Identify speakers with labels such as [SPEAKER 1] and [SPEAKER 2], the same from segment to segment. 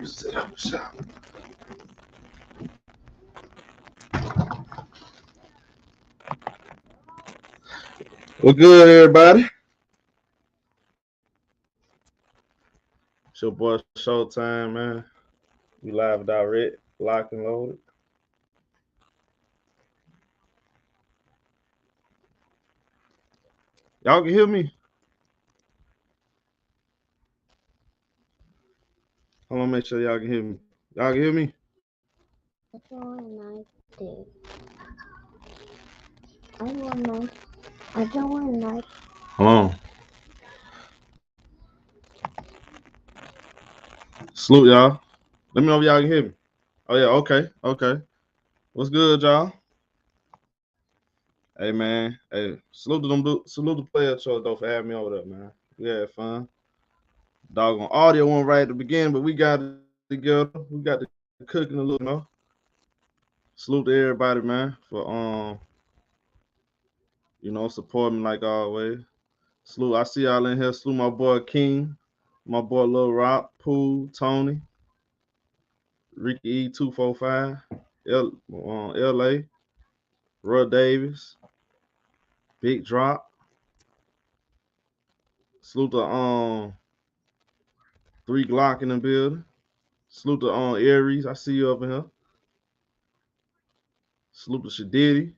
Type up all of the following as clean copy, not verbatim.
[SPEAKER 1] Set up shop. What's good, everybody? It's your boy ShowTyme, man. We live direct, locked and loaded. Y'all can hear me? Hold on, make sure y'all can hear me. Y'all can hear me?
[SPEAKER 2] I don't want to.
[SPEAKER 1] Hold on. Salute, y'all. Let me know if y'all can hear me. Oh, yeah, okay. What's good, y'all? Hey, man. Hey, salute the player choice, though, for having me over there, man. We had fun. Doggone audio went right at the beginning, but we got it together. We got the cooking a little, you know. Salute to everybody, man, for supporting like always. Salute, I see y'all in here. Salute my boy King, my boy Lil Rock, Pool, Tony, Ricky E245, LA, Rudd Davis, Big Drop. Salute to 3 Glock in the building. Salute to Aries. I see you up in here. Salute to Shadiddy.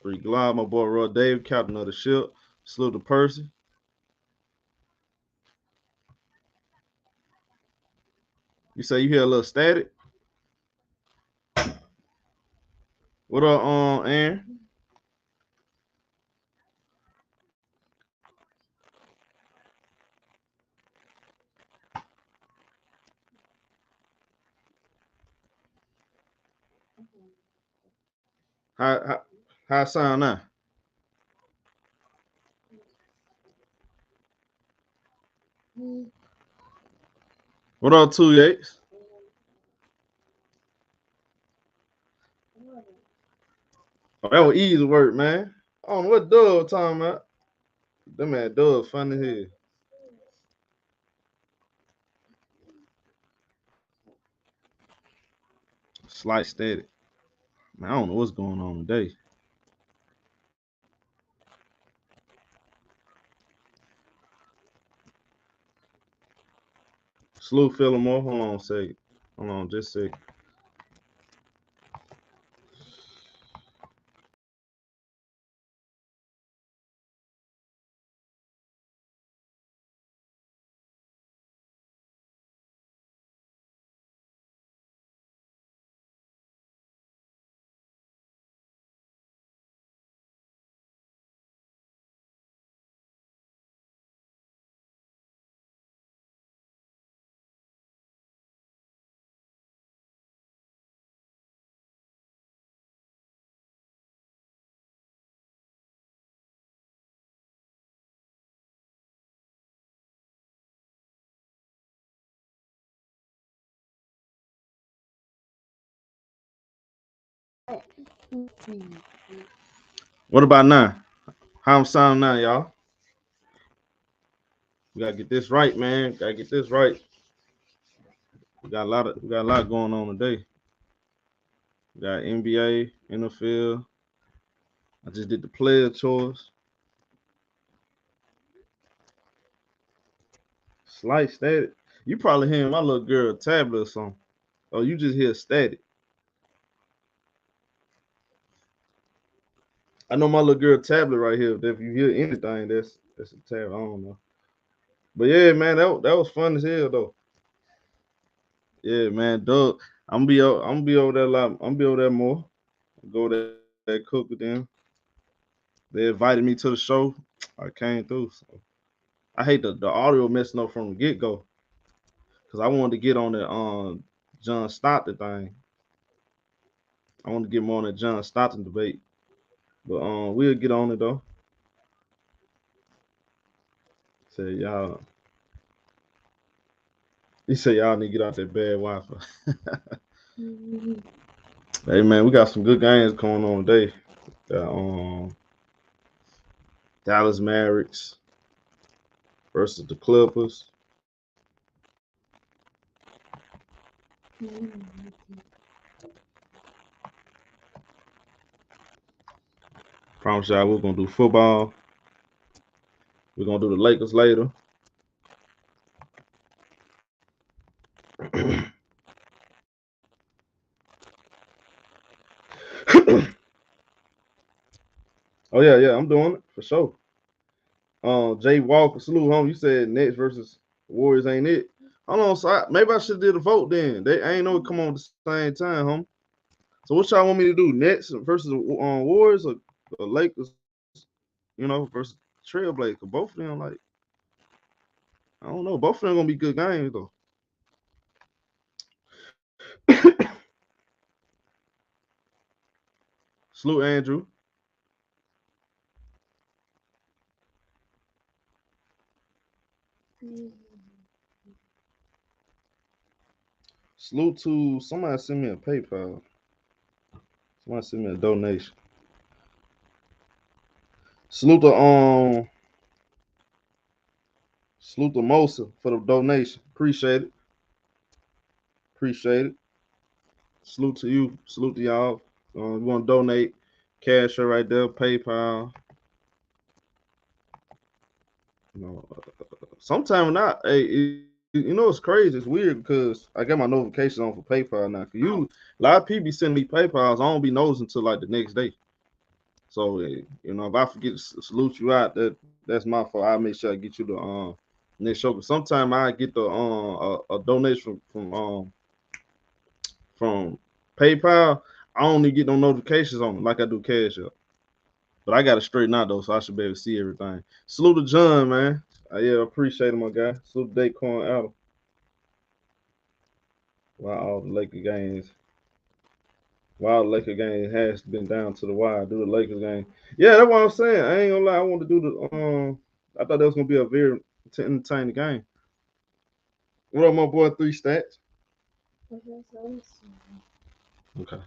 [SPEAKER 1] 3 Glock, my boy Rudd Davis, captain of the ship. Salute to Percy. You say you hear a little static? What up, Aaron? How I sound now? What up, 2 Yates? Oh, that was easy work, man. I don't know what Dub talking about. That man Dub funny here. Slight static. Man, I don't know what's going on today. Slew Fillmore. Hold on a second. Hold on just a second. What about now? How I'm sounding now, y'all? We gotta get this right, man. Gotta get this right. We got a lot going on today. We got NBA, NFL. I just did the player choice. Slight static. You probably hearing my little girl tablet or something. Oh, you just hear static. I know my little girl tablet right here. If you hear anything, that's a tablet. I don't know. But yeah, man, that was fun as hell though. Yeah, man, Doug. I'm be over there a lot. I'm be over there more. Go there, cook with them. They invited me to the show. I came through. So. I hate the audio messing up from the get go. Cause I wanted to get on the John Stockton thing. I want to get more on the John Stockton debate. But we'll get on it though. Say y'all. He said y'all need to get out that bad Wi-Fi. Hey man, we got some good games going on today. Got Dallas Mavericks versus the Clippers. Promise y'all we're gonna do football. We're gonna do the Lakers later. Oh yeah, I'm doing it for sure. Jay Walker, salute home. You said Nets versus Warriors ain't it? Hold on, so maybe I should did a vote then. They ain't know it come on at the same time, home. So what y'all want me to do? Nets versus Warriors or Lakers? Versus Trailblazers. Both of them, like, I don't know. Both of them gonna be good games though. Salute Andrew. Salute to somebody send me a PayPal. Somebody send me a donation. Salute to Mosa for the donation. Appreciate it. Appreciate it. Salute to you. Salute to y'all. You want to donate? Cash right there. PayPal. Sometime not. Hey, it's crazy. It's weird because I got my notifications on for PayPal now. A lot of people be sending me PayPals. I don't be noticing until like the next day. So if I forget to salute you out, that's my fault. I'll make sure I get you the next show. But sometimes I get the a donation from PayPal. I don't even get no notifications on it like I do Cash App. But I got to straighten out though, so I should be able to see everything. Salute to John, man. Yeah, appreciate it, my guy. Salute to Daquan Allen. Wow, all the Laker games. Wow, the Laker game has been down to the wire. Do the Lakers game. Yeah, that's what I'm saying. I ain't gonna lie. I want to do the I thought that was gonna be a very entertaining game. What up, my boy? 3 stats. Okay.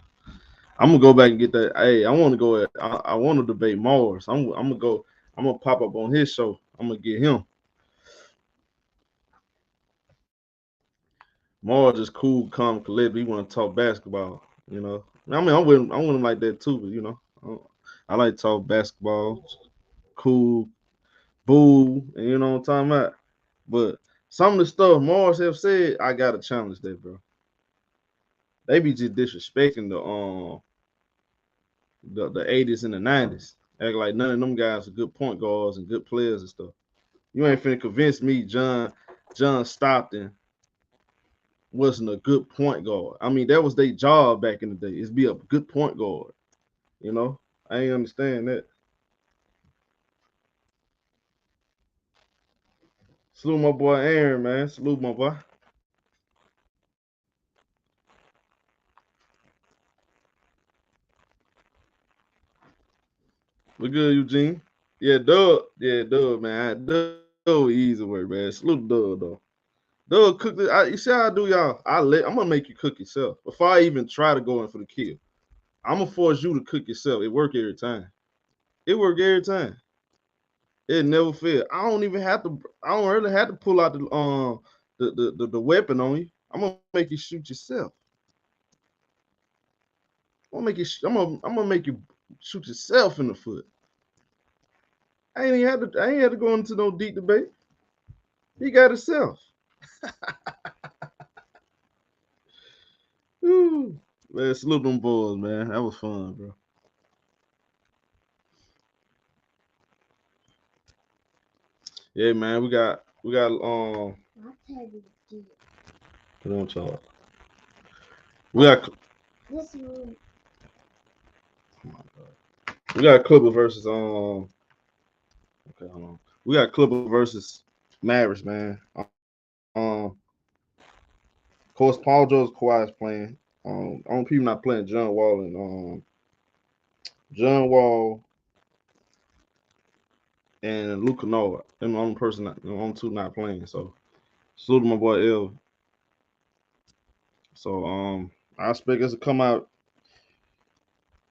[SPEAKER 1] I'm gonna go back and get that. Hey, I want to go. I want to debate Mars. I'm gonna go. I'm gonna pop up on his show. I'm gonna get him. Mars is cool, calm, collected. He want to talk basketball. I mean, I'm with him like that too. But I like to talk basketball. Cool, boo, and you know what I'm talking about. But some of the stuff Mars have said, I gotta challenge that, bro. They be just disrespecting the 80s and the 90s. Act like none of them guys are good point guards and good players and stuff. You ain't finna convince me John Stockton wasn't a good point guard. I mean, that was their job back in the day, is be a good point guard. I ain't understand that. Salute my boy Aaron, man. Salute my boy. Look good, Eugene. Yeah, Doug, man. Doug easy work, man. Salute Doug though. Doug cook this. You see how I do, y'all? I'm gonna make you cook yourself before I even try to go in for the kill. I'm gonna force you to cook yourself. It work every time. It work every time. It never fail. I don't even have to. I don't really have to pull out the weapon on you. I'm gonna make you shoot yourself. I'm gonna make you shoot yourself in the foot. I ain't had to go into no deep debate. He got himself. Ooh. Man, salute them boys, man. That was fun, bro. Yeah, man. We got put on charge. We got Clipper versus okay, hold on. We got Clipper versus Mavericks, man. Of course, Paul George, Kawhi is playing. Only people not playing John Wall and Luka Noah. And the only person, the only two not playing. So salute to my boy L. So I expect us to come out.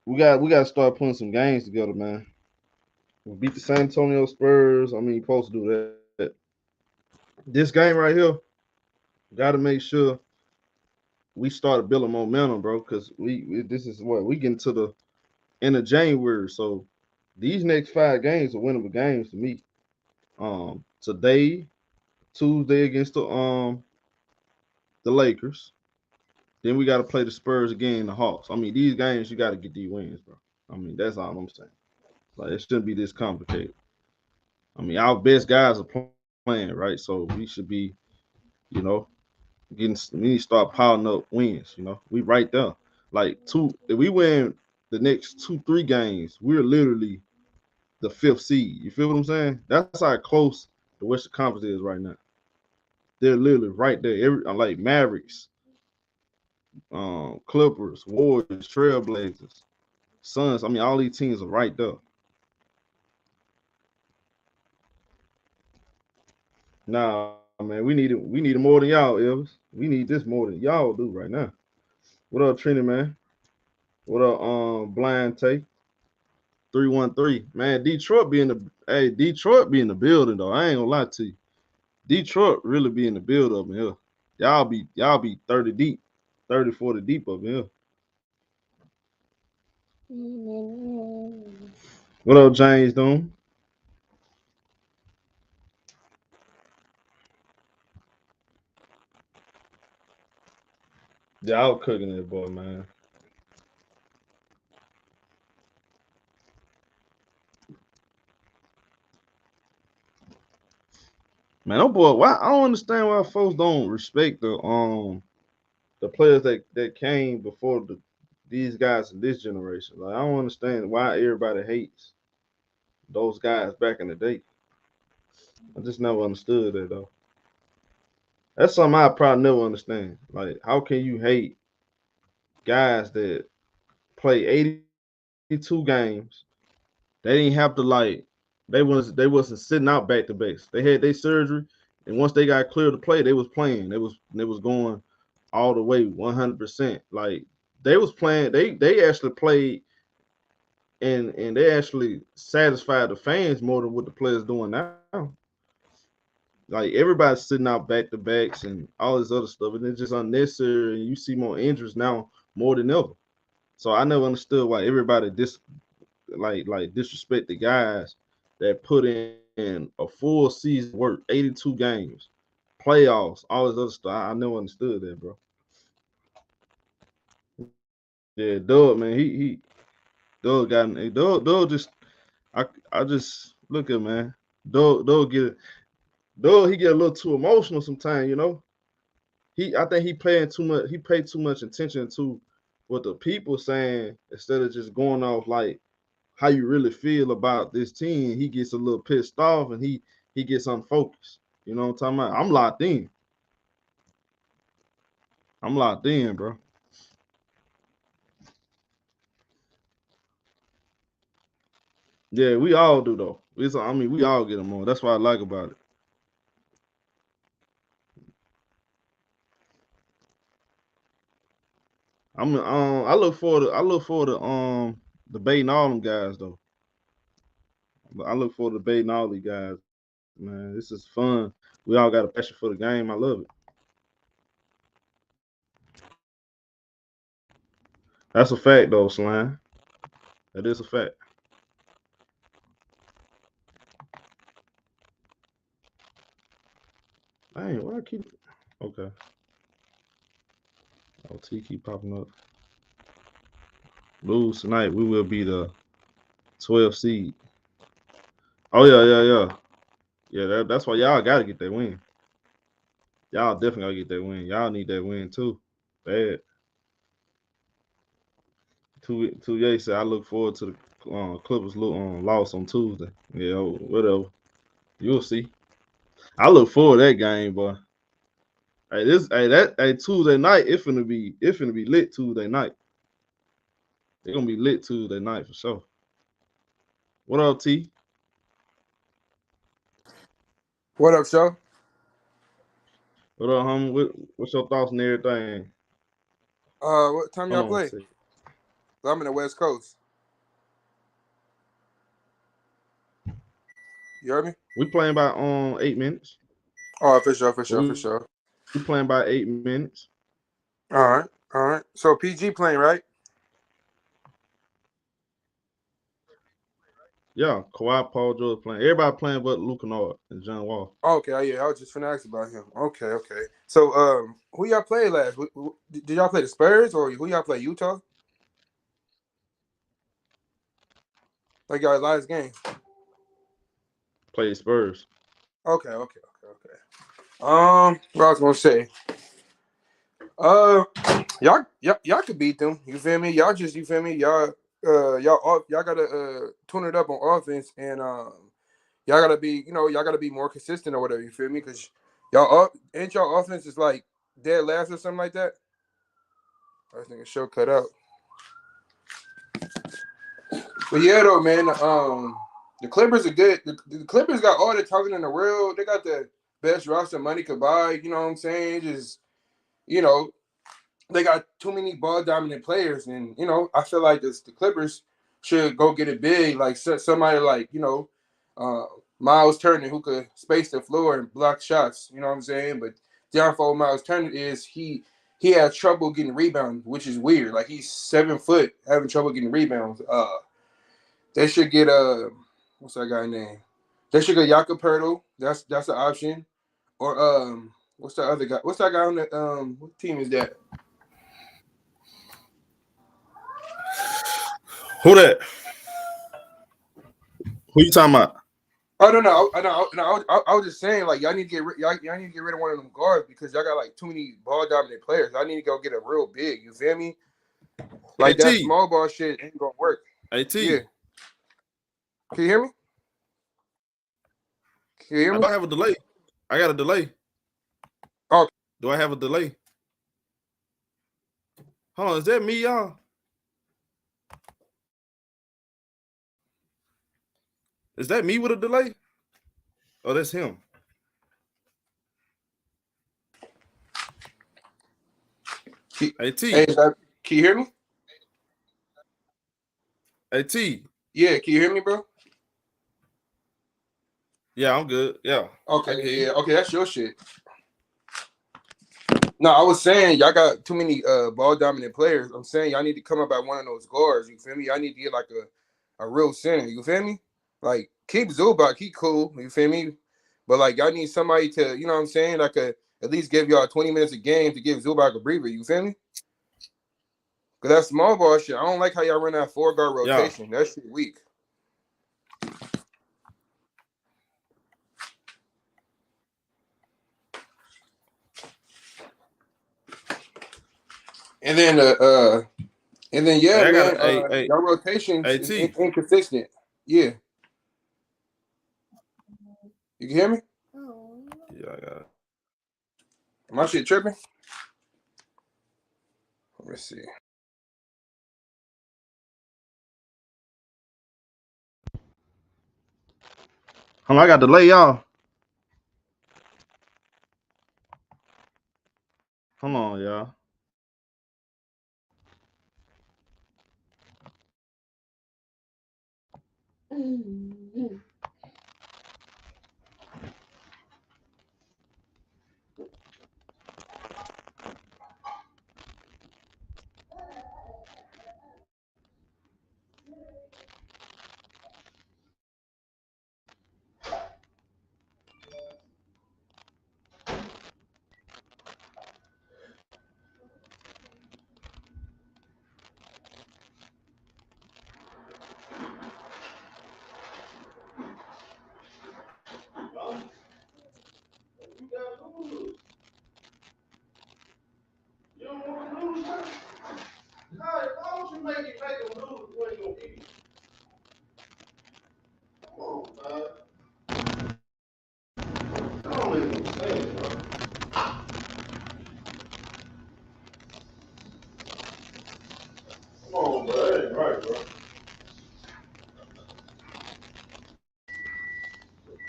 [SPEAKER 1] We got to start putting some games together, man. We beat the San Antonio Spurs. I mean, you're supposed to do that. This game right here, got to make sure we start building momentum, bro. Because we this is what we get into the end of January. So these next 5 games are winnable games to me. Today, Tuesday against the Lakers. Then we got to play the Spurs again, the Hawks. I mean, these games you got to get these wins, bro. I mean, that's all I'm saying. Like it shouldn't be this complicated. I mean, our best guys are playing, right? So we should be, you know, we need to start piling up wins. We right there. Like if we win the next 2, 3 games, we're literally the 5th seed. You feel what I'm saying? That's how close the Western Conference is right now. They're literally right there. Like Mavericks, Clippers, Warriors, Trailblazers, Suns. I mean, all these teams are right there. Nah, man, we need it. We need it more than y'all, Elvis. We need this more than y'all do right now. What up, Trini, man? What up, Blind Tay? 313. Man, Detroit be in the building though. I ain't gonna lie to you. Detroit really be in the build up in here. Y'all be 30 deep, 30, 40 deep up in here. What up, James doing? Y'all cooking that boy, man. Man, oh boy, why I don't understand why folks don't respect the players that came before these guys in this generation. Like I don't understand why everybody hates those guys back in the day. I just never understood that though. That's something I probably never understand. Like, how can you hate guys that play 82 games? They didn't have to like they wasn't sitting out back to base. They had their surgery, and once they got cleared to play, they was playing. They was going all the way 100%. Like they was playing. They actually played and they actually satisfied the fans more than what the players doing now. Like everybody's sitting out back to backs and all this other stuff, and it's just unnecessary. And you see more injuries now more than ever. So I never understood why everybody like disrespect the guys that put in a full season work, 82 games, playoffs, all this other stuff. I never understood that, bro. Yeah, Doug, man, he Doug got Doug just I just look at man. Doug he get a little too emotional sometimes. I think he paying too much. He paid too much attention to what the people saying instead of just going off like how you really feel about this team. He gets a little pissed off and he gets unfocused. You know what I'm talking about? I'm locked in. I'm locked in, bro. Yeah, we all do though. I mean, we all get them on. That's what I like about it. I look forward to debating all them guys though. I look forward to debating all these guys, man. This is fun. We all got a passion for the game. I love it. That's a fact though, Slime. That is a fact. Dang, why I keep okay. OT keep popping up. Lose tonight, we will be the 12 seed. Oh yeah, yeah, yeah. Yeah, that's why y'all gotta get that win. Y'all definitely gotta get that win. Y'all need that win too. Bad. Two Ye said I look forward to the Clippers loss on Tuesday. Yeah, whatever. You'll see. I look forward to that game, boy. Hey Tuesday night, it finna be lit Tuesday night. It's gonna be lit Tuesday night for sure. What up, T?
[SPEAKER 2] What up, show?
[SPEAKER 1] What up, homie? What's your thoughts on everything?
[SPEAKER 2] What time
[SPEAKER 1] Hold
[SPEAKER 2] y'all
[SPEAKER 1] on a
[SPEAKER 2] play?
[SPEAKER 1] second.
[SPEAKER 2] I'm in the West Coast. You heard me?
[SPEAKER 1] We playing about 8 minutes.
[SPEAKER 2] Oh, for sure, for
[SPEAKER 1] But
[SPEAKER 2] sure, for sure.
[SPEAKER 1] we playing by 8 minutes.
[SPEAKER 2] All right, all right. So PG playing, right?
[SPEAKER 1] Yeah, Kawhi, Paul George playing. Everybody playing but Luke Kennard and John Wall.
[SPEAKER 2] Okay, yeah, I was just finna ask about him. Okay, okay. So, who y'all played last? Did y'all play the Spurs or who y'all play? Utah? Like y'all last game?
[SPEAKER 1] Played Spurs.
[SPEAKER 2] Okay, okay, okay, okay. What I was gonna say? Uh, y'all could beat them. You feel me? Y'all just, you feel me? Y'all gotta tune it up on offense and y'all gotta be, y'all gotta be more consistent or whatever. You feel me? Because ain't y'all offense is like dead last or something like that. I think a show cut out. But yeah, though, man. The Clippers are good. The Clippers got all the talent in the world. They got the best roster money could buy. You know what I'm saying? Just you know, they got too many ball dominant players, and I feel like the Clippers should go get it big, like somebody like uh, Miles Turner who could space the floor and block shots. You know what I'm saying? But downfall of Miles Turner is he has trouble getting rebounds, which is weird. Like he's 7 foot, having trouble getting rebounds. They should get what's that guy name? They should get Jakob Pertl. That's an option. Or what's the other guy? What's that guy on the what team is that?
[SPEAKER 1] Who that? Who you talking about?
[SPEAKER 2] I don't know. I was just saying, like, y'all need to y'all need to get rid of one of them guards because y'all got like too many ball dominant players. I need to go get a real big. You feel me? Like that
[SPEAKER 1] AT.
[SPEAKER 2] small ball shit ain't gonna work.
[SPEAKER 1] AT.
[SPEAKER 2] Yeah. Can you hear me? Can you hear
[SPEAKER 1] I
[SPEAKER 2] me?
[SPEAKER 1] don't have a delay. I got a delay.
[SPEAKER 2] Oh,
[SPEAKER 1] Do I have a delay? Hold on, is that me, y'all? Is that me with a delay? Oh, that's him. AT.
[SPEAKER 2] hey, can you hear me?
[SPEAKER 1] AT.
[SPEAKER 2] Yeah, can you hear me, bro?
[SPEAKER 1] Yeah, I'm good. Yeah.
[SPEAKER 2] Okay, yeah. Okay, that's your shit. No, I was saying y'all got too many ball dominant players. I'm saying y'all need to come up at one of those guards. You feel me? Y'all need to get like a real center. You feel me? Like keep Zubac, he cool. You feel me? But like y'all need somebody to, you know what I'm saying? Like at least give y'all 20 minutes a game to give Zubac a breather. You feel me? Cause that small ball shit. I don't like how y'all run that 4 guard
[SPEAKER 1] Yeah.
[SPEAKER 2] rotation. That shit weak. And then yeah,
[SPEAKER 1] Hey, I
[SPEAKER 2] man,
[SPEAKER 1] got a
[SPEAKER 2] y'all rotations is
[SPEAKER 1] AT.
[SPEAKER 2] inconsistent. Yeah. You can hear me?
[SPEAKER 1] Yeah, I got it.
[SPEAKER 2] My shit tripping? Let me see.
[SPEAKER 1] Hold on, I got a delay, y'all. Hold on, y'all.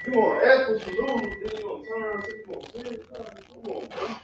[SPEAKER 1] You want to ask what you lose, then you want to turn around and say you want to win. Come on, bro.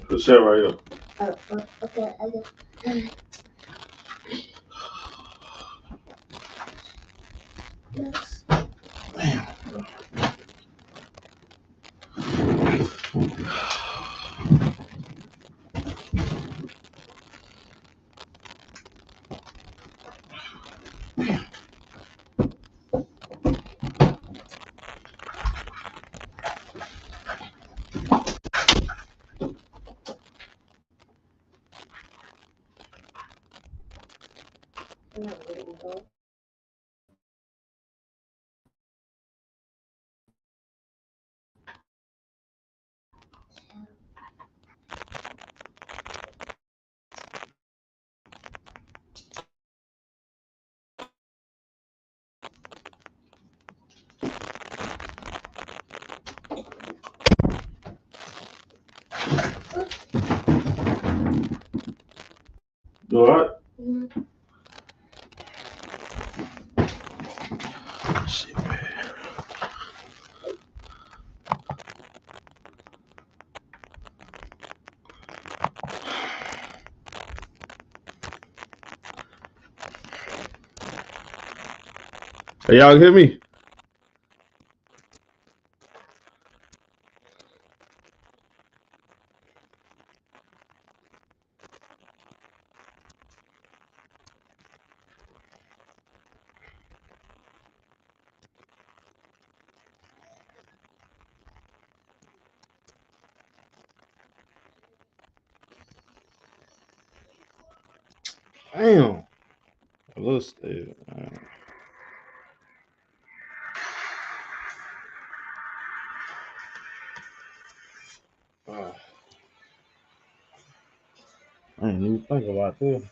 [SPEAKER 1] The shit right here.
[SPEAKER 3] Okay.
[SPEAKER 1] Damn. You all right?
[SPEAKER 3] Mm-hmm.
[SPEAKER 1] Shit, man. Hey, y'all hear me? Damn. A little stale. Oh. I didn't even think about this.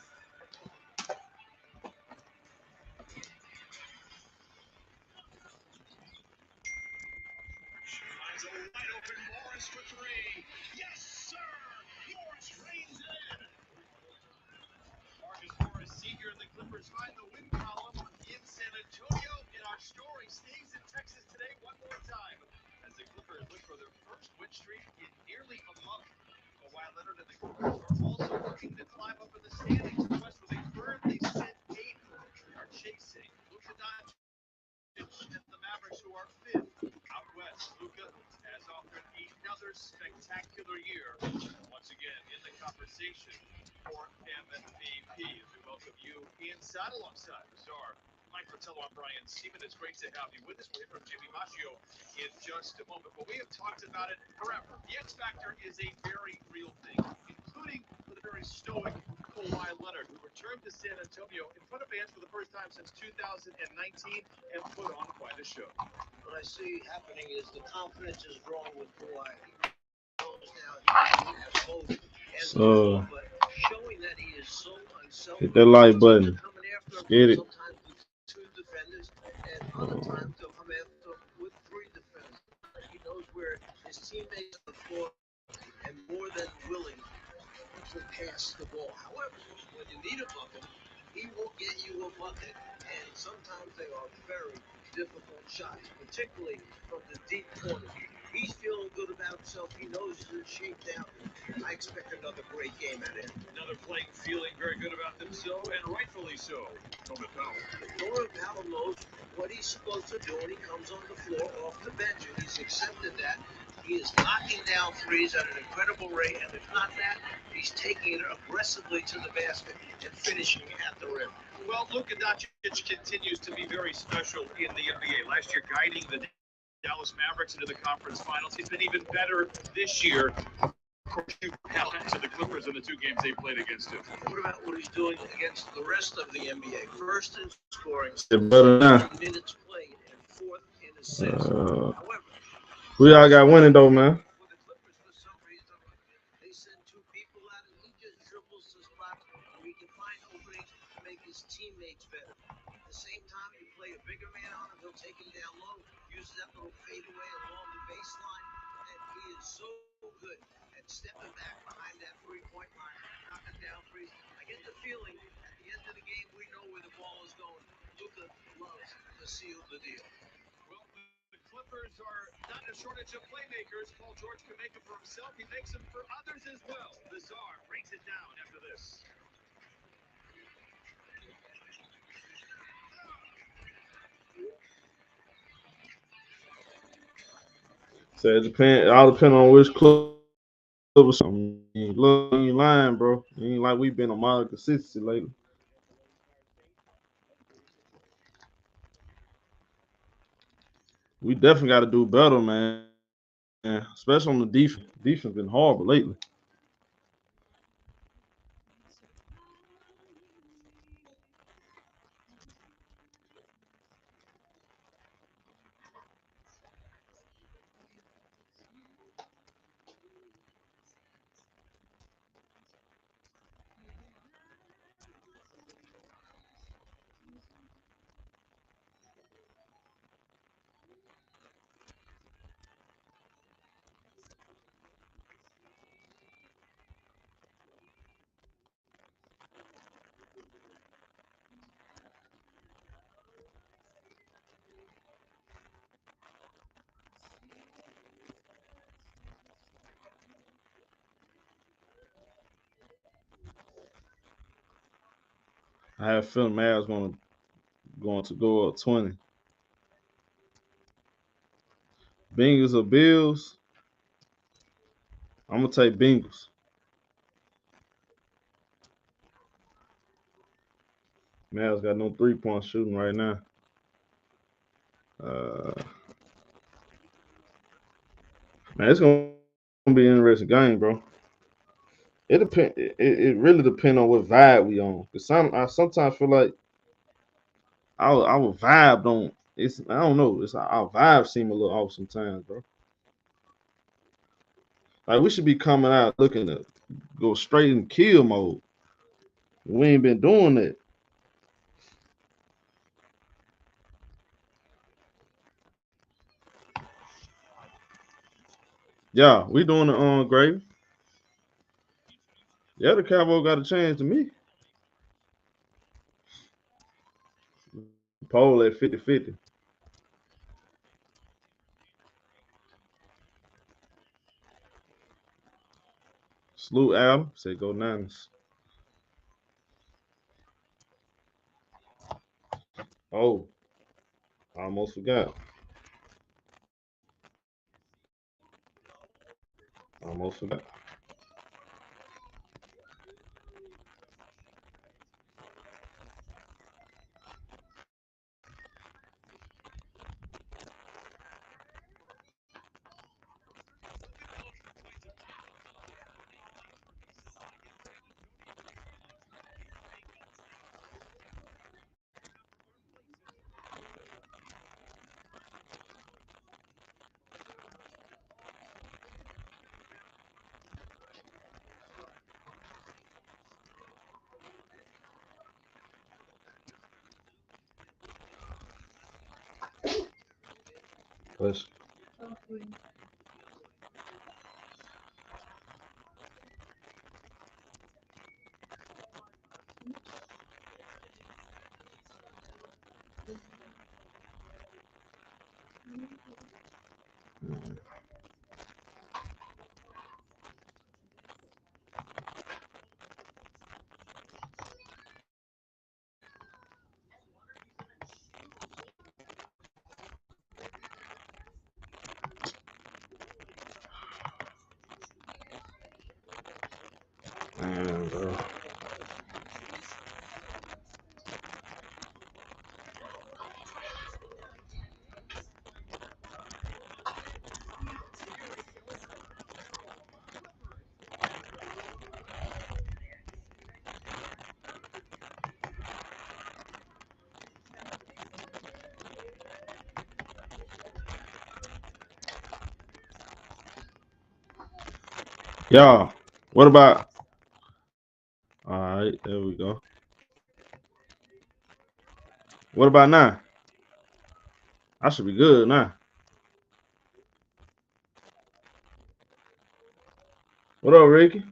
[SPEAKER 4] Senior and the Clippers find the win column in San Antonio, and our story stays in Texas today one more time as the Clippers look for their first win streak in nearly a month. Kawhi Leonard and the Clippers are also looking to climb up in the standings. The West where they currently sit 8th are chasing Luka Doncic and the Mavericks, who are 5th. Out west, Luka has offered another spectacular year. Once again in the conversation for MVP. As we welcome you inside alongside Bizarre, Mike Fratello, I'm Brian Seaman. It's great to have you with us. We'll hear from Jimmy Maggio in just a moment, but we have talked about it forever. The X Factor is a very real thing, including for the very stoic Kawhi Leonard, who returned to San Antonio in front of fans for the first time since 2019 and put on quite a show.
[SPEAKER 5] What I see happening is the confidence is growing with Kawhi. Now
[SPEAKER 1] So,
[SPEAKER 5] but showing that he is so unselfish.
[SPEAKER 1] hit that like button. Get it.
[SPEAKER 5] Sometimes with 2 defenders, and other times they'll come after with 3 defenders. He knows where his teammates are on the floor and more than willing to pass the ball. However, when you need a bucket, he will get you a bucket, and sometimes they are very difficult shots, particularly from the deep corner. He's feeling good about himself. He knows he's in shape now. I expect another great game out of him.
[SPEAKER 4] Another playing feeling very good about themselves, and rightfully so. Norman Powell.
[SPEAKER 5] Norman Powell knows what he's supposed to do when he comes on the floor off the bench, and he's accepted that. He is knocking down threes at an incredible rate, and if not that, he's taking it aggressively to the basket and finishing at the rim.
[SPEAKER 4] Well, Luka Doncic continues to be very special in the NBA. Last year, guiding the Dallas Mavericks into the conference finals. He's been even better this year. Of course, you to the Clippers in the 2 games they played against him.
[SPEAKER 5] What about what he's doing against the rest of the NBA? First in scoring, minutes played, and 4th in assists. However,
[SPEAKER 1] who y'all got winning though, man?
[SPEAKER 5] for the Clippers, for some reason, they send two people out, and he just dribbles the spots where he can find openings to make his teammates better. At the same time, you play a bigger man on him, he'll take him down low, use that little fadeaway along the baseline, and he is so good at stepping back behind that three-point line, knocking down threes. I get the feeling at the end of the game, we know where the ball is going. Luka loves to seal the deal.
[SPEAKER 4] Well, the Clippers are not in a shortage of playmakers. Paul George can make them for himself. He makes them for others as well. The Czar breaks it down after this.
[SPEAKER 1] So it all depend on which club or something. Look, you ain't lying, bro. It ain't like we've been a model of consistency lately. We definitely got to do better, man. Especially on the defense. Defense been horrible lately. I have a feeling Mavs going to go up 20. Bengals or Bills? I'm gonna take Bengals. Mavs got no 3-point shooting right now. Man, it's gonna be an interesting game, bro. It depend. It really depends on what vibe we on. Cause I sometimes feel like our vibe don't. It's I don't know. It's our vibe seem a little off sometimes, bro. Like we should be coming out looking to go straight in kill mode. We ain't been doing that. Yeah, we doing the gravy. Yeah, the Cowboy got a chance to me. Poll at 50-50. Slew Adam said go Niners. Oh, I almost forgot. Almost forgot. Let's and yeah, What about? All right, there we go. What about now? I should be good now. What up, Ricky?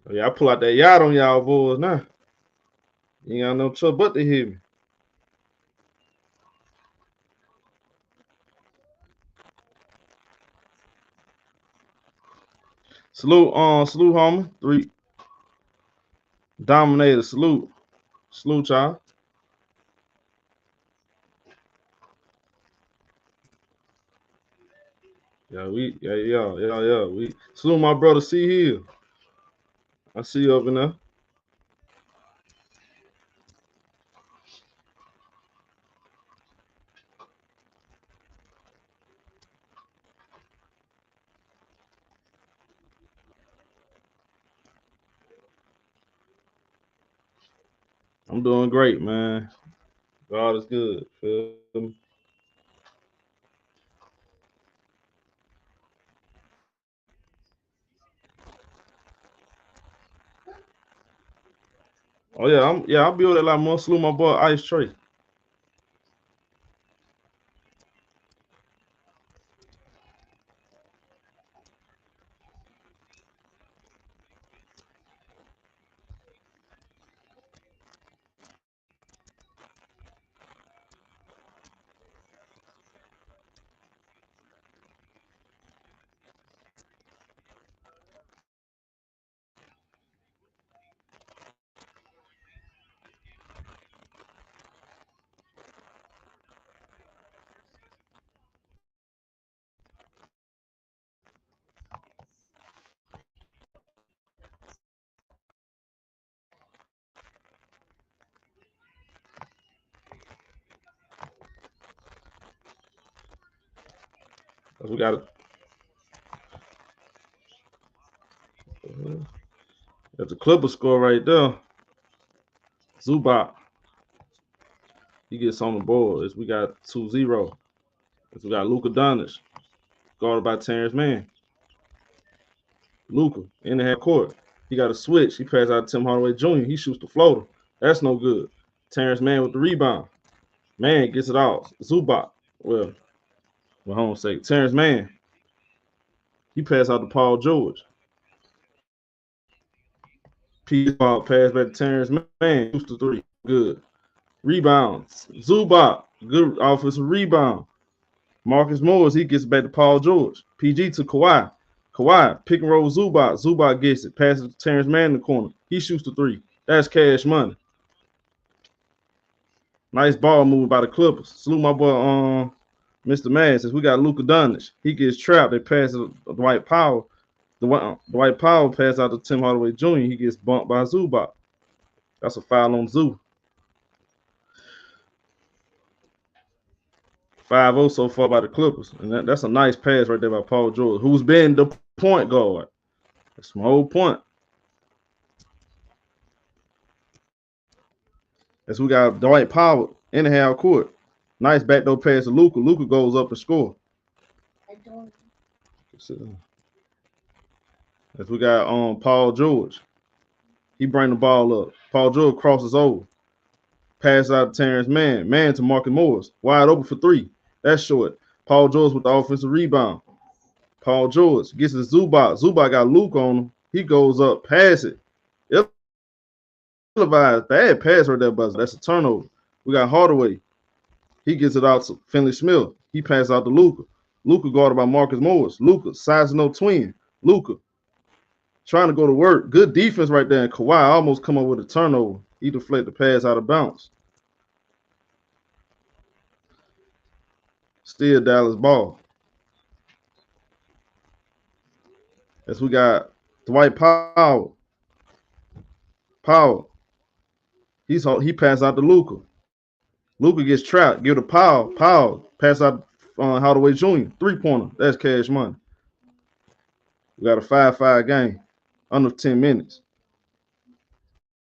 [SPEAKER 1] Oh, yeah, I pull out that yacht on y'all boys now. You ain't got no trouble but to hit me. Salute, homie. 3 Dominator, salute. Salute, y'all. Yeah, we salute my brother C Hill. I see you up in there. I'm doing great, man. God is good. Feel me? Oh yeah, I'll be over there like more. Salute my boy Ice Trey. We got That's the Clipper score right there. Zubac. He gets on the board. We got 2-0. We got Luka Doncic, guarded by Terrence Mann. Luka in the half court. He got a switch. He passes out to Tim Hardaway Jr. He shoots the floater. That's no good. Terrence Mann with the rebound. Mann gets it off. Zubac. Well, for home's sake. Terrence Mann. He passed out to Paul George. Ball pass back to Terrence Mann. Shoots the three. Good. Rebounds. Zubac. Good offensive rebound. Marcus Morris, he gets back to Paul George. PG to Kawhi. Kawhi, pick and roll with Zubac. Zubac gets it. Passes to Terrence Mann in the corner. He shoots the three. That's cash money. Nice ball move by the Clippers. Salute my boy Mr. Madden. Says we got Luka Doncic. He gets trapped. They pass it to Dwight Powell. Dwight Powell pass out to Tim Hardaway Jr. He gets bumped by Zubac. That's a foul on Zoo. 5-0 so far by the Clippers. And that's a nice pass right there by Paul George, who's been the point guard. That's my whole point. As we got Dwight Powell in the half court. Nice backdoor pass to Luka. Luka goes up and score. As we got Paul George. He bring the ball up. Paul George crosses over. Pass out to Terrence Mann. Mann to Marcus Morris. Wide open for three. That's short. Paul George with the offensive rebound. Paul George gets to Zubac. Zubac got Luke on him. He goes up, pass it. Bad pass right there, Buzzer. That's a turnover. We got Hardaway. He gets it out to Finley Smith. He passes out to Luka. Luka guarded by Marcus Morris. Luka, size no twin. Luka trying to go to work. Good defense right there. And Kawhi almost come up with a turnover. He deflected the pass out of bounds. Still Dallas ball. As we got Dwight Powell. He passed out to Luka. Luka gets trapped. Give it to Powell. Powell pass out Hardaway Jr. 3-pointer. That's cash money. We got a 5-5 game. Under 10 minutes.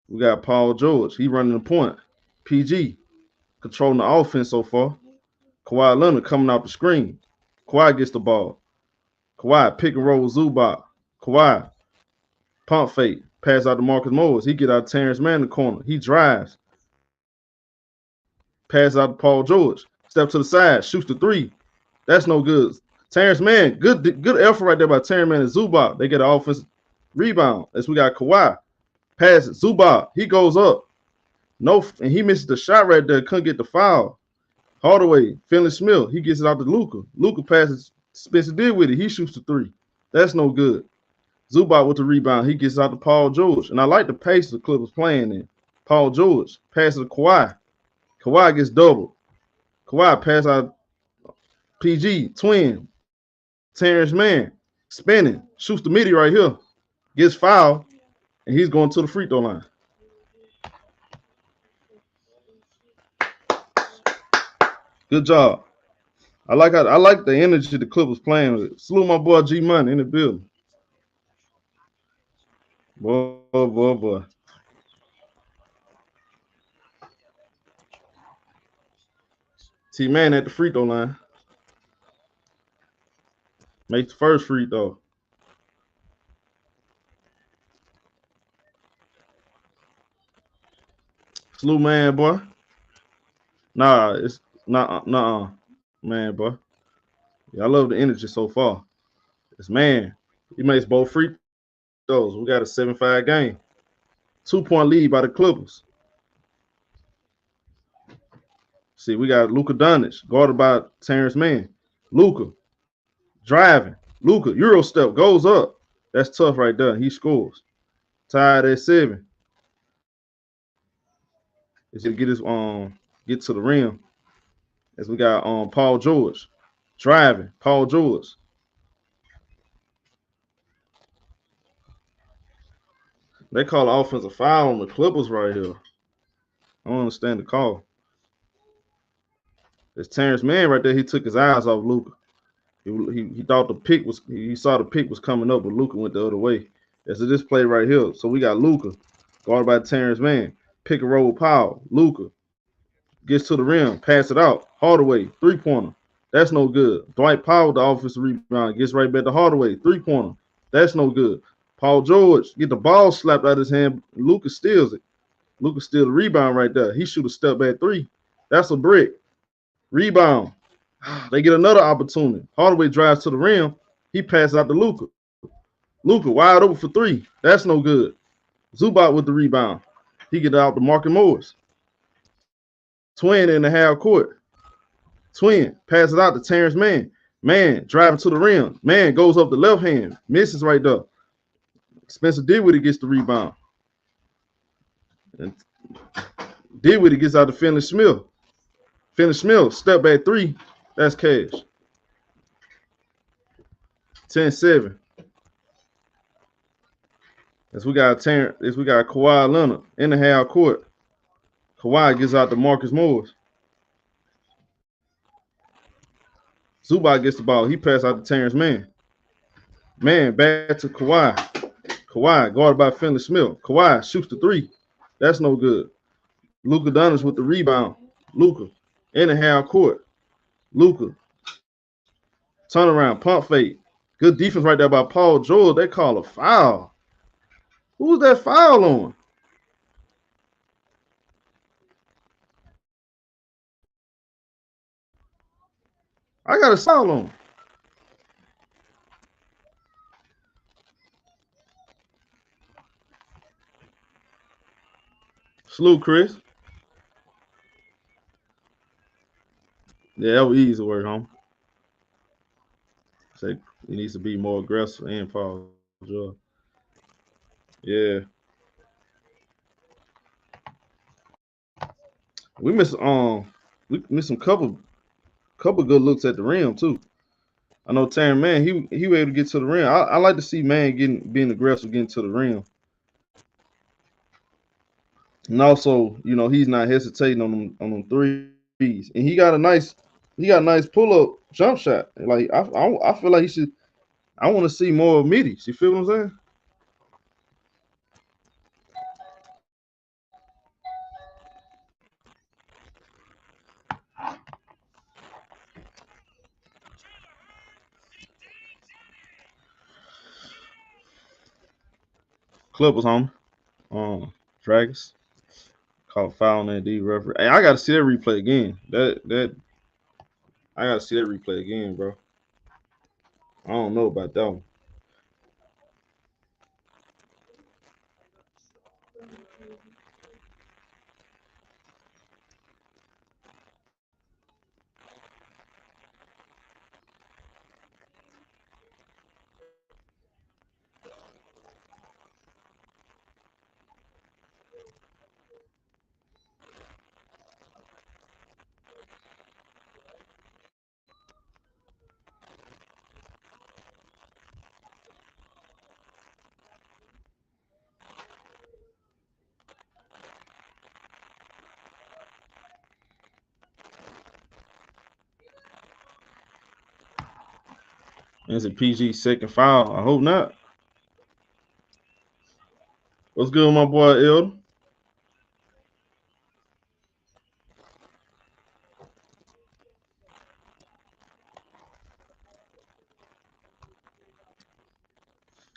[SPEAKER 1] We got Paul George. He running the point. PG controlling the offense so far. Kawhi Leonard coming out the screen. Kawhi gets the ball. Kawhi pick and roll with Zubac. Kawhi pump fake. Pass out to Marcus Morris. He get out Terrence Mann in the corner. He drives. Pass out to Paul George. Step to the side. Shoots the 3. That's no good. Terrence Mann. Good effort right there by Terrence Mann and Zubac. They get an offensive rebound. As we got Kawhi. Pass it. Zubac. He goes up. No, and he misses the shot right there. Couldn't get the foul. Hardaway. Finley Smith. He gets it out to Luka. Luka passes. Spencer did with it. He shoots the 3. That's no good. Zubac with the rebound. He gets out to Paul George. And I like the pace the Clippers playing in. Paul George passes to Kawhi. Kawhi gets doubled. Kawhi pass out PG, twin. Terrence Mann spinning. Shoots the midi right here. Gets fouled. And he's going to the free throw line. Good job. I like the energy the Clippers playing with. Salute my boy G Money in the building. Boy. T-Man at the free throw line. Makes the first free throw. Salute, man, boy. Nah, it's not, man, boy. Yeah, I love the energy so far. It's man. He makes both free throws. We got a 7-5 game. 2-point lead by the Clippers. See, we got Luka Doncic guarded by Terrence Mann. Luka driving. Luka Euro step goes up. That's tough right there. He scores. Tied at 7. He's gonna get to the rim. As we got Paul George driving. Paul George. They call an offensive foul on the Clippers right here. I don't understand the call. It's Terrence Mann right there. He took his eyes off Luka. He thought the pick was. He saw the pick was coming up, but Luka went the other way. That's this play right here. So we got Luka guarded by Terrence Mann. Pick and roll Powell. Luka gets to the rim, pass it out. Hardaway 3-pointer. That's no good. Dwight Powell, the offensive rebound, gets right back to Hardaway 3-pointer. That's no good. Paul George get the ball slapped out of his hand. Luka steals it. Luka steals the rebound right there. He shoot a step back 3. That's a brick. Rebound. They get another opportunity. Hardaway drives to the rim. He passes out to Luka. Luka wide open for 3. That's no good. Zubac with the rebound. He get out to Marcus Morris. Twin in the half court. Twin passes out to Terrence Mann. Man driving to the rim. Man goes up the left hand. Misses right there. Spencer Dinwiddie gets the rebound. And Dinwiddie gets out to Finley Smith. Finley Smith, step back 3. That's cash. 10-7. As we got Kawhi Leonard in the half court. Kawhi gets out to Marcus Morris. Zubac gets the ball. He passes out to Terrence Mann. Man, back to Kawhi. Kawhi guarded by Finley Smith. Kawhi shoots the 3. That's no good. Luka Doncic with the rebound. Luka in the half court. Luka turn around, pump fake. Good defense right there by Paul George. They call a foul. Who's that foul on? I got a foul on. Salute, Chris. Yeah, that was easy work, homie. Say he needs to be more aggressive and Paul George. Yeah. We missed some couple good looks at the rim too. I know Terrence Mann, he was able to get to the rim. I like to see Mann being aggressive, getting to the rim. And also, he's not hesitating on them 3s. threes, and he got a nice pull up jump shot. Like I feel like he should. I want to see more of middies. You feel what I'm saying? Clippers home. Dragons caught a foul on that D referee. Hey, I gotta see that replay again. I gotta see that replay again, bro. I don't know about that one. Is it PG's second foul? I hope not. What's good, my boy Elder?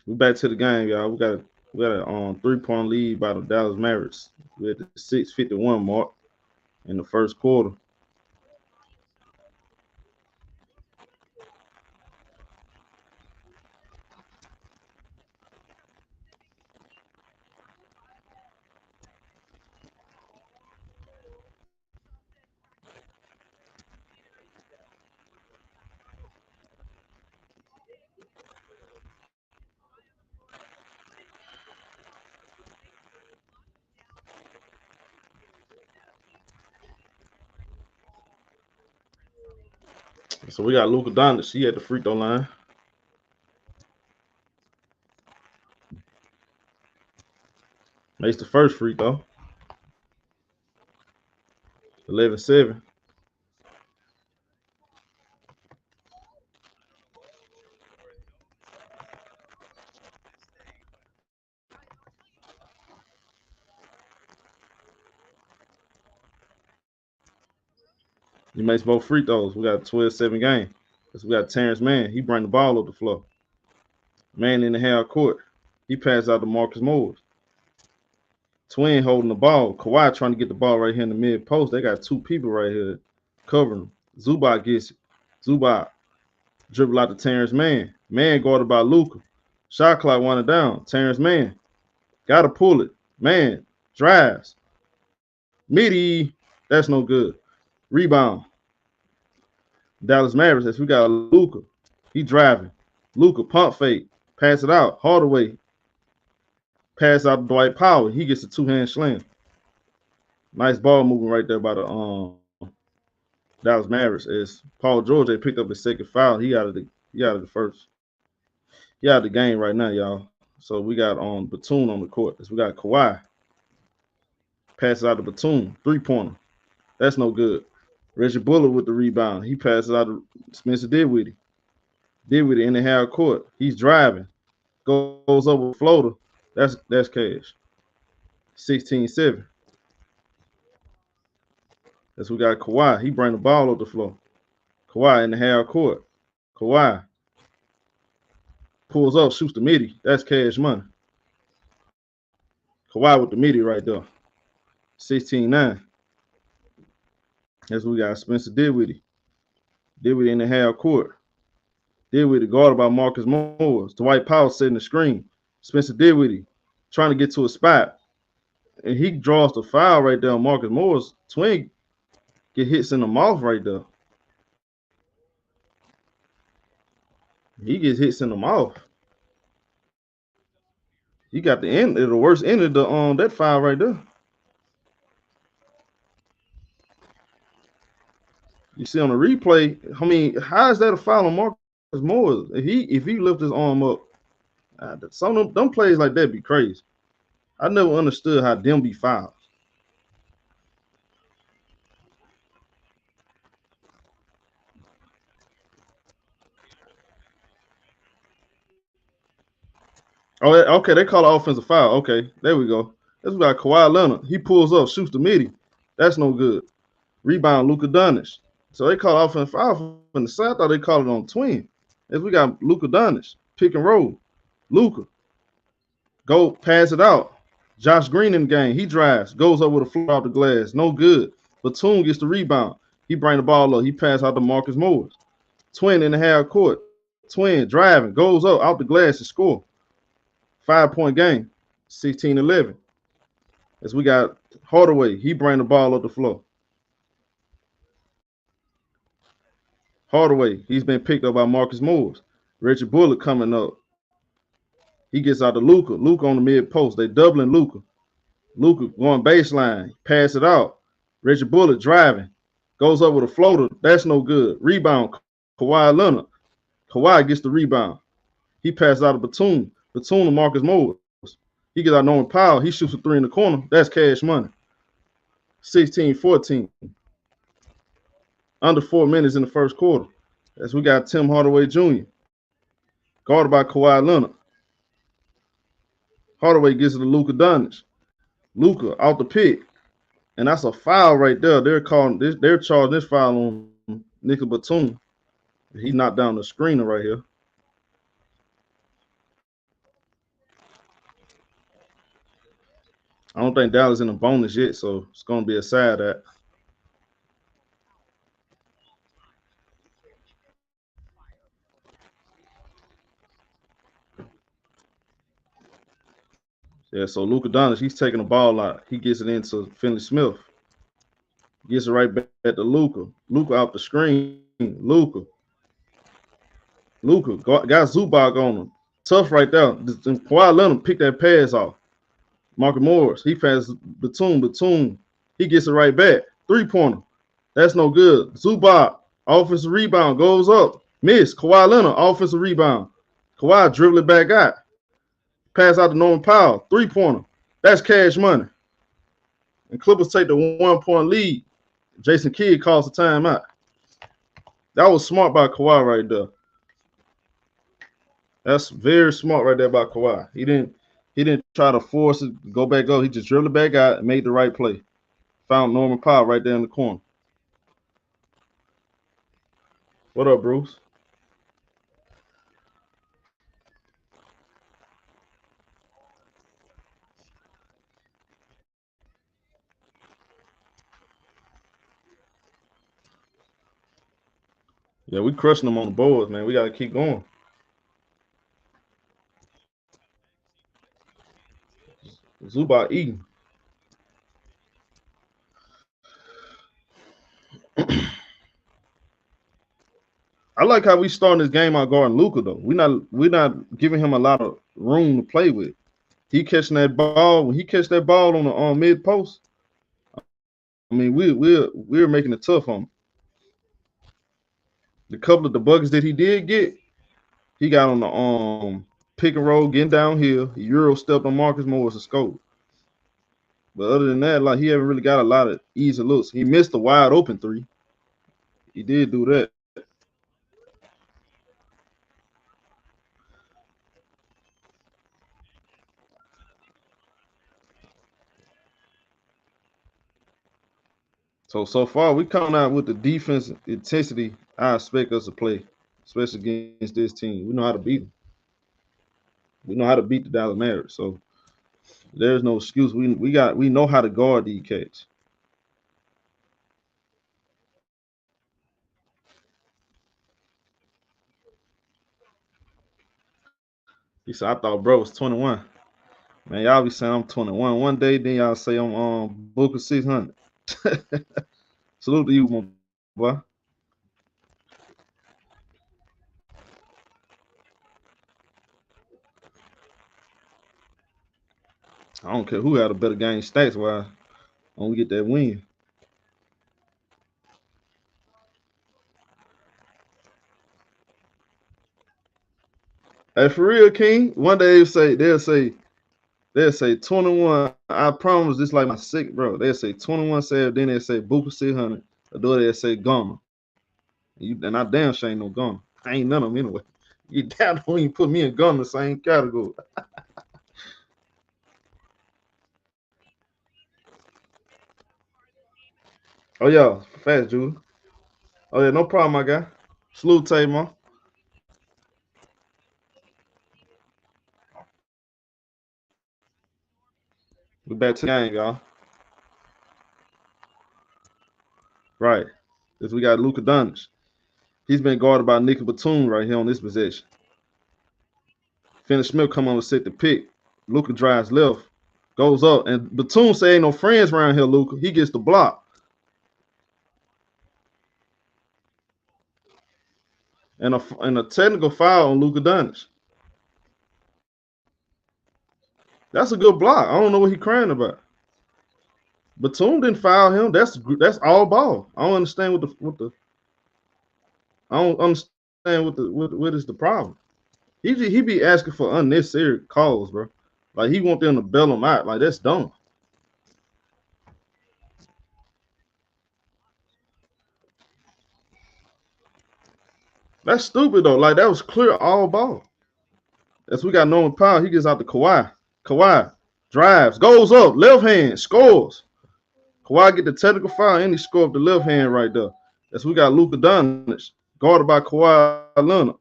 [SPEAKER 1] We back to the game, y'all. We got a 3-point lead by the Dallas Mavericks. We're at the 6:51 mark in the first quarter. So we got Luka Doncic. He at the free throw line. Makes the first free throw. 11-7. He makes both free throws. We got a 12-7 game. So we got Terrence Mann. He bring the ball up the floor. Man in the half court. He passed out to Marcus Morris. Twin holding the ball. Kawhi trying to get the ball right here in the mid post. They got two people right here covering him. Zubac gets it. Zubac dribble out to Terrence Mann. Man guarded by Luka. Shot clock winding down. Terrence Mann. Gotta pull it. Man drives. Midi. That's no good. Rebound. Dallas Mavericks. As we got Luka. He driving. Luka pump fake. Pass it out. Hardaway. Pass out to Dwight Powell. He gets a two-hand slam. Nice ball moving right there by the Dallas Mavericks. As Paul George, they picked up the second foul. He out of the first. He out of the game right now, y'all. So we got Batum on the court. As we got Kawhi. Passes out to Batum. 3-pointer. That's no good. Reggie Bullock with the rebound. He passes out to Spencer Dinwiddie. Dinwiddie in the half court. He's driving. Goes over floater. That's cash. 16-7. As we got Kawhi. He bring the ball up the floor. Kawhi in the half court. Kawhi pulls up, shoots the midi. That's cash money. Kawhi with the midi right there. 16-9. As we got Spencer Dinwiddie. Dinwiddie in the half court. Dinwiddie guarded by Marcus Morris. Dwight Powell setting the screen. Spencer Dinwiddie trying to get to a spot. And he draws the foul right there on Marcus Morris. Twin get hits in the mouth right there. He gets hits in the mouth. He got the worst end of the that foul right there. You see on the replay, I mean, how is that a foul on Marcus Morris? If he lift his arm up, some of them plays like that be crazy. I never understood how them be fouls. Oh, okay. They call it offensive foul. Okay, there we go. This we got Kawhi Leonard. He pulls up, shoots the midi. That's no good. Rebound, Luka Doncic. So they call it offensive foul from the side. I thought they called it on twin. As we got Luka Doncic, pick and roll. Luka, go pass it out. Josh Green in the game. He drives, goes up with a floor off the glass. No good. Batum gets the rebound. He bring the ball up. He pass out to Marcus Morris. Twin in the half court. Twin driving, goes up out the glass and score. 5-point game, 16-11. As we got Hardaway, he bring the ball up the floor. Hardaway, he's been picked up by Marcus Morris. Richard Bullock coming up. He gets out to Luka. Luka on the mid post. They doubling Luka. Luka going baseline. Pass it out. Richard Bullock driving. Goes up with a floater. That's no good. Rebound. Kawhi Leonard. Kawhi gets the rebound. He passes out to Batum. Batum to Marcus Morris. He gets out Norman Powell. He shoots a three in the corner. That's cash money. 16-14. Under 4 minutes in the first quarter. As we got Tim Hardaway Jr. Guarded by Kawhi Leonard. Hardaway gets it to Luka Doncic. Luka out the pick. And that's a foul right there. They're charging this foul on Nicolas Batum. He knocked down the screener right here. I don't think Dallas in the bonus yet, so it's going to be a side at. Yeah, so Luka Doncic, he's taking the ball out. He gets it into Finney Smith. Gets it right back to Luka. Luka out the screen. Luka got Zubac on him. Tough right there. Kawhi Leonard pick that pass off. Marcus Morris, he passes Batum. He gets it right back. 3-pointer. That's no good. Zubac, offensive rebound, goes up. Miss. Kawhi Leonard, offensive rebound. Kawhi dribbling back out. Pass out to Norman Powell. 3-pointer. That's cash money. And Clippers take the 1-point lead. Jason Kidd calls the timeout. That was smart by Kawhi right there. That's very smart right there by Kawhi. He didn't try to force it, go back up. He just dribbled it back out and made the right play. Found Norman Powell right there in the corner. What up, Bruce? Yeah, we crushing them on the boards, man. We got to keep going. Zubac eating. I like how we starting this game out guarding Luka though. We're not giving him a lot of room to play with. He catching that ball. When he catch that ball on the mid post, I mean we're making it tough on him. The couple of the buckets that he did get, he got on the pick and roll, getting downhill. He Euro stepped on Marcus Morris and scored. But other than that, like he haven't really got a lot of easy looks. He missed a wide open 3. He did do that. So far, we coming out with the defense intensity I expect us to play, especially against this team. We know how to beat them. We know how to beat the Dallas Mavericks. So there's no excuse. We know how to guard these cats. He said, I thought bro was 21. Man, y'all be saying I'm 21 one day, then y'all say I'm Booker 600. Salute to you, my boy. I don't care who had a better game stats wise when we get that win. Hey, for real, King. One day they'll say 21. I promise this like my sick, bro. They'll say 21 save, then they'll say Booker 600. Or they'll say Gunner. And I damn sure ain't no Gunner. I ain't none of them anyway. You damn don't even put me and Gunner in the same category. Oh yeah, fast Julie. Oh yeah, no problem, my guy. Salute, Tamar. We back to the game, y'all. Right. Because we got Luka Doncic. He's been guarded by Nick Batum right here on this possession. Finney Smith come on to set the pick. Luka drives left, goes up, and Batum say ain't no friends around here, Luka. He gets the block. And a technical foul on Luka Doncic. That's a good block. I don't know what he crying about. Batum didn't foul him. That's all ball. I don't understand what is the problem. He be asking for unnecessary calls, bro. Like he want them to bail him out. Like that's dumb. That's stupid though. Like that was clear all ball. As we got Norman Powell, he gets out to Kawhi. Kawhi drives, goes up, left hand, scores. Kawhi get the technical foul and he score up the left hand right there. As we got Luka Doncic guarded by Kawhi Leonard.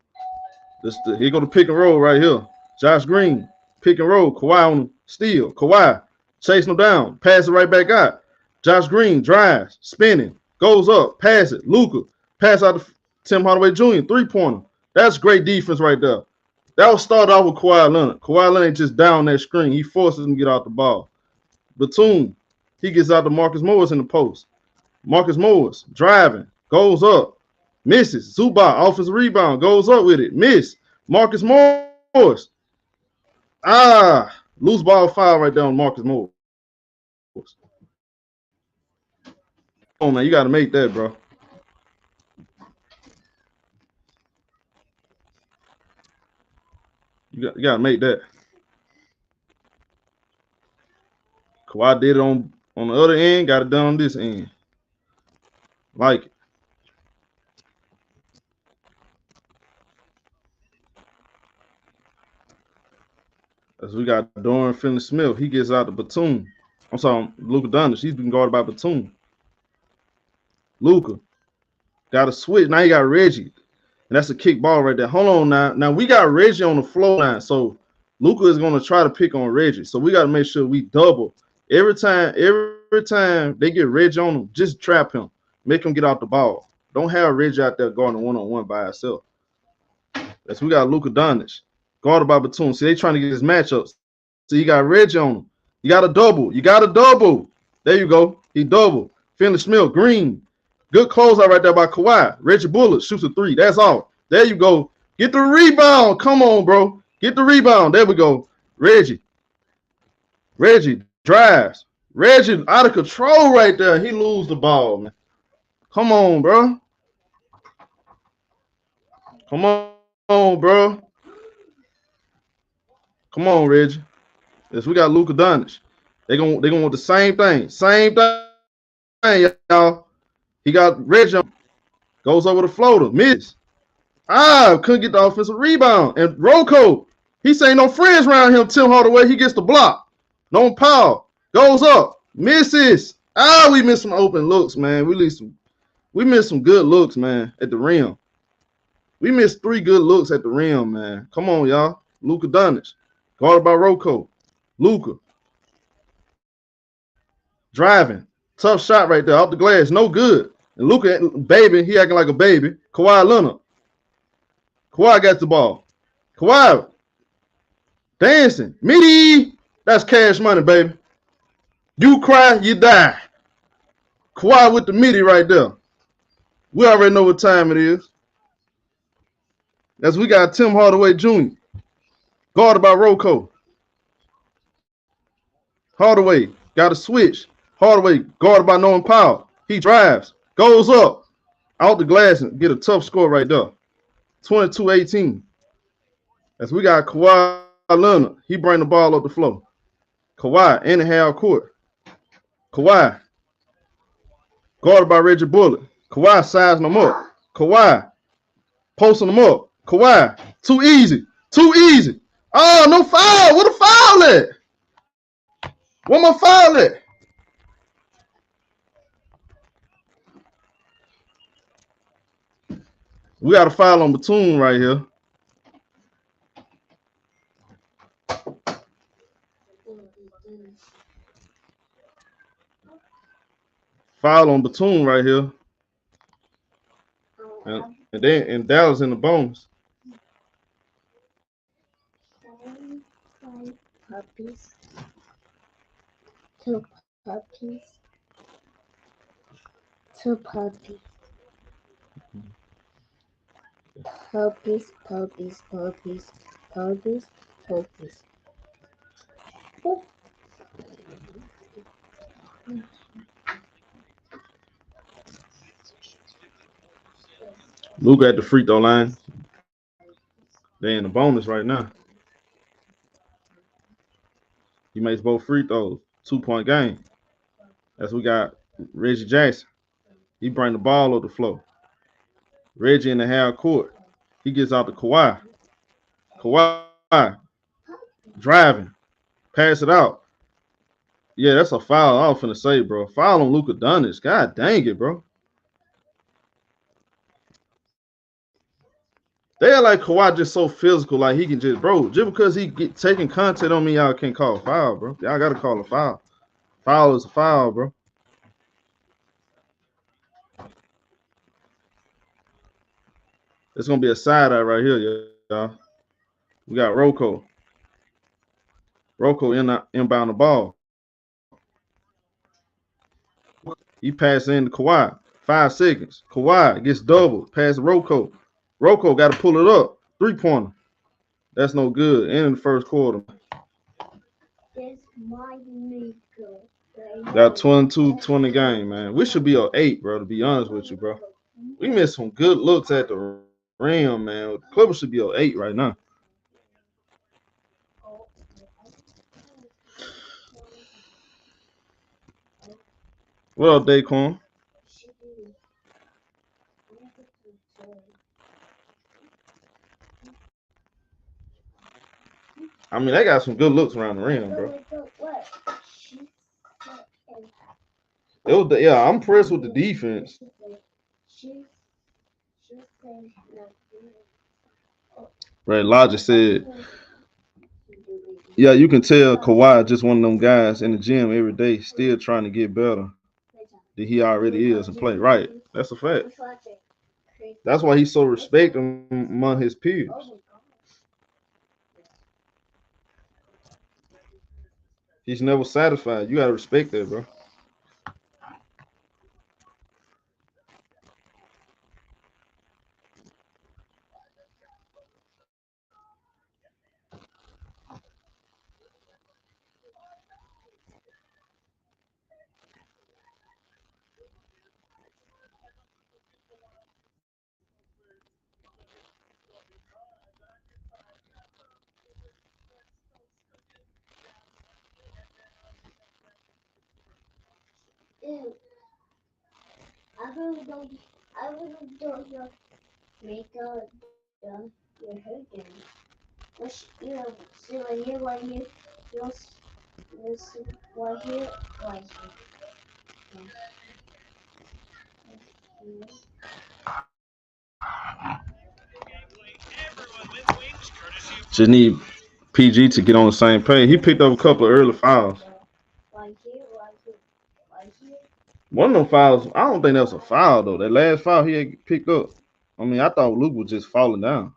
[SPEAKER 1] Here go the pick and roll right here. Josh Green, pick and roll. Kawhi on steal. Kawhi chasing him down. Pass it right back out. Josh Green drives, spinning, goes up, pass it. Luka, pass out to Tim Hardaway Jr., three-pointer. That's great defense right there. That was started off with Kawhi Leonard. Kawhi Leonard just down that screen. He forces him to get out the ball. Batum, he gets out to Marcus Morris in the post. Marcus Morris driving, goes up, misses. Zubac, offensive rebound, goes up with it. Miss. Marcus Morris. Loose ball foul right there on Marcus Morris. Oh, man, you got to make that, bro. You got to make that. Kawhi did it on the other end, got it done on this end. Like it. As we got Dorian Finney-Smith, he gets out to Batum. I'm sorry, Luka Doncic. He's been guarded by Batum. Luka got a switch. Now he got Reggie. And that's a kick ball right there. Hold on now. Now we got Reggie on the floor line. So Luka is going to try to pick on Reggie. So we got to make sure we double. Every time they get Reggie on him, just trap him. Make him get out the ball. Don't have Reggie out there guarding one-on-one by himself. As we got Luka Doncic guarded by Batum. See, they trying to get his matchups. So you got Reggie on him. You got a double. There you go. He double. Finney Smith, Green. Good closeout right there by Kawhi. Reggie Bullock shoots a three. That's all. There you go. Get the rebound. Come on, bro. Get the rebound. There we go. Reggie drives. Reggie out of control right there. He lose the ball, man. Come on, bro. Come on, bro. Come on, Reggie. Yes, we got Luka Doncic. They gonna want the same thing. Same thing, y'all. He got Reggie. Goes over the floater. Miss. Couldn't get the offensive rebound. And Rocco, he saying no friends around him. Tim Hardaway, he gets the block. No Powell. Goes up. Misses. We missed some open looks, man. We missed some good looks, man, at the rim. We missed 3 good looks at the rim, man. Come on, y'all. Luka Doncic. Guarded by Rocco. Luka. Driving. Tough shot right there. Off the glass. No good. And Luka, baby, he acting like a baby. Kawhi Leonard. Kawhi got the ball. Kawhi dancing. Midi. That's cash money, baby. You cry, you die. Kawhi with the midi right there. We already know what time it is. As we got Tim Hardaway Jr. guarded by Rocco. Hardaway got a switch. Hardaway guarded by Norman Powell. He drives, goes up, out the glass and get a tough score right there. 22-18. As we got Kawhi Leonard. He bring the ball up the floor. Kawhi in the half court. Kawhi guarded by Reggie Bullock. Kawhi sizing them up. Kawhi posting them up. Kawhi, too easy. Oh, no foul. What a foul at? Where my foul at? We got a foul on Batum right here. Foul on Batum right here. And then Dallas in the bonus.
[SPEAKER 3] Puppies. Two puppies. Two puppies. Puppies, puppies, puppies, puppies, puppies.
[SPEAKER 1] Luke at the free throw line. They in the bonus right now. He makes both free throws. 2-point game. As we got Reggie Jackson. He bring the ball over the floor. Reggie in the half court. He gets out to Kawhi. Kawhi driving. Pass it out. Yeah, that's a foul. I was finna say, bro. Foul on Luka Doncic. God dang it, bro. They're like Kawhi just so physical, like he can just, bro, just because he get taking content on me, y'all can't call a foul, bro. Y'all got to call a foul. Foul is a foul, bro. It's going to be a side eye right here, y'all. We got Rocco. Rocco inbound the ball. He passes in to Kawhi. 5 seconds. Kawhi gets doubled. Pass Rocco. Rocco got to pull it up. 3-pointer. That's no good. End of the first quarter. Got 22-20 game, man. We should be on 8, bro, to be honest with you, bro. We missed some good looks at the rim, man. The Clippers should be on 8 right now. What up, Daquan? I mean, they got some good looks around the rim, bro. Yeah, I'm impressed with the defense. Right, Logic said, yeah, you can tell Kawhi just one of them guys in the gym every day, still trying to get better than he already is and play. Right, that's a fact. That's why he's so respected among his peers. He's never satisfied. You gotta respect that, bro.
[SPEAKER 3] I really don't your makeup done your hair done. Which see right here, you'll see right here.
[SPEAKER 1] Just need PG to get on the same page. He picked up a couple of early fouls.
[SPEAKER 3] Right here.
[SPEAKER 1] One of them fouls, I don't think that was a foul though. That last foul he had picked up. I mean, I thought Luke was just falling down.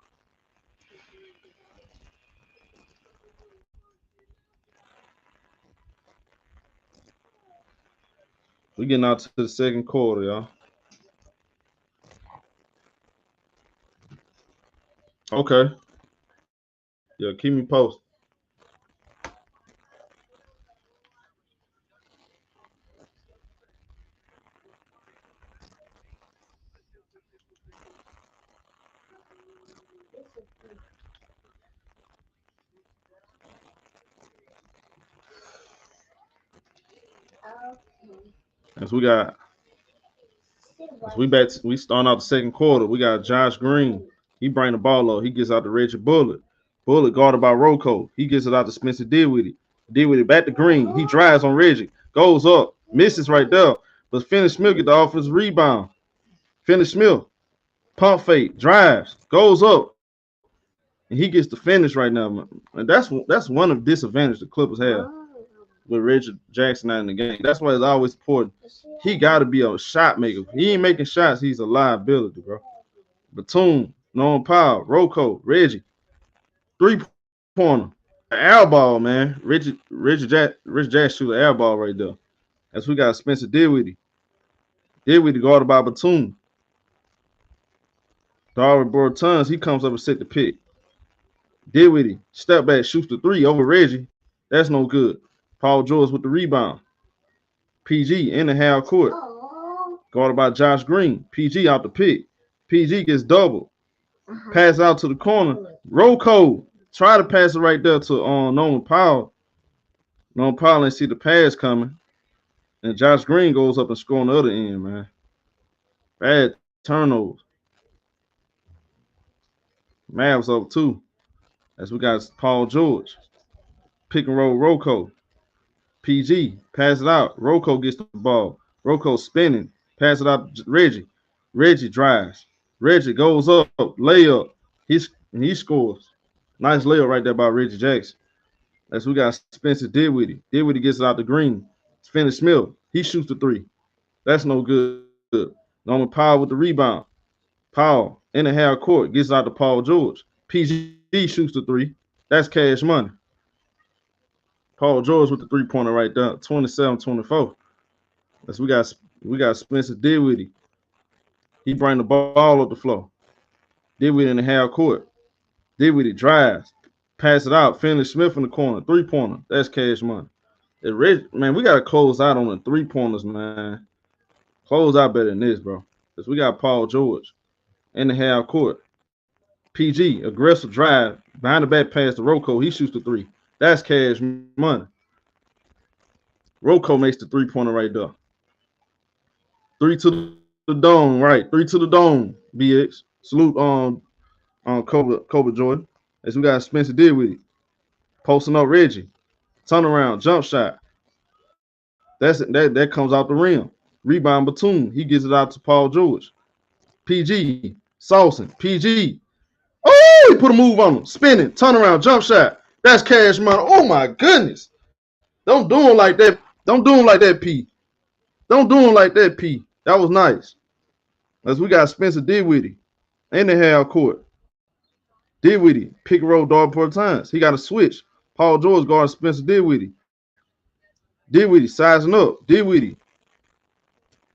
[SPEAKER 1] We getting out to the second quarter, y'all. Okay. Yeah, keep me posted. As we starting out the second quarter, we got Josh Green. He bring the ball up. He gets out to Reggie Bullock. Bullock guarded by Rocco. He gets it out to Spencer Dinwiddie. Dinwiddie back to Green. He drives on Reggie. Goes up. Misses right there. But Finney Smith get the offensive rebound. Finney Smith. Pump fake, drives, goes up, and he gets the finish right now, man. And that's one of the disadvantages the Clippers have with Reggie Jackson out in the game. That's why it's always important. He got to be a shot maker. If he ain't making shots, he's a liability, bro. Batum, Norman Powell, Rocco, Reggie, 3-pointer, air ball, man. Reggie Jackson shoot an air ball right there. As we got Spencer Dinwiddie. Dinwiddie guarded by Batum. Darwin Bortons, he comes up and set the pick. Dinwiddie, step back, shoots the 3 over Reggie. That's no good. Paul George with the rebound. PG in the half court. Guarded by Josh Green. PG out the pick. PG gets doubled. Pass out to the corner. Rocco try to pass it right there to Norman Powell. Norman Powell ain't see the pass coming. And Josh Green goes up and score on the other end, man. Bad turnovers. Mavs up 2. As we got Paul George. Pick and roll Rocco. PG, pass it out. Rocco gets the ball. Rocco spinning. Pass it out to Reggie. Reggie drives. Reggie goes up. Layup. He scores. Nice layup right there by Reggie Jackson. As we got Spencer Dinwiddie. Dinwiddie gets it out to Green. Finney Smith. He shoots the 3. That's no good. Norman Powell with the rebound. Powell in the half court gets out to Paul George. PG shoots the 3. That's cash money. Paul George with the 3-pointer right there, 27-24. As we got Spencer Dinwiddie. He bring the ball up the floor. Dinwiddie in the half court. Dinwiddie drives, pass it out. Finney Smith in the corner, 3-pointer. That's cash money. Man, we got to close out on the 3-pointers, man. Close out better than this, bro. Because we got Paul George in the half court. PG, aggressive drive, behind the back pass to Rocco. He shoots the 3. That's cash money. Rocco makes the 3-pointer right there. 3 to the dome, right? 3 to the dome, BX. Salute Kobe Jordan. As we got Spencer Dinwiddie posting up Reggie. Turnaround, jump shot. That comes out the rim. Rebound Batum. He gives it out to Paul George. PG, saucing. PG. Oh, he put a move on him. Spinning, turnaround, jump shot. That's cash money. Oh my goodness. Don't do him like that. Don't do him like that, P. Don't do him like that, P. That was nice. As we got Spencer Dinwiddie in the half court. Dinwiddie, pick and roll Darwin Bortons. He got a switch. Paul George guard Spencer Dinwiddie. Dinwiddie sizing up. Dinwiddie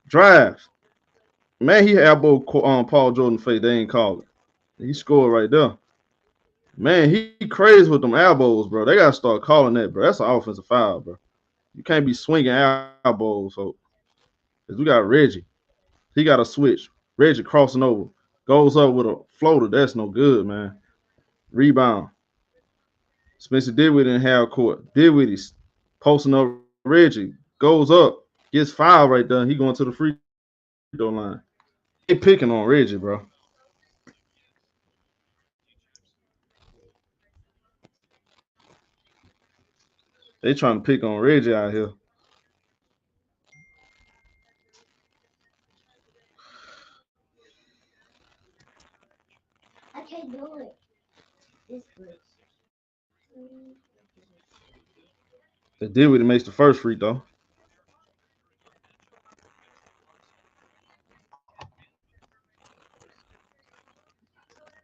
[SPEAKER 1] drives. Man, he elbowed Paul Jordan face. They ain't called it. He scored right there. Man, he crazy with them elbows, bro. They got to start calling that, bro. That's an offensive foul, bro. You can't be swinging elbows. So, we got Reggie. He got a switch. Reggie crossing over. Goes up with a floater. That's no good, man. Rebound. Spencer Dinwiddie in half court. Dinwiddie posting up Reggie. Goes up. Gets fouled right there. He going to the free throw line. They picking on Reggie, bro. They trying to pick on Reggie out here.
[SPEAKER 3] I can't do it. This place.
[SPEAKER 1] They did what it makes the first free throw.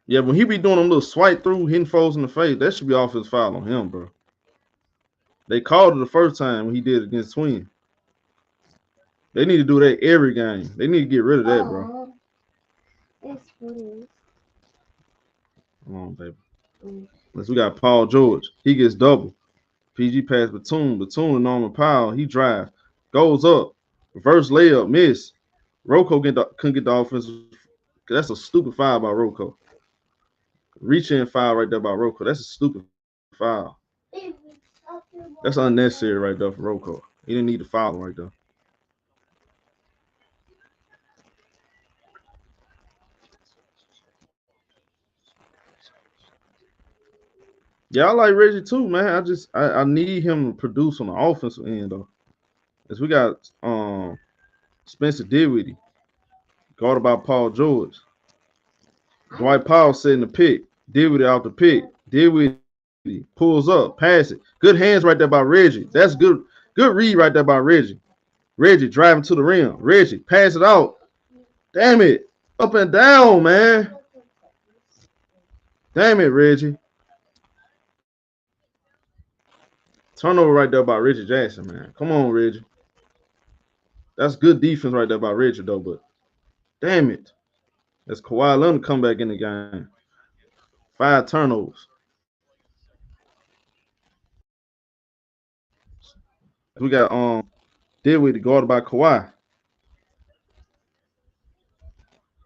[SPEAKER 1] Yeah, when he be doing them little swipe through, hitting foes in the face, that should be offensive foul on him, bro. They called it the first time when he did it against Twin. They need to do that every game. They need to get rid of that, bro.
[SPEAKER 3] It's funny.
[SPEAKER 1] Come on, baby. Unless we got Paul George. He gets double. PG pass Batum. Batum and Norman Powell. He drives. Goes up. Reverse layup. Miss. Rocco couldn't get the offensive. That's a stupid foul by Rocco. Reach in foul right there by Rocco. That's a stupid foul. That's unnecessary right there for Rocco. He didn't need to foul right there. Yeah, I like Reggie too, man. I need him to produce on the offensive end though. As we got Spencer Dinwiddie, guarded by Paul George. Dwight Powell setting the pick. Did with it off the pick. Did with it. Pulls up. Pass it. Good hands right there by Reggie. That's good. Good read right there by Reggie. Reggie driving to the rim. Reggie, pass it out. Damn it. Up and down, man. Damn it, Reggie. Turnover right there by Reggie Jackson, man. Come on, Reggie. That's good defense right there by Reggie, though, but damn it. That's Kawhi Leonard come back in the game. 5 turnovers. We got Dinwiddie guarded by Kawhi.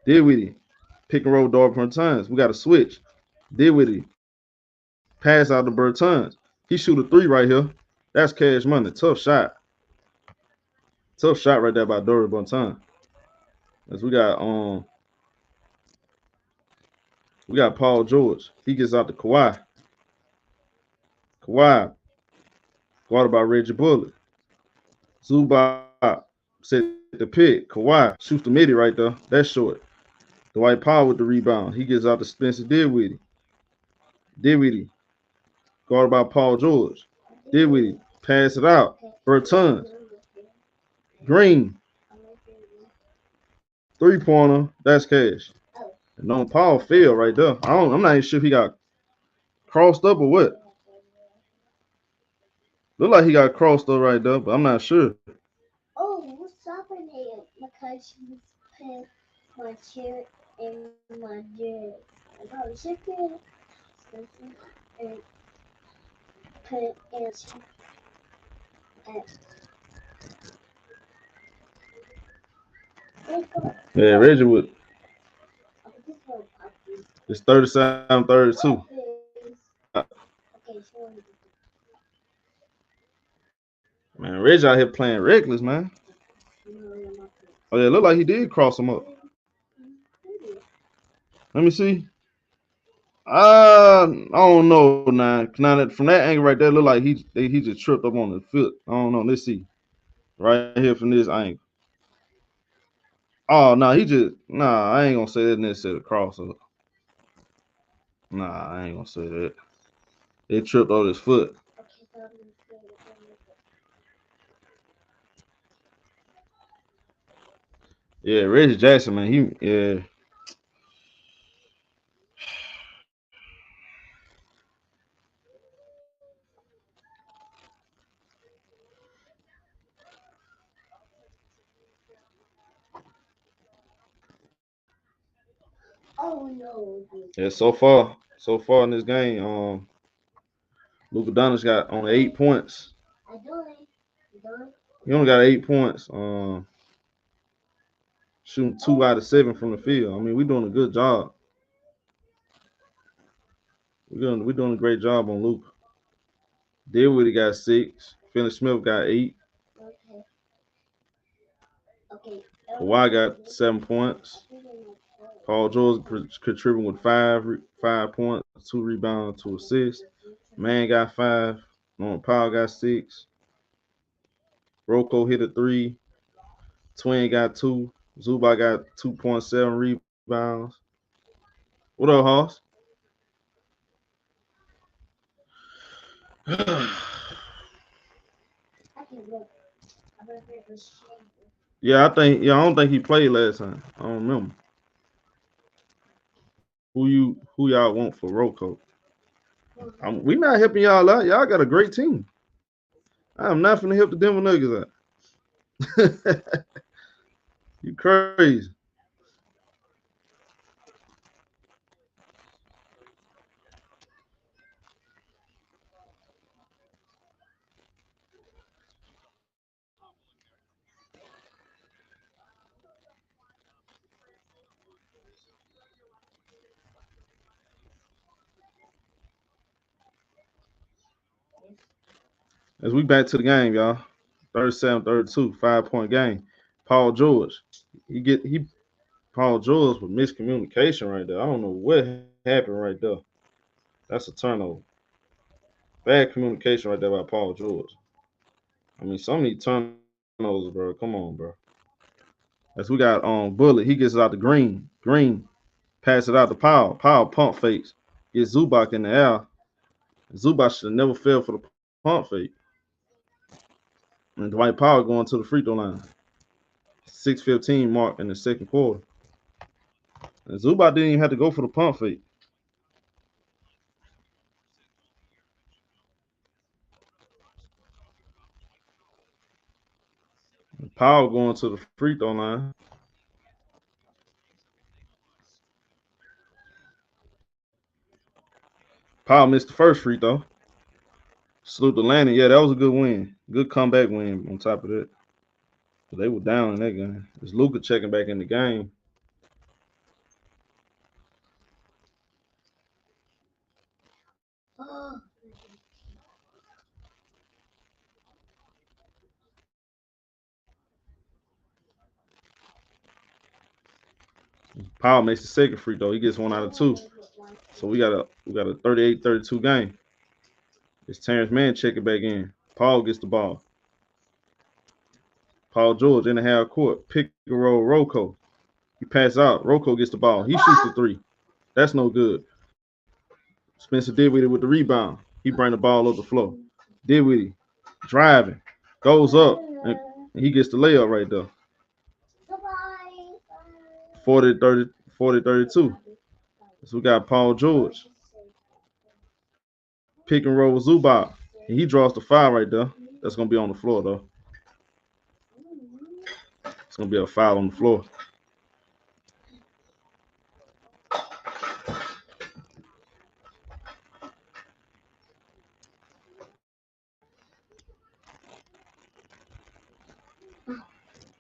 [SPEAKER 1] Dinwiddie pick and roll dog Bertans. We got a switch. Dinwiddie pass out to Bertans. He shoot a 3 right here. That's cash money. Tough shot. Tough shot right there by Dory Bertans. As we got Paul George. He gets out to Kawhi. Kawhi guarded by Reggie Bullock. Zubac set the pick. Kawhi shoots the midi right there. That's short. Dwight Powell with the rebound. He gets out to Spencer Dinwiddie. Dinwiddie guarded by Paul George. Dinwiddie pass it out. Bertans. Green. 3-pointer. That's cash. And on Paul fell right there. I'm not even sure if he got crossed up or what. Look like he got crossed up right there, but I'm not sure.
[SPEAKER 3] Oh, what's happening here? Because she's put my chair in my dress. I got a chicken and put it in
[SPEAKER 1] Yeah, Reggie would. It's 37-32. Man, Reggie out here playing reckless, man. Oh, yeah, look like he did cross him up. Let me see. I don't know now. Now from that angle right there, look like he just tripped up on the foot. I don't know. Let's see. Right here from this angle. Oh no, I ain't gonna say that necessarily cross up. Nah, I ain't gonna say that. It tripped over his foot. Yeah, Reggie Jackson, man, yeah.
[SPEAKER 3] Oh no.
[SPEAKER 1] Yeah, so far in this game, Luka Doncic got only 8 points. He only got 8 points. Shooting 2 out of 7 from the field. I mean, we're doing a good job. We're doing a great job on Luka. Dinwiddie got 6. Finney Smith got 8. Kawhi got 7 points. Paul George contributing with 5 points, 2 rebounds, 2 assists. Man got 5. Norman Powell got 6. Rocco hit a 3. Twin got 2. Zubac got 2.7 rebounds. What up, Hoss? Yeah, I don't think he played last time. I don't remember. Who y'all want for Rocco? We not helping y'all out. Y'all got a great team. I'm not finna help the Denver Nuggets out. You crazy. As we back to the game, y'all. 37-32, 5-point game. Paul George. Paul George with miscommunication right there. I don't know what happened right there. That's a turnover. Bad communication right there by Paul George. I mean, some of these turnovers, bro. Come on, bro. As we got Bullet. He gets out the green. Pass it out to Powell. Powell pump fakes. Get Zubac in the air. Zubac should have never fell for the pump fake. And Dwight Powell going to the free throw line. 6:15 mark in the second quarter. And Zubac didn't even have to go for the pump fake. Powell going to the free throw line. Powell missed the first free throw. Salute to Landon. Yeah, that was a good win. Good comeback win on top of that. But they were down in that game. It's Luka checking back in the game. Powell makes the second free throw. He gets 1 out of 2. So we got a 38-32 game. It's Terrence Mann checking back in. Paul gets the ball. Paul George in the half court. Pick and roll Rocco. He passes out. Rocco gets the ball. He shoots the 3. That's no good. Spencer Dinwiddie with the rebound. He bring the ball up the floor. Dinwiddie driving. Goes up. And he gets the layup right there. 40-32. So we got Paul George. Pick and roll with Zubac. And he draws the foul right there. That's going to be on the floor, though. It's going to be a foul on the floor.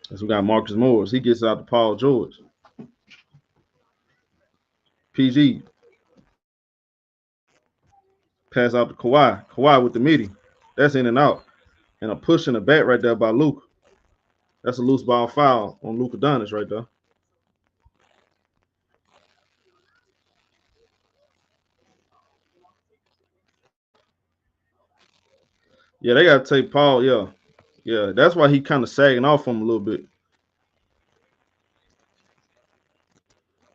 [SPEAKER 1] So we got Marcus Morris. He gets out to Paul George. PG. Pass out to Kawhi. Kawhi with the midi. That's in and out. And a push in the back right there by Luka. That's a loose ball foul on Luka Doncic right there. Yeah, they got to take Paul. Yeah, that's why he kind of sagging off him a little bit.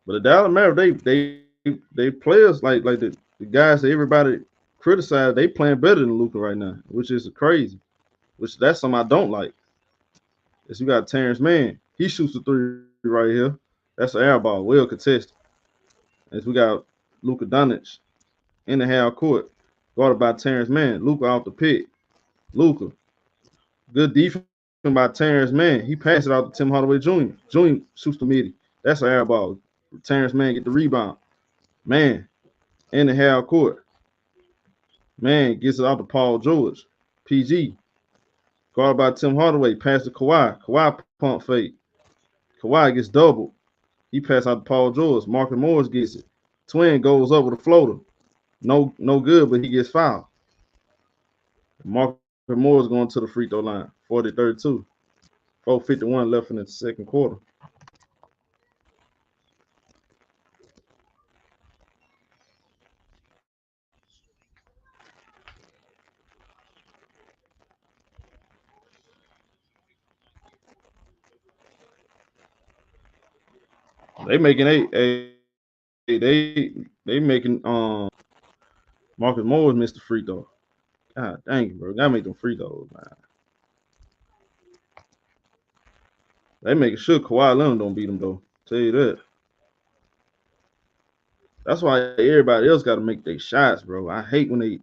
[SPEAKER 1] But the Dallas Mavericks, they players like the guys that everybody criticize, they playing better than Luka right now, which is crazy. Which that's something I don't like. Is you got Terrence Mann. He shoots the 3 right here. That's an air ball, well contested. As we got Luka Doncic in the half court, guarded by Terrence Mann. Luka off the pick. Luka, good defense by Terrence Mann. He passed it out to Tim Hardaway Jr. Jr. shoots the midi. That's an air ball. Terrence Mann get the rebound. Man, in the half court. Man gets it out to Paul George. PG. Guarded by Tim Hardaway. Pass to Kawhi. Kawhi pump fake. Kawhi gets doubled. He passed out to Paul George. Marcus Morris gets it. Twin goes up with a floater. No good, but he gets fouled. Marcus Morris going to the free throw line. 40-32. 4:51 left in the second quarter. They making they making Marcus Morris missed the free throw. God dang it, bro. Gotta make them free throws, man. They making sure Kawhi Leonard don't beat him though. Tell you that. That's why everybody else got to make their shots, bro. I hate when he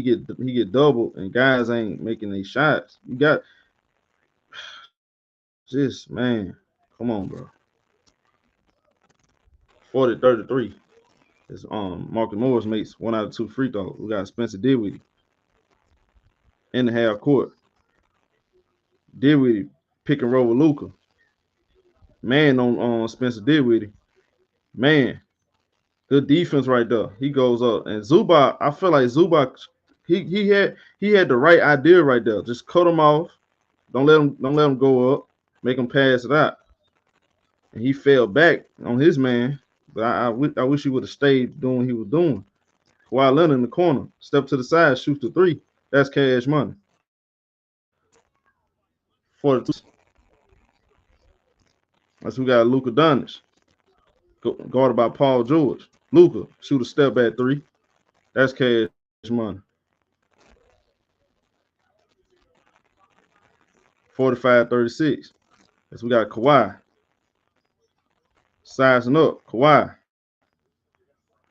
[SPEAKER 1] get doubled and guys ain't making their shots. You got just man, come on, bro. 40-33. It's Marcus Morris makes 1 out of 2 free throws. We got Spencer Dinwiddie in the half court. Dinwiddie pick and roll with Luka. Man on Spencer Dinwiddie. Man, good defense right there. He goes up. And Zubac, I feel like Zubac, he had the right idea right there. Just cut him off. Don't let him go up. Make him pass it out. And he fell back on his man. But I wish he would have stayed doing what he was doing. Kawhi Leonard in the corner. Step to the side, shoots the 3. That's cash money. 42. That's who got Luka Doncic. guarded by Paul George. Luka, shoot a step back three. That's cash money. 45-36. As we got Kawhi. Sizing up. Kawhi.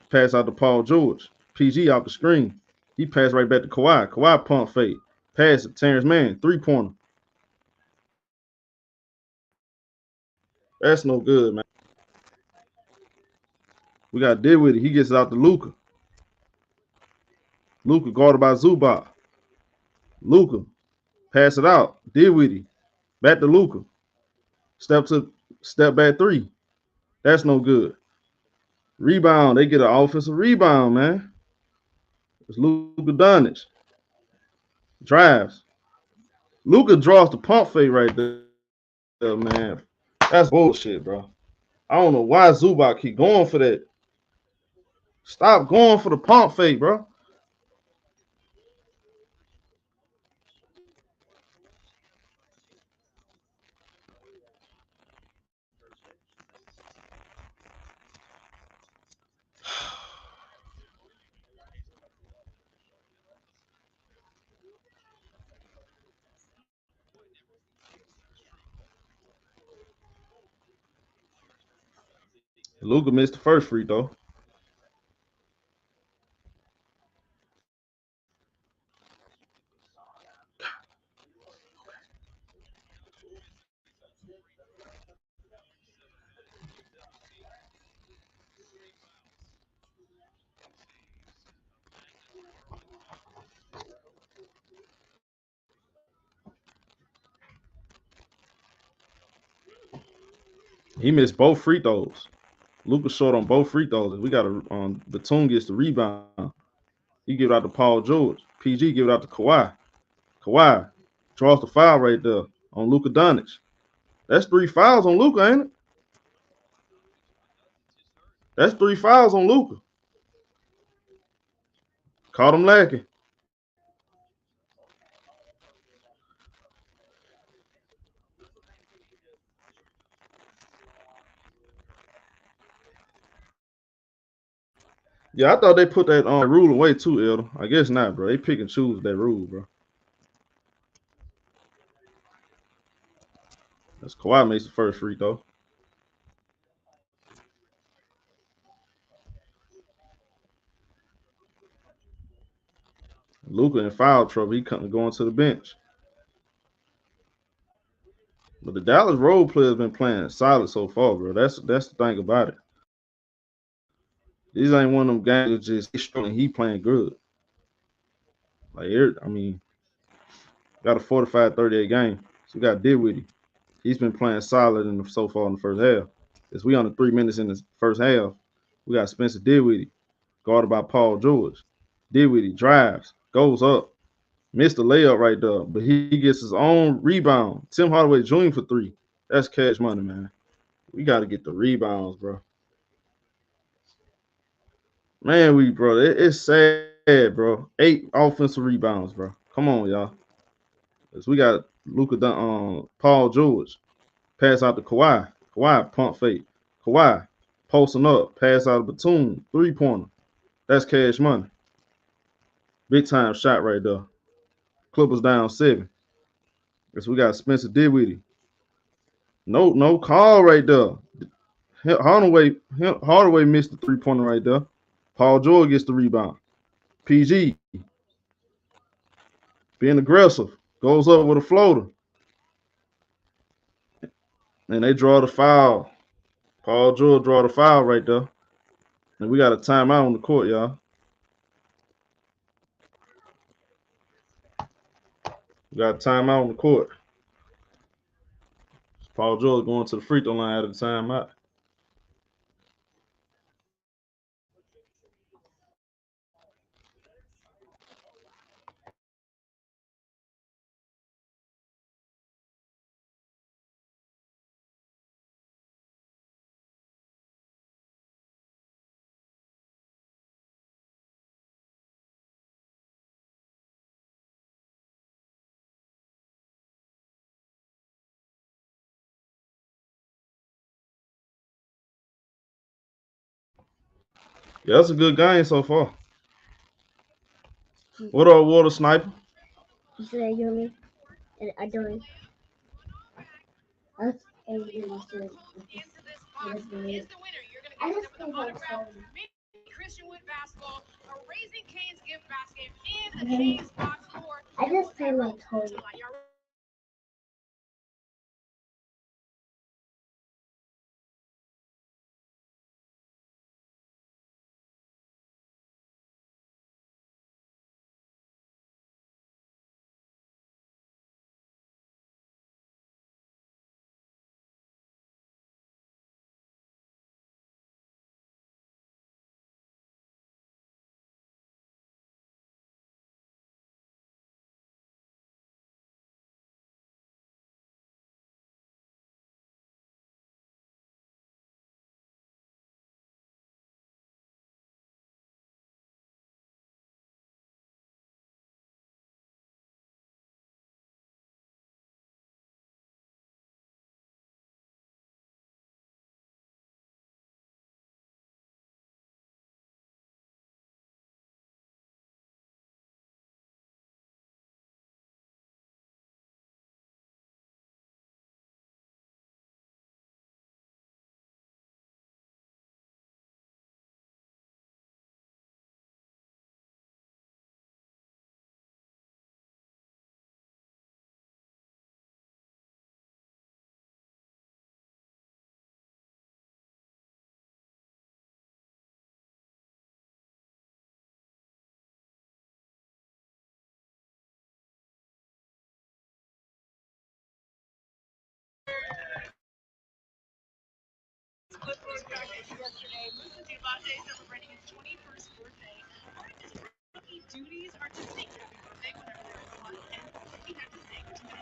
[SPEAKER 1] Pass out to Paul George. PG out the screen. He passed right back to Kawhi. Kawhi pump fake. Pass it. Terrence Mann. 3-pointer. That's no good, man. We got Dinwiddie. He gets it out to Luka. Luka guarded by Zubac. Luka. Pass it out. Dinwiddie. Back to Luka. Step back three. That's no good. Rebound. They get an offensive rebound, man. It's Luka Doncic. Drives. Luka draws the pump fake right there, man. That's bullshit, bro. I don't know why Zubac keep going for that. Stop going for the pump fake, bro. Luka missed the first free throw. He missed both free throws. Luka short on both free throws. We got a Batum gets the rebound. He give it out to Paul George. PG give it out to Kawhi. Kawhi draws the foul right there on Luka Doncic. That's 3 fouls on Luka, ain't it? That's 3 fouls on Luka. Caught him lacking. Yeah, I thought they put that rule away too, Elder. I guess not, bro. They pick and choose that rule, bro. That's Kawhi makes the first free throw. Luka in foul trouble. He going to the bench. But the Dallas role players been playing solid so far, bro. That's the thing about it. These ain't one of them games that just struggling. He playing good. Like, I mean, got a 45-38 game. So we got Dinwiddie. He's been playing solid so far in the first half. As we under 3 minutes in the first half, we got Spencer Dinwiddie, guarded by Paul George. Dinwiddie drives, goes up, missed the layup right there, but he gets his own rebound. Tim Hardaway Jr. for 3. That's cash money, man. We got to get the rebounds, bro. Man, it's sad, bro. 8 offensive rebounds, bro. Come on, y'all. As we got Paul George. Pass out to Kawhi. Kawhi pump fake. Kawhi posting up. Pass out to Batum. 3-pointer. That's cash money. Big time shot right there. Clippers down 7. As we got Spencer Dinwiddie. No call right there. Hardaway missed the 3-pointer right there. Paul George gets the rebound. PG being aggressive. Goes up with a floater. And they draw the foul. Paul George draw the foul right there. And we got a timeout on the court, y'all. We got a timeout on the court. Paul George going to the free throw line at the timeout. Yeah, that's a good game so far. What up, Water Sniper?
[SPEAKER 3] You said you hear me? And I don't. That's and you know, so I just believe. I just think I'm sorry. I just play my toy.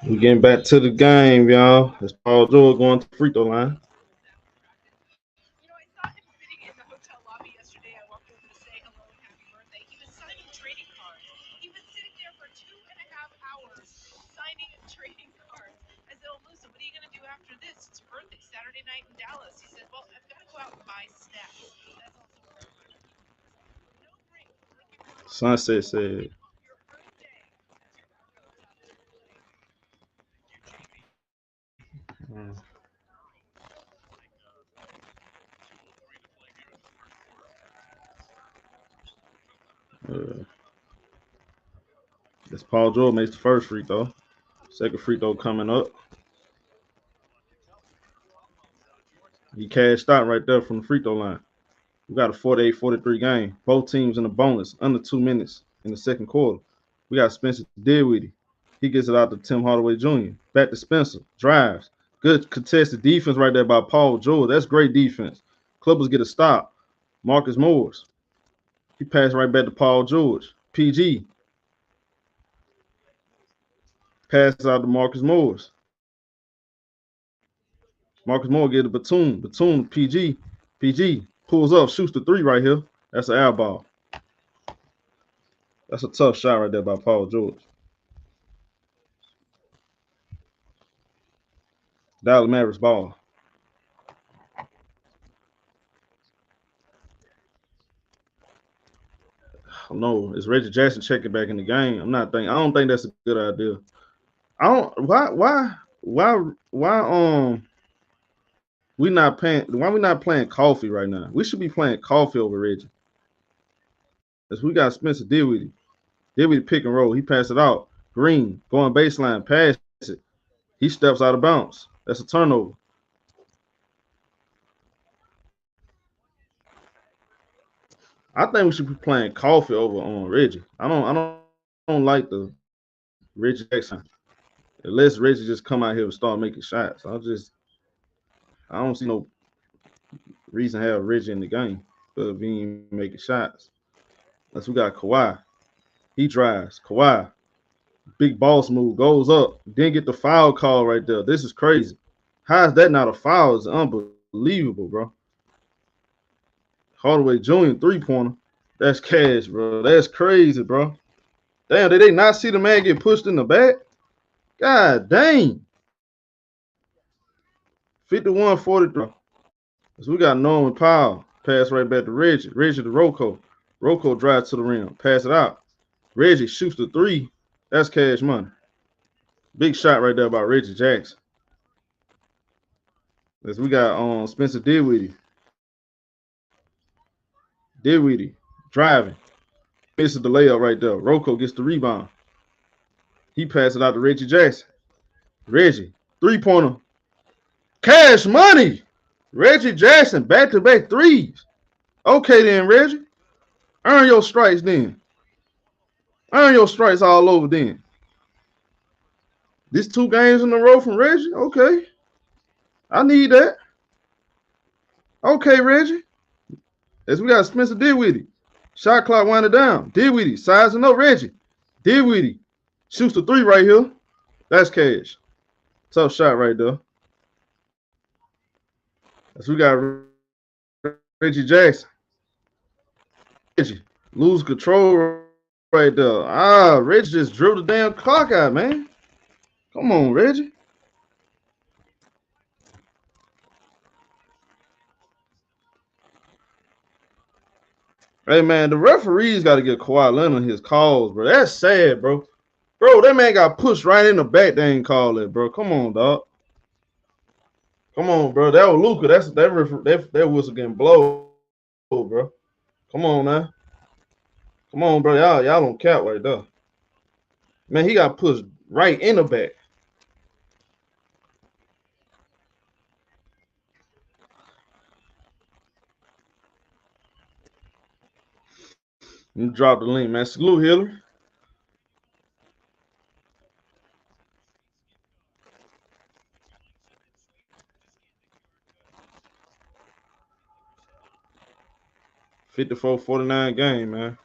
[SPEAKER 1] We getting back to the game, y'all. It's Paul George going to the free throw line. Sunset said. Uh, This Paul George makes the first free throw. Second free throw coming up. He cashed out right there from the free throw line. We got a 48-43 game. Both teams in the bonus under 2 minutes in the second quarter. We got Spencer Dinwiddie. He gets it out to Tim Hardaway Jr. Back to Spencer. Drives. Good contested defense right there by Paul George. That's great defense. Clippers get a stop. Marcus Morris. He passed right back to Paul George. PG. Passes out to Marcus Morris. Marcus Morris gets a Batum. Batum, PG. PG pulls up, shoots the three right here. That's an air ball. That's a tough shot right there by Paul George. Dallas Mavericks ball. No, it's Reggie Jackson checking back in the game. I don't think that's a good idea. I don't. Why? Why we not playing Coffee right now? We should be playing Coffee over Reggie. As we got Spencer Dinwiddie. Dinwiddie pick and roll. He passed it out. Green going baseline, pass it. He steps out of bounds. That's a turnover. I think we should be playing Coffee over on Reggie. I don't like the Reggie Jackson. Unless Reggie just come out here and start making shots. I don't see no reason to have Reggie in the game for being making shots. Unless we got Kawhi. He drives. Kawhi. Big boss move. Goes up. Didn't get the foul call right there. This is crazy. How is that not a foul? It's unbelievable, bro. Hardaway Jr. 3-pointer. That's cash, bro. That's crazy, bro. Damn, did they not see the man get pushed in the back? God dang. 51-43. So we got Norman Powell. Pass right back to Reggie. Reggie to Rocco. Rocco drives to the rim. Pass it out. Reggie shoots the three. That's cash money. Big shot right there by Reggie Jackson. As we got Spencer Dinwiddie. Dinwiddie driving. Misses the layup right there. Rocco gets the rebound. He passes it out to Reggie Jackson. Reggie, three-pointer. Cash money. Reggie Jackson, back-to-back threes. Okay then, Reggie. Earn your stripes then. Earn your stripes all over then. This 2 games in a row from Reggie? Okay. I need that. Okay, Reggie. As we got Spencer Dinwiddie. Shot clock winding down. Dinwiddie sizing up Reggie. Dinwiddie shoots the 3 right here. That's cash. Tough shot right there. As we got Reggie Jackson. Reggie lose control right there. Reggie just drew the damn clock out, man. Come on, Reggie. Hey, man, the referees got to get Kawhi Leonard his calls, bro. That's sad, bro. Bro, that man got pushed right in the back. They ain't call it, bro. Come on, dog. Come on, bro. That was Luka. That whistle getting blown, bro. Come on, now. Come on, bro. Y'all don't cap right there. Man, he got pushed right in the back. You drop the link, man. Salute, Hillary. $54-49 game, man.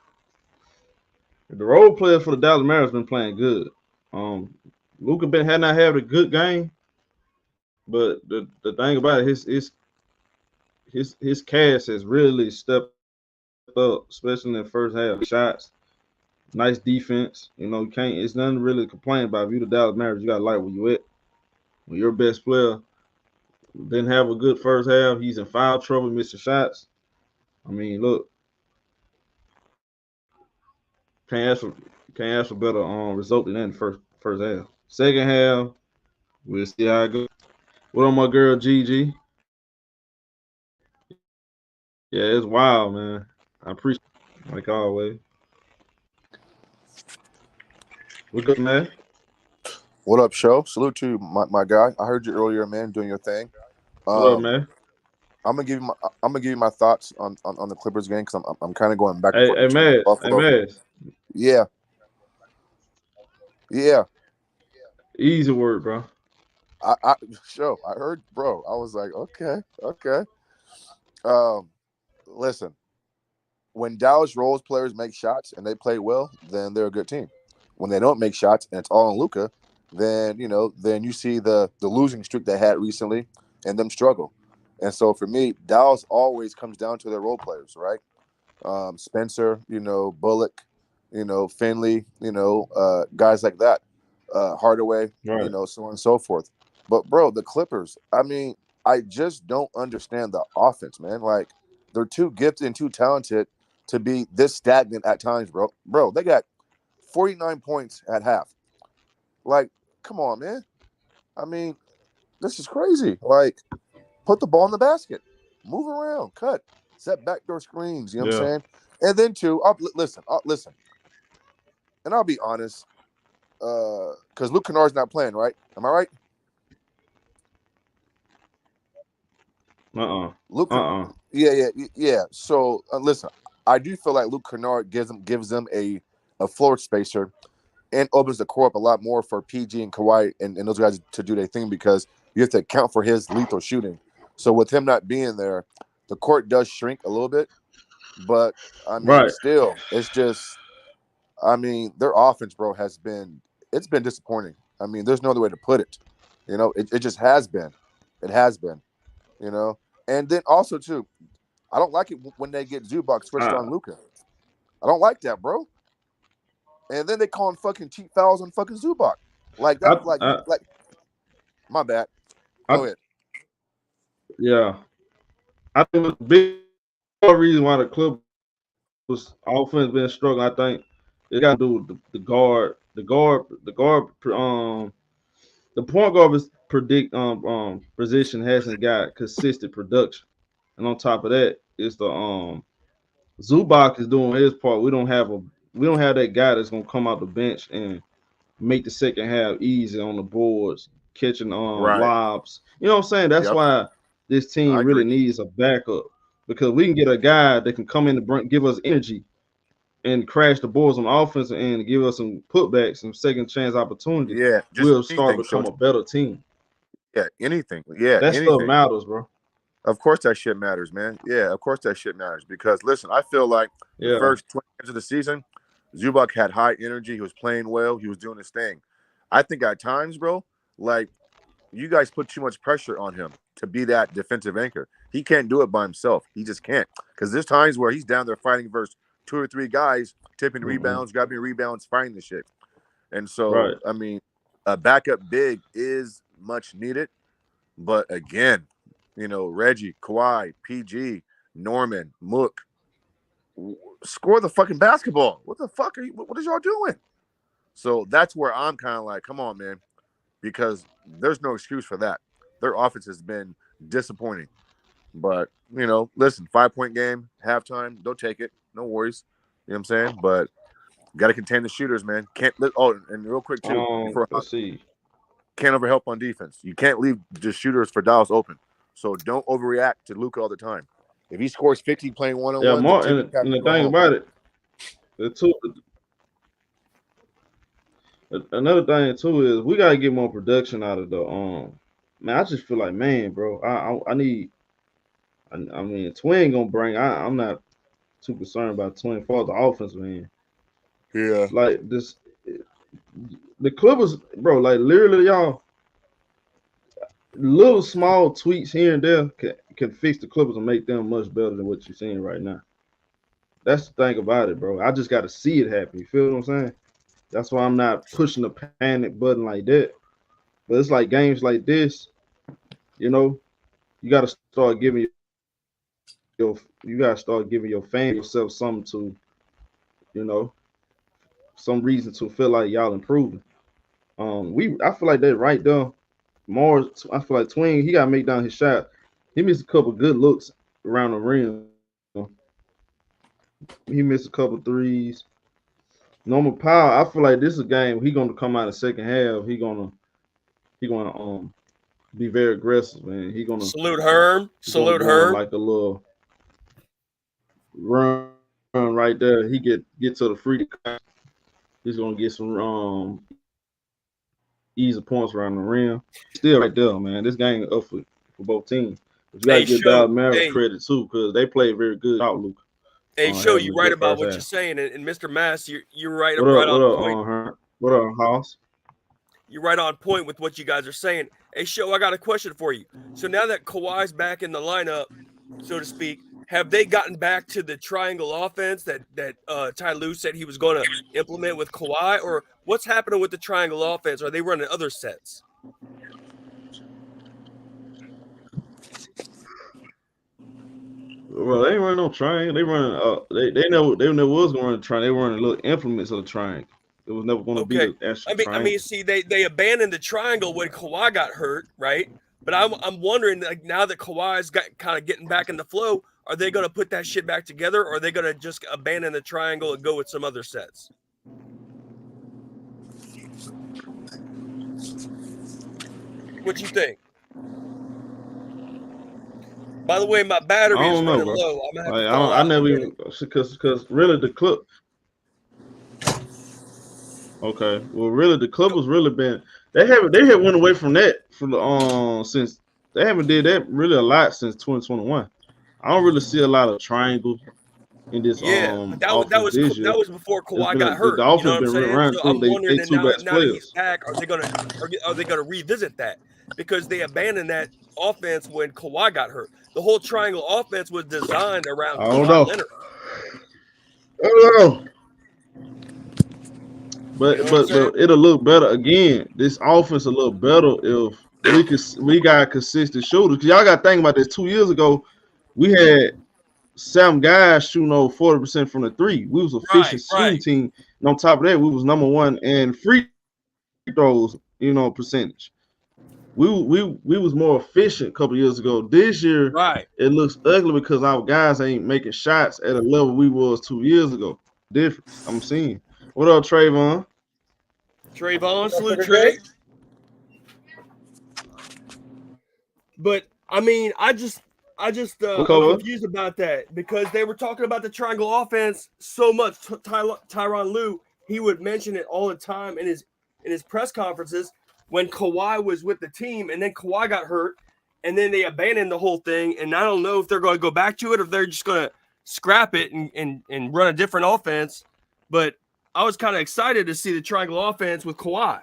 [SPEAKER 1] The role players for the Dallas Mavericks been playing good. Luka had not had a good game, but the thing about it, his cast has really stepped up, especially in the first half. Shots, nice defense. You know, it's nothing really to complain about. If you're the Dallas Mavericks, you gotta like where you at. When your best player didn't have a good first half, he's in foul trouble, missing shots. I mean, look, can't ask for better result than that in the first half. Second half, we'll see how it goes. What up, my girl Gigi? Yeah, it's wild, man. I appreciate it, like always. What's good, man?
[SPEAKER 6] What up, show? Salute to you, my guy. I heard you earlier, man, doing your thing.
[SPEAKER 1] What up, man?
[SPEAKER 6] I'm gonna give you my thoughts on the Clippers game because I'm kind of going back and
[SPEAKER 1] Hey,
[SPEAKER 6] forth
[SPEAKER 1] hey,
[SPEAKER 6] between
[SPEAKER 1] man.
[SPEAKER 6] Buffalo.
[SPEAKER 1] Hey, man.
[SPEAKER 6] Yeah.
[SPEAKER 1] Easy word, bro.
[SPEAKER 6] I heard, bro. I was like, okay. Listen, when Dallas Rolls players make shots and they play well, then they're a good team. When they don't make shots and it's all on Luka, then you see the losing streak they had recently and them struggle. And so for me, Dallas always comes down to their role players, right? Spencer, Bullock, Finley, guys like that, Hardaway,
[SPEAKER 1] Right.
[SPEAKER 6] So on and so forth. But bro, the Clippers, I mean, I just don't understand the offense, man. Like, they're too gifted and too talented to be this stagnant at times, bro. Bro, they got 49 points at half. Like, come on, man. I mean, this is crazy. Like, put the ball in the basket. Move around. Cut. Set backdoor screens. You know what I'm saying? And then, too, listen. And I'll be honest. Because Luke Kennard's not playing, right? Am I right? Yeah. So, listen. I do feel like Luke Kennard gives them a floor spacer and opens the court up a lot more for PG and Kawhi and those guys to do their thing because you have to account for his lethal shooting. So with him not being there, the court does shrink a little bit. But, I mean, still, it's just, I mean, their offense, bro, it's been disappointing. I mean, there's no other way to put it. It just has been. It has been, And then also, too, I don't like it when they get Zubac switched on Luka. I don't like that, bro. And then they calling fucking cheap fouls on fucking Zubac. Like that, like my bad. Go ahead.
[SPEAKER 1] Yeah. I think it was big the reason why the Clippers offense been struggling, I think it got to do with the guard, the point guard position hasn't got consistent production, and on top of that, it's the Zubac is doing his part. We don't have that guy that's gonna come out the bench and make the second half easy on the boards, catching
[SPEAKER 6] Right.
[SPEAKER 1] lobs. You know what I'm saying? That's
[SPEAKER 6] Yep.
[SPEAKER 1] why this team
[SPEAKER 6] I
[SPEAKER 1] really
[SPEAKER 6] agree.
[SPEAKER 1] needs a backup, because we can get a guy that can come in and give us energy and crash the boards on the offensive end and give us some putbacks, some second chance opportunities.
[SPEAKER 6] Yeah. Just
[SPEAKER 1] We'll start to
[SPEAKER 6] anything.
[SPEAKER 1] become
[SPEAKER 6] So
[SPEAKER 1] a better team.
[SPEAKER 6] yeah, anything. Yeah,
[SPEAKER 1] That stuff
[SPEAKER 6] anything.
[SPEAKER 1] matters, bro.
[SPEAKER 6] Of course that shit matters, man. Yeah, of course that shit matters. Because listen, I feel like the
[SPEAKER 1] Yeah.
[SPEAKER 6] first 20 games of the season, Zubac had high energy. He was playing well. He was doing his thing. I think at times, bro, like you guys put too much pressure on him to be that defensive anchor. He can't do it by himself. He just can't. Because there's times where he's down there fighting versus 2 or 3 guys, tipping rebounds, grabbing rebounds, fighting the shit. And so,
[SPEAKER 1] Right.
[SPEAKER 6] I mean, a backup big is much needed. But again, Reggie, Kawhi, PG, Norman, Mook, score the fucking basketball. What the fuck what is y'all doing? So that's where I'm kind of like, come on, man, because there's no excuse for that. Their offense has been disappointing. But, listen, 5-point game, halftime, don't take it. No worries. You know what I'm saying? But got to contain the shooters, man. And real quick, too,
[SPEAKER 1] Let's see.
[SPEAKER 6] can't overhelp on defense. You can't leave the shooters for Dallas open. So don't overreact to Luka all the time. If he scores 50 playing one-on-one,
[SPEAKER 1] Yeah, Mark, and the thing about it, another thing too is we gotta get more production out of the man. I just feel like, man, bro, I mean Twin gonna bring. I'm not too concerned about Twin for the offense, man.
[SPEAKER 6] Yeah.
[SPEAKER 1] Like this, the Clippers, bro. Like literally, y'all. Little small tweaks here and there can fix the Clippers and make them much better than what you're seeing right now. That's the thing about it, bro. I just got to see it happen. You feel what I'm saying? That's why I'm not pushing the panic button like that. But it's like games like this, you got to start giving your fan yourself something to, some reason to feel like y'all improving. I feel like that right there. More, I feel like Twin, he got to make down his shot. He missed a couple good looks around the rim. He missed a couple threes. Normal Powell, I feel like this is a game he gonna come out in the second half. He gonna be very aggressive, man. He gonna
[SPEAKER 7] salute Herm. Salute Herm.
[SPEAKER 1] Like a little run right there. He get to the free. He's gonna get some easy points around the rim. Still right there, man. This game up for both teams. But you gotta give Dallas Mavericks credit too, because they played very good out, Luke.
[SPEAKER 7] Hey, Show, you right about what you're saying, and Mr. Mass, you're right.
[SPEAKER 1] What
[SPEAKER 7] right
[SPEAKER 1] up,
[SPEAKER 7] on point.
[SPEAKER 1] What up, House?
[SPEAKER 7] You're right on point with what you guys are saying. Hey, Show, I got a question for you. So now that Kawhi's back in the lineup, so to speak, have they gotten back to the triangle offense that Ty Lue said he was going to implement with Kawhi, or what's happening with the triangle offense? Are they running other sets?
[SPEAKER 1] Well, they ain't running no triangle. They running. They never was going to run a triangle. They were running little implements of the triangle. It was never going to be the actual triangle.
[SPEAKER 7] I mean, see, they abandoned the triangle when Kawhi got hurt, right? But I'm wondering, like, now that Kawhi's got kind of getting back in the flow, are they going to put that shit back together, or are they going to just abandon the triangle and go with some other sets? What you think? By the way, my battery is running low. I'm gonna have to
[SPEAKER 1] I never even because really the clip. Okay, well, really the Clippers really been they have went away from that since they haven't did that really a lot since 2021. I don't really see a lot of triangles in this.
[SPEAKER 7] But that was before Kawhi got hurt.
[SPEAKER 1] The offense been running through.
[SPEAKER 7] I'm wondering
[SPEAKER 1] they
[SPEAKER 7] now that he's back, are they gonna revisit that? Because they abandoned that offense when Kawhi got hurt. The whole triangle offense was designed around Kawhi Leonard.
[SPEAKER 1] I don't know. But it'll look better again. This offense a little better if we got consistent shooters. Cause y'all got to think about this. 2 years ago, we had some guys shooting over 40% from the three. We was efficient shooting team. And on top of that, we was number one in free throws, percentage. We was more efficient a couple years ago. This year, it looks ugly because our guys ain't making shots at a level we was 2 years ago. Difference I'm seeing. What up, Trayvon?
[SPEAKER 7] Trayvon, salute Trey. But I mean, I just I'm confused about that because they were talking about the triangle offense so much. Tyronn Lue, he would mention it all the time in his press conferences when Kawhi was with the team, and then Kawhi got hurt, and then they abandoned the whole thing. And I don't know if they're going to go back to it or if they're just going to scrap it and run a different offense. But I was kind of excited to see the triangle offense with Kawhi.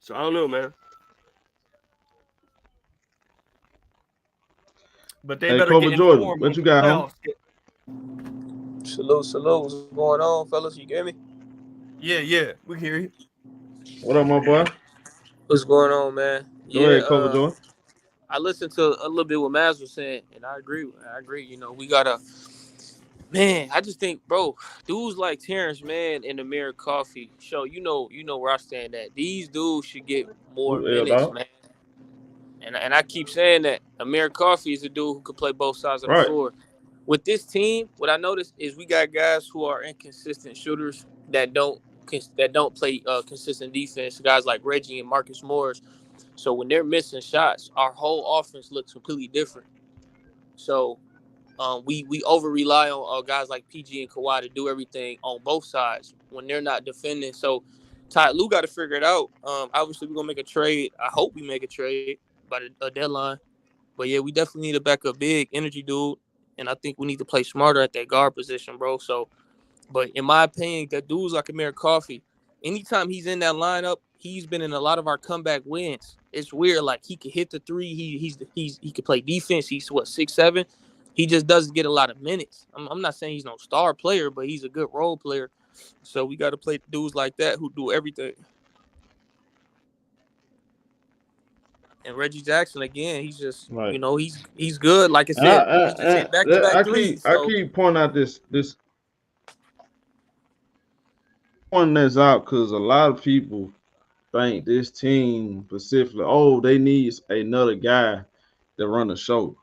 [SPEAKER 7] So I don't know, man. But they better get informed.
[SPEAKER 1] What you got, home?
[SPEAKER 8] Salute. What's going on, fellas? You get me?
[SPEAKER 7] Yeah. We hear you.
[SPEAKER 1] What up, my boy?
[SPEAKER 8] What's going on, man?
[SPEAKER 1] Go ahead, Cover Jordan.
[SPEAKER 8] I listened to a little bit what Maz was saying, and I agree. We gotta. Man, I just think, bro, dudes like Terrence Mann and Amir Coffey show, you know where I stand at. These dudes should get more minutes, man. And I keep saying that Amir Coffey is a dude who could play both sides of the floor. With this team, what I noticed is we got guys who are inconsistent shooters that don't play consistent defense. Guys like Reggie and Marcus Morris. So when they're missing shots, our whole offense looks completely different. So. We over rely on guys like PG and Kawhi to do everything on both sides when they're not defending. So Ty Lue got to figure it out. Obviously, we're gonna make a trade. I hope we make a trade by the deadline. But yeah, we definitely need a backup big energy dude, and I think we need to play smarter at that guard position, bro. So, but in my opinion, that dude's like Amir Coffey. Anytime he's in that lineup, he's been in a lot of our comeback wins. It's weird, like he could hit the three. He could play defense. He's 6'7". He just doesn't get a lot of minutes. I'm not saying he's no star player, but he's a good role player. So we got to play dudes like that who do everything. And Reggie Jackson, again, he's just, he's good. Like I said, he just hit back-to-back threes.
[SPEAKER 1] I keep pointing out this pointing this out because a lot of people think this team specifically, they need another guy to run the show.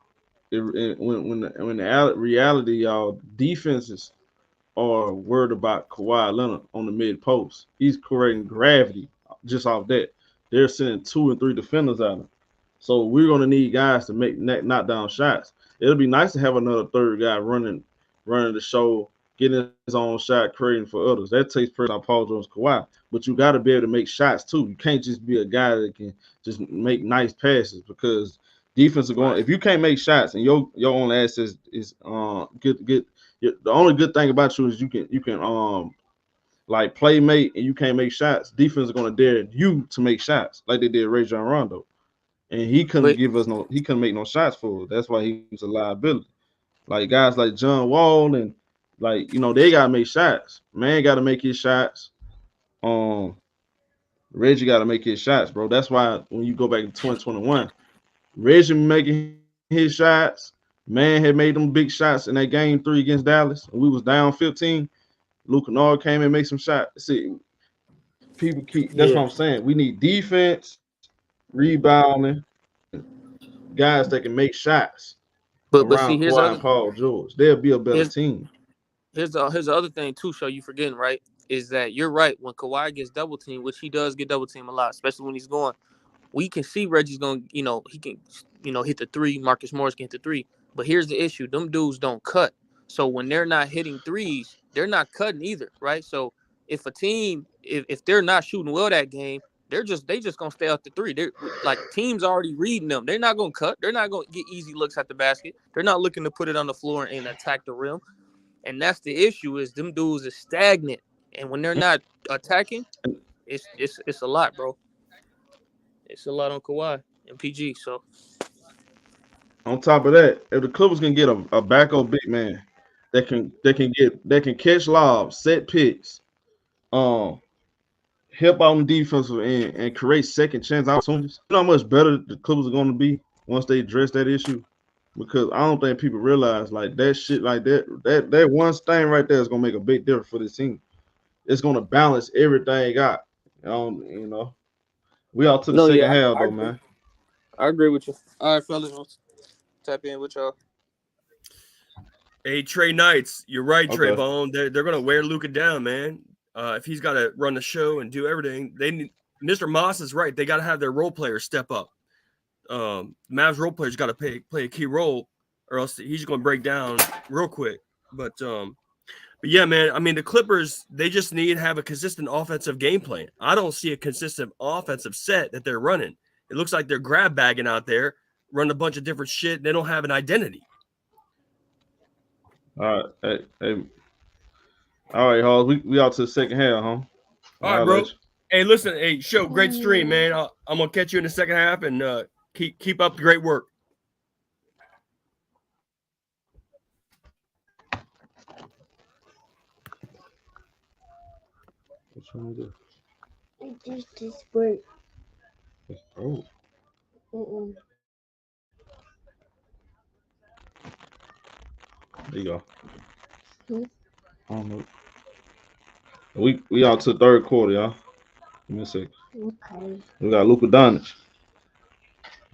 [SPEAKER 1] When the reality, y'all, defenses are worried about Kawhi Leonard on the mid post. He's creating gravity just off that. They're sending 2 and 3 defenders at him. So we're gonna need guys to make knock down shots. It'll be nice to have another third guy running the show, getting his own shot, creating for others. That takes pressure on Paul George, Kawhi. But you got to be able to make shots too. You can't just be a guy that can just make nice passes because defense are going. If you can't make shots and your only asset is get the only good thing about you is you can like playmate and you can't make shots. Defense is going to dare you to make shots like they did Rajon Rondo, and he couldn't make no shots for us. That's why he was a liability. Like guys like John Wall and they gotta make shots. Man got to make his shots. Reggie got to make his shots, bro. That's why when you go back to 2021. Reggie making his shots. Man had made them big shots in that game 3 against Dallas. And we was down 15. Luke Kennard came and made some shots. See, that's what I'm saying. We need defense, rebounding, guys that can make shots.
[SPEAKER 8] But see, here's
[SPEAKER 1] Paul George. They'll be a better team.
[SPEAKER 8] Here's the other thing too, Show you forgetting, right? Is that you're right. When Kawhi gets double teamed, which he does get double teamed a lot, especially when he's going. We can see Reggie's going, he can, hit the 3. Marcus Morris can hit the 3. But here's the issue. Them dudes don't cut. So when they're not hitting threes, they're not cutting either, right? So if a team, if they're not shooting well that game, they just going to stay out the 3. They're like teams already reading them. They're not going to cut. They're not going to get easy looks at the basket. They're not looking to put it on the floor and attack the rim. And that's the issue is them dudes are stagnant. And when they're not attacking, it's a lot, bro. It's a lot on Kawhi and PG. So
[SPEAKER 1] on top of that, if the Clippers can get a backup big man that can catch lobs, set picks, help out on the defensive end and create second chance opportunities. You know how much better the Clippers are going to be once they address that issue? Because I don't think people realize like that shit like that one thing right there is gonna make a big difference for this team. It's gonna balance everything out. You know. We all to the
[SPEAKER 8] No,
[SPEAKER 1] second
[SPEAKER 8] yeah,
[SPEAKER 1] half
[SPEAKER 8] I
[SPEAKER 1] though,
[SPEAKER 8] agree.
[SPEAKER 1] man.
[SPEAKER 8] I agree with you. All right, fellas, let's tap in with y'all.
[SPEAKER 7] Hey, Trey Knights, you're right,
[SPEAKER 1] Okay.
[SPEAKER 7] Trayvon. They're gonna wear Luka down, man. If he's got to run the show and do everything, they need. Mr. Moss is right. They got to have their role players step up. Mavs role players got to play a key role, or else he's going to break down real quick. But yeah, man. I mean, the Clippers, they just need to have a consistent offensive game plan. I don't see a consistent offensive set that they're running. It looks like they're grab bagging out there, running a bunch of different shit. They don't have an identity.
[SPEAKER 1] All right. Hey. All right, Halls. We out to the second half, huh?
[SPEAKER 7] All right, bro. Hey, listen, hey, show, great stream, man. I'm gonna catch you in the second half, and keep up the great work.
[SPEAKER 1] What's wrong with
[SPEAKER 3] I just this work.
[SPEAKER 1] this? Oh,
[SPEAKER 3] Mm-mm.
[SPEAKER 1] there you go.
[SPEAKER 3] Hmm?
[SPEAKER 1] I don't know. We out to the third quarter, y'all. Give me a second.
[SPEAKER 3] Okay.
[SPEAKER 1] We got Luka Doncic.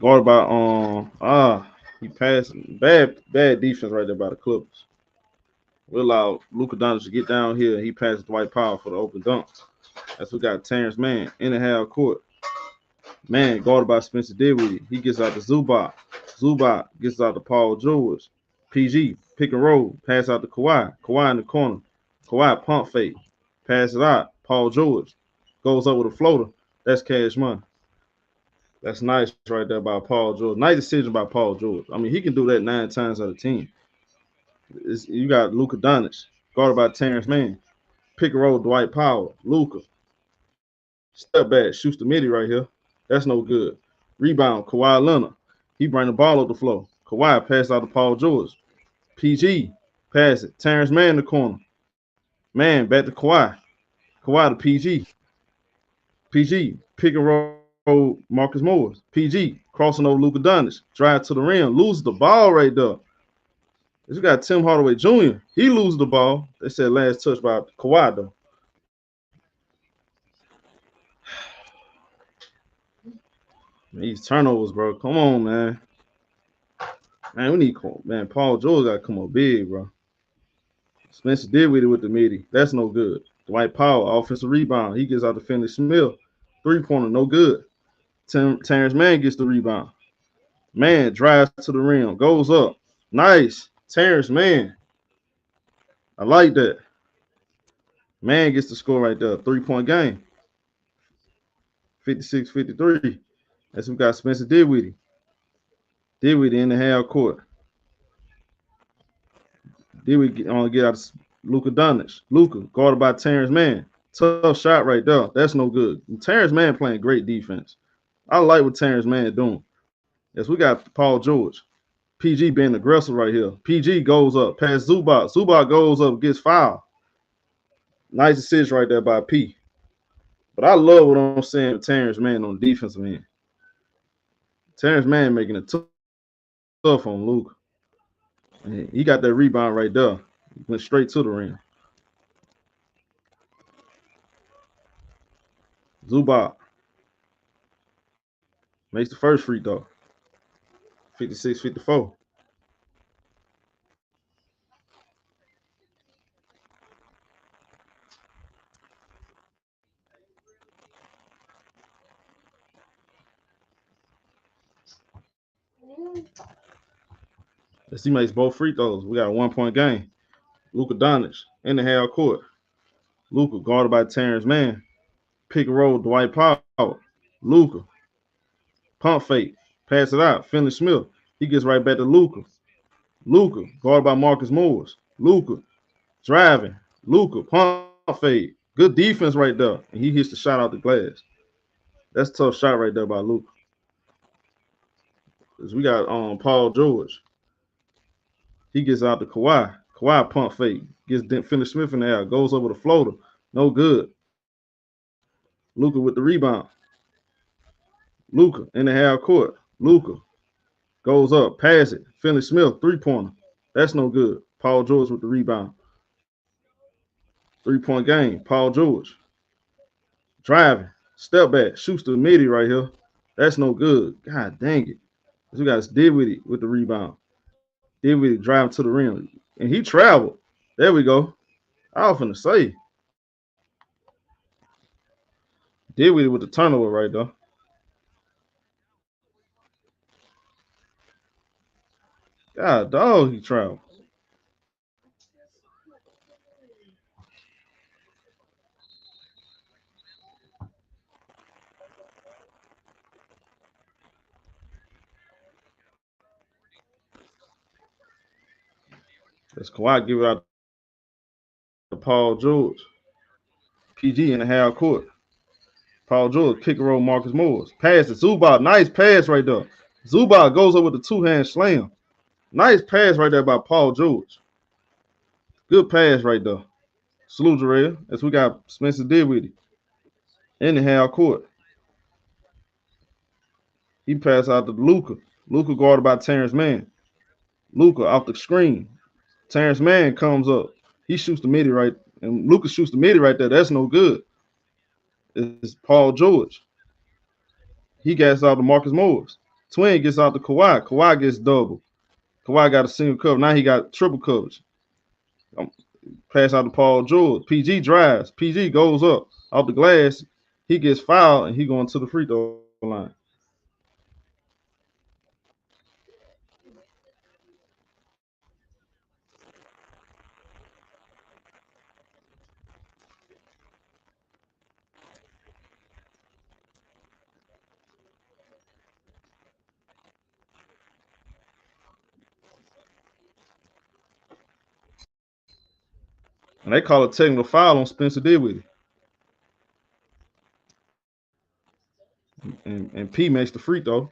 [SPEAKER 1] Guarded by he passed bad defense right there by the Clippers. We allow Luka Doncic to get down here. He passes Dwight Powell for the open dunk. That's we got Terrence Mann in the half court. Man guarded by Spencer Dinwiddie. He gets out to Zubac. Zubac gets out to Paul George. PG pick and roll. Pass out to Kawhi. Kawhi in the corner. Kawhi pump fake. Pass it out. Paul George goes up with a floater. That's cash money. That's nice right there by Paul George. Nice decision by Paul George. I mean, he can do that 9 times out of 10. You got Luka Doncic, guarded by Terrence Mann. Pick and roll Dwight Powell. Luka. Step back. Shoots the midi right here. That's no good. Rebound, Kawhi Leonard. He bring the ball up the floor. Kawhi pass out to Paul George. PG. Pass it. Terrence Mann in the corner. Man, back to Kawhi. Kawhi to PG. PG. Pick and roll Marcus Morris. PG. Crossing over Luka Doncic. Drive to the rim. Loses the ball right there. You got Tim Hardaway Jr. He loses the ball. They said last touch by Kawhi, though. These turnovers, bro. Come on, man. Man, we need Paul George got to come up big, bro. Spencer did with the midi. That's no good. Dwight Powell, offensive rebound. He gets out to Finney Smith. 3-pointer, no good. Terrence Mann gets the rebound. Man drives to the rim, goes up. Nice. Terrence Mann. I like that. Man gets the score right there. 3-point game. 56-53. That's we got Spencer Dinwiddie. Dinwiddie in the half court. Dinwiddie get out of Luka Doncic. Luka guarded by Terrence Mann. Tough shot right there. That's no good. And Terrence Mann playing great defense. I like what Terrence Mann doing. Yes, we got Paul George. PG being aggressive right here. PG goes up past Zubac. Zubac goes up, gets fouled. Nice decision right there by P. But I love what I'm saying with Terrence Mann on the defensive end. Terrence Mann making it tough on Luka. He got that rebound right there. He went straight to the rim. Zubac makes the first free throw. 56-54. As he makes both free throws, we got a 1-point game. Luka Doncic in the half court. Luka guarded by Terrence Mann. Pick and roll Dwight Powell. Luka. Pump fake. Pass it out. Finney Smith. He gets right back to Luka. Luka guarded by Marcus Morris. Luka driving. Luka pump fade. Good defense right there. And he hits the shot out the glass. That's a tough shot right there by Luka. We got Paul George. He gets out to Kawhi. Kawhi pump fake. Gets Finney Smith in the air. Goes over the floater. No good. Luka with the rebound. Luka in the half court. Luka goes up, pass it. Finney Smith, 3-pointer. That's no good. Paul George with the rebound. 3-point game. Paul George. Driving. Step back. Shoots the midi right here. That's no good. God dang it. We got Dinwiddie with the rebound. Dinwiddie driving to the rim. And he traveled. There we go. I was finna say. Dinwiddie with the turnover right there. God dog, he traveled. Let's Kawhi give it out to Paul George. PG in the half court. Paul George pick and roll Marcus Morris. Pass to Zubac. Nice pass right there. Zubac goes up with the two-hand slam. Nice pass right there by Paul George. Good pass right there. Salute Jarrell. As we got Spencer Dinwiddie in the half court. He passed out to Luka. Luka guarded by Terrence Mann. Luka off the screen. Terrence Mann comes up. He shoots the midi right, and Luka shoots the midi right there. That's no good. It's Paul George. He gets out to Marcus Morris. Twin gets out to Kawhi. Kawhi gets double. Kawhi got a single cover. Now he got triple coverage. Pass out to Paul George. PG drives. PG goes up off the glass. He gets fouled, and he going to the free throw line. And they call a technical foul on Spencer Dinwiddie. And P makes the free throw.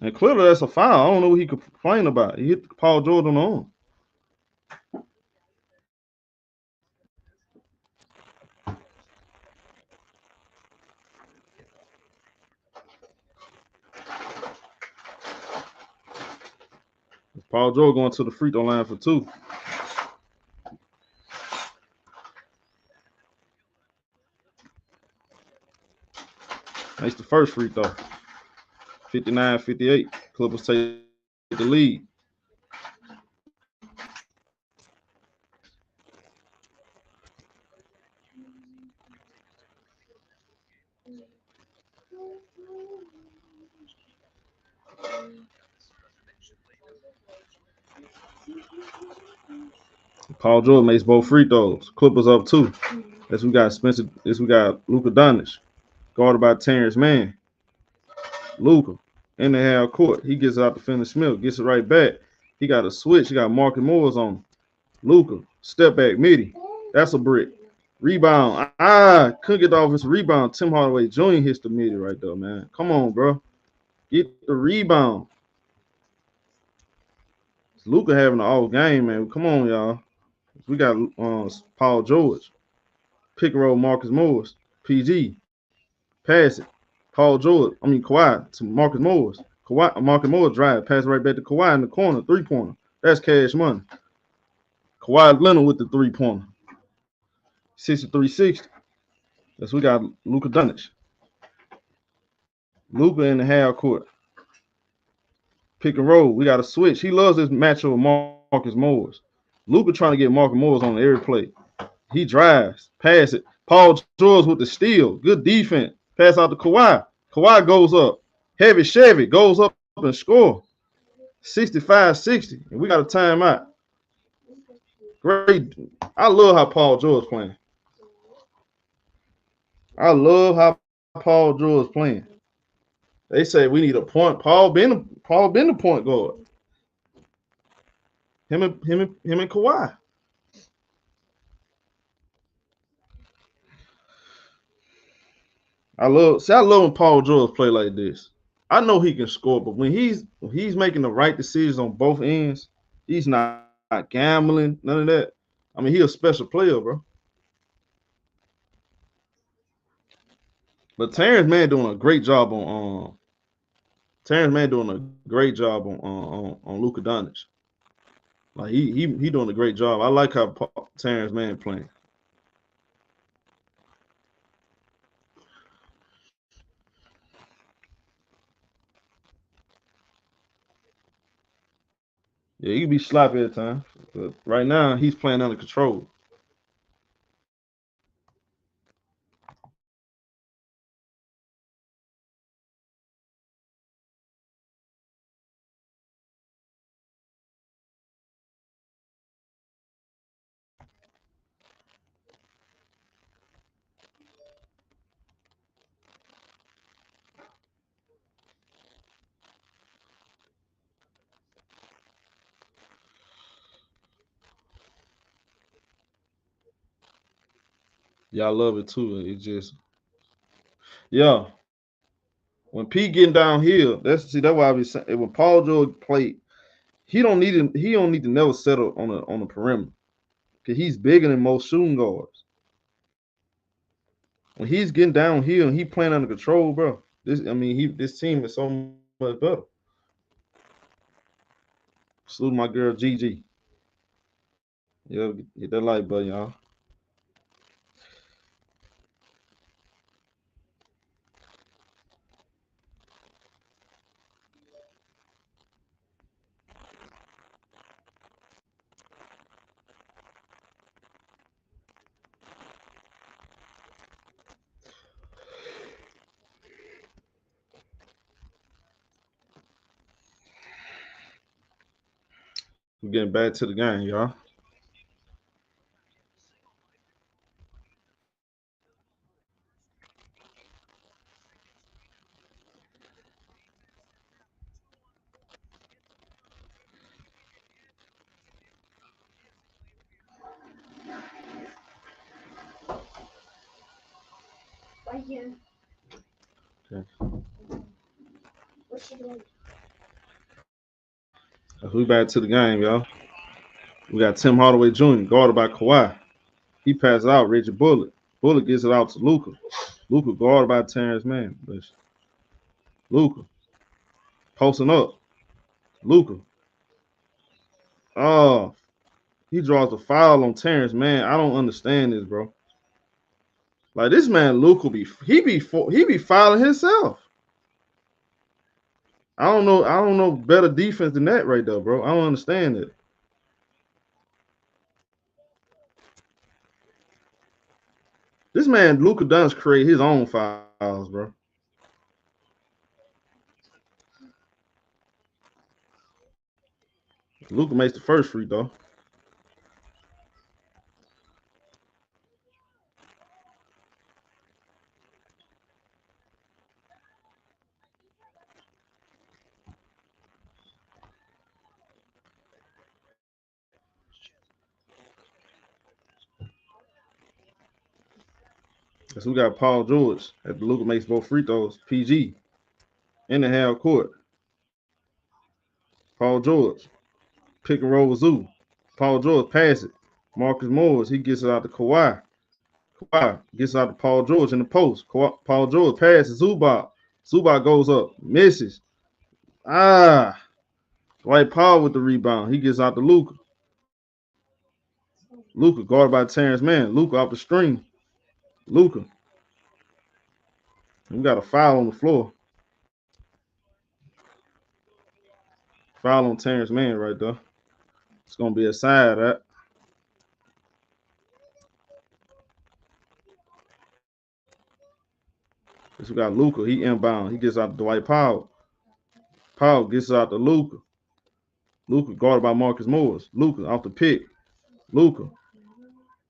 [SPEAKER 1] And clearly that's a foul. I don't know what he could complain about. He hit Paul George on the arm. Paul George going to the free throw line for 2. Makes the first free throw. 59-58. Clippers take the lead. Paul George makes both free throws. Clippers up 2. As we got Luka Doncic, guarded by Terrence Mann. Luka in the half court. He gets it out to Finney Smith, gets it right back. He got a switch. He got Marcus Morris on him. Luka, step back, midi. That's a brick. Rebound. Couldn't get off his rebound. Tim Hardaway Jr. hits the midi right there, man. Come on, bro. Get the rebound. Luka having an all game, man. Come on, y'all. We got Paul George. Pick and roll Marcus Morris. PG. Pass it. Kawhi to Marcus Morris. Marcus Morris drive. Pass right back to Kawhi in the corner. 3-pointer. That's cash money. Kawhi Leonard with the 3-pointer. 63-60. That's we got Luka Doncic. Luka in the half court. Pick and roll. We got a switch. He loves this matchup with Marcus Morris. Luka trying to get Marcus Morris on every play. He drives. Pass it. Paul George with the steal. Good defense. Pass out to Kawhi. Kawhi goes up. Heavy Chevy goes up and score. 65-60. And we got a timeout. Great. I love how Paul George playing. I love how Paul George playing. They say we need a point. Paul been the point guard. Him and Kawhi. I love when Paul George play like this. I know he can score, but when he's making the right decisions on both ends, he's not gambling, none of that. I mean, he's a special player, bro. But Terrence Mann doing a great job on Terrence Mann doing a great job on Luka Doncic. Like he doing a great job. I like how Terrence Mann playing. Yeah, he can be sloppy at times. But right now he's playing under control. Y'all love it too. It just yeah. When P getting downhill, that's why I be saying when Paul George played, he don't need to never settle on the perimeter. Cause he's bigger than most shooting guards. When he's getting downhill and he playing under control, bro. This team is so much better. Salute my girl Gigi. Yeah, hit that like button, y'all. We're getting back to the game, y'all.
[SPEAKER 3] Right here.
[SPEAKER 1] Okay.
[SPEAKER 3] What you doing?
[SPEAKER 1] We back to the game, y'all. We got Tim Hardaway Jr. guarded by Kawhi. He passes out Reggie Bullock. Bullock gets it out to Luka. Luka guarded by Terrence Mann. Luka posting up. Luka. Oh, he draws the foul on Terrence Mann. I don't understand this, bro. Like this man, Luka be fouling himself. I don't know better defense than that right there, bro. I don't understand it. This man, Luka Doncic, create his own fouls, bro. Luka makes the first free throw. So we got Paul George after Luka makes both free throws. PG in the half court. Paul George pick and roll with Zoo. Paul George pass it. Marcus Morris, he gets it out to Kawhi. Kawhi gets out to Paul George in the post. Paul George passes Zubac. Zubac goes up, misses. Dwight Powell with the rebound. He gets out to Luka. Luka guarded by Terrence Mann. Luka off the string. Luka. We got a foul on the floor. Foul on Terrence Mann right there. It's gonna be a side that. We got Luka. He inbound. He gets out to Dwight Powell. Powell gets out to Luka. Luka guarded by Marcus Morris. Luka off the pick. Luka.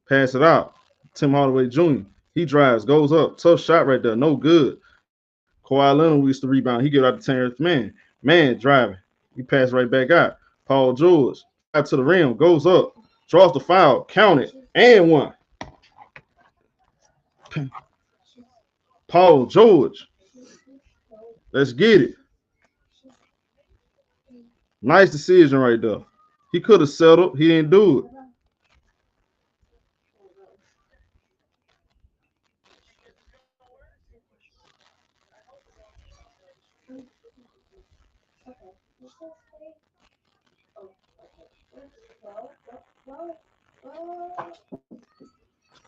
[SPEAKER 1] Pass it out. Tim Hardaway Jr. He drives, goes up. Tough shot right there. No good. Kawhi Leonard used to rebound. He get out to Terrence Mann. Man driving. He passed right back out. Paul George. Out to the rim. Goes up. Draws the foul. Count it. And one. Paul George. Let's get it. Nice decision right there. He could have settled. He didn't do it.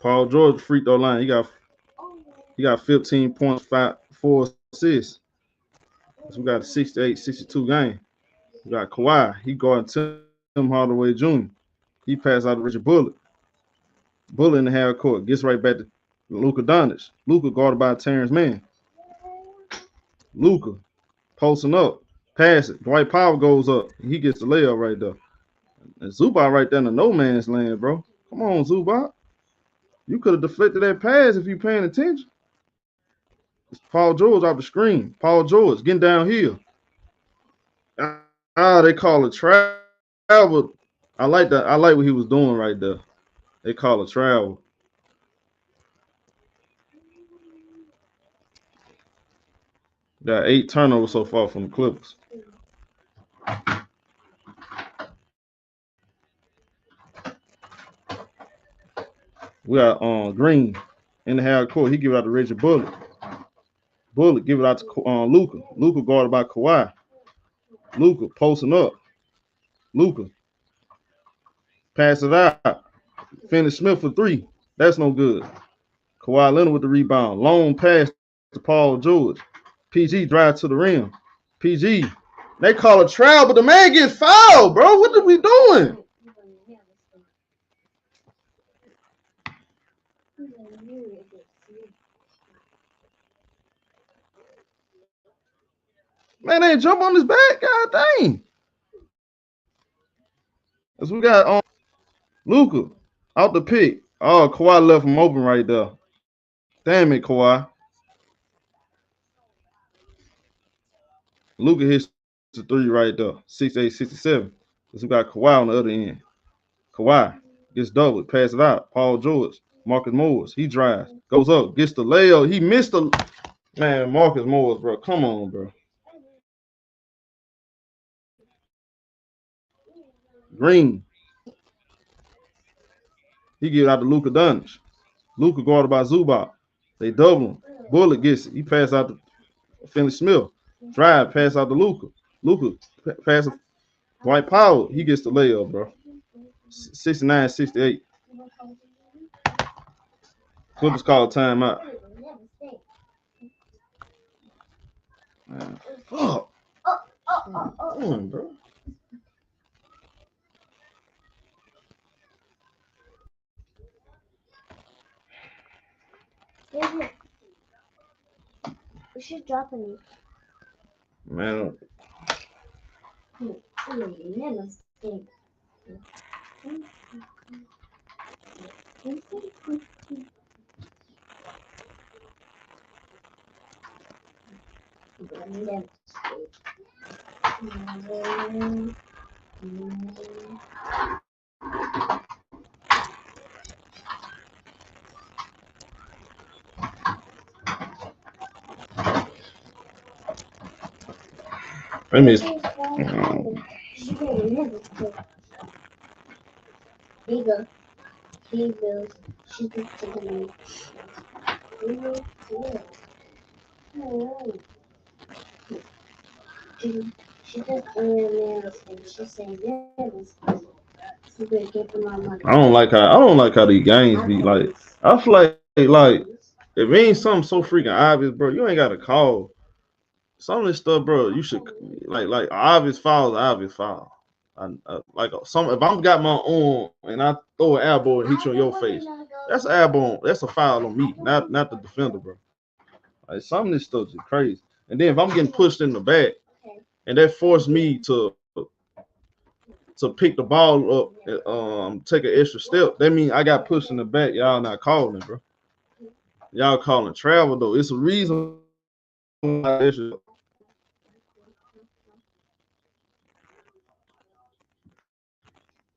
[SPEAKER 1] Paul George free throw line. He got 15 points, 4 assists. So we got a 68-62 game. We got Kawhi. He guarding Tim Hardaway Jr. He passed out to Richard Bullock. Bullock in the half court. Gets right back to Luka Doncic. Luka guarded by Terrence Mann. Luka posting up. Pass it. Dwight Powell goes up. He gets the layup right there. And Zubac right there in the no man's land, bro. Come on, Zubac. You could have deflected that pass if you paying attention. It's Paul George off the screen. Paul George getting downhill. They call it travel. I like that. I like what he was doing right there. They call it travel. Got 8 turnovers so far from the Clippers. We got Green in the half court. He give it out to Reggie Bullock. Bullock give it out to Luka. Luka guarded by Kawhi. Luka posting up. Luka pass it out. Finney Smith for 3. That's no good. Kawhi Leonard with the rebound. Long pass to Paul George. PG drive to the rim. PG. They call it travel, but the man gets fouled, bro. What are we doing? Man, they jump on his back. God dang. As we got Luka out the pick. Oh, Kawhi left him open right there. Damn it, Kawhi. Luka hits the 3 right there. 68-67. As we got Kawhi on the other end. Kawhi gets doubled, pass it out. Paul George, Marcus Morris. He drives, goes up, gets the layup. He missed the man. Marcus Morris, bro. Come on, bro. Green. He get out to Luka Doncic. Luka guarded by Zubac. They double him. Bullock gets it. He pass out to Finney Smith. Drive, pass out to Luka. Luka pass it. Dwight Powell. He gets the layup, bro. 69-68. Clippers call timeout. Man, fuck. Bro.
[SPEAKER 3] We should drop it.
[SPEAKER 1] Man. Let me. I don't like how these games be like. I feel like if it ain't something so freaking obvious, bro, you ain't got to call some of this stuff, bro. You should like obvious foul. Like some if I'm got my arm and I throw an elbow and hit you in your face, that's an elbow. That's a foul on me, not the defender, bro. Like some of this stuff is crazy. And then if I'm getting pushed in the back and that forced me to pick the ball up and take an extra step, that means I got pushed in the back. Y'all not calling, bro. Y'all calling travel though. It's a reason why this is.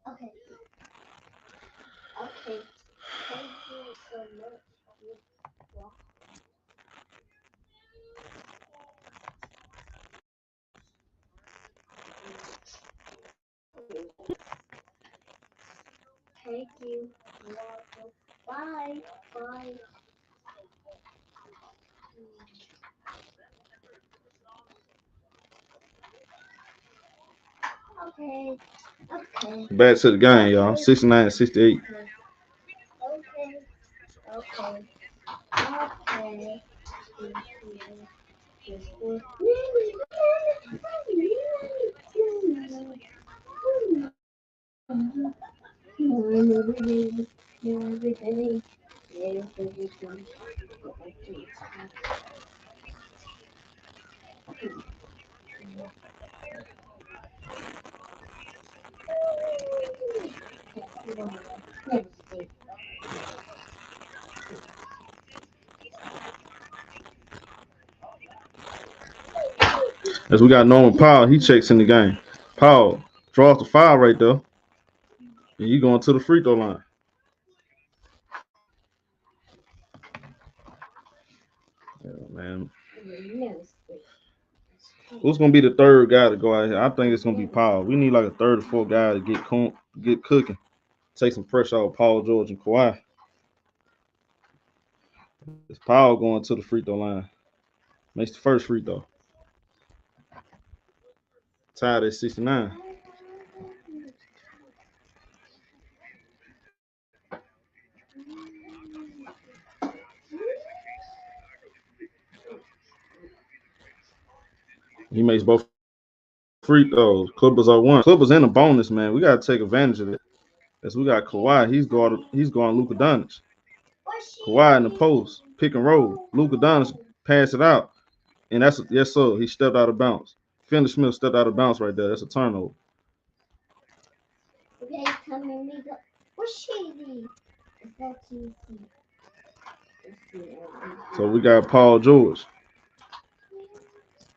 [SPEAKER 3] Okay. Thank you so much. Thank you. Bye. Bye. Okay. Okay.
[SPEAKER 1] Back to the game, y'all. 69-68.
[SPEAKER 3] Okay. Okay. Okay.
[SPEAKER 1] As we got Norman Powell, he checks in the game. Powell draws the foul right there. And he going to the free throw line. Yeah, man. Who's gonna be the third guy to go out here? I think it's gonna be Powell. We need like a third or fourth guy to get cooking, take some pressure off Paul George and Kawhi. It's Powell going to the free throw line. Makes the first free throw. Tied at 69. He makes both free throws. Clippers are one. Clippers in a bonus, man. We gotta take advantage of it. As we got Kawhi, he's going Luka Doncic. Kawhi in the post, pick and roll. Luka Doncic pass it out, and that's yes sir. He stepped out of bounds. Finney Smith stepped out of bounds right there. That's a turnover.
[SPEAKER 3] Okay, come in. What's shady? Is that easy?
[SPEAKER 1] So we got Paul George.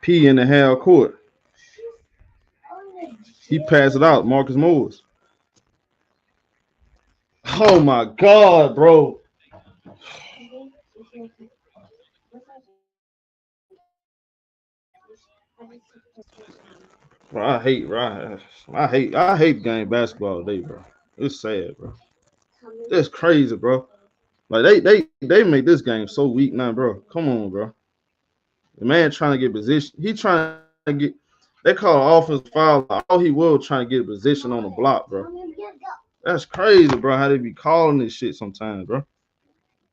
[SPEAKER 1] P in the half court. He passed it out. Marcus Morris. Oh my God, bro. Bro, I hate game basketball today, bro. It's sad, bro. It's crazy, bro. Like they make this game so weak now, bro. Come on, bro. The man trying to get position. He trying to get. They call offensive foul. All he was trying to get a position on the block, bro. That's crazy, bro. How they be calling this shit sometimes, bro.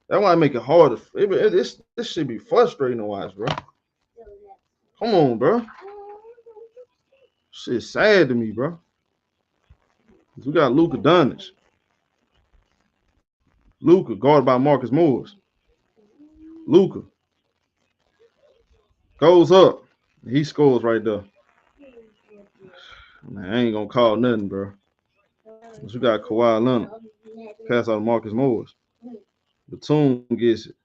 [SPEAKER 1] That's why I make it harder. This should be frustrating to watch, bro. Come on, bro. Shit's sad to me, bro. We got Luka Doncic. Luka guarded by Marcus Morris. Luka goes up. He scores right there. Man, I ain't gonna call nothing, bro. But you got Kawhi Leonard. Pass out to Marcus Morris. Batum gets it.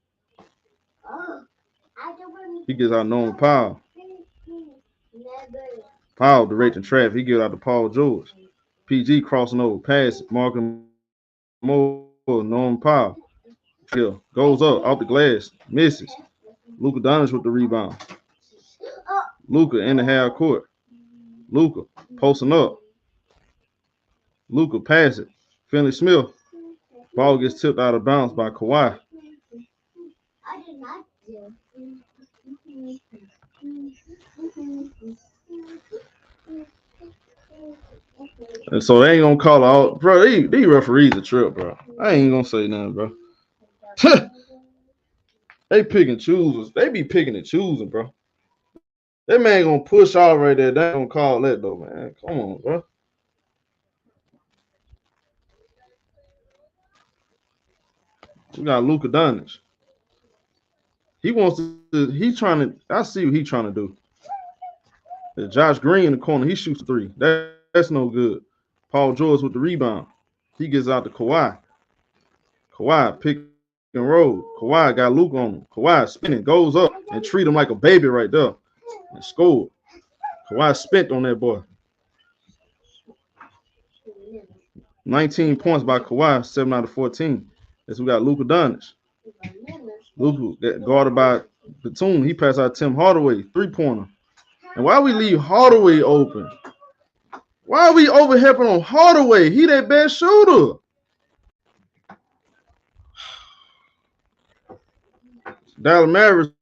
[SPEAKER 1] He gets out Norman Powell. Powell directing traffic. He gets out to Paul George. PG crossing over. Pass it. Marcus Morris. Norman Powell. Goes up. Off the glass. Misses. Luka Doncic with the rebound. Luka in the half court. Luka posting up. Luka pass it. Finney Smith. Ball gets tipped out of bounds by Kawhi. And so they ain't gonna call out, bro. These referees a trip, bro. I ain't gonna say nothing, bro. They pick and choose. They be picking and choosing, bro. That man gonna push out right there. They ain't gonna call that though, man. Come on, bro. We got Luka Doncic. He wants to. He's trying to. I see what he's trying to do. There's Josh Green in the corner. He shoots 3. That's no good. Paul George with the rebound. He gets out to Kawhi. Kawhi pick and roll. Kawhi got Luka on him. Kawhi spinning, goes up and treat him like a baby right there. And scored. Kawhi spent on that boy. 19 points by Kawhi, 7 out of 14. As we got Luka Doncic. Luka got guarded by Batum. He passed out Tim Hardaway, 3-pointer. And why we leave Hardaway open? Why are we overhelping on Hardaway? He that best shooter. Dallas Mavericks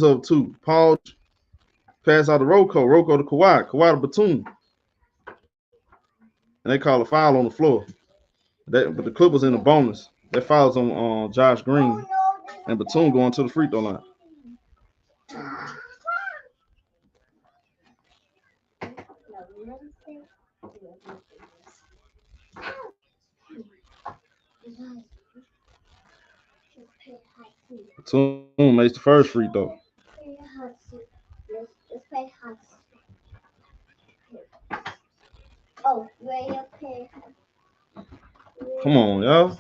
[SPEAKER 1] up 2. Paul pass out to Rocco. Rocco to Kawhi. Kawhi to Batum. and they call a foul on the floor. But the Clippers in the bonus. That fouls on Josh Green and Batum going to the free throw line. Batum makes the first free throw.
[SPEAKER 3] Oh, way up here.
[SPEAKER 1] Come on, y'all.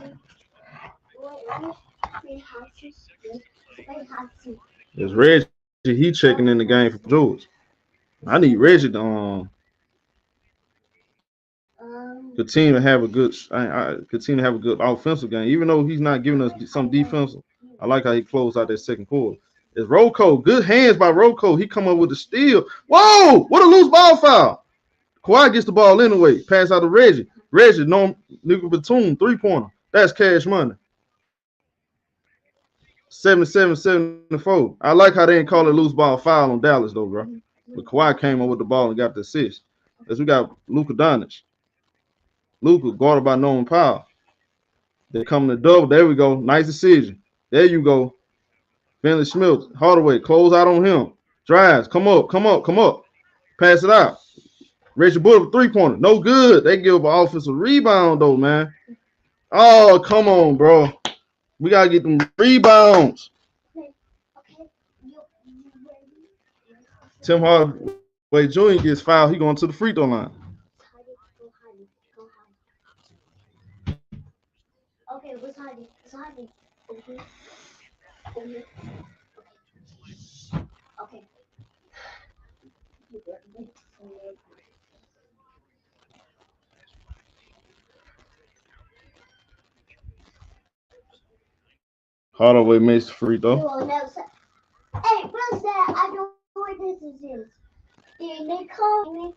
[SPEAKER 1] It's Reggie. He checking in the game for George. I need Reggie to continue to have a good continue to have a good offensive game. Even though he's not giving us some defensive, I like how he closed out that second quarter. It's Rocco. Good hands by Rocco. He come up with the steal. Whoa! What a loose ball foul. Kawhi gets the ball anyway. Pass out to Reggie. Reggie, no nigga Batum, 3-pointer. That's cash money. 77-74. I like how they didn't call it loose ball foul on Dallas though, bro. But Kawhi came up with the ball and got the assist. As we got Luka Doncic. Luka guarded by Norman Powell. They come to double. There we go. Nice decision. There you go. Bentley Smith, Hardaway, close out on him. Drives. Come up. Pass it out. Reggie Bullock, 3-pointer. No good. They give up an offensive rebound, though, man. Oh, come on, bro. We got to get them rebounds. Tim Hardaway Jr. gets fouled. He going to the free throw line.
[SPEAKER 3] Okay, what's hiding? Okay.
[SPEAKER 1] Hardaway makes the free throw.
[SPEAKER 3] Hey, what's that? I don't know what this is. Here they come.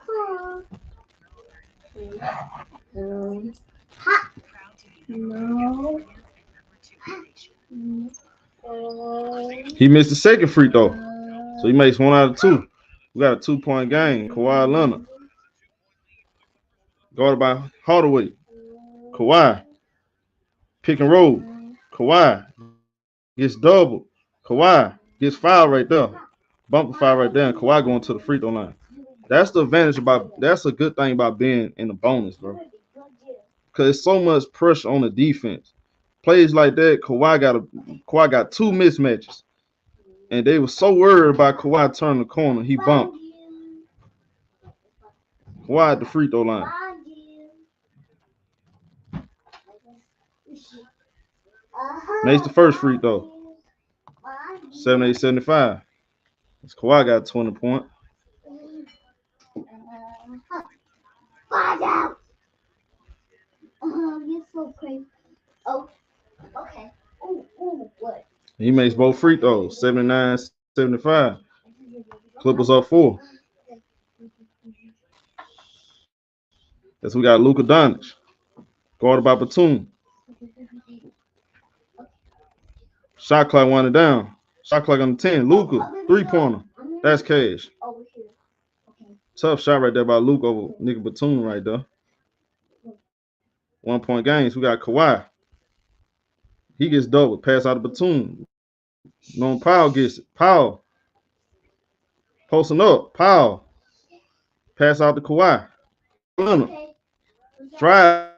[SPEAKER 3] Ha! No.
[SPEAKER 1] He missed the second free throw. So he makes 1 out of 2. We got a 2-point game. Kawhi Leonard. Guarded by Hardaway. Kawhi. Pick and roll. Kawhi gets doubled. Kawhi gets fouled right there. Bumper foul right there. And Kawhi going to the free throw line. That's the advantage that's a good thing about being in the bonus, bro. Because it's so much pressure on the defense. Plays like that, Kawhi got 2 mismatches. And they were so worried about Kawhi turning the corner. He bumped. Kawhi at the free throw line. Makes the first free throw. 78-75. Kawhi got 20 points.
[SPEAKER 3] Find out. You're so crazy. Oh, okay. Ooh, what?
[SPEAKER 1] He makes both free throws. 79-75. Clippers up 4. As we got Luka Doncic. Guarded by Batum. Shot clock winding down. Shot clock on the 10. Luka, 3-pointer. That's cash. Tough shot right there by Luka over Nick Batum right there. 1-point games. We got Kawhi. He gets doubled. Pass out of Batum. No, Powell gets it. Powell. Posting up. Powell. Pass out to Kawhi. Leonard. Drive.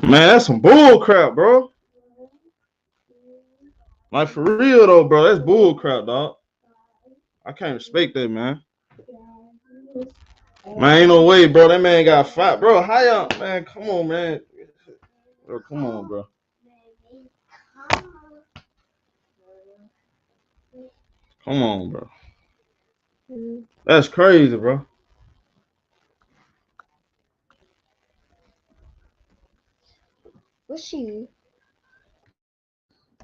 [SPEAKER 1] Man, that's some bull crap, bro. Like for real though, bro. That's bull crap, dog. I can't respect that, man. Man, ain't no way, bro. That man got fired, bro. How y'all, man? Come on, man. Bro, come on, bro. Come on, bro. That's crazy, bro.
[SPEAKER 3] What's she?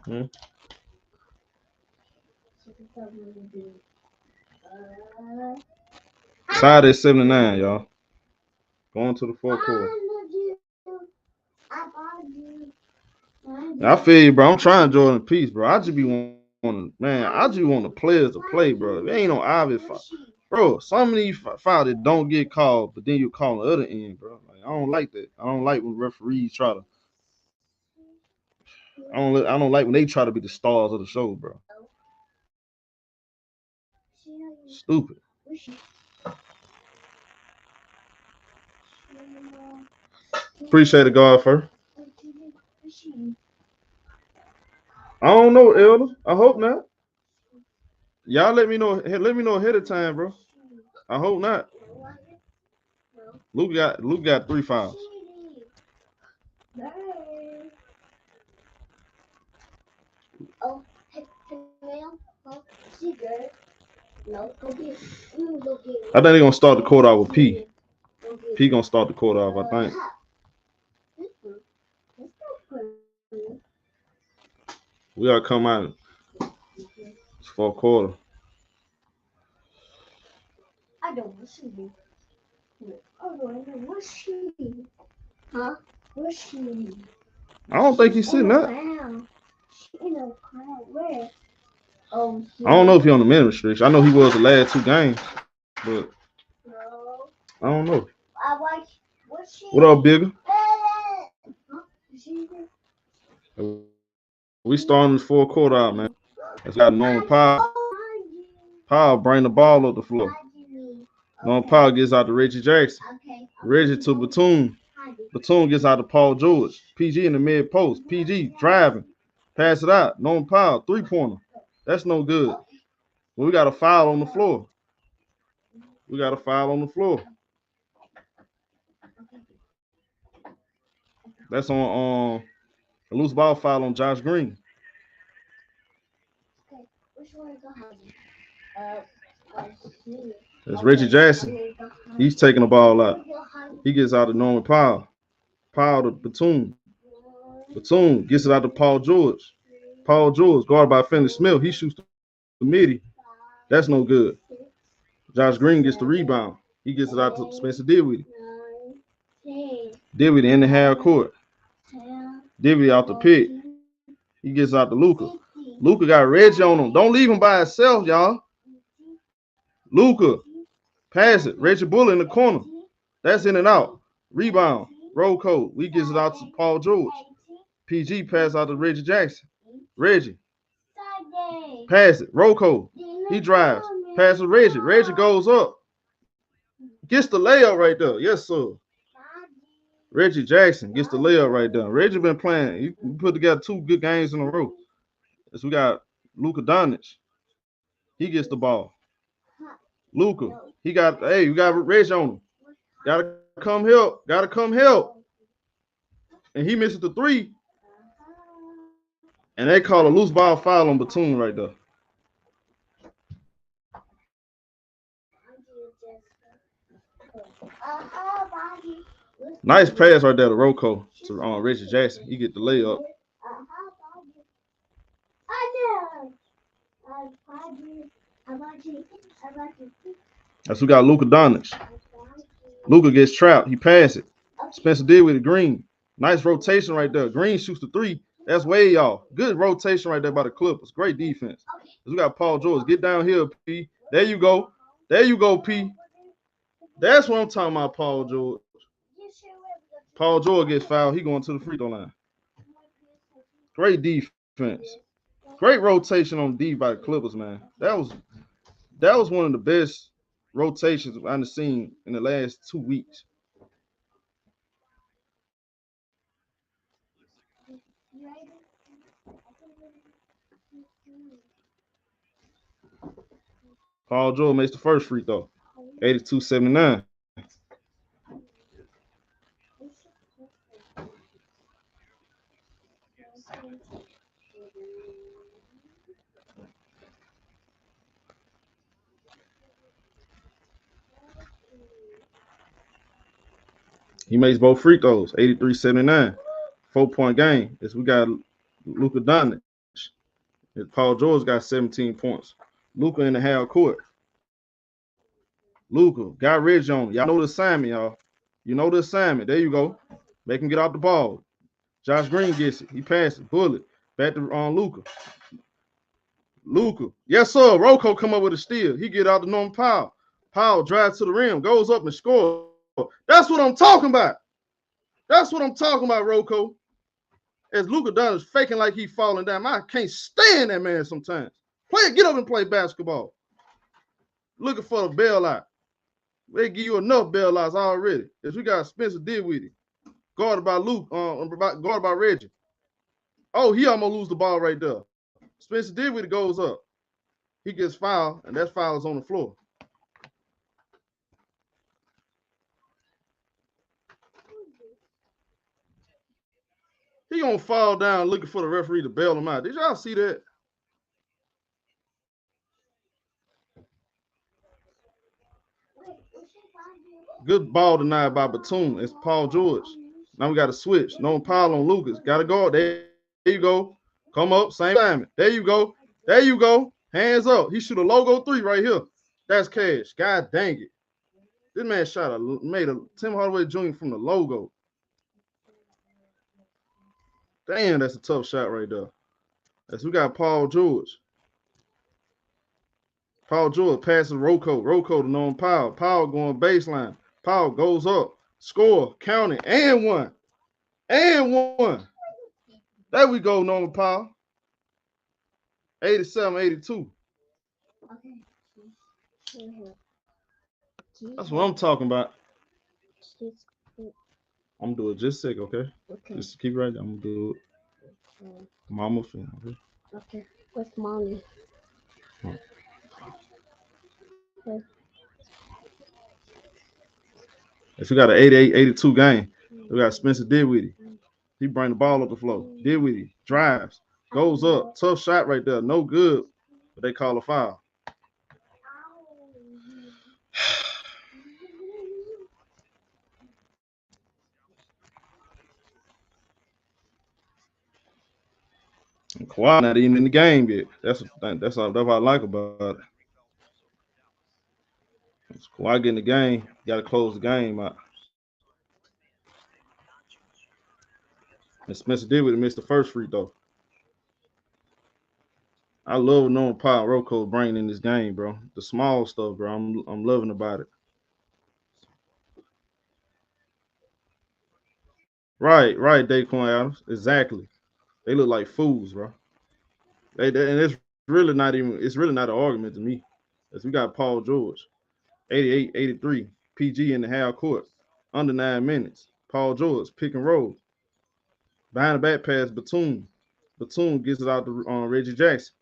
[SPEAKER 1] Hmm? Tied at 79, y'all. Going to the fourth quarter. I feel you, bro. I'm trying Jordan Peace, bro. I just be wanting, man. I just want the players to play, bro. There ain't no obvious foul, bro. Some of these fouls that don't get called, but then you call the other end, bro. Like, I don't like that. I don't like when referees try to. I don't like when they try to be the stars of the show, bro. Stupid. Appreciate it, God, first. I don't know, Elder. I hope not. Y'all let me know. Let me know ahead of time, bro. I hope not. Luke got 3 fouls.
[SPEAKER 3] Oh, she good. No, go get it. Go get it.
[SPEAKER 1] I think they're gonna start the quarter out with P. P gonna start the quarter off, I think. We gotta come out for a quarter.
[SPEAKER 3] I don't want to see you. I don't know what's she. Huh? What's she?
[SPEAKER 1] I don't think he's sitting up.
[SPEAKER 3] She in a crowd. Where? Oh,
[SPEAKER 1] I don't know if he's on the minute restriction. I know he was the last 2 games, but
[SPEAKER 3] no.
[SPEAKER 1] I don't know.
[SPEAKER 3] I like. What's she?
[SPEAKER 1] What up, Bigger?
[SPEAKER 3] Huh? Is she there?
[SPEAKER 1] We starting the fourth quarter out, man. It's got normal power. Power bring the ball up the floor. Normal power gets out to Reggie Jackson. Reggie to Batum. Batum gets out to Paul George. PG in the mid post. PG driving. Pass it out. Normal power. 3-pointer. That's no good. Well, we got a foul on the floor. We got a foul on the floor. That's on a loose ball foul on Josh Green. It's Reggie Jackson. He's taking the ball out. He gets out of normal power. Power to Batum. Batum gets it out to Paul George. Paul George, guarded by Finney Smith. He shoots the midi. That's no good. Josh Green gets the rebound. He gets it out to Spencer Dinwiddie. Dinwiddie in the half court. Dinwiddie out the pick. He gets out to Luka. Luka got Reggie on him. Don't leave him by himself, y'all. Luka, pass it. Reggie Bullock in the corner. That's in and out. Rebound. Roll code. We gets it out to Paul George. PG pass out to Reggie Jackson. Reggie. Pass it. Roll code. He drives. Pass to Reggie. Reggie goes up. Gets the layup right there. Yes, sir. Reggie Jackson gets the layup right there. Reggie been playing. He put together 2 good games in a row. So we got Luka Doncic. He gets the ball. Luka. He got, hey, you got Reggie on him. Gotta come help. Gotta come help. And he misses the 3. And they call a loose ball foul on Batum right there. Nice pass right there to Rocco to Reggie Jackson. He get the layup. That's who got Luka Doncic. Luka gets trapped. He passed it. Spencer did with the Green. Nice rotation right there. Green shoots the three. That's way off. Good rotation right there by the Clippers. Great defense. We got Paul George. Get down here, P. There you go. There you go, P. That's what I'm talking about, Paul George. Paul George gets fouled. He going to the free throw line. Great defense. Great rotation on D by the Clippers, man. That was one of the best rotations I've seen in the last 2 weeks. Paul George makes the first free throw. 82-79. He makes both free throws. 83-79. 4-point game. As we got Luka Doncic. Paul George got 17 points. Luka in the half court. Luka got Reggie on. Y'all know the assignment, y'all. You know the assignment. There you go. Make him get off the ball. Josh Green gets it. He passes. Bullet. Back to Luka. Luka. Yes, sir. Rocco come up with a steal. He get out to Norman Powell. Powell drives to the rim. Goes up and scores. That's what I'm talking about. That's what I'm talking about, Rocco. As Luka Doncic faking like he falling down. I can't stand that man sometimes. Get up and play basketball. Looking for a bailout. They give you enough bailouts already. As we got Spencer Dinwiddie. Guarded by guarded by Reggie. Oh, he almost lose the ball right there. Spencer Dinwiddie goes up. He gets fouled, and that foul is on the floor. He gonna fall down looking for the referee to bail him out. Did y'all see that? Good ball denied by Batum. It's Paul George. Now we got to switch. No Powell on Lucas. Got to go. There you go. Come up. Same time. There you go. There you go. Hands up. He shoot a logo three right here. That's cash. God dang it. This man made a Tim Hardaway Jr. from the logo. Damn, that's a tough shot right there. As we got Paul George. Paul George passes Rocco. Rocco to Norman Powell. Powell going baseline. Powell goes up. Score. Count it. And one. And one. There we go, Norman Powell. 87-82. That's what I'm talking about. I'm gonna do it just a sec, okay? Just keep right there. I'm gonna do it. Mama fan, okay?
[SPEAKER 3] Okay. What's mommy?
[SPEAKER 1] If we got an 88-82 game, we got Spencer Dinwiddie. He bring the ball up the floor. Dinwiddie drives, goes up. Tough shot right there. No good, but they call a foul. And Kawhi not even in the game yet. That's what I like about it. It's Kawhi get in the game, got to close the game out. And Spencer Dinwiddie missed the first free throw. I love knowing Powell and Rocco bringing in this game, bro. The small stuff, bro. I'm loving about it. Right, Daquan Adams. Exactly. They look like fools, bro. And it's really not an argument to me. As we got Paul George, 88-83, PG in the half court, under 9 minutes. Paul George, pick and roll. Behind the back pass, Batum. Batum gets it out to Reggie Jackson.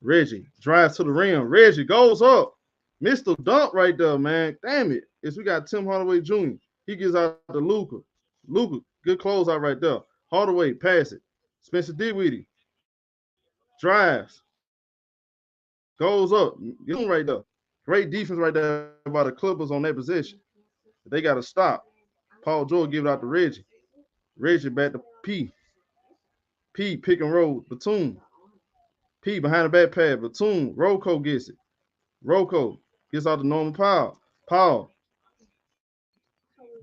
[SPEAKER 1] Reggie drives to the rim. Reggie goes up. Missed the dunk right there, man. Damn it. As we got Tim Hardaway Jr. He gets out to Luka. Luka, good closeout right there. Hardaway, pass it. Spencer Dinwiddie. Drives. Goes up. Get him right there. Great defense right there by the Clippers on that position. They got to stop. Paul George give it out to Reggie. Reggie back to P. P pick and roll. Batum. P behind the back pad. Batum. Rocco gets it. Rocco gets out to Norman Powell. Powell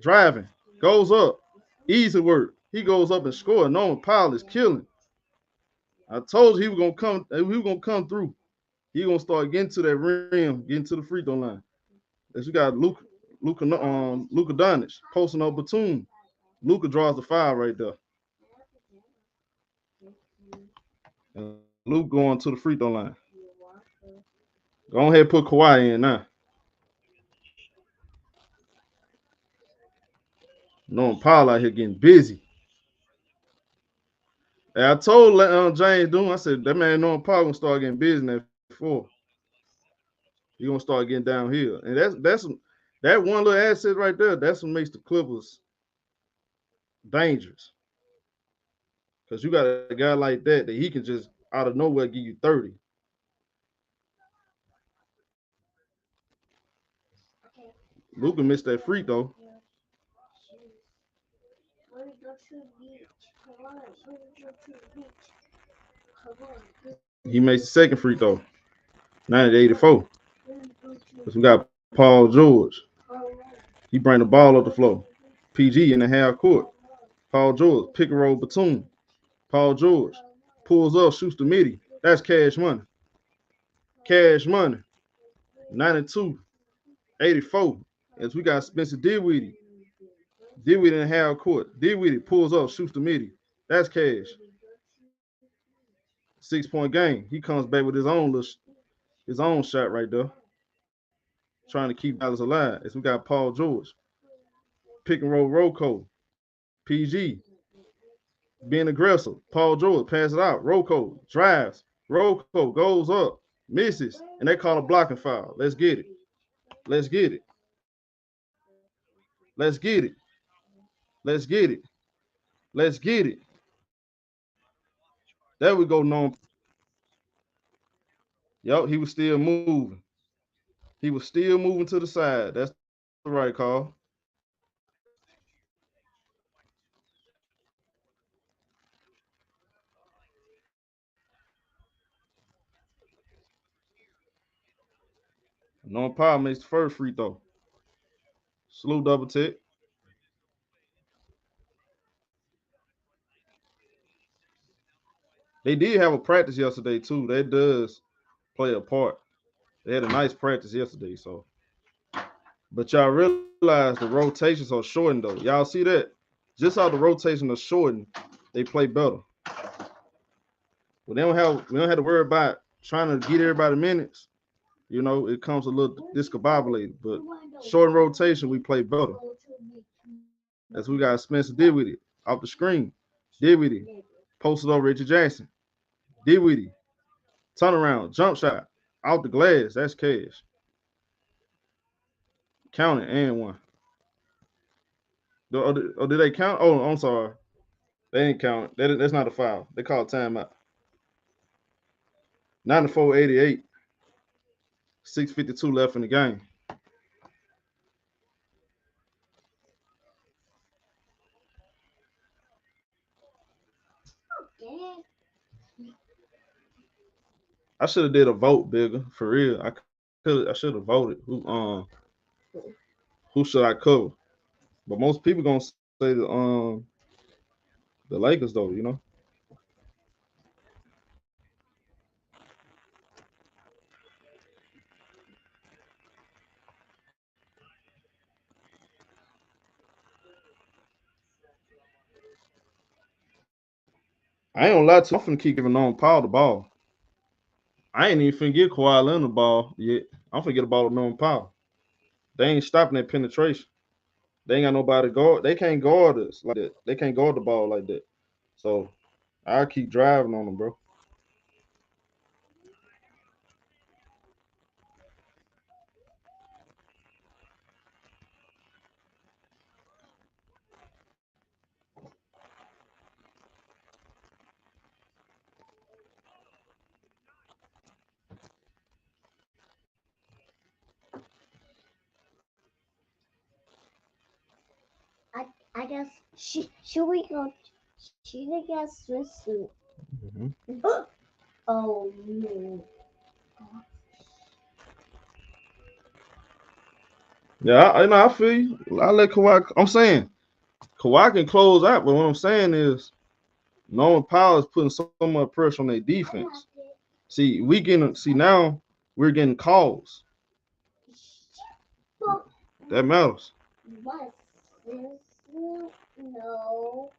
[SPEAKER 1] driving. Goes up. Easy work. He goes up and scores. Norman Powell is killing. I told you he was gonna come. He was gonna come through. He gonna start getting to that rim, getting to the free throw line. As we got Luka Doncic posting up Batum. Luka draws the foul right there. And Luke going to the free throw line. Go ahead and put Kawhi in now. Norman Powell out here getting busy. And I told James Doom, I said, that man Norman Powell gonna start getting busy in that four. He gonna start getting downhill. And that's that one little asset right there, that's what makes the Clippers dangerous. Because you got a guy like that he can just out of nowhere give you 30. Luka missed that free throw. He makes the second free throw. 90-84. Because we got Paul George. He bring the ball up the floor. PG in the half court. Paul George, pick and roll Batum. Paul George pulls up, shoots the midi. That's cash money. Cash money. 92-84. As we got Spencer Dinwiddie. Dinwiddie in the half court. Dinwiddie pulls up, shoots the midi. That's cash. 6-point game. He comes back with his own shot right there. Trying to keep Dallas alive. As we got Paul George. Pick and roll Rocco. PG. Being aggressive. Paul George pass it out. Rocco drives. Rocco goes up. Misses. And they call a blocking foul. Let's get it. Let's get it. Let's get it. Let's get it. Let's get it. There we go, Norm. Yup, he was still moving. He was still moving to the side. That's the right call. Norm Powell makes the first free throw. Slew double tick. They did have a practice yesterday, too. That does play a part. They had a nice practice yesterday, so. But y'all realize the rotations are shortened, though. Y'all see that? Just how the rotation is shortened, they play better. When we don't have to worry about trying to get everybody minutes. You know, it comes a little discombobulated. But short rotation, we play better. As we got Spencer Dinwiddie off the screen. Dinwiddie posted over Richard Jackson. Dinwiddie turnaround, jump shot, out the glass. That's cash. Count it and one. Or did they count? Oh, I'm sorry. They didn't count it. That's not a foul. They called timeout. 94-88. 6:52 left in the game. I should have did a vote bigger for real. I should have voted who should I cover. But most people gonna say the Lakers though, you know. I ain't gonna lie to you. I'm finna keep giving Norman Powell the ball. I ain't even finna get Kawhi Leonard the ball yet. I'm finna get the ball to Norman Powell. They ain't stopping that penetration. They ain't got nobody to guard. They can't guard us like that. They can't guard the ball like that. So I'll keep driving on them, bro.
[SPEAKER 3] I guess should we go? Should I guess swimsuit?
[SPEAKER 1] Mm-hmm.
[SPEAKER 3] Oh no.
[SPEAKER 1] Yeah, I feel you. I let Kawhi. I'm saying Kawhi can close out, but what I'm saying is Norman Powell is putting so much pressure on their defense. See, now we're getting calls. That matters.
[SPEAKER 3] What? No.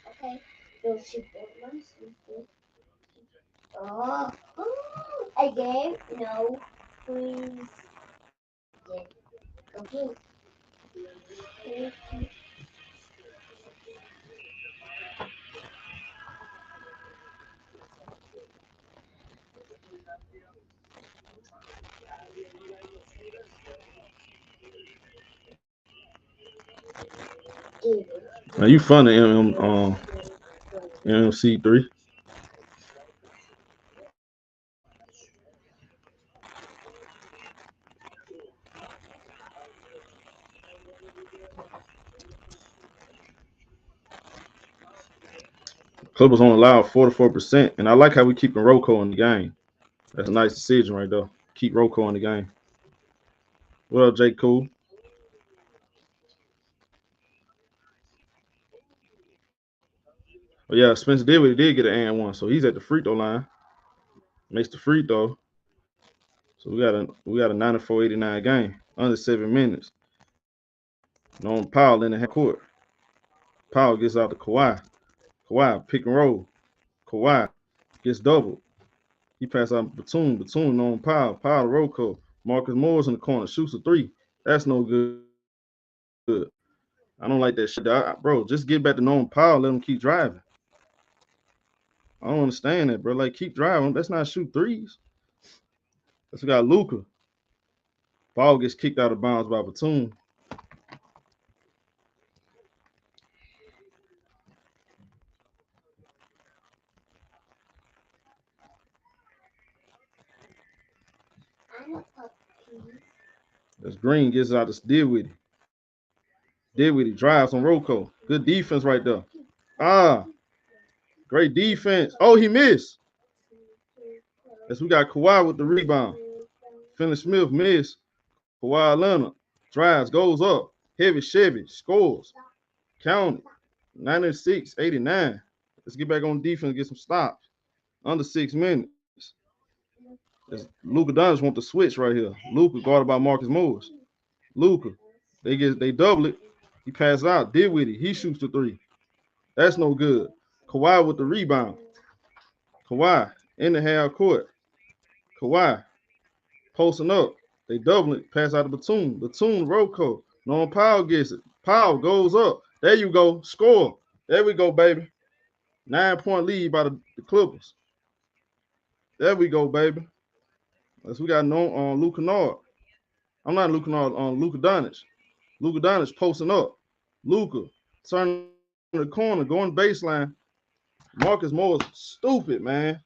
[SPEAKER 3] Okay. Go shoot my swimsuit. Oh. Again? No. Please. Yeah. Okay.
[SPEAKER 1] Now you funny, MC3. Clippers only allowed 44%, and I like how we keeping Rocco in the game. That's a nice decision right there. Keep Rocco in the game. What up, J. Cool? Oh yeah, Spencer did get an and one, so he's at the free throw line. Makes the free throw. So we got a 94-89 game under 7 minutes. Norman Powell in the half court. Powell gets out to Kawhi. Kawhi pick and roll. Kawhi gets doubled. He passes out Batum. Batum on Powell. Powell to Rocco. Marcus Morris in the corner shoots a three. That's no good. I don't like that shit. Bro, just get back to Norman Powell. Let him keep driving. I don't understand that, bro. Like, keep driving. That's not shoot threes. That's we got Luka. Ball gets kicked out of bounds by Batum. As Green gets out to Dinwiddie. Dinwiddie drives on Rocco. Good defense right there. Great defense. Oh, he missed. As we got Kawhi with the rebound. Finney Smith missed. Kawhi Leonard drives, goes up. Heavy Chevy scores. Count it. 96-89. Let's get back on defense and get some stops. Under 6 minutes. As Luka Doncic want to switch right here. Luka guarded by Marcus Morris. Luka. They double it. He passes out. Dinwiddie. He shoots the three. That's no good. Kawhi with the rebound. Kawhi in the half court. Kawhi posting up. They double it. Pass out to Batum. Batum, Rocco. Norman Powell gets it. Powell goes up. There you go. Score. There we go, baby. 9-point lead by the Clippers. There we go, baby. As we got on Luka Nard. I'm not Luka Nard, on Luka Doncic. Luka Doncic posting up. Luka turning the corner, going baseline. Marcus Morris, stupid, man.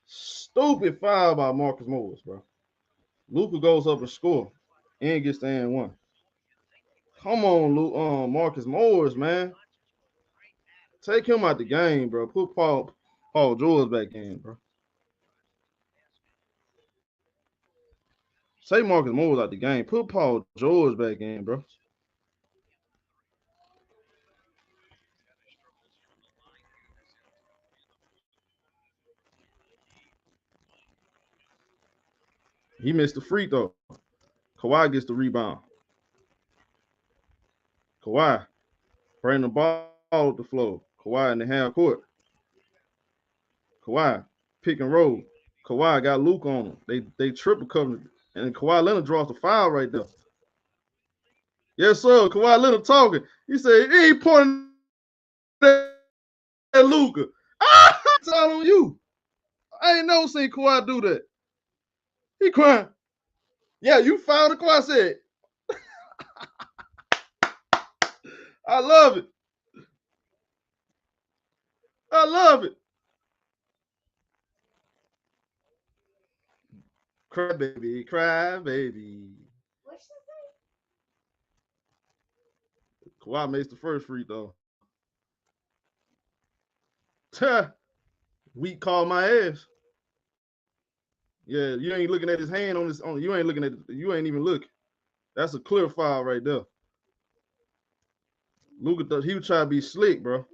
[SPEAKER 1] Stupid foul by Marcus Morris, bro. Luka goes up and score and gets the and one. Come on, Marcus Morris, man. Take him out the game, bro. Put Paul George back in, bro. Take Marcus Morris out the game. Put Paul George back in, bro. He missed the free throw. Kawhi gets the rebound. Kawhi bring the ball to the floor. Kawhi in the half court. Kawhi pick and roll. Kawhi got Luke on him. They triple covered, and Kawhi Leonard draws the foul right there. Yes, sir. Kawhi Leonard talking. He said he ain't pointing at Luka. It's all on you. I ain't never seen Kawhi do that. He crying. Yeah, you fouled the Kawhi said. I love it. I love it. Cry baby, cry baby. Kawhi makes the first free throw. Weak call my ass. Yeah, you ain't looking at his hand on this. You ain't looking at it. You ain't even looking. That's a clear foul right there. Luka, he was trying to be slick, bro.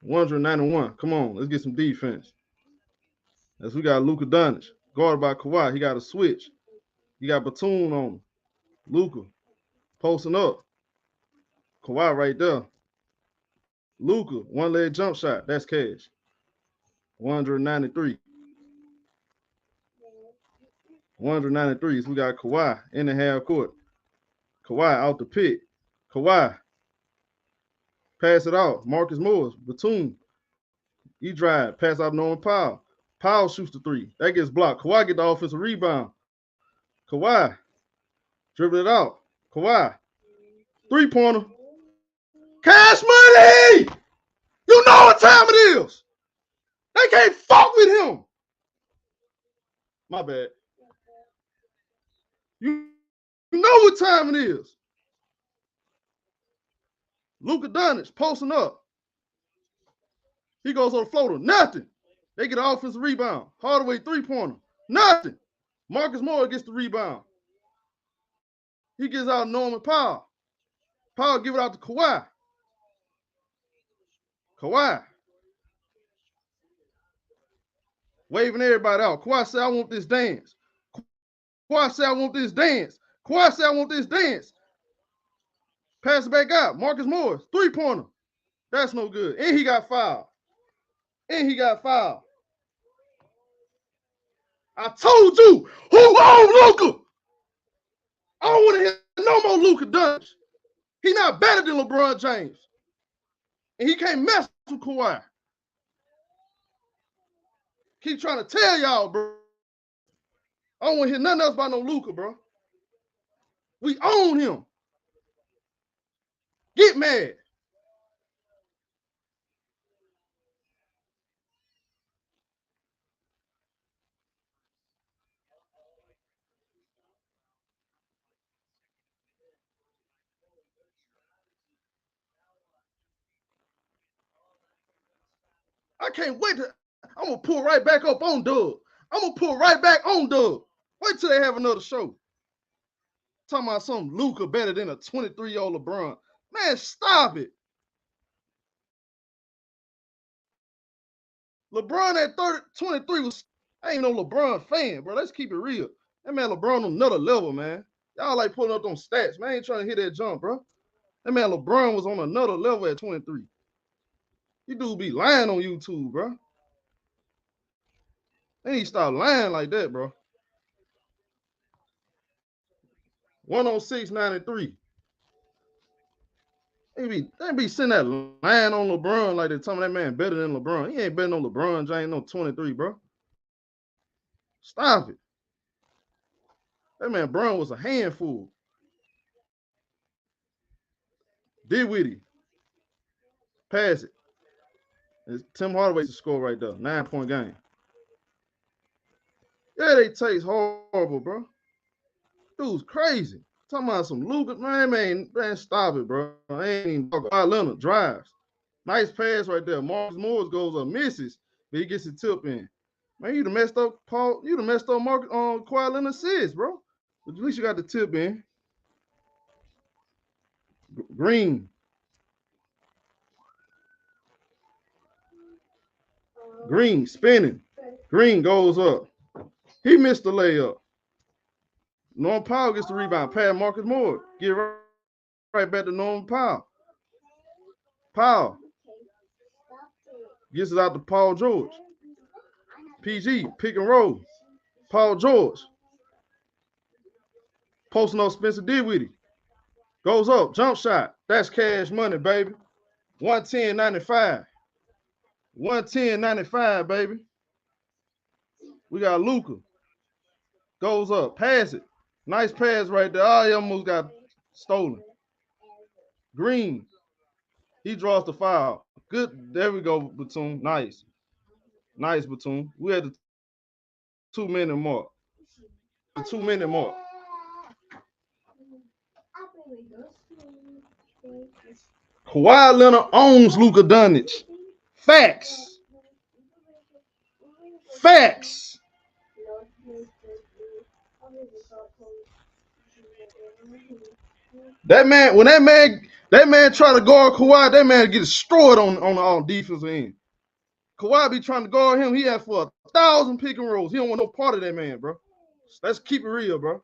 [SPEAKER 1] 191. Come on, let's get some defense. As we got Luka Doncic, guarded by Kawhi. He got a switch. He got Batum on him. Luka posting up. Kawhi right there. Luka, one leg jump shot. That's cash. 193. 193. So we got Kawhi in the half court. Kawhi out the pit. Kawhi. Pass it off. Marcus Morris. Batum. He drive. Pass off Norman Powell. Powell shoots the three. That gets blocked. Kawhi get the offensive rebound. Kawhi. Dribble it out. Kawhi. Three-pointer. Cash money! You know what time it is. They can't fuck with him. My bad. You know what time it is. Luka Doncic posting up. He goes on the floater. Nothing. They get an offensive rebound. Hardaway three-pointer. Nothing. Marcus Morris gets the rebound. He gets out Norman Powell. Powell give it out to Kawhi. Kawhi. Waving everybody out. Kawhi said, I want this dance. Kawhi said, I want this dance. Kawhi said, I want this dance. Pass it back out. Marcus Morris. Three-pointer. That's no good. And he got fouled. And he got fouled. I told you, who owned Luka? I don't want to hear no more Luka Doncic. He not better than LeBron James. And he can't mess with Kawhi. Keep trying to tell y'all, bro. I don't want to hear nothing else about no Luka, bro. We own him. Get mad. I can't wait to. I'm going to pull right back up on Doug. I'm going to pull right back on Doug. Wait till they have another show. Talking about some Luka better than a 23-year-old LeBron. Man, stop it. LeBron at 23 was. I ain't no LeBron fan, bro. Let's keep it real. That man LeBron on another level, man. Y'all like pulling up them stats, man. I ain't trying to hit that jump, bro. That man LeBron was on another level at 23. You dude be lying on YouTube, bro. They need to stop lying like that, bro. 106.93. They be sending that line on LeBron like they're telling that man better than LeBron. He ain't better than LeBron James, no 23, bro. Stop it. That man Brown was a handful. Did with it. Pass it. It's Tim Hardaway to score right there. 9-point game. Yeah, they taste horrible, bro. Dude's crazy. Talking about some Luka. Man, stop it, bro. I ain't even talking about Leonard. Drives. Nice pass right there. Marcus Morris goes up, misses, but he gets the tip in. Man, you done messed up Paul. You done messed up Marcus on Kawhi Leonard assists, bro. But at least you got the tip in. Green. Green spinning. Green goes up. He missed the layup. Norman Powell gets the rebound. Pass Marcus Morris. Get right back to Norman Powell. Powell gets it out to Paul George. PG, pick and roll. Paul George. Posting up Spencer Dinwiddie. Goes up. Jump shot. That's cash money, baby. 110.95. 110.95, baby. We got Luka. Goes up. Pass it. Nice pass right there. Oh, he almost got stolen. Green. He draws the foul. Good. There we go, Batum. Nice. Nice, Batum. We had the 2-minute mark. The 2-minute mark. Kawhi Leonard owns Luka Doncic. Facts. Facts. That man, when that man try to guard Kawhi, that man get destroyed on defensive end. Kawhi be trying to guard him. He had for 1,000 pick and rolls. He don't want no part of that man, bro. Let's keep it real, bro.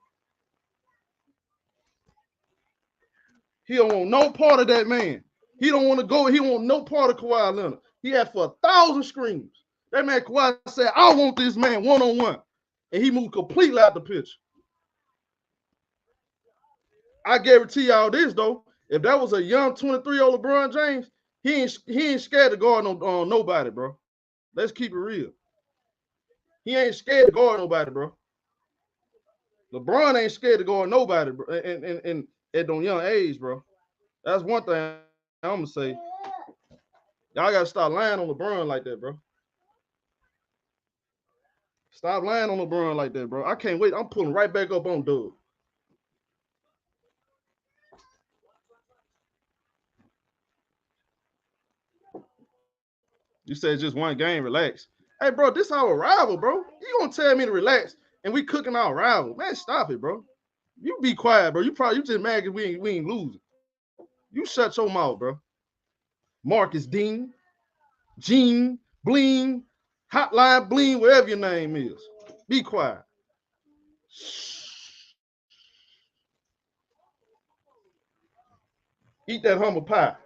[SPEAKER 1] He don't want no part of that man. He don't want to go. He don't want no part of Kawhi Leonard. He had for 1,000 screams. That man Kawhi said, I want this man one-on-one. And he moved completely out the pitch. I guarantee y'all this, though. If that was a young 23-year-old LeBron James, he ain't scared to guard nobody, bro. Let's keep it real. He ain't scared to guard nobody, bro. LeBron ain't scared to guard nobody, bro. And at them young age, bro. That's one thing I'm gonna say. Y'all gotta stop lying on LeBron like that, bro. Stop lying on LeBron like that, bro. I can't wait. I'm pulling right back up on Doug. You said just one game, relax. Hey, bro, this our rival, bro. You gonna tell me to relax and we cooking our rival. Man, stop it, bro. You be quiet, bro. You just mad because we ain't losing. You shut your mouth, bro. Marcus Dean, Gene, Bling, Hotline Bling, whatever your name is. Be quiet. Eat that humble pie.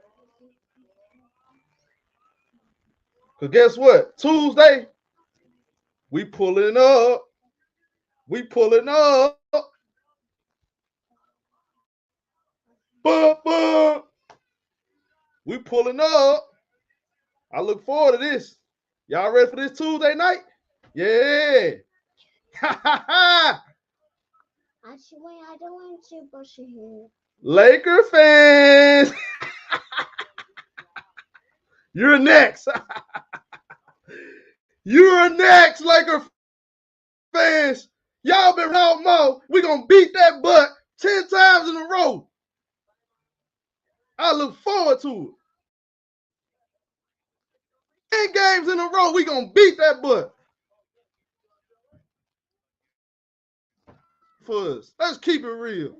[SPEAKER 1] Because guess what? Tuesday, we pulling up. We pulling up. Bum. We pulling up. I look forward to this. Y'all ready for this Tuesday night? Yeah. Ha ha ha.
[SPEAKER 3] Actually, I don't want to brush your hair.
[SPEAKER 1] Laker fans. You're next. You're next, Laker fans. Y'all been out more. We're going to beat that butt 10 times in a row. I look forward to it. 10 games in a row, we're going to beat that butt. For us. Let's keep it real.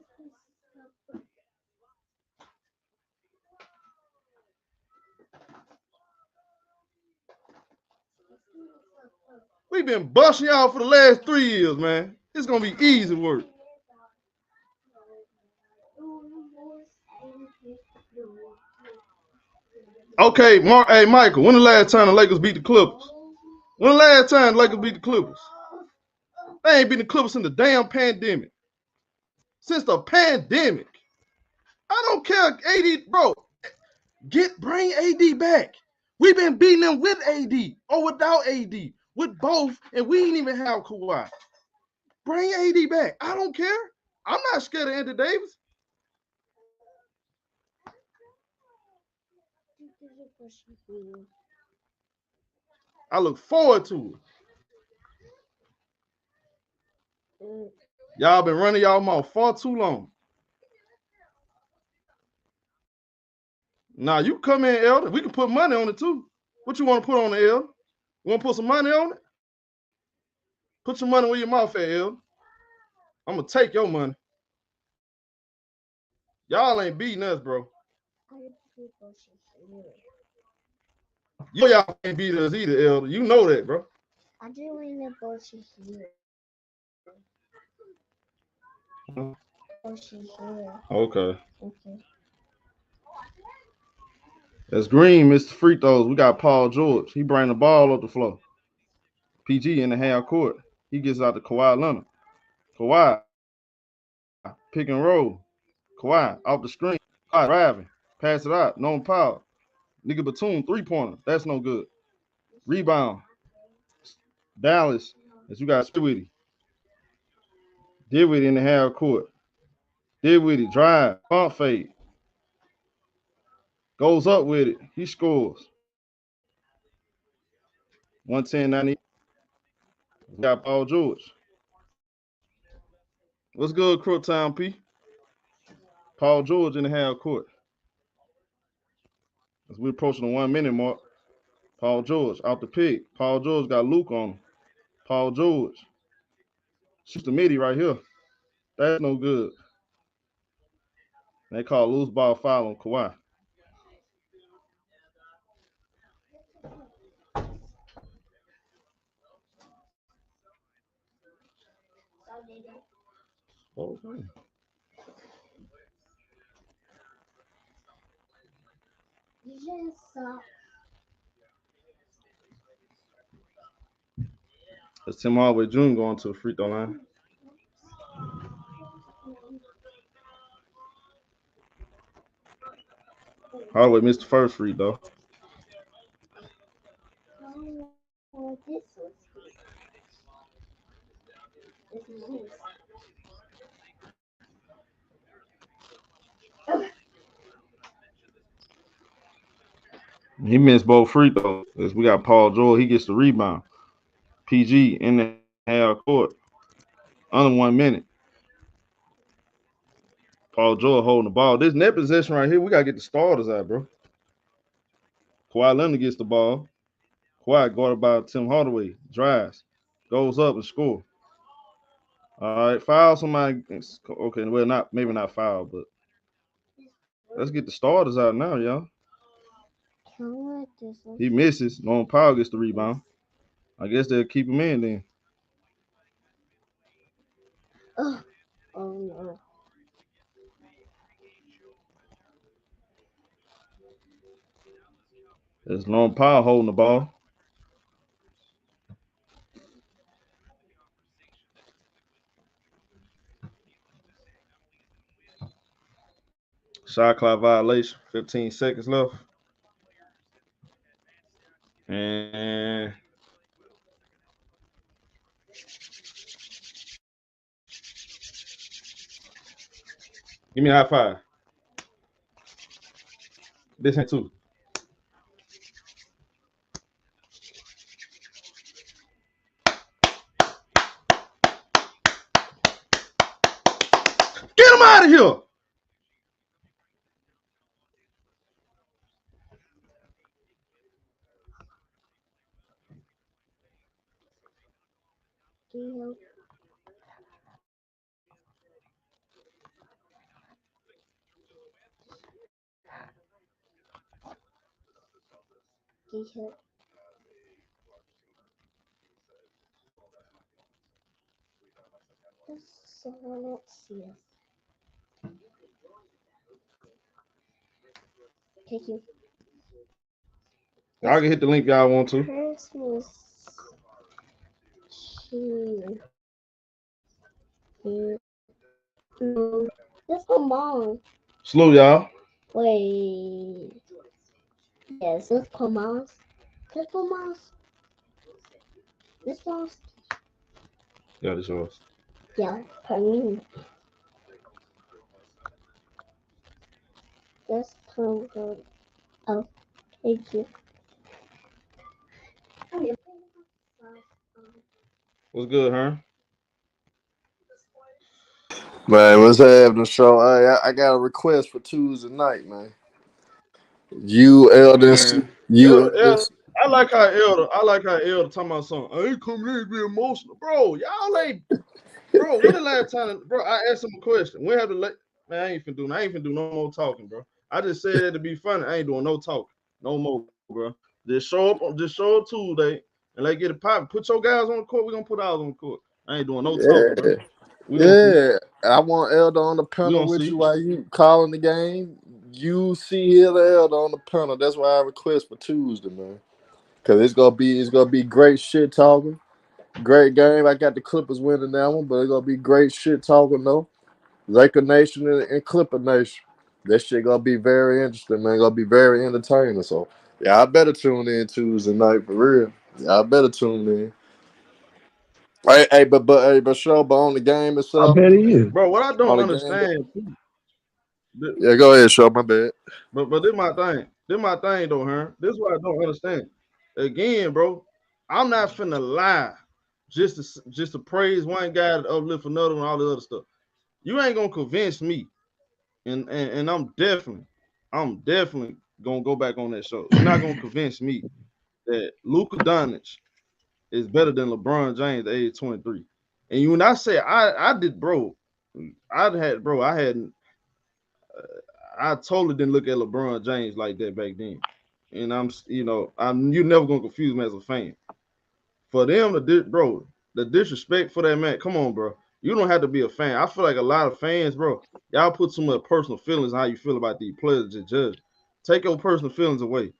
[SPEAKER 1] We've been busting y'all for the last 3 years, man. It's going to be easy work. Okay, hey, Michael, when the last time the Lakers beat the Clippers? When the last time the Lakers beat the Clippers? They ain't beat the Clippers in the damn pandemic. Since the pandemic. I don't care, AD, bro. Bring AD back. We've been beating them with AD or without AD. With both, and we ain't even have Kawhi. Bring AD back. I don't care. I'm not scared of Anthony Davis. I look forward to it. Y'all been running y'all mouth far too long. Now you come in, Elder. We can put money on it too. What you want to put on it, Elder? You want to put some money on it? Put your money where your mouth at, Elder. I'm gonna take your money. Y'all ain't beating us, bro. Y'all ain't beating us either, Elder. You know that, bro.
[SPEAKER 3] I do want to brush your hair.
[SPEAKER 1] Okay. That's green, Mr. Free Throws. We got Paul George. He bring the ball up the floor. PG in the half court. He gets out to Kawhi Leonard. Kawhi, pick and roll. Kawhi, off the screen. Kawhi driving. Pass it out. No power. Nigga Batum, 3-pointer. That's no good. Rebound. Dallas, as you got Dinwiddie. Dinwiddie in the half court. Dinwiddie drive. Pump fade. Goes up with it. He scores. 110-90. We got Paul George. What's good, Crook Town P? Paul George in the half court. As we're approaching the 1 minute mark, Paul George out the pick. Paul George got Luke on him. Paul George shoots the midi right here. That's no good. They call loose ball foul on Kawhi. Oh, man.
[SPEAKER 3] You just suck.
[SPEAKER 1] It's Tim Hardaway Jr. going to the free throw line. Hardaway missed the first free throw.
[SPEAKER 3] Oh, this was this is loose.
[SPEAKER 1] He missed both free throws. As we got Paul George, he gets the rebound. PG in the half court. Under 1 minute. Paul George holding the ball. This net possession right here, we gotta get the starters out, bro. Kawhi Leonard gets the ball. Kawhi guarded by Tim Hardaway. Drives. Goes up and score. All right, foul somebody. Okay, well, maybe not foul, but let's get the starters out now, y'all. He misses. Norman Powell gets the rebound. I guess they'll keep him in then.
[SPEAKER 3] Oh no.
[SPEAKER 1] There's Norman Powell holding the ball. Shot clock violation. 15 seconds left. And give me a high five. This ain't two. Get him out of here.
[SPEAKER 3] Deal. T-shirt. So let's see. Thank you.
[SPEAKER 1] Y'all can hit the link y'all want to.
[SPEAKER 3] Christmas. That's my mom.
[SPEAKER 1] Slow y'all.
[SPEAKER 3] Wait. Yes, this Pomos. This Pomos. This Pomos.
[SPEAKER 1] Yeah, this yours.
[SPEAKER 3] Yeah, for me. This Pomos. Oh, thank you.
[SPEAKER 1] What's good, huh?
[SPEAKER 9] Man, what's happening, show? I got a request for Tuesday night, man. You, Elder,
[SPEAKER 1] Elder, I like how Elder talking about something. I ain't coming here to be emotional, bro. Y'all ain't, bro. When the last time, bro? I asked him a question. When have the man? I ain't finna do no more talking, bro. I just said that to be funny. I ain't doing no talking, no more, bro. Just show up Tuesday and let's get it popping. Put your guys on the court. We gonna put ours on the court. I ain't doing no talking, bro.
[SPEAKER 9] Yeah, I want Elder on the panel with you while you calling the game. You see here the Elder on the panel. That's why I request for Tuesday, man. Cause it's gonna be great shit talking. Great game. I got the Clippers winning that one, but it's gonna be great shit talking though. Laker Nation and Clipper Nation. That shit gonna be very interesting, man. Gonna be very entertaining. So yeah, I better tune in Tuesday night for real. Yeah, I better tune in. But show, but on the game itself.
[SPEAKER 10] I bet he is.
[SPEAKER 1] Bro, what I don't understand.
[SPEAKER 9] Yeah, go ahead, show. My bad.
[SPEAKER 1] But this my thing. This my thing though, huh? This is what I don't understand. Again, bro, I'm not finna lie just to praise one guy to uplift another and all the other stuff. You ain't gonna convince me and I'm definitely gonna go back on that show. You're not gonna convince me that Luka Doncic is better than LeBron James at age 23. And you when I say I did, bro, I totally didn't look at LeBron James like that back then. And I'm you never gonna confuse me as a fan. For them bro, the disrespect for that man, come on, bro. You don't have to be a fan. I feel like a lot of fans, bro, y'all put too much personal feelings on how you feel about these players to judge. Take your personal feelings away.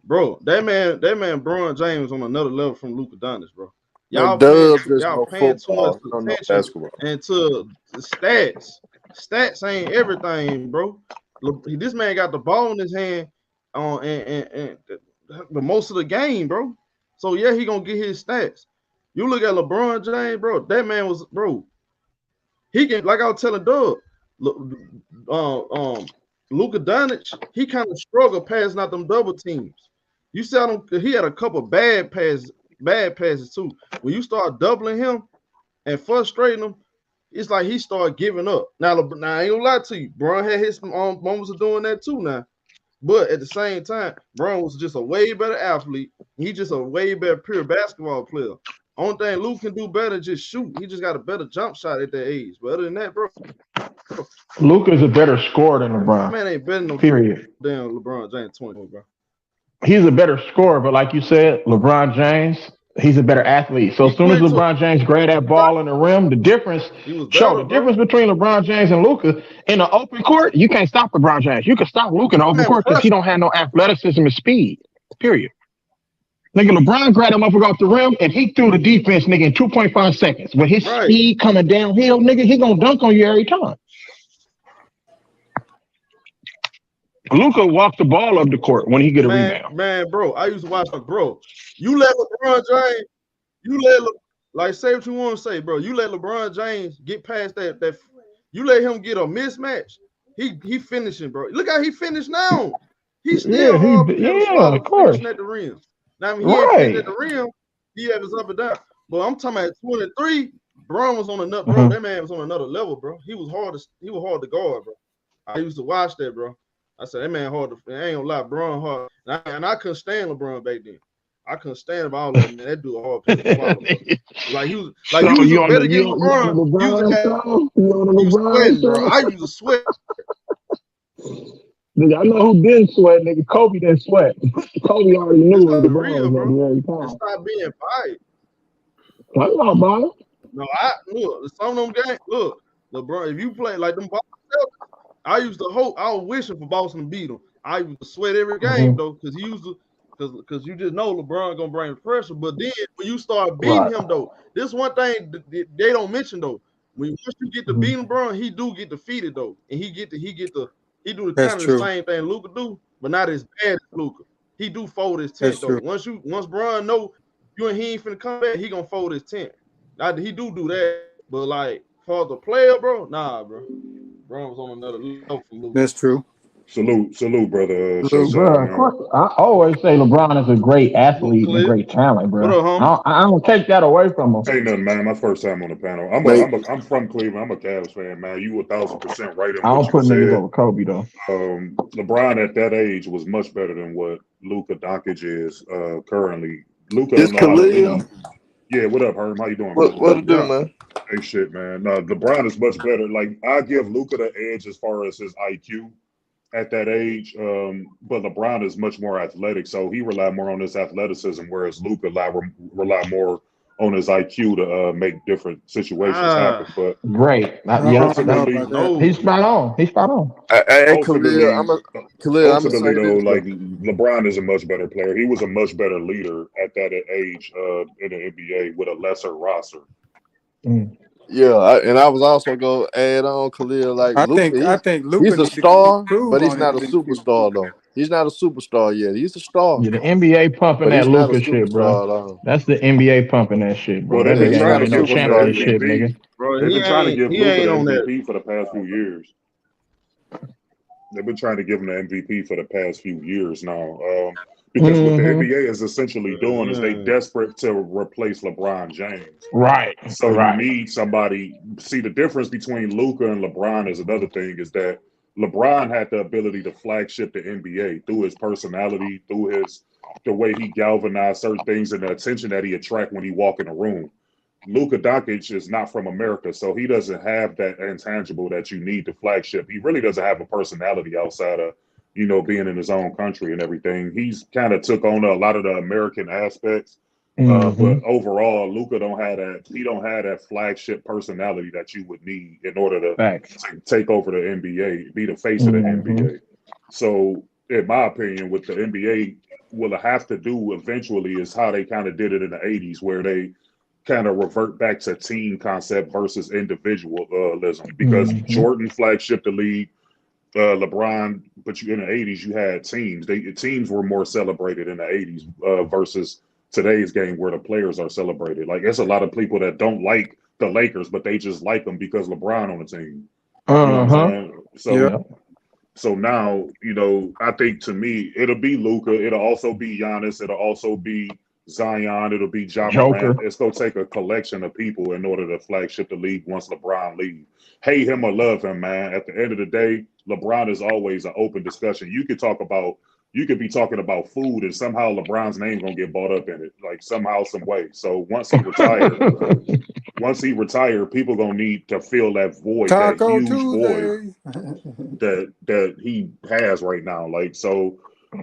[SPEAKER 1] Bro, that man, Bron James on another level from Luka Doncic, bro.
[SPEAKER 9] Man,
[SPEAKER 1] Y'all paying
[SPEAKER 9] Dub
[SPEAKER 1] too,
[SPEAKER 9] just
[SPEAKER 1] y'all
[SPEAKER 9] know
[SPEAKER 1] paying too much
[SPEAKER 9] football. He don't know
[SPEAKER 1] attention
[SPEAKER 9] basketball.
[SPEAKER 1] into the stats. Stats ain't everything, bro. Look, this man got the ball in his hand on and the most of the game, bro. So yeah, he gonna get his stats. You look at LeBron James, bro. That man was, bro. He can, like I was telling Doug, look, Luka Doncic, he kind of struggled passing out them double teams. You saw him, he had a couple bad passes too. When you start doubling him and frustrating him, it's like he started giving up. Now I ain't gonna lie to you, Bron had his moments of doing that too now. But at the same time, Bron was just a way better athlete. He just a way better pure basketball player. Only thing Luke can do better is just shoot. He just got a better jump shot at that age. But other than that, bro,
[SPEAKER 10] Luka's a better scorer than LeBron.
[SPEAKER 1] man ain't better no
[SPEAKER 10] Period.
[SPEAKER 1] damn LeBron James 20, bro.
[SPEAKER 10] He's a better scorer, but like you said, LeBron James, he's a better athlete. So as soon as LeBron James grab that ball in the rim, the difference between LeBron James and Luka in the open court, you can't stop LeBron James. You can stop Luka in the open court because he don't have no athleticism and speed. Period. Nigga, LeBron grabbed him up off the rim and he threw the defense, nigga, in 2.5 seconds. With his speed coming downhill, nigga, he gonna dunk on you every time. Luka walked the ball up the court when he get a rebound.
[SPEAKER 1] Man, bro, I used to watch bro. You let LeBron James, like say what you want to say, bro. You let LeBron James get past that you let him get a mismatch. He finishing, bro. Look how he finished now. He's still hard
[SPEAKER 10] of course.
[SPEAKER 1] Finishing at the rim. Now I mean, he ain't finishing at the rim. He had his up and down. But I'm talking about 23. Bron was on another bro. That man was on another level, bro. He was hard to guard, bro. I used to watch that, bro. I said, that man hard to, I ain't gonna lie, LeBron hard. And I couldn't stand LeBron back then. I couldn't stand all of them, man. That dude hard piece to swallow, bro. Like he was like you was better than LeBron. You was sweating, bro. I used to sweat.
[SPEAKER 10] Nigga, I know who didn't sweat, nigga. Kobe didn't sweat. Kobe already knew what LeBron was gonna do every time.
[SPEAKER 1] Stop being biased.
[SPEAKER 10] I'm not biased.
[SPEAKER 1] No, look, some of them games, look, LeBron, if you play like them Boston, I used to hope, I was wishing for Boston to beat them. I used to sweat every game though, because you just know LeBron gonna bring the pressure. But then when you start beating him though, this one thing they don't mention though. Once you get to beating LeBron, he do get defeated though, and he do the kind of the same thing Luka do, but not as bad as Luka. He do fold his tent though. Once Bron know you and he ain't finna come back, he gonna fold his tent. Now he do that, but like for the player, bro, nah, bro. Bron was on another level from Luka.
[SPEAKER 2] That's true.
[SPEAKER 11] Salute, brother.
[SPEAKER 10] Bro, of course, I always say LeBron is a great athlete and a great talent, bro. I don't take that away from him.
[SPEAKER 11] Ain't nothing, man. My first time on the panel. I'm from Cleveland. I'm a Cavs fan, man. You 1,000% right in
[SPEAKER 10] I
[SPEAKER 11] what
[SPEAKER 10] don't put
[SPEAKER 11] you
[SPEAKER 10] niggas
[SPEAKER 11] said.
[SPEAKER 10] over Kobe though.
[SPEAKER 11] LeBron at that age was much better than what Luka Doncic is currently. Luka
[SPEAKER 9] It's Khalil.
[SPEAKER 11] Yeah, what up, Herm? How you doing?
[SPEAKER 9] What it do, man?
[SPEAKER 11] Hey, shit, man. LeBron is much better. Like, I give Luka the edge as far as his IQ at that age, but LeBron is much more athletic, so he relied more on his athleticism, whereas Luka rely more on his IQ to make different situations happen. But
[SPEAKER 10] great, he's spot on. He's spot on.
[SPEAKER 11] Ultimately,
[SPEAKER 9] though,
[SPEAKER 11] like LeBron is a much better player. He was a much better leader at that age in the NBA with a lesser roster.
[SPEAKER 9] Yeah, and I was also going to add on Khalil. Like
[SPEAKER 2] I think Luka
[SPEAKER 9] he's a star, but he's not a superstar though. He's not a superstar yet. He's a star.
[SPEAKER 10] Yeah, the NBA pumping that Luka shit, bro.
[SPEAKER 9] Though.
[SPEAKER 10] That's the NBA pumping that shit, bro.
[SPEAKER 11] Well, they've been trying to give him
[SPEAKER 10] championship, nigga.
[SPEAKER 11] Bro, they've been trying to give Luka the MVP for the past few years. They've been trying to give him the MVP for the past few years now. Because what the NBA is essentially doing is they desperate to replace LeBron James.
[SPEAKER 10] Right.
[SPEAKER 11] So you need somebody. See, the difference between Luka and LeBron is another thing is that LeBron had the ability to flagship the NBA through his personality, through the way he galvanized certain things and the attention that he attract when he walk in a room. Luka Doncic is not from America, so he doesn't have that intangible that you need to flagship. He really doesn't have a personality outside of, being in his own country and everything. He's kind of took on a lot of the American aspects. But overall, Luka don't have that flagship personality that you would need in order to take over the NBA, be the face of the NBA. So, in my opinion, what the NBA will have to do eventually is how they kind of did it in the 80s, where they kind of revert back to team concept versus individualism. Because Jordan flagship the league, LeBron, but in the 80s, you had teams. Teams were more celebrated in the 80s versus today's game where the players are celebrated. Like, there's a lot of people that don't like the Lakers, but they just like them because LeBron on the team. You know what I'm saying? So now, I think to me, it'll be Luka. It'll also be Giannis. It'll also be Zion. It'll be Ja Morant. It's going to take a collection of people in order to flagship the league once LeBron leaves. Hate him or love him, man. At the end of the day, LeBron is always an open discussion. You could be talking about food and somehow LeBron's name going to get brought up in it, like somehow, some way. So once he retired, people going to need to fill that void, that huge void that he has right now. Like, so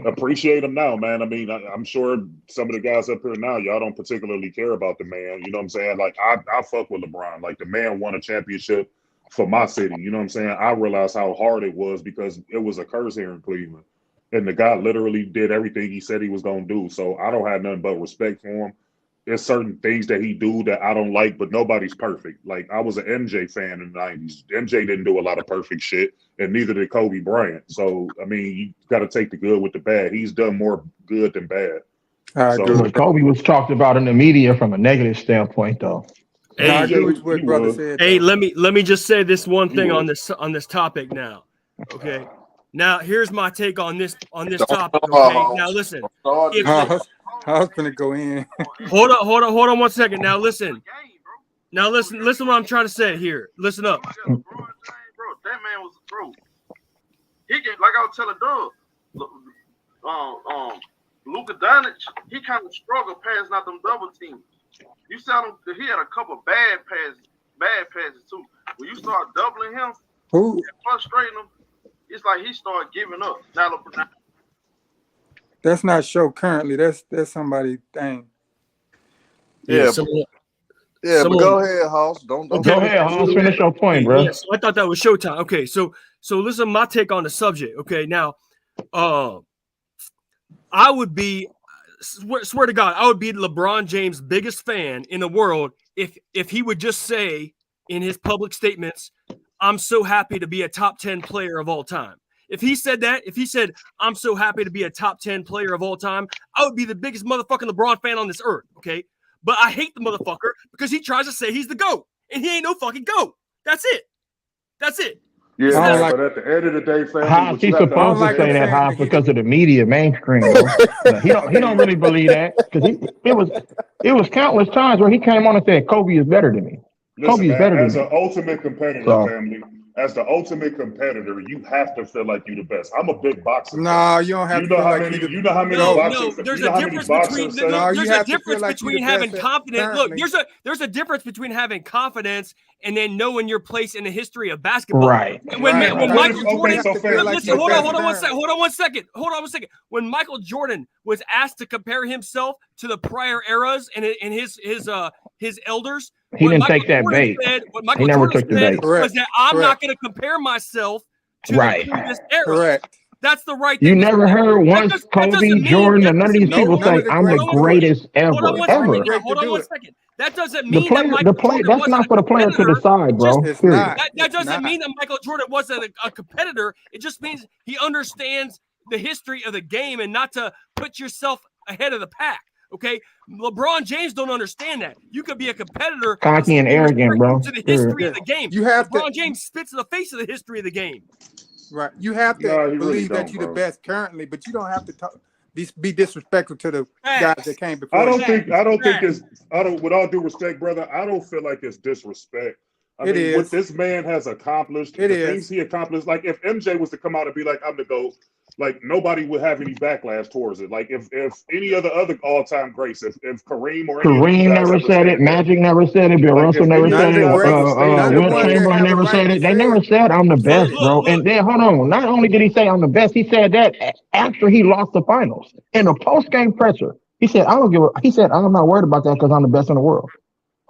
[SPEAKER 11] appreciate him now, man. I mean, I'm sure some of the guys up here now, y'all don't particularly care about the man. You know what I'm saying? Like, I fuck with LeBron. Like, the man won a championship for my city. You know what I'm saying? I realized how hard it was because it was a curse here in Cleveland. And the guy literally did everything he said he was going to do. So I don't have nothing but respect for him. There's certain things that he do that I don't like, but nobody's perfect. Like, I was an MJ fan in the 90s. MJ didn't do a lot of perfect shit, and neither did Kobe Bryant. So, I mean, you got to take the good with the bad. He's done more good than bad.
[SPEAKER 10] Kobe was talked about in the media from a negative standpoint, though.
[SPEAKER 12] I agree with what brother said.
[SPEAKER 7] Hey, let me just say this one thing on this topic now. Okay. Now here's my take on this topic. Okay. Now listen.
[SPEAKER 12] I was gonna go in.
[SPEAKER 7] Hold on 1 second. Now listen what I'm trying to say here. Listen up.
[SPEAKER 1] Bro, that man was he get, like I was telling Doug, Luka Doncic, he kind of struggled passing out them double teams. You saw him, he had a couple bad passes too. When you start doubling him, frustrating him, it's like he started giving up. Now,
[SPEAKER 12] that's not show currently. That's somebody thing.
[SPEAKER 9] But go ahead, Hoss. Don't
[SPEAKER 10] go ahead, Hoss. Finish your point, bro.
[SPEAKER 7] Yeah, so I thought that was showtime. Okay, so listen, my take on the subject. Okay, now, I would be, swear to God, I would be LeBron James' biggest fan in the world if he would just say in his public statements, "I'm so happy to be a top 10 player of all time." If he said that, if he said, "I'm so happy to be a top 10 player of all time," I would be the biggest motherfucking LeBron fan on this earth, okay? But I hate the motherfucker because he tries to say he's the GOAT, and he ain't no fucking GOAT. That's it.
[SPEAKER 11] Yeah, but at the end of the day, family,
[SPEAKER 10] he's supposed to say that because of the media mainstream. He don't really believe that because it was countless times where he came on and said Kobe is better than me. Kobe is better than me.
[SPEAKER 11] As an ultimate competitor, family. As the ultimate competitor, you have to feel like you're the best. I'm a big boxer.
[SPEAKER 12] No, you don't have to feel like you're the best.
[SPEAKER 11] You know how many boxers?
[SPEAKER 7] No, there's a difference between having confidence. Look, there's a difference between having confidence and then knowing your place in the history of basketball.
[SPEAKER 10] Right.
[SPEAKER 7] When Michael Jordan, listen, hold on one second. When Michael Jordan was asked to compare himself to the prior eras and his elders,
[SPEAKER 10] he didn't take that bait. He never took the bait.
[SPEAKER 7] Was that I'm not going to compare myself to the previous era.
[SPEAKER 12] Correct.
[SPEAKER 7] That's the right thing.
[SPEAKER 10] You never heard once Kobe, Jordan, or none of these people say, "I'm the greatest ever."
[SPEAKER 7] Hold on one second. That doesn't mean
[SPEAKER 10] that's not for the player to decide, bro.
[SPEAKER 7] That doesn't mean that Michael Jordan wasn't a competitor. It just means he understands the history of the game and not to put yourself ahead of the pack. Okay, LeBron James don't understand that. You could be a competitor,
[SPEAKER 10] cocky and arrogant, bro.
[SPEAKER 7] To the history of the game, LeBron
[SPEAKER 12] to,
[SPEAKER 7] James spits in the face of the history of the game.
[SPEAKER 12] Right, you have to believe that you're the best currently, but you don't have to be disrespectful to the guys that came before.
[SPEAKER 11] I don't think it's. With all due respect, brother, I don't feel like it's disrespect I mean, what this man has accomplished, things he accomplished, like if MJ was to come out and be like, I'm the GOAT, like nobody would have any backlash towards it. Like if any other all-time greats, if Kareem or
[SPEAKER 10] Kareem never said it, Magic never said it, Bill Russell never said it, Will Chamberlain never said it. They never said I'm the best, bro. And then hold on, not only did he say I'm the best, he said that after he lost the finals in a post-game presser. He said I'm not worried about that because I'm the best in the world.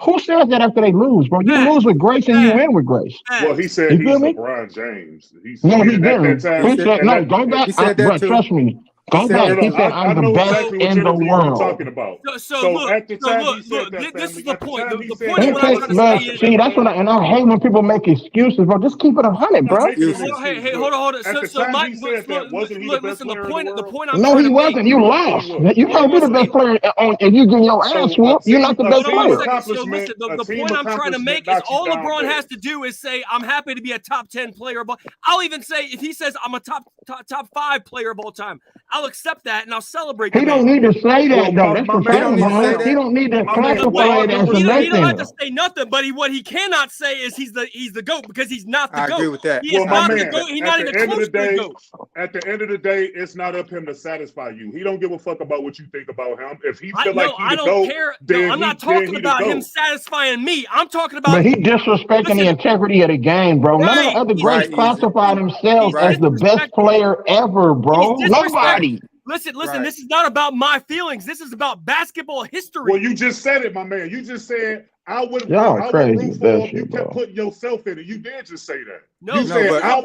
[SPEAKER 10] Who says that after they lose, bro? You lose with grace and you win with grace.
[SPEAKER 11] Well, he said he's LeBron James.
[SPEAKER 10] He didn't. He said, no, go back. Bro, trust me. Go back. He said, I'm the best in the world.
[SPEAKER 11] Talking about.
[SPEAKER 7] So at the time he said that, this is the point. The point of what I'm trying to say is...
[SPEAKER 10] See, that's what I hate when people make excuses, bro. Just keep it 100, bro.
[SPEAKER 7] Hey, hold on. So Mike, listen, the point I'm trying to make...
[SPEAKER 10] No, he wasn't. You lost. You can't be the best player if you get your ass whooped. You're not the best player.
[SPEAKER 7] So listen, the point I'm trying to make is all LeBron has to do is say, I'm happy to be a top 10 player. But I'll even say, if he says I'm a top 5 player of all time, I'll accept that and I'll celebrate.
[SPEAKER 10] He don't need to say that, though. That's the problem. He don't need to classify it as a
[SPEAKER 7] He don't have
[SPEAKER 10] nothing.
[SPEAKER 7] to say nothing, but what he cannot say is he's the GOAT because he's not the GOAT.
[SPEAKER 12] I agree with that.
[SPEAKER 7] He is not the GOAT. He's not even close to the GOAT.
[SPEAKER 11] At the end of the day, it's not up him to satisfy you. He don't give a fuck about what you think about him. If he feel like he's the GOAT, then
[SPEAKER 7] I'm not talking about him satisfying me. I'm talking about.
[SPEAKER 10] But he disrespecting the integrity of the game, bro. None of the other greats classify themselves as the best player ever, bro. Nobody.
[SPEAKER 7] Listen, this is not about my feelings. This is about basketball history.
[SPEAKER 11] Well, you just said it, my man. You just said, I would
[SPEAKER 10] root for him.
[SPEAKER 11] You kept putting yourself in it. You did just say that.
[SPEAKER 7] No,
[SPEAKER 11] you said, I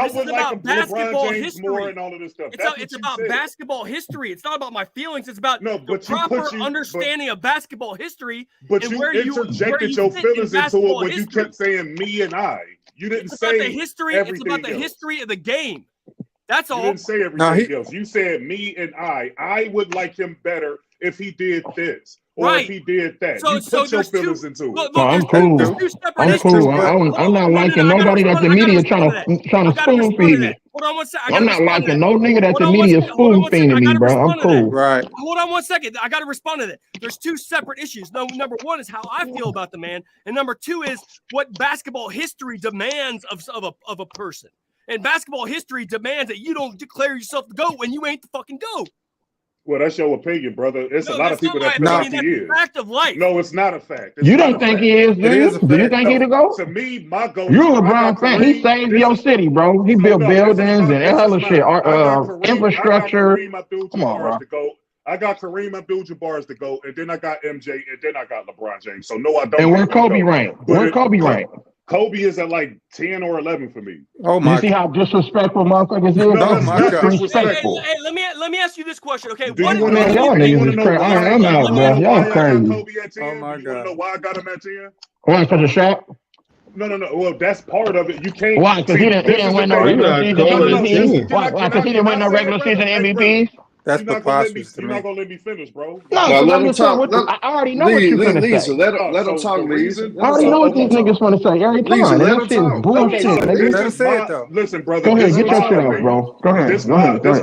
[SPEAKER 7] this
[SPEAKER 11] would
[SPEAKER 7] is
[SPEAKER 11] like
[SPEAKER 7] about basketball
[SPEAKER 11] LeBron James
[SPEAKER 7] history.
[SPEAKER 11] more and all of this stuff.
[SPEAKER 7] It's about basketball history. It's not about my feelings. It's about the proper understanding of basketball history.
[SPEAKER 11] But you interjected your feelings into it when you kept saying me and I. You didn't say
[SPEAKER 7] the history. It's about the history of the game. That's all.
[SPEAKER 11] You didn't say everything else. You said me and I would like him better if he did this. Or if he did that. You put your feelings into it.
[SPEAKER 10] I'm cool. I'm not liking nobody that the media trying to spoon feed me.
[SPEAKER 7] Hold on one second.
[SPEAKER 10] I'm not liking no nigga that the media spoon feeding me, bro. I'm cool.
[SPEAKER 12] Right.
[SPEAKER 7] Hold on one second. I got to respond to that. There's two separate issues. Number one is how I feel about the man, and number two is what basketball history demands of a person. And basketball history demands that you don't declare yourself the GOAT when you ain't the fucking GOAT.
[SPEAKER 11] Well, that's your opinion, brother. It's a lot of people that feel like he is.
[SPEAKER 7] That's a fact of life.
[SPEAKER 11] No, it's not a fact.
[SPEAKER 10] You don't think he is, do you? Do you think he's the GOAT?
[SPEAKER 11] To me, my GOAT.
[SPEAKER 10] You're a LeBron fan. He saved your city, bro. He built buildings and hella shit, infrastructure. Come on, bro.
[SPEAKER 11] I got Kareem Abdul-Jabbar as the GOAT, and then I got MJ, and then I got LeBron James. So no, I don't.
[SPEAKER 10] And where Kobe rank? Where Kobe rank?
[SPEAKER 11] Kobe is at like 10 or 11 for me.
[SPEAKER 10] Oh my! You see how disrespectful motherfuckers is?
[SPEAKER 11] No, my God.
[SPEAKER 10] Disrespectful.
[SPEAKER 7] Hey, let me ask you this question, okay?
[SPEAKER 10] Y'all niggas is crazy. I'm out, bro. Y'all crazy.
[SPEAKER 11] Oh my God! You want to know why I got him at 10?
[SPEAKER 10] Why? Because of Shaq?
[SPEAKER 11] No. Well, that's part of it. You can't.
[SPEAKER 10] Why? Because he didn't win no regular season MVPs. Why? Because he didn't win no regular season MVPs.
[SPEAKER 12] That's preposterous to me.
[SPEAKER 11] You're not gonna let me finish, bro.
[SPEAKER 10] No, let him talk. I already know what you're gonna say.
[SPEAKER 9] Let him talk, Lisa.
[SPEAKER 10] I already know what these niggas want to say every time. That shit is bullshit.
[SPEAKER 12] Let him say it though.
[SPEAKER 11] Listen, brother.
[SPEAKER 10] Go ahead, get your shit off, bro. Go ahead.
[SPEAKER 11] This is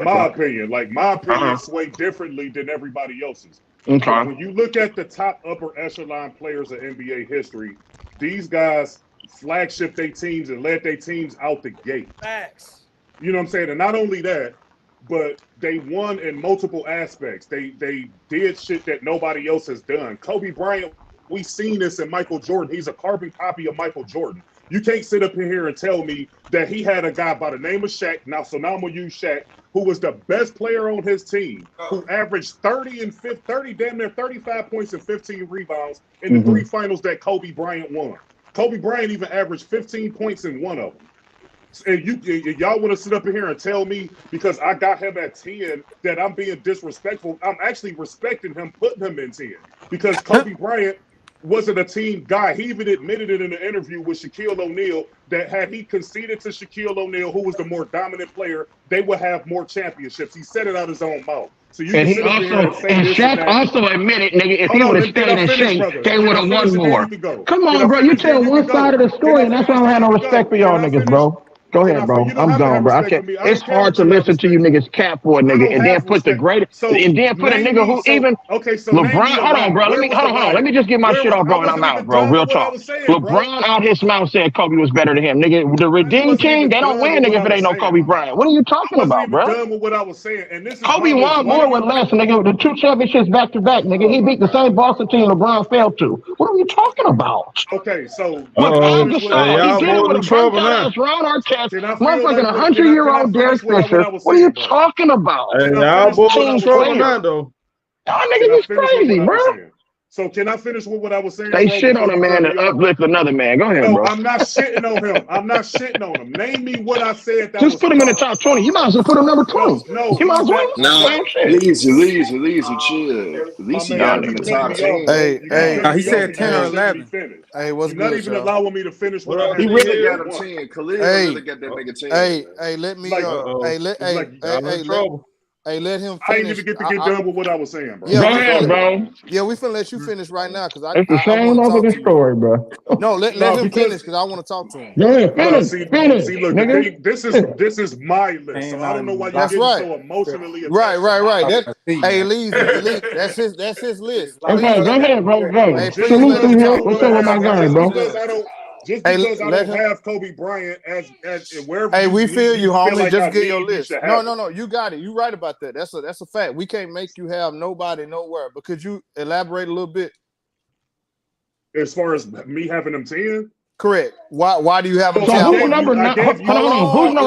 [SPEAKER 11] my opinion. Like my opinion sway differently than everybody else's.
[SPEAKER 10] Okay.
[SPEAKER 11] When you look at the top upper echelon players of NBA history, these guys flagship their teams and led their teams out the gate.
[SPEAKER 7] Facts.
[SPEAKER 11] You know what I'm saying? And not only that, but they won in multiple aspects. They did shit that nobody else has done. Kobe Bryant, we seen this in Michael Jordan. He's a carbon copy of Michael Jordan. You can't sit up in here and tell me that he had a guy by the name of Shaq. Now I'm gonna use Shaq, who was the best player on his team, who averaged 30, damn near 35 points and 15 rebounds in the three finals that Kobe Bryant won. Kobe Bryant even averaged 15 points in one of them. And y'all want to sit up in here and tell me because I got him at 10 that I'm being disrespectful. I'm actually respecting him, putting him in 10 because Kobe Bryant wasn't a team guy. He even admitted it in an interview with Shaquille O'Neal that had he conceded to Shaquille O'Neal, who was the more dominant player, they would have more championships. He said it out his own mouth. So you
[SPEAKER 10] and Shaq also admitted, nigga, if he would have stayed in shape, they would have won more. Come on, bro. You tell one side of the story, and that's why I don't have no respect for y'all niggas, bro. Go ahead, bro. I'm gone, bro. I can't. It's hard to listen to you niggas cap for a nigga and then put the greatest, and then put a nigga who even LeBron. Hold on, bro. Hold on. Let me just get my shit off, bro, and I'm out, bro. Real talk. LeBron out his mouth said Kobe was better than him, nigga. The Redeem King, they don't win, nigga, if it ain't no Kobe Bryant. What are you talking about, bro?
[SPEAKER 11] Done with what I was saying, and this is
[SPEAKER 10] Kobe won more with less, nigga. The 2 championships back to back, nigga. He beat the same Boston team LeBron fell to. What are you talking about?
[SPEAKER 11] Okay, so
[SPEAKER 10] y'all more in trouble now. Ron Artest, motherfucking 100-year-old Derek Fisher. What are you talking about?
[SPEAKER 1] Hey, y'all both in trouble now, though.
[SPEAKER 10] Y'all niggas is crazy, bro.
[SPEAKER 11] So can I finish with what I was saying?
[SPEAKER 10] They shit on a man and uplift another man. Go ahead, bro.
[SPEAKER 11] I'm not shitting on him. I'm not shitting on him. Name me what I said.
[SPEAKER 10] Just put him in the top 20. You might as well put him number 20.
[SPEAKER 11] No.
[SPEAKER 10] You might as well.
[SPEAKER 9] No, Leezy, chill. At least he got him in the top 10.
[SPEAKER 12] Hey, he said 10 or 11.
[SPEAKER 9] Hey, what's
[SPEAKER 11] You're
[SPEAKER 9] good,
[SPEAKER 11] not even allowing me to finish what I
[SPEAKER 9] He really got him 10. Khalil really got that nigga 10.
[SPEAKER 12] Hey, let me. Let him finish.
[SPEAKER 11] I ain't even get done with what I was saying, bro.
[SPEAKER 12] Yeah,
[SPEAKER 10] go ahead, bro.
[SPEAKER 12] Yeah, we finna let you finish right now because
[SPEAKER 10] it's the same motherfucking story, bro.
[SPEAKER 12] No, let him finish because I want to talk to him.
[SPEAKER 10] Go ahead, finish.
[SPEAKER 11] See, look, this is my list, so I don't know why you're getting so emotionally attached.
[SPEAKER 12] Right. Hey, Lee, that's his list.
[SPEAKER 10] Okay, go ahead, bro. Go. Salute to you. What's up with my guy, bro?
[SPEAKER 11] Just because I don't have Kobe Bryant as wherever.
[SPEAKER 12] Hey, we feel you, homie.
[SPEAKER 11] Like
[SPEAKER 12] just get your list. No. You got it. You right about that. That's a fact. We can't make you have nobody nowhere. But could you elaborate a little bit?
[SPEAKER 11] As far as me having them 10?
[SPEAKER 12] Correct. Why do you have them 10?
[SPEAKER 10] So who's number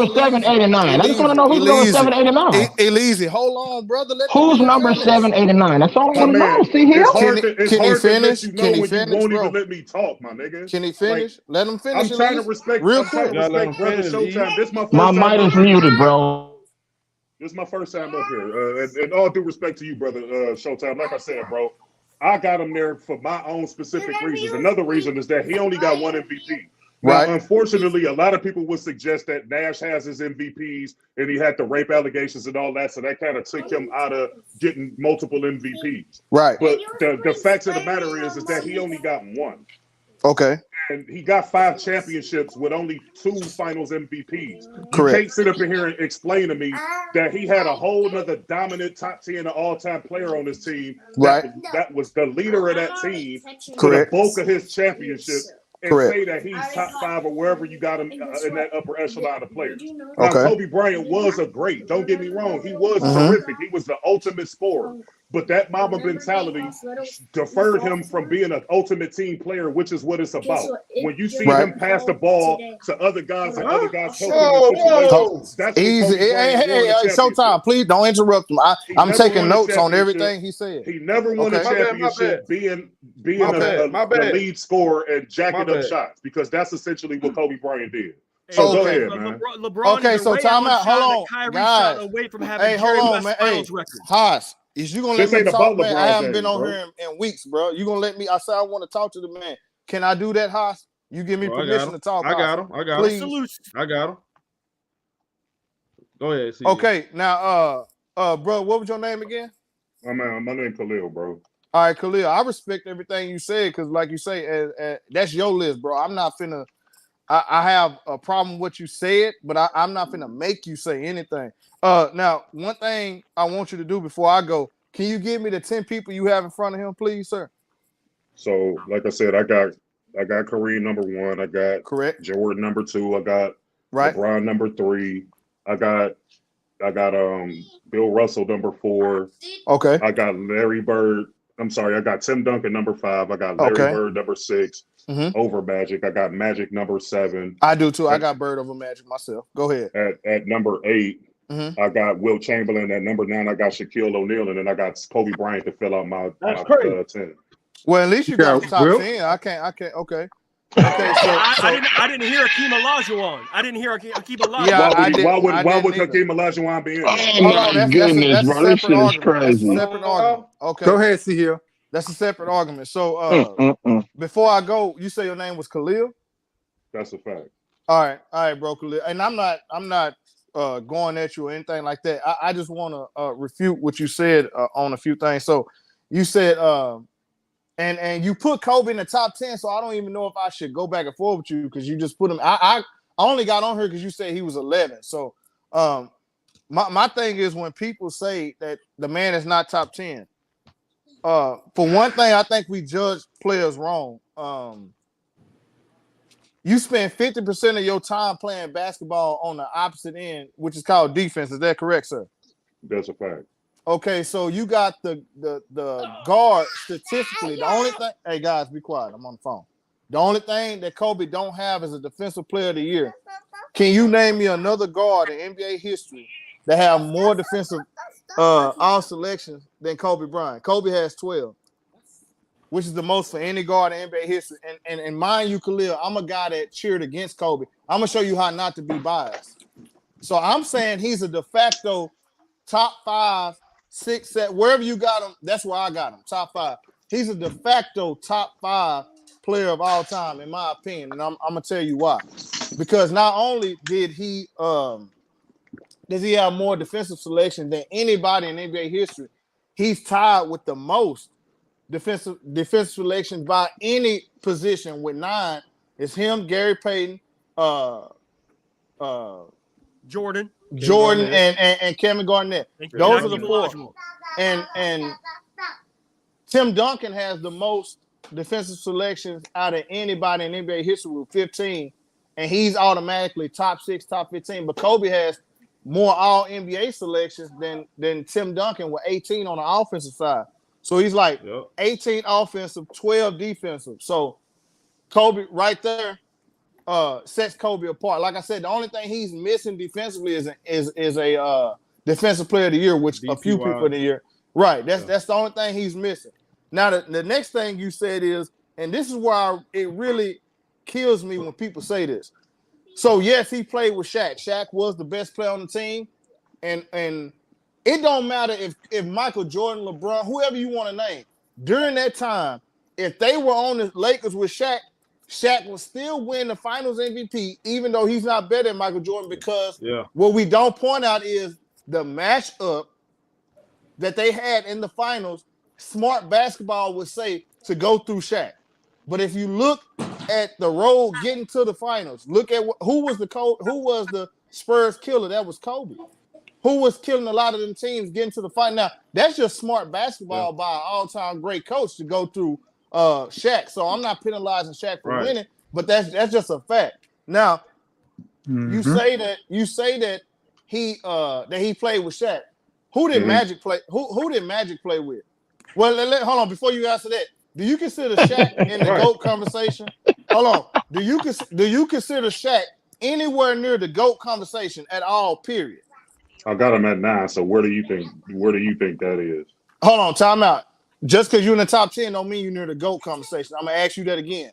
[SPEAKER 10] 7, 8, and 9? I just want to know who's number 7, 8, and 9.
[SPEAKER 12] Easy. Hold on, brother.
[SPEAKER 10] Who's number 7, 8, and 9? That's all I want to know. See here?
[SPEAKER 12] Can he finish? Can he finish,
[SPEAKER 11] won't
[SPEAKER 12] bro?
[SPEAKER 11] even let me talk, my nigga.
[SPEAKER 12] Can he finish? Let him finish.
[SPEAKER 11] I'm trying to respect.
[SPEAKER 12] Real
[SPEAKER 11] I'm trying to respect brother Showtime. This my first
[SPEAKER 10] my
[SPEAKER 11] time.
[SPEAKER 10] mic is muted, bro.
[SPEAKER 11] This is my first time up here. And all due respect to you, brother Showtime. Like I said, bro, I got him there for my own specific reasons. Another reason is that he only got one MVP. Now, unfortunately, a lot of people would suggest that Nash has his MVPs and he had the rape allegations and all that, so that kind of took him out of getting multiple MVPs.
[SPEAKER 12] Right.
[SPEAKER 11] But the facts of the matter is that he only got one.
[SPEAKER 12] Okay.
[SPEAKER 11] And he got 5 championships with only 2 finals MVPs.
[SPEAKER 12] Correct.
[SPEAKER 11] You can't sit up in here and explain to me that he had a whole nother dominant top 10 all-time player on his team.
[SPEAKER 12] Right.
[SPEAKER 11] That was the leader of that team.
[SPEAKER 12] Correct.
[SPEAKER 11] For the bulk of his championships. And
[SPEAKER 12] Correct.
[SPEAKER 11] say that he's top 5 or wherever you got him in that upper echelon of players. Now,
[SPEAKER 12] Okay.
[SPEAKER 11] Kobe Bryant was a great. Don't get me wrong. He was terrific. He was the ultimate scorer. But that Mamba mentality deferred him from being an ultimate team player, which is what it's about. When you see him pass the ball to other guys and other guys helping situations, that's
[SPEAKER 12] easy. Hey, Showtime, please don't interrupt him. I'm taking notes on everything he said.
[SPEAKER 11] He never won a championship being the lead scorer and jacking up shots, because that's essentially what Kobe Bryant did. So go ahead, man.
[SPEAKER 7] LeBron
[SPEAKER 12] okay, so time out. Hold on, guys.
[SPEAKER 7] Away from having
[SPEAKER 12] hey, hold on, man. Hey, Haas, is you gonna let me talk, man? I haven't been on here in weeks, bro. You gonna let me? I said I want to talk to the man. Can I do that, Haas? You give me permission to talk.
[SPEAKER 1] I got him. I got him. I got him. Go ahead.
[SPEAKER 12] Okay, now, bro, what was your name again?
[SPEAKER 11] My name Khalil, bro.
[SPEAKER 12] All right, Khalil. I respect everything you said because, like you say, that's your list, bro. I'm not finna. I have a problem with what you said, but I'm not finna make you say anything. Now, one thing I want you to do before I go, can you give me the 10 people you have in front of him, please, sir?
[SPEAKER 11] So, like I said, I got Kareem number 1. I got Jordan number 2. I got LeBron number 3. I got Bill Russell number 4.
[SPEAKER 12] Okay.
[SPEAKER 11] I got Larry Bird. I'm sorry, I got Tim Duncan number 5. I got Larry Bird number 6 over Magic. I got Magic number 7.
[SPEAKER 12] I do too. I got Bird over Magic myself. Go ahead.
[SPEAKER 11] At number 8, I got Will Chamberlain. At number 9, I got Shaquille O'Neal, and then I got Kobe Bryant to fill out my 10.
[SPEAKER 12] Well, at least you got the top 10. I can't. Okay. Okay, so
[SPEAKER 7] I didn't hear Hakeem Olajuwon. I didn't hear Hakeem Olajuwon.
[SPEAKER 12] Yeah,
[SPEAKER 11] why would Hakeem Olajuwon be in?
[SPEAKER 10] Oh my goodness, bro, this shit is crazy.
[SPEAKER 12] That's a separate argument. Okay, go ahead, see here. That's a separate argument. So, before I go, you say your name was Khalil.
[SPEAKER 11] That's a fact.
[SPEAKER 12] All right, bro, Khalil. And I'm not going at you or anything like that. I just want to refute what you said on a few things. So, you said. And you put Kobe in the top 10, so I don't even know if I should go back and forth with you because you just put him. I I only got on here because you said he was 11. So my thing is when people say that the man is not top 10. For one thing, I think we judge players wrong. You spend 50% of your time playing basketball on the opposite end, which is called defense. Is that correct, sir?
[SPEAKER 11] That's a fact.
[SPEAKER 12] Okay, so you got the guard statistically. The only thing, hey guys, be quiet. I'm on the phone. The only thing that Kobe don't have is a defensive player of the year. Can you name me another guard in NBA history that have more defensive all selections than Kobe Bryant? Kobe has 12, which is the most for any guard in NBA history. And mind you, Khalil, I'm a guy that cheered against Kobe. I'm gonna show you how not to be biased. So I'm saying he's a de facto top 5, 6, 7, wherever you got him. That's where I got him. Top 5. He's a de facto top 5 player of all time, in my opinion, and I'm gonna tell you why. Because not only did he does he have more defensive selection than anybody in NBA history, he's tied with the most defensive selection by any position with 9. It's him, Gary Payton,
[SPEAKER 7] Jordan,
[SPEAKER 12] and Kevin Garnett. Those are the 4. And Tim Duncan has the most defensive selections out of anybody in NBA history with 15, and he's automatically top 6, top 15. But Kobe has more all NBA selections than Tim Duncan with 18 on the offensive side. So he's like 18 offensive, 12 defensive. So Kobe right there sets Kobe apart. Like I said, the only thing he's missing defensively is a defensive player of the year, which a few people in the year. Right. That's the only thing he's missing. Now the next thing you said is, and this is why it really kills me when people say this. So yes, he played with Shaq. Shaq was the best player on the team, and it don't matter if Michael Jordan, LeBron, whoever you want to name, during that time, if they were on the Lakers with Shaq, Shaq will still win the Finals MVP, even though he's not better than Michael Jordan, because what we don't point out is the matchup that they had in the Finals. Smart basketball would say to go through Shaq. But if you look at the road getting to the Finals, look at who was the Spurs killer. That was Kobe. Who was killing a lot of them teams getting to the final. Now, that's just smart basketball by an all-time great coach to go through Shaq. So I'm not penalizing Shaq for winning, but that's just a fact. Now, you say that he played with Shaq. Who did Magic play? Who did Magic play with? Well, hold on. Before you answer that, do you consider Shaq in the GOAT conversation? Hold on. Do you consider Shaq anywhere near the GOAT conversation at all? Period.
[SPEAKER 11] I got him at 9. So where do you think that is?
[SPEAKER 12] Hold on, time out. Just because you're in the top 10 don't mean you're near the GOAT conversation. I'm gonna ask you that again.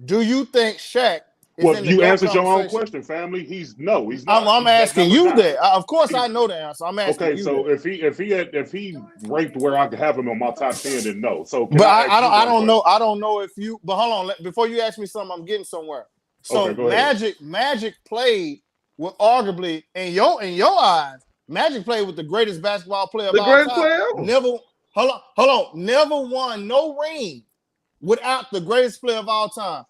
[SPEAKER 12] Do you think Shaq is in the
[SPEAKER 11] you
[SPEAKER 12] GOAT
[SPEAKER 11] answered your own
[SPEAKER 12] conversation?
[SPEAKER 11] question, family. He's not.
[SPEAKER 12] I'm asking you that. Of course, I know the answer. I'm asking
[SPEAKER 11] okay,
[SPEAKER 12] you.
[SPEAKER 11] So
[SPEAKER 12] that.
[SPEAKER 11] if he ranked where I could have him on my top 10, then no. So,
[SPEAKER 12] but I don't know. I don't know if you. But hold on. Before you ask me something, I'm getting somewhere. So okay, Magic played with arguably in your eyes. Magic played with the greatest basketball player of all time. Never won no ring without the greatest player of all time.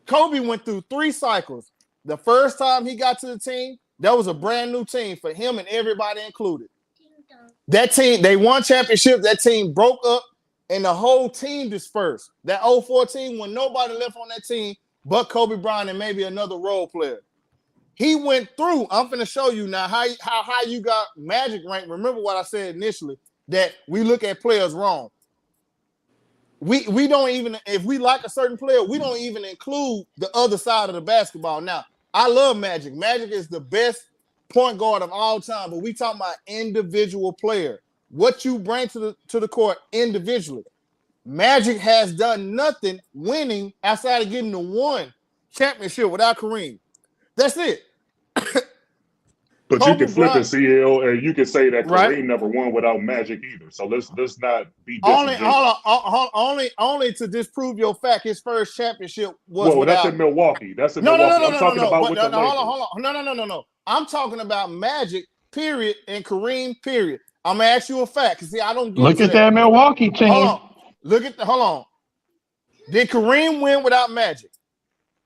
[SPEAKER 12] Kobe went through 3 cycles. The first time he got to the team, that was a brand new team for him and everybody included. That team, they won championships. That team broke up, and the whole team dispersed. That 04 team, when nobody left on that team but Kobe Bryant and maybe another role player. He went through. I'm going to show you now how high you got Magic ranked. Remember what I said initially, that we look at players wrong. We don't even, if we like a certain player, we don't even include the other side of the basketball. Now, I love Magic. Magic is the best point guard of all time, but we talking about individual player. What you bring to the court individually. Magic has done nothing winning outside of getting the 1 championship without Kareem. That's it.
[SPEAKER 11] But Kobe, you can flip it, CL, and you can say that Kareem never won without Magic either. So let's not be
[SPEAKER 12] only to disprove your fact. His first championship was without.
[SPEAKER 11] That's in Milwaukee. That's in Milwaukee. I'm talking about with the Lakers.
[SPEAKER 12] Hold on. No. I'm talking about Magic. Period, and Kareem. Period. I'm gonna ask you a fact. Cause see, I don't
[SPEAKER 10] look at that Milwaukee team.
[SPEAKER 12] Hold on. Did Kareem win without Magic?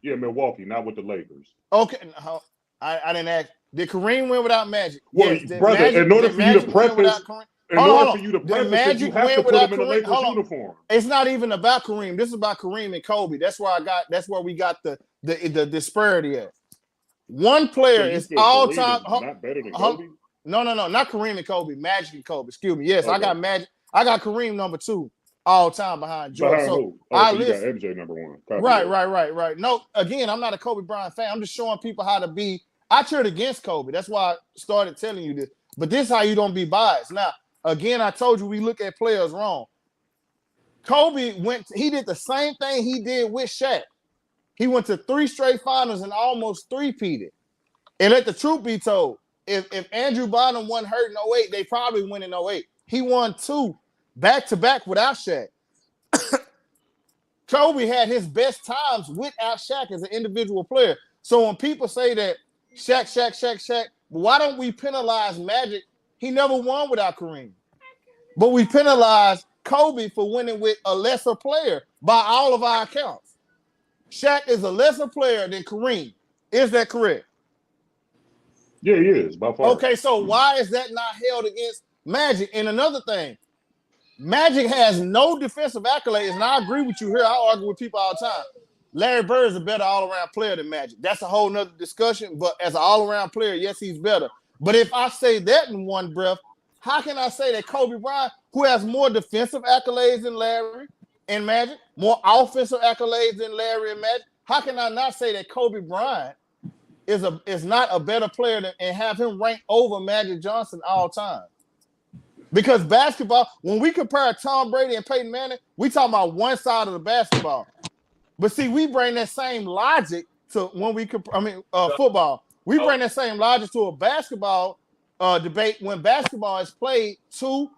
[SPEAKER 11] Yeah, Milwaukee, not with the Lakers.
[SPEAKER 12] Okay, no, I didn't ask. Did Kareem win without Magic?
[SPEAKER 11] Well,
[SPEAKER 12] Yes. Did
[SPEAKER 11] brother,
[SPEAKER 12] Magic,
[SPEAKER 11] in order
[SPEAKER 12] did
[SPEAKER 11] for you to
[SPEAKER 12] Magic win without
[SPEAKER 11] preface,
[SPEAKER 12] Kareem?
[SPEAKER 11] in
[SPEAKER 12] Hold
[SPEAKER 11] order
[SPEAKER 12] on.
[SPEAKER 11] for you to
[SPEAKER 12] Did
[SPEAKER 11] preface it,
[SPEAKER 12] Magic
[SPEAKER 11] you have
[SPEAKER 12] win
[SPEAKER 11] to put
[SPEAKER 12] without
[SPEAKER 11] him in a
[SPEAKER 12] Kareem?
[SPEAKER 11] Lakers
[SPEAKER 12] Hold on.
[SPEAKER 11] uniform.
[SPEAKER 12] It's not even about Kareem. This is about Kareem and Kobe. That's where we got the disparity at. One player
[SPEAKER 11] So you
[SPEAKER 12] is
[SPEAKER 11] feel
[SPEAKER 12] all
[SPEAKER 11] Kareem
[SPEAKER 12] time.
[SPEAKER 11] is not better than Kobe?
[SPEAKER 12] No, not Kareem and Kobe. Magic and Kobe. Excuse me. Yes,
[SPEAKER 11] Okay.
[SPEAKER 12] I got Magic. I got Kareem number 2 all time behind Jordan.
[SPEAKER 11] Behind
[SPEAKER 12] So
[SPEAKER 11] who?
[SPEAKER 12] I
[SPEAKER 11] So you got
[SPEAKER 12] listen.
[SPEAKER 11] MJ number 1. Copy
[SPEAKER 12] Right. No, again, I'm not a Kobe Bryant fan. I'm just showing people how to be. I cheered against Kobe. That's why I started telling you this. But this is how you don't be biased. Now, again, I told you we look at players wrong. Kobe he did the same thing he did with Shaq. He went to 3 straight finals and almost 3-peated. And let the truth be told, if Andrew Bynum wasn't hurt in 08, they probably win in 08. He won 2 back-to-back without Shaq. Kobe had his best times without Shaq as an individual player. So when people say that Shaq, why don't we penalize Magic? He never won without Kareem. But we penalize Kobe for winning with a lesser player by all of our accounts. Shaq is a lesser player than Kareem. Is that correct?
[SPEAKER 11] Yeah, he is, by far.
[SPEAKER 12] Okay, so why is that not held against Magic? And another thing, Magic has no defensive accolades, and I agree with you here. I argue with people all the time. Larry Bird is a better all-around player than Magic. That's a whole nother discussion, but as an all-around player, yes, he's better. But if I say that in one breath, how can I say that Kobe Bryant, who has more defensive accolades than Larry and Magic, more offensive accolades than Larry and Magic, how can I not say that Kobe Bryant is not a better player and have him ranked over Magic Johnson all time? Because basketball, when we compare Tom Brady and Peyton Manning, we talking about one side of the basketball. But see, we bring that same logic to when we compare, football. We bring that same logic to a basketball debate when basketball is played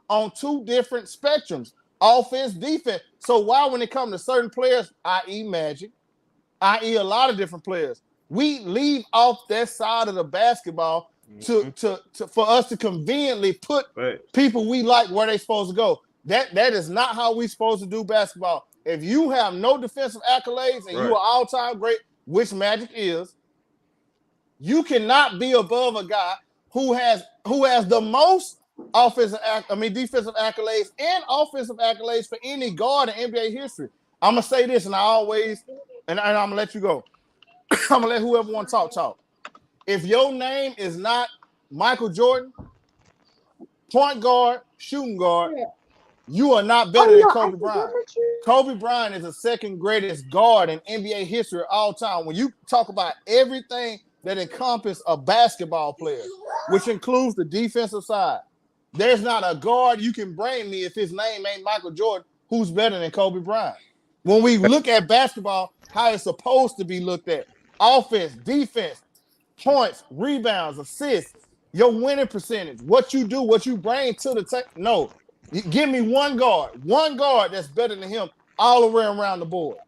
[SPEAKER 12] on two different spectrums, offense, defense. So why, when it comes to certain players, i.e. Magic, i.e. a lot of different players, we leave off that side of the basketball to for us to conveniently put people we like where they supposed to go. That is not how we supposed to do basketball. If you have no defensive accolades and you are all-time great, which Magic is, you cannot be above a guy who has the most defensive accolades and offensive accolades for any guard in NBA history. I'm gonna say this, and I'm gonna let you go. I'm gonna let whoever want to talk. If your name is not Michael Jordan, point guard, shooting guard, you are not better than Kobe Bryant. Kobe Bryant is the second greatest guard in NBA history of all time. When you talk about everything that encompasses a basketball player, which includes the defensive side, there's not a guard you can bring me if his name ain't Michael Jordan who's better than Kobe Bryant. When we look at basketball, how it's supposed to be looked at, offense, defense, points, rebounds, assists, your winning percentage, what you do, what you bring to the table. No, give me one guard that's better than him all the way around the board.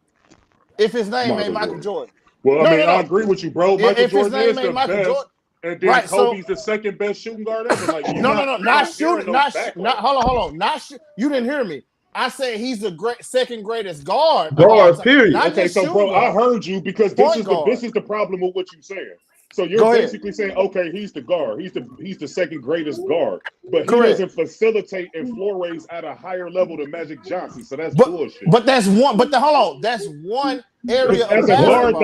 [SPEAKER 12] If his name ain't Michael Jordan.
[SPEAKER 11] Well, I agree with you, bro. Michael Jordan is the best,
[SPEAKER 12] Jordan,
[SPEAKER 11] and then Kobe's the second best shooting guard ever. Like,
[SPEAKER 12] not shooting. Hold on. You didn't hear me. I said he's the second greatest guard.
[SPEAKER 1] Period.
[SPEAKER 11] Okay, so bro, I heard you because this is the problem with what you're saying. So you're basically saying, okay, he's the guard. He's the second greatest guard, but he doesn't facilitate and floor raise at a higher level than Magic Johnson. So that's bullshit.
[SPEAKER 12] But that's one. But hold on, that's one area
[SPEAKER 11] as
[SPEAKER 12] of
[SPEAKER 11] a
[SPEAKER 12] basketball.
[SPEAKER 11] guard.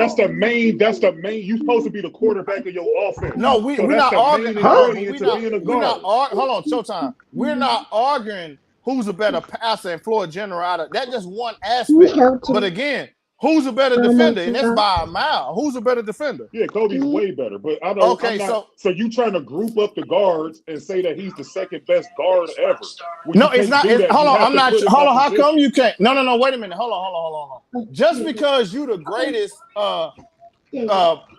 [SPEAKER 11] That's the main. You're supposed to be the quarterback of your offense.
[SPEAKER 12] No, we're not arguing. Hold on, Showtime. We're not arguing who's a better passer and floor general. That's just one aspect. But again, who's a better defender? And that's by a mile. Who's a better defender?
[SPEAKER 11] Yeah, Kobe's way better. But I don't. Okay, so you trying to group up the guards and say that he's the second best guard ever?
[SPEAKER 12] No, it's not. Hold on, I'm not. Hold on, how come you can't? No. Wait a minute. Hold on. Just because you the greatest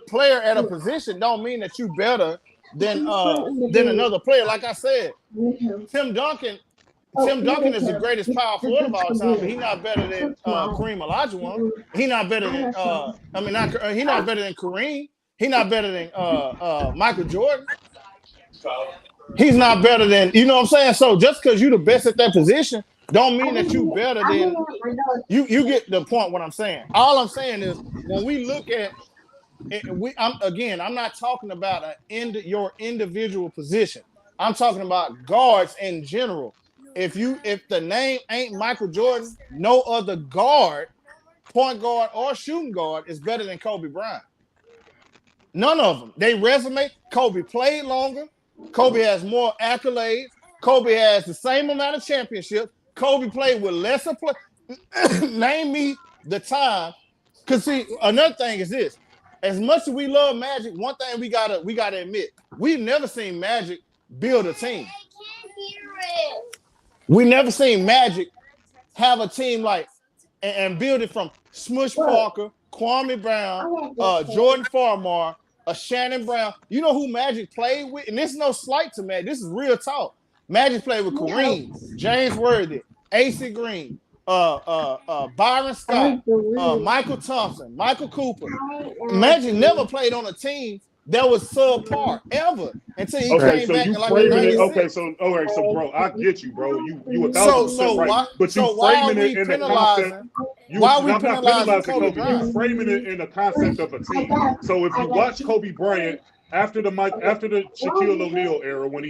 [SPEAKER 12] player at a position, don't mean that you better than another player. Like I said, Tim Duncan is the greatest power forward of all time, but he's not better than Kareem Olajuwon. He's not better than he's not better than Kareem. He's not better than Michael Jordan. He's not better than, you know what I'm saying? So just because you're the best at that position don't mean that you better than you. You get the point. What I'm saying. All I'm saying is when we look at I'm not talking about your individual position. I'm talking about guards in general. If the name ain't Michael Jordan, no other guard, point guard or shooting guard is better than Kobe Bryant. None of them. They resume. Kobe played longer. Kobe has more accolades. Kobe has the same amount of championships. Kobe played with lesser play. Name me the time. Because see, another thing is this. As much as we love Magic, one thing we gotta admit, we've never seen Magic build a team. We never seen Magic have a team like and build it from Smush Parker, Kwame Brown, Jordan Farmar, Shannon Brown. You know who Magic played with? And this is no slight to Magic. This is real talk. Magic played with Kareem, James Worthy, AC Green, Byron Scott, Michael Thompson, Michael Cooper. Magic never played on a team that was subpar ever until he came back in like
[SPEAKER 11] it. Okay, so all right, so bro, I get you, bro. You 1,000% right. But you framing it in the concept.
[SPEAKER 12] Why are we penalizing
[SPEAKER 11] Kobe? You framing it in the concept of a team. So if you watch Kobe Bryant after the Shaquille O'Neal era, when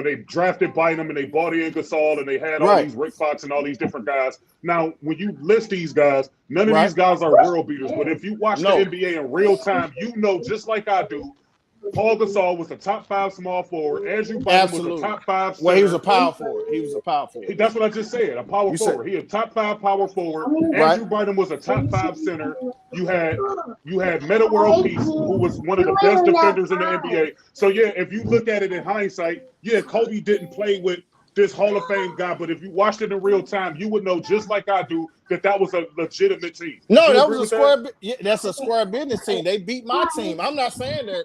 [SPEAKER 11] they drafted Bynum and they bought in Gasol and they had all these Rick Fox and all these different guys. Now, when you list these guys, none of these guys are world beaters. But if you watch the NBA in real time, you know just like I do, Paul Gasol was the top 5 small forward. Andrew Bynum was the top 5 center.
[SPEAKER 12] Well, he was a power forward.
[SPEAKER 11] That's what I just said, a power forward. He a top 5 power forward. Andrew Bynum was a top 5 center. You had Metta World Peace, who was one of the best defenders in the NBA. So, yeah, if you look at it in hindsight, yeah, Kobe didn't play with this Hall of Fame guy, but if you watched it in real time, you would know just like I do that was a legitimate team.
[SPEAKER 12] No, that was that's a square business team. They beat my team. I'm not saying that.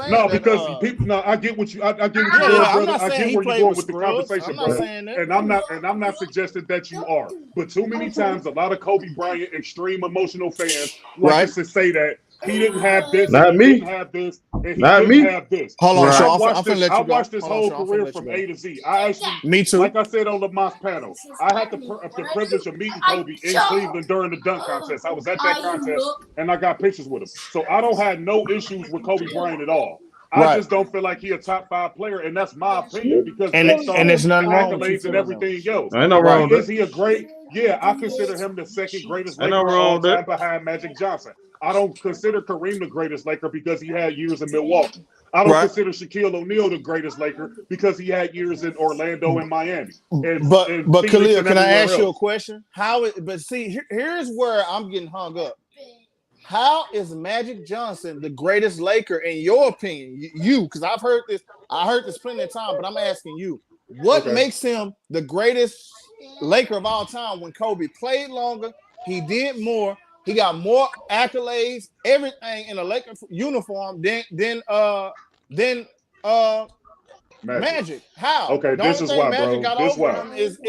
[SPEAKER 11] No, because people. No, I get what you. I get what you're doing, brother. I get where you're going with the conversation, bro. And I'm not suggesting that you are. But too many times, a lot of Kobe Bryant extreme emotional fans like us to say that he didn't have this,
[SPEAKER 1] not me.
[SPEAKER 11] Didn't have this, and he didn't have this.
[SPEAKER 12] Hold on,
[SPEAKER 11] I watched this whole career from A to Z. I actually,
[SPEAKER 12] me too.
[SPEAKER 11] Like I said on Lamont's panel, I had the privilege of meeting Kobe in Cleveland during the dunk contest. I was at that contest, and I got pictures with him. So I don't have no issues with Kobe Bryant at all. I just don't feel like he's a top 5 player, and that's my opinion because
[SPEAKER 12] and there's nothing wrong with
[SPEAKER 11] accolades and everything else.
[SPEAKER 1] Ain't no wrong with
[SPEAKER 11] Is he a great? Yeah, I consider him the second greatest Laker of all time behind Magic Johnson. I don't consider Kareem the greatest Laker because he had years in Milwaukee. I don't consider Shaquille O'Neal the greatest Laker because he had years in Orlando and Miami.
[SPEAKER 12] But Khalil, can I ask you a question? Here's where I'm getting hung up. How is Magic Johnson the greatest Laker in your opinion? You, because I heard this plenty of times, but I'm asking you, what makes him the greatest Laker of all time when Kobe played longer, he did more, he got more accolades, everything in a Laker uniform than Magic. How?
[SPEAKER 11] Okay, this is why,
[SPEAKER 12] Magic
[SPEAKER 11] bro.
[SPEAKER 12] This why is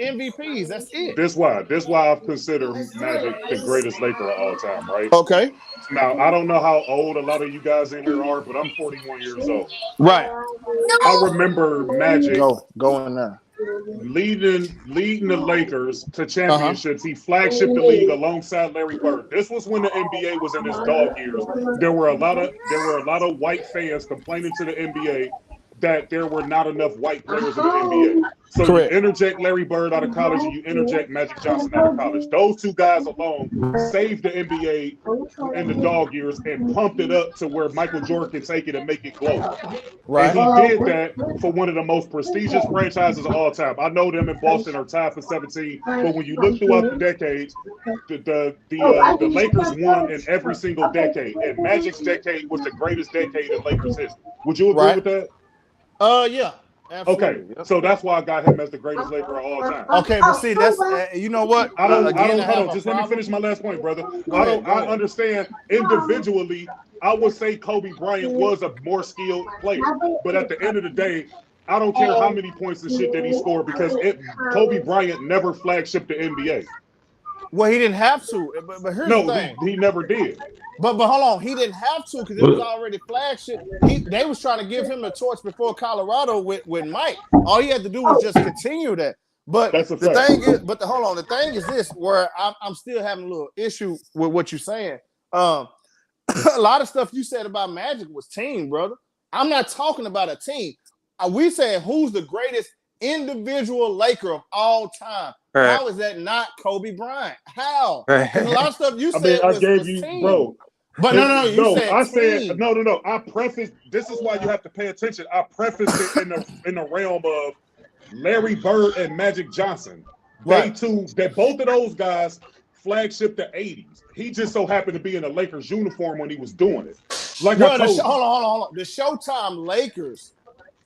[SPEAKER 12] MVPs. That's it.
[SPEAKER 11] This why I've considered Magic the greatest Laker of all time, right?
[SPEAKER 12] Okay.
[SPEAKER 11] Now I don't know how old a lot of you guys in here are, but I'm 41 years old.
[SPEAKER 12] Right.
[SPEAKER 11] I remember Magic
[SPEAKER 12] go in there.
[SPEAKER 11] Leading the Lakers to championships. He flagshipped the league alongside Larry Bird. This was when the NBA was in its dog years. There were a lot of white fans complaining to the NBA that there were not enough white players in the NBA. So you interject Larry Bird out of college and you interject Magic Johnson out of college. Those two guys alone saved the NBA in the dog years and pumped it up to where Michael Jordan can take it and make it global. Right. And he did that for one of the most prestigious franchises of all time. I know them in Boston are tied for 17, but when you look throughout the decades, the Lakers won in every single decade, and Magic's decade was the greatest decade in Lakers history. Would you agree with that?
[SPEAKER 12] Yeah. Absolutely.
[SPEAKER 11] Okay, so that's why I got him as the greatest Laker of all time.
[SPEAKER 12] Okay, but see, that's you know what?
[SPEAKER 11] I don't. Hold on, just let me finish my last point, brother. I understand individually. I would say Kobe Bryant was a more skilled player, but at the end of the day, I don't care how many points and shit that he scored because Kobe Bryant never flagshipped the NBA.
[SPEAKER 12] Well, he didn't have to, but here's the thing.
[SPEAKER 11] He never did.
[SPEAKER 12] But hold on, he didn't have to because it was already flagship. They was trying to give him the torch before Colorado with Mike. All he had to do was just continue that. But the thing is, the thing is this, where I'm still having a little issue with what you're saying. A lot of stuff you said about Magic was team, brother. I'm not talking about a team. We saying who's the greatest individual Laker of all time. Right. How is that not Kobe Bryant? How? Right. A lot of stuff you said was team.
[SPEAKER 11] Bro.
[SPEAKER 12] But you said
[SPEAKER 11] no. I prefaced. This is why you have to pay attention. I prefaced it in the realm of Larry Bird and Magic Johnson. Right. That both of those guys flagship the 80s. He just so happened to be in a Lakers uniform when he was doing it. Like I told you.
[SPEAKER 12] Hold on. The Showtime Lakers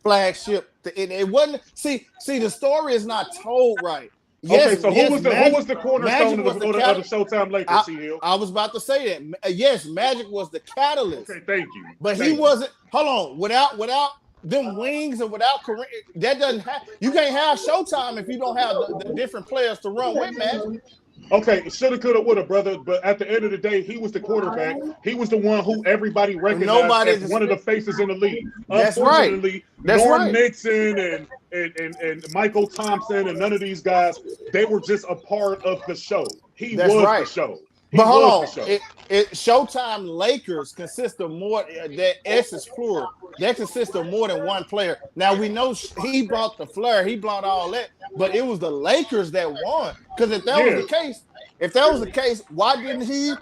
[SPEAKER 12] flagship. It wasn't. See, the story is not told right.
[SPEAKER 11] Yes, okay, so who was the cornerstone of the Showtime Lakers?
[SPEAKER 12] I was about to say that. Yes, Magic was the catalyst.
[SPEAKER 11] Okay, thank you.
[SPEAKER 12] But he wasn't. Hold on, without them wings and without Kareem, that doesn't happen. You can't have Showtime if you don't have the different players to run with Magic.
[SPEAKER 11] Okay, shoulda, coulda, woulda, brother. But at the end of the day, he was the quarterback. He was the one who everybody recognized as one of the faces in the league.
[SPEAKER 12] That's
[SPEAKER 11] Unfortunately,
[SPEAKER 12] right.
[SPEAKER 11] Norm Nixon and Michael Thompson and none of these guys, they were just a part of the show. He was the show.
[SPEAKER 12] But hold on, Showtime Lakers consist of more. That S is plural. That consists of more than one player. Now we know he brought the flair, he brought all that, but it was the Lakers that won. Because if that was the case, why didn't he?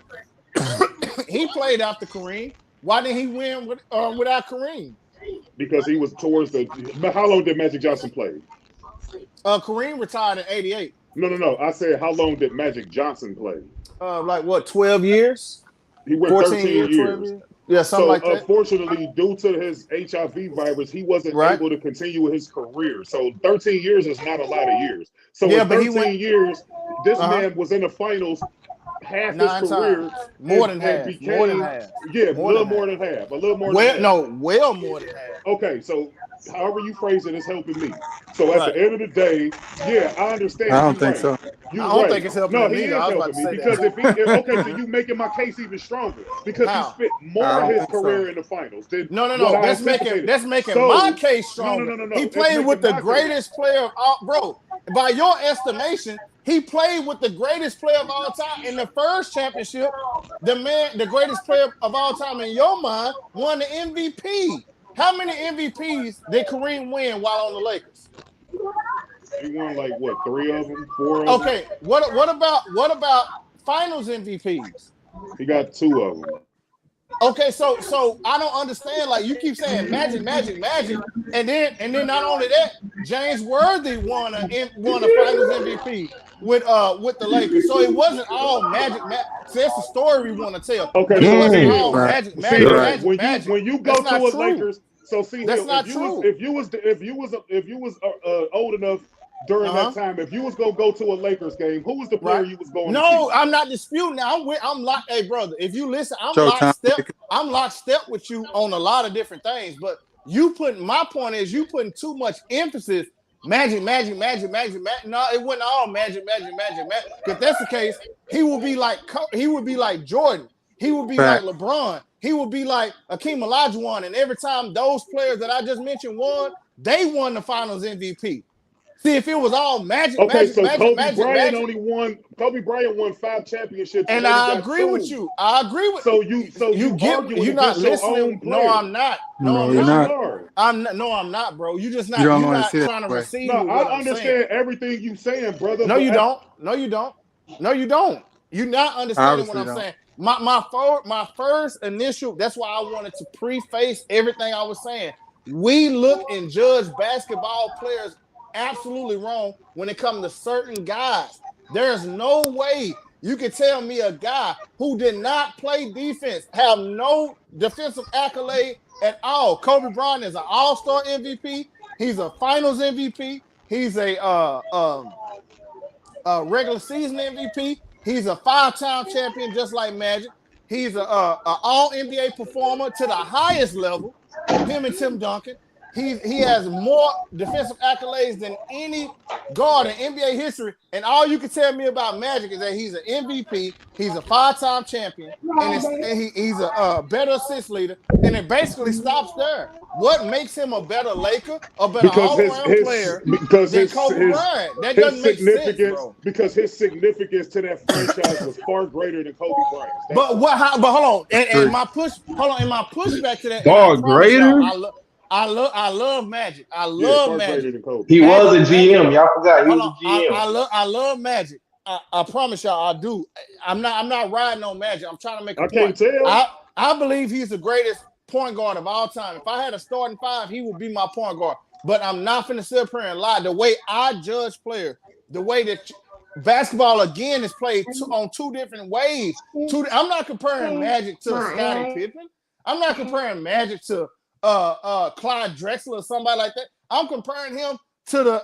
[SPEAKER 12] He played after Kareem. Why didn't he win without Kareem?
[SPEAKER 11] Because he was towards the. How long did Magic Johnson play?
[SPEAKER 12] Kareem retired in '88.
[SPEAKER 11] No. I said, how long did Magic Johnson play?
[SPEAKER 12] 12 years?
[SPEAKER 11] He went 13 years.
[SPEAKER 12] Yeah, something like that.
[SPEAKER 11] Unfortunately, due to his HIV virus, he wasn't able to continue his career. So 13 years is not a lot of years. So in 13 years, this man was in the finals half his career.
[SPEAKER 12] More than half.
[SPEAKER 11] Yeah, a little more than half.
[SPEAKER 12] Well more than half.
[SPEAKER 11] Okay, so however you phrase it is helping me. So at the end of the day, I understand.
[SPEAKER 13] I don't think so.
[SPEAKER 12] I don't think it's helping me.
[SPEAKER 11] No, he is helping me because so you making my case even stronger because he spent more of his career in the finals.
[SPEAKER 12] No. That's making my case stronger.
[SPEAKER 11] No.
[SPEAKER 12] He played with the greatest player of all, bro. By your estimation, he played with the greatest player of all time in the first championship. The greatest player of all time in your mind, won the MVP. How many MVPs did Kareem win while on the Lakers?
[SPEAKER 11] He won 3 of them, 4 of them.
[SPEAKER 12] Okay, what about Finals MVPs?
[SPEAKER 11] He got 2 of them.
[SPEAKER 12] Okay, so I don't understand. You keep saying Magic, and then not only that, James Worthy won a Finals MVP with the Lakers. So it wasn't all Magic. So that's the story we want to tell.
[SPEAKER 11] Okay,
[SPEAKER 12] so it wasn't all Magic.
[SPEAKER 11] When you go to a Lakers, so see,
[SPEAKER 12] that's not true.
[SPEAKER 11] If you was old enough during that time, if you was gonna go to a Lakers game, who was the player you was going to see?
[SPEAKER 12] No, I'm not disputing. I'm locked. Hey, brother, if you listen, I'm lockstep with you on a lot of different things. But my point is you putting too much emphasis. Magic. No, it wasn't all magic. If that's the case, he would be like Jordan. He would be like LeBron. He would be like Akeem Olajuwon. And every time those players that I just mentioned won, they won the Finals MVP. See, if it was all Magic,
[SPEAKER 11] Kobe Bryant won 5 championships,
[SPEAKER 12] and I agree with you.
[SPEAKER 11] So you're not listening.
[SPEAKER 12] No, I'm not. I'm not, bro. You're just not. You're not trying to receive.
[SPEAKER 11] No, I understand everything you saying, brother.
[SPEAKER 12] No, you don't. You're not understanding what I'm saying. My first initial. That's why I wanted to preface everything I was saying. We look and judge basketball players absolutely wrong when it comes to certain guys. There's no way you can tell me a guy who did not play defense, have no defensive accolade at all. Kobe Bryant is an all-star MVP. He's a finals MVP. He's a regular season MVP. He's a 5-time champion just like Magic. He's a all NBA performer to the highest level, him and Tim Duncan. He has more defensive accolades than any guard in NBA history. And all you can tell me about Magic is that he's an MVP, he's a 5-time champion, and he's a better assist leader. And it basically stops there. What makes him a better Laker, a better all-around player than Kobe Bryant? That doesn't make sense, bro.
[SPEAKER 11] Because his significance to that franchise was far greater than Kobe Bryant.
[SPEAKER 12] But hold on. And my pushback to that.
[SPEAKER 2] Far greater.
[SPEAKER 12] I love Magic. I love Magic.
[SPEAKER 2] He was a GM. Y'all forgot he was a GM.
[SPEAKER 12] I love Magic. I promise y'all I do. I'm not riding on Magic. I'm trying to make a point.
[SPEAKER 11] Can't tell.
[SPEAKER 12] I believe he's the greatest point guard of all time. If I had a starting five, he would be my point guard. But I'm not finna sit up here and lie. The way I judge players, the way that basketball again is played on two different ways. I'm not comparing Magic to Scottie Pippen. I'm not comparing Magic to Clyde Drexler or somebody like that. I'm comparing him to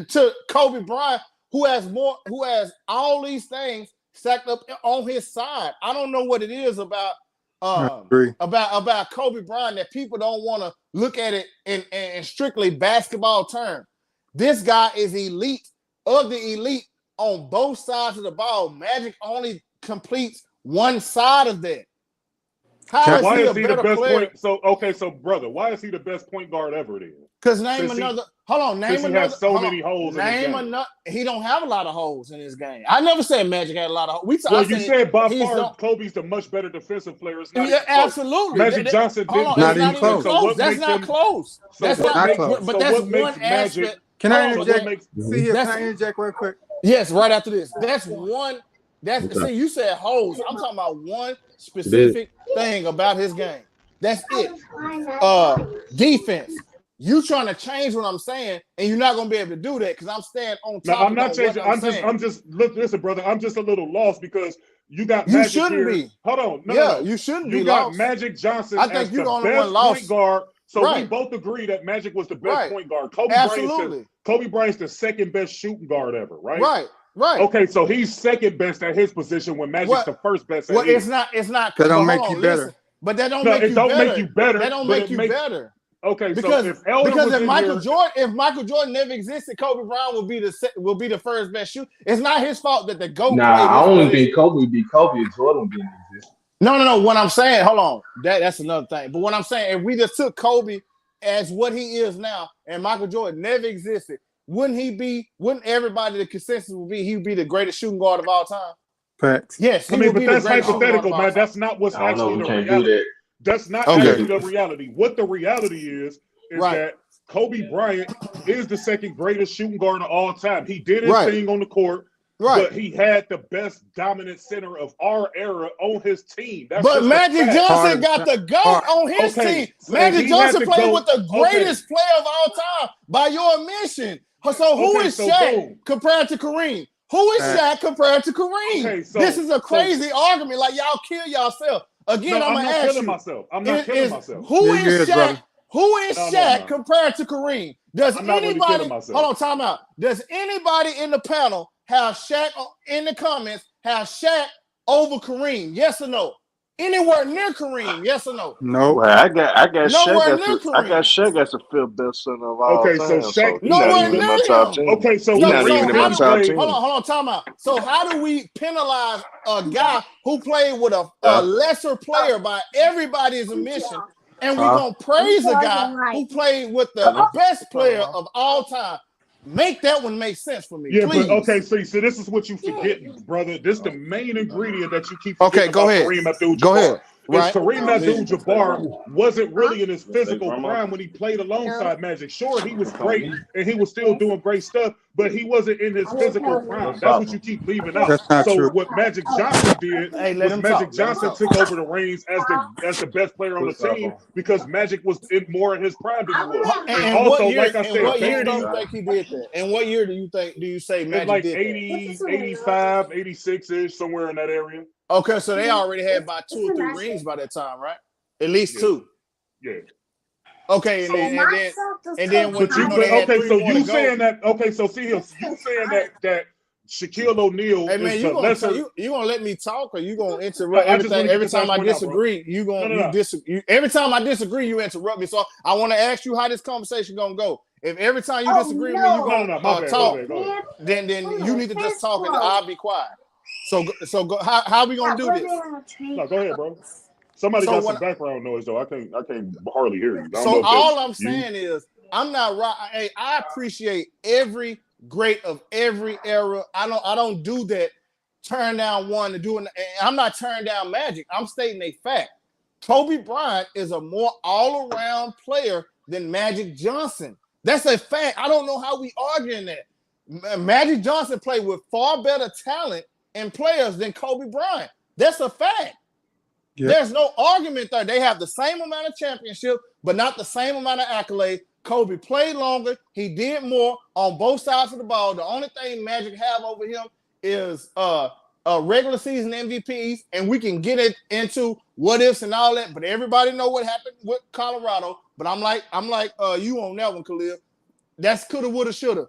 [SPEAKER 12] to Kobe Bryant, who has all these things stacked up on his side. I don't know what it is about Kobe Bryant that people don't want to look at it in strictly basketball terms. This guy is elite of the elite on both sides of the ball. Magic only completes one side of that.
[SPEAKER 11] Why is he the best point? So brother, why is he the best point guard ever then?
[SPEAKER 12] Because name another. He has
[SPEAKER 11] so many holes.
[SPEAKER 12] Name another. He don't have a lot of holes in his game. I never said Magic had a lot of holes.
[SPEAKER 11] You said by far Kobe's the much better defensive player. It's not
[SPEAKER 12] absolutely.
[SPEAKER 11] Magic Johnson didn't.
[SPEAKER 12] Not even close. That's not close. That's not close. But that's one aspect.
[SPEAKER 13] Can I interject? Can I interject real quick?
[SPEAKER 12] Yes, right after this. That's one. See, you said holes. I'm talking about one specific thing about his game. That's it. Defense. You trying to change what I'm saying, and you're not gonna be able to do that because I'm staying on top.
[SPEAKER 11] No, I'm not changing. I'm just listen, brother. I'm just a little lost because you got Magic.
[SPEAKER 12] You shouldn't be.
[SPEAKER 11] Hold on.
[SPEAKER 12] No, you shouldn't be.
[SPEAKER 11] You got Magic Johnson.
[SPEAKER 12] I think you're the only
[SPEAKER 11] best
[SPEAKER 12] one
[SPEAKER 11] point guard. So we both agree that Magic was the best point guard. Kobe Bryant's the second best shooting guard ever, right? Right. Okay, so he's second best at his position when Magic's the first best at his.
[SPEAKER 12] It's not.
[SPEAKER 13] That don't make you better.
[SPEAKER 12] But that don't make you better.
[SPEAKER 11] Make you better.
[SPEAKER 12] That don't make you better.
[SPEAKER 11] Okay,
[SPEAKER 12] because
[SPEAKER 11] so
[SPEAKER 12] if Michael Jordan never existed, Kobe Bryant will be the first best shooter. It's not his fault that the GOAT.
[SPEAKER 2] I only think Kobe would be Kobe if Jordan didn't exist.
[SPEAKER 12] No. What I'm saying, hold on, that's another thing. But what I'm saying, if we just took Kobe as what he is now, and Michael Jordan never existed, wouldn't everybody, the consensus would be he would be the greatest shooting guard of all time?
[SPEAKER 13] Facts.
[SPEAKER 12] Yes,
[SPEAKER 11] but that's hypothetical, man. That's not what's actually the reality. That's not actually the reality. What the reality is that Kobe Bryant is the second greatest shooting guard of all time. He did his thing on the court, but he had the best dominant center of our era on his team.
[SPEAKER 12] But Magic Johnson got the GOAT on his team. Magic Johnson played with the greatest player of all time by your admission. So who is Shaq compared to Kareem? Who is Shaq compared to Kareem? This is a crazy argument. Like, y'all kill yourself. Again, I'm going to ask you.
[SPEAKER 11] I'm not killing myself.
[SPEAKER 12] Who is Shaq? Who is Shaq compared to Kareem? Does anybody, hold on, time out. Does anybody in the panel have Shaq in the comments, have Shaq over Kareem? Yes or no? Anywhere near Kareem? Yes or no?
[SPEAKER 9] No.
[SPEAKER 13] Well, I got
[SPEAKER 12] Nowhere
[SPEAKER 13] Shaq.
[SPEAKER 12] near Kareem.
[SPEAKER 13] I got Shaq as the fifth best center of all time.
[SPEAKER 11] So Shaq,
[SPEAKER 12] nowhere near him.
[SPEAKER 11] Okay, so
[SPEAKER 13] he's not even in my top 10.
[SPEAKER 12] Hold on, time out. So how do we penalize a guy who played with a lesser player by everybody's admission, and we're gonna praise a guy who played with the best player of all time? Make that one make sense for me, please.
[SPEAKER 11] But okay, so this is what you forgetting, brother. This is the main ingredient that you keep forgetting
[SPEAKER 12] go ahead.
[SPEAKER 11] Kareem Abdul-Jabbar.
[SPEAKER 12] Go ahead.
[SPEAKER 11] Kareem Abdul-Jabbar wasn't really in his physical prime when he played alongside Magic. Sure, he was great and he was still doing great stuff, but he wasn't in his physical prime. That's what you keep leaving out.
[SPEAKER 13] That's not true.
[SPEAKER 11] What Magic Johnson did was Magic Johnson took over the reins as the best player on the team because Magic was more in his prime than he was.
[SPEAKER 12] And also, like I said, what year do you think he did that? And what year do you say Magic did that?
[SPEAKER 11] 80, 85, 86-ish, somewhere in that area.
[SPEAKER 12] Okay, so they already had about 2 or 3 rings by that time, right? At least 2.
[SPEAKER 11] Yeah.
[SPEAKER 12] Okay, and then when
[SPEAKER 11] so you saying that? Okay, so see, you saying that Shaquille O'Neal
[SPEAKER 12] Hey man,
[SPEAKER 11] is
[SPEAKER 12] you
[SPEAKER 11] the
[SPEAKER 12] gonna
[SPEAKER 11] lesser.
[SPEAKER 12] you gonna let me talk, or you gonna
[SPEAKER 11] I
[SPEAKER 12] interrupt
[SPEAKER 11] just
[SPEAKER 12] everything?
[SPEAKER 11] wanna get
[SPEAKER 12] Every
[SPEAKER 11] this
[SPEAKER 12] time
[SPEAKER 11] last
[SPEAKER 12] I
[SPEAKER 11] point out, bro.
[SPEAKER 12] disagree, you disagree. Every time I disagree, you interrupt me. So I want to ask you how this conversation gonna go. If every time you disagree with me, you gonna
[SPEAKER 11] my bad,
[SPEAKER 12] talk,
[SPEAKER 11] go ahead.
[SPEAKER 12] then you need to just talk and I'll be quiet. So go, how we gonna do this?
[SPEAKER 11] No, go ahead, bro. Somebody got some background noise though. I can't hardly hear you. I don't know if
[SPEAKER 12] all
[SPEAKER 11] that's
[SPEAKER 12] I'm saying is I'm not right. Hey, I appreciate every great of every era. I don't do that. Turn down one to do it. I'm not turning down Magic. I'm stating a fact. Kobe Bryant is a more all-around player than Magic Johnson. That's a fact. I don't know how we arguing that. Magic Johnson played with far better talent and players than Kobe Bryant. That's a fact. Yep. There's no argument there. They have the same amount of championships, but not the same amount of accolades. Kobe played longer. He did more on both sides of the ball. The only thing Magic have over him is regular season MVPs, and we can get it into what ifs and all that. But everybody know what happened with Colorado. But I'm like you on that one, Khalil. That's coulda, woulda, shoulda.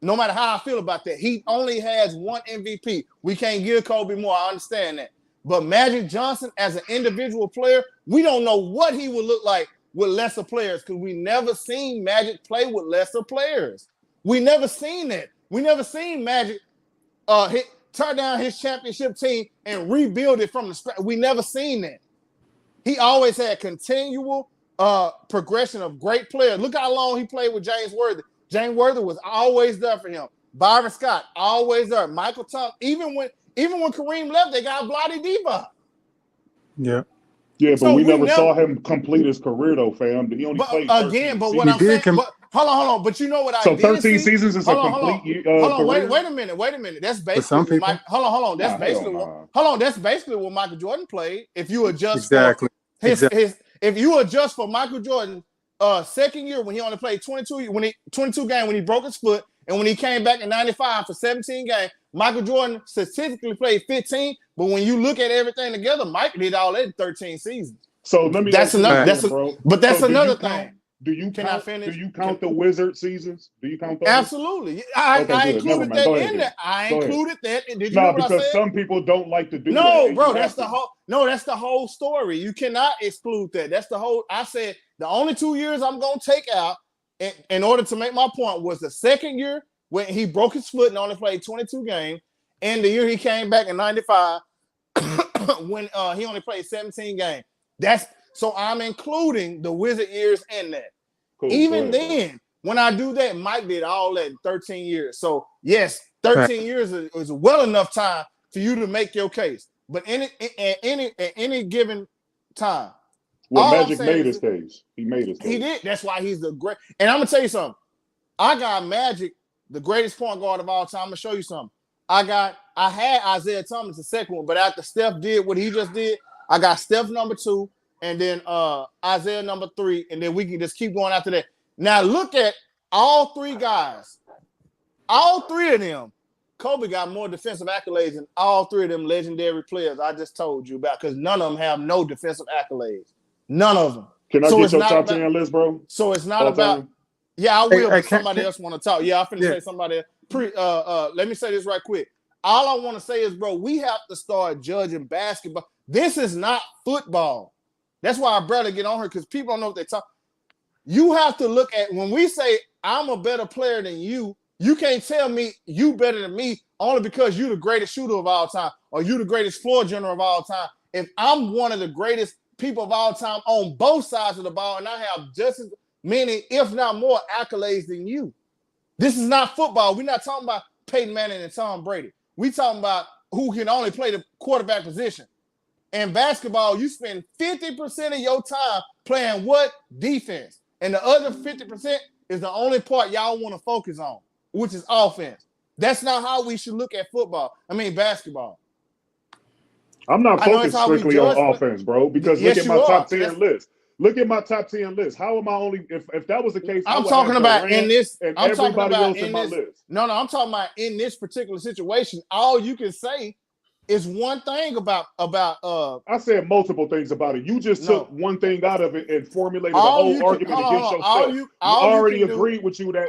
[SPEAKER 12] No matter how I feel about that, he only has one MVP. We can't give Kobe more. I understand that. But Magic Johnson, as an individual player, we don't know what he would look like with lesser players because we never seen Magic play with lesser players. We never seen that. We never seen Magic turn down his championship team and rebuild it from the scratch. We never seen that. He always had continual progression of great players. Look how long he played with James Worthy. James Worthy was always there for him. Byron Scott, always there. Michael Thompson, even when Kareem left, they got Vlade Divac.
[SPEAKER 11] Yeah. Yeah, but we never saw him complete his career though, fam. He only played 13
[SPEAKER 12] again, but
[SPEAKER 11] seasons.
[SPEAKER 12] what I'm saying, hold on. But you know what I did see?
[SPEAKER 11] 13 seasons is a complete
[SPEAKER 12] hold on,
[SPEAKER 11] career?
[SPEAKER 12] wait a minute. That's basically hold on. That's That's basically what Michael Jordan played. If you adjust for if you adjust for Michael Jordan second year when he only played 22 games when he broke his foot, and when he came back in 95 for 17 games, Michael Jordan statistically played 15, but when you look at everything together, Mike did all that in 13 seasons.
[SPEAKER 11] So let me
[SPEAKER 12] that's another
[SPEAKER 11] bro.
[SPEAKER 12] But that's another thing.
[SPEAKER 11] Do you count the Wizard seasons? Do you count those?
[SPEAKER 12] Absolutely. I included that in there. I included that. Did you know what I said?
[SPEAKER 11] Because some people don't like to do that.
[SPEAKER 12] No, bro, that's the whole story. You cannot exclude that. That's the whole. I said the only 2 years I'm gonna take out in order to make my point was the second year when he broke his foot and only played 22 games, and the year he came back in 95 when he only played 17 games. So I'm including the Wizard years in that. Cool. Even then, when I do that, Mike did all that in 13 years. So yes, 13 years is well enough time for you to make your case. But at any given time.
[SPEAKER 11] Well, Magic made his case. He made his case.
[SPEAKER 12] He did. That's why he's the great. And I'm gonna tell you something. I got Magic, the greatest point guard of all time. I'm gonna show you something. I had Isaiah Thomas the second one, but after Steph did what he just did, I got Steph number 2, and then Isaiah number 3, and then we can just keep going after that. Now look at all three guys. All three of them. Kobe got more defensive accolades than all three of them legendary players I just told you about, because none of them have no defensive accolades. None of them.
[SPEAKER 11] Can I get your top 10 list, bro?
[SPEAKER 12] So it's not about. Yeah, I will. But somebody else want to talk. Yeah, I'm finna say somebody else. Let me say this right quick. All I want to say is, bro, we have to start judging basketball. This is not football. That's why I barely get on here, because people don't know what they talk. You have to look at, when we say I'm a better player than you, you can't tell me you better than me only because you're the greatest shooter of all time or you the greatest floor general of all time. If I'm one of the greatest people of all time on both sides of the ball and I have just as many, if not more, accolades than you. This is not football. We're not talking about Peyton Manning and Tom Brady. We're talking about who can only play the quarterback position. In basketball, you spend 50% of your time playing what? Defense. And the other 50% is the only part y'all want to focus on, which is offense. That's not how we should look at basketball.
[SPEAKER 11] I'm not focused strictly on offense, bro, because look at my top 10 list. Look at my top 10 list. How am I only if that was the case?
[SPEAKER 12] I'm talking about in this.
[SPEAKER 11] I'm talking about in my list.
[SPEAKER 12] No, I'm talking about in this particular situation. All you can say It's one thing about
[SPEAKER 11] I said multiple things about it. You just took one thing out of it and formulated a
[SPEAKER 12] all
[SPEAKER 11] whole
[SPEAKER 12] you can,
[SPEAKER 11] argument
[SPEAKER 12] hold on,
[SPEAKER 11] against
[SPEAKER 12] hold on.
[SPEAKER 11] yourself.
[SPEAKER 12] All
[SPEAKER 11] I
[SPEAKER 12] you
[SPEAKER 11] already
[SPEAKER 12] can do-
[SPEAKER 11] agreed with you that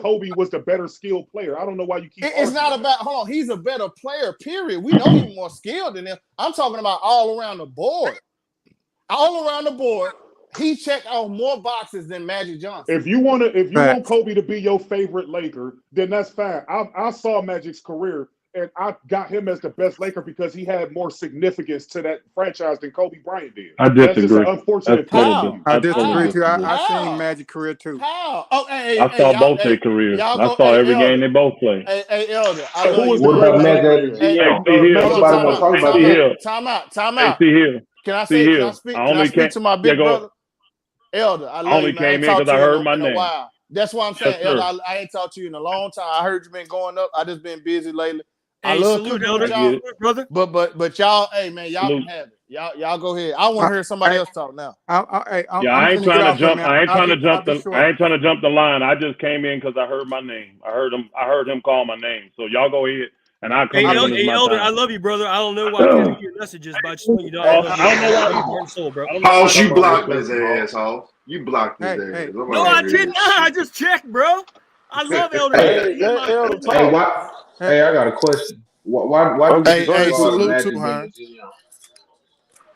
[SPEAKER 11] Kobe was the better skilled player. I don't know why you keep
[SPEAKER 12] It's not
[SPEAKER 11] arguing
[SPEAKER 12] about, hold on, he's a better player, period. We know he's more skilled than him. I'm talking about all around the board. All around the board, he checked off more boxes than Magic Johnson.
[SPEAKER 11] If you want Kobe to be your favorite Laker, then that's fine. I saw Magic's career, and I got him as the best Laker because he had more significance to that franchise than Kobe Bryant did.
[SPEAKER 14] I disagree.
[SPEAKER 11] That's just an unfortunate
[SPEAKER 14] How?
[SPEAKER 13] I disagree too.
[SPEAKER 14] How?
[SPEAKER 13] I seen Magic career too.
[SPEAKER 12] How? Oh, hey,
[SPEAKER 14] I saw both their careers. I saw every game they both played.
[SPEAKER 12] Hey, Elder. I love
[SPEAKER 11] who
[SPEAKER 12] you.
[SPEAKER 11] was
[SPEAKER 10] What
[SPEAKER 11] the
[SPEAKER 10] about
[SPEAKER 11] greatest
[SPEAKER 10] Magic?
[SPEAKER 11] player?
[SPEAKER 10] Nobody want to talk about that.
[SPEAKER 12] Time out.
[SPEAKER 14] Hey, see here.
[SPEAKER 12] Can I
[SPEAKER 14] See
[SPEAKER 12] say?
[SPEAKER 14] here.
[SPEAKER 12] Can I speak to my big brother? Elder, I love
[SPEAKER 14] only
[SPEAKER 12] you, man.
[SPEAKER 14] came in
[SPEAKER 12] Talked
[SPEAKER 14] because I
[SPEAKER 12] to you
[SPEAKER 14] heard my
[SPEAKER 12] in a
[SPEAKER 14] name.
[SPEAKER 12] while. That's what I'm saying,
[SPEAKER 14] Yes,
[SPEAKER 12] Elder. I ain't talked to you in a long time. I heard you been going up. I just been busy lately. I
[SPEAKER 7] Hey,
[SPEAKER 12] love
[SPEAKER 7] salute,
[SPEAKER 12] cooking
[SPEAKER 7] Elder.
[SPEAKER 12] with y'all,
[SPEAKER 7] Brother.
[SPEAKER 12] but y'all, hey man, y'all
[SPEAKER 14] Salute.
[SPEAKER 12] can have it. Y'all go ahead. I want to hear somebody else talk now.
[SPEAKER 14] I ain't trying to jump. I ain't trying to jump the line. I just came in because I heard my name. I heard him call my name. So y'all go ahead, and I'll come in when it's my
[SPEAKER 7] Elder,
[SPEAKER 14] time.
[SPEAKER 7] I love you, brother. I don't know why I can't hear your messages, but I just want you to know
[SPEAKER 14] I don't know why.
[SPEAKER 7] heart and soul, bro.
[SPEAKER 15] Hoss, you blocked his ass, Hoss. You blocked his ass.
[SPEAKER 7] No, I did not. I just checked, bro. I love Elder.
[SPEAKER 10] Hey, why? Hey, I got a question. Why do we disregard Magic being a GM?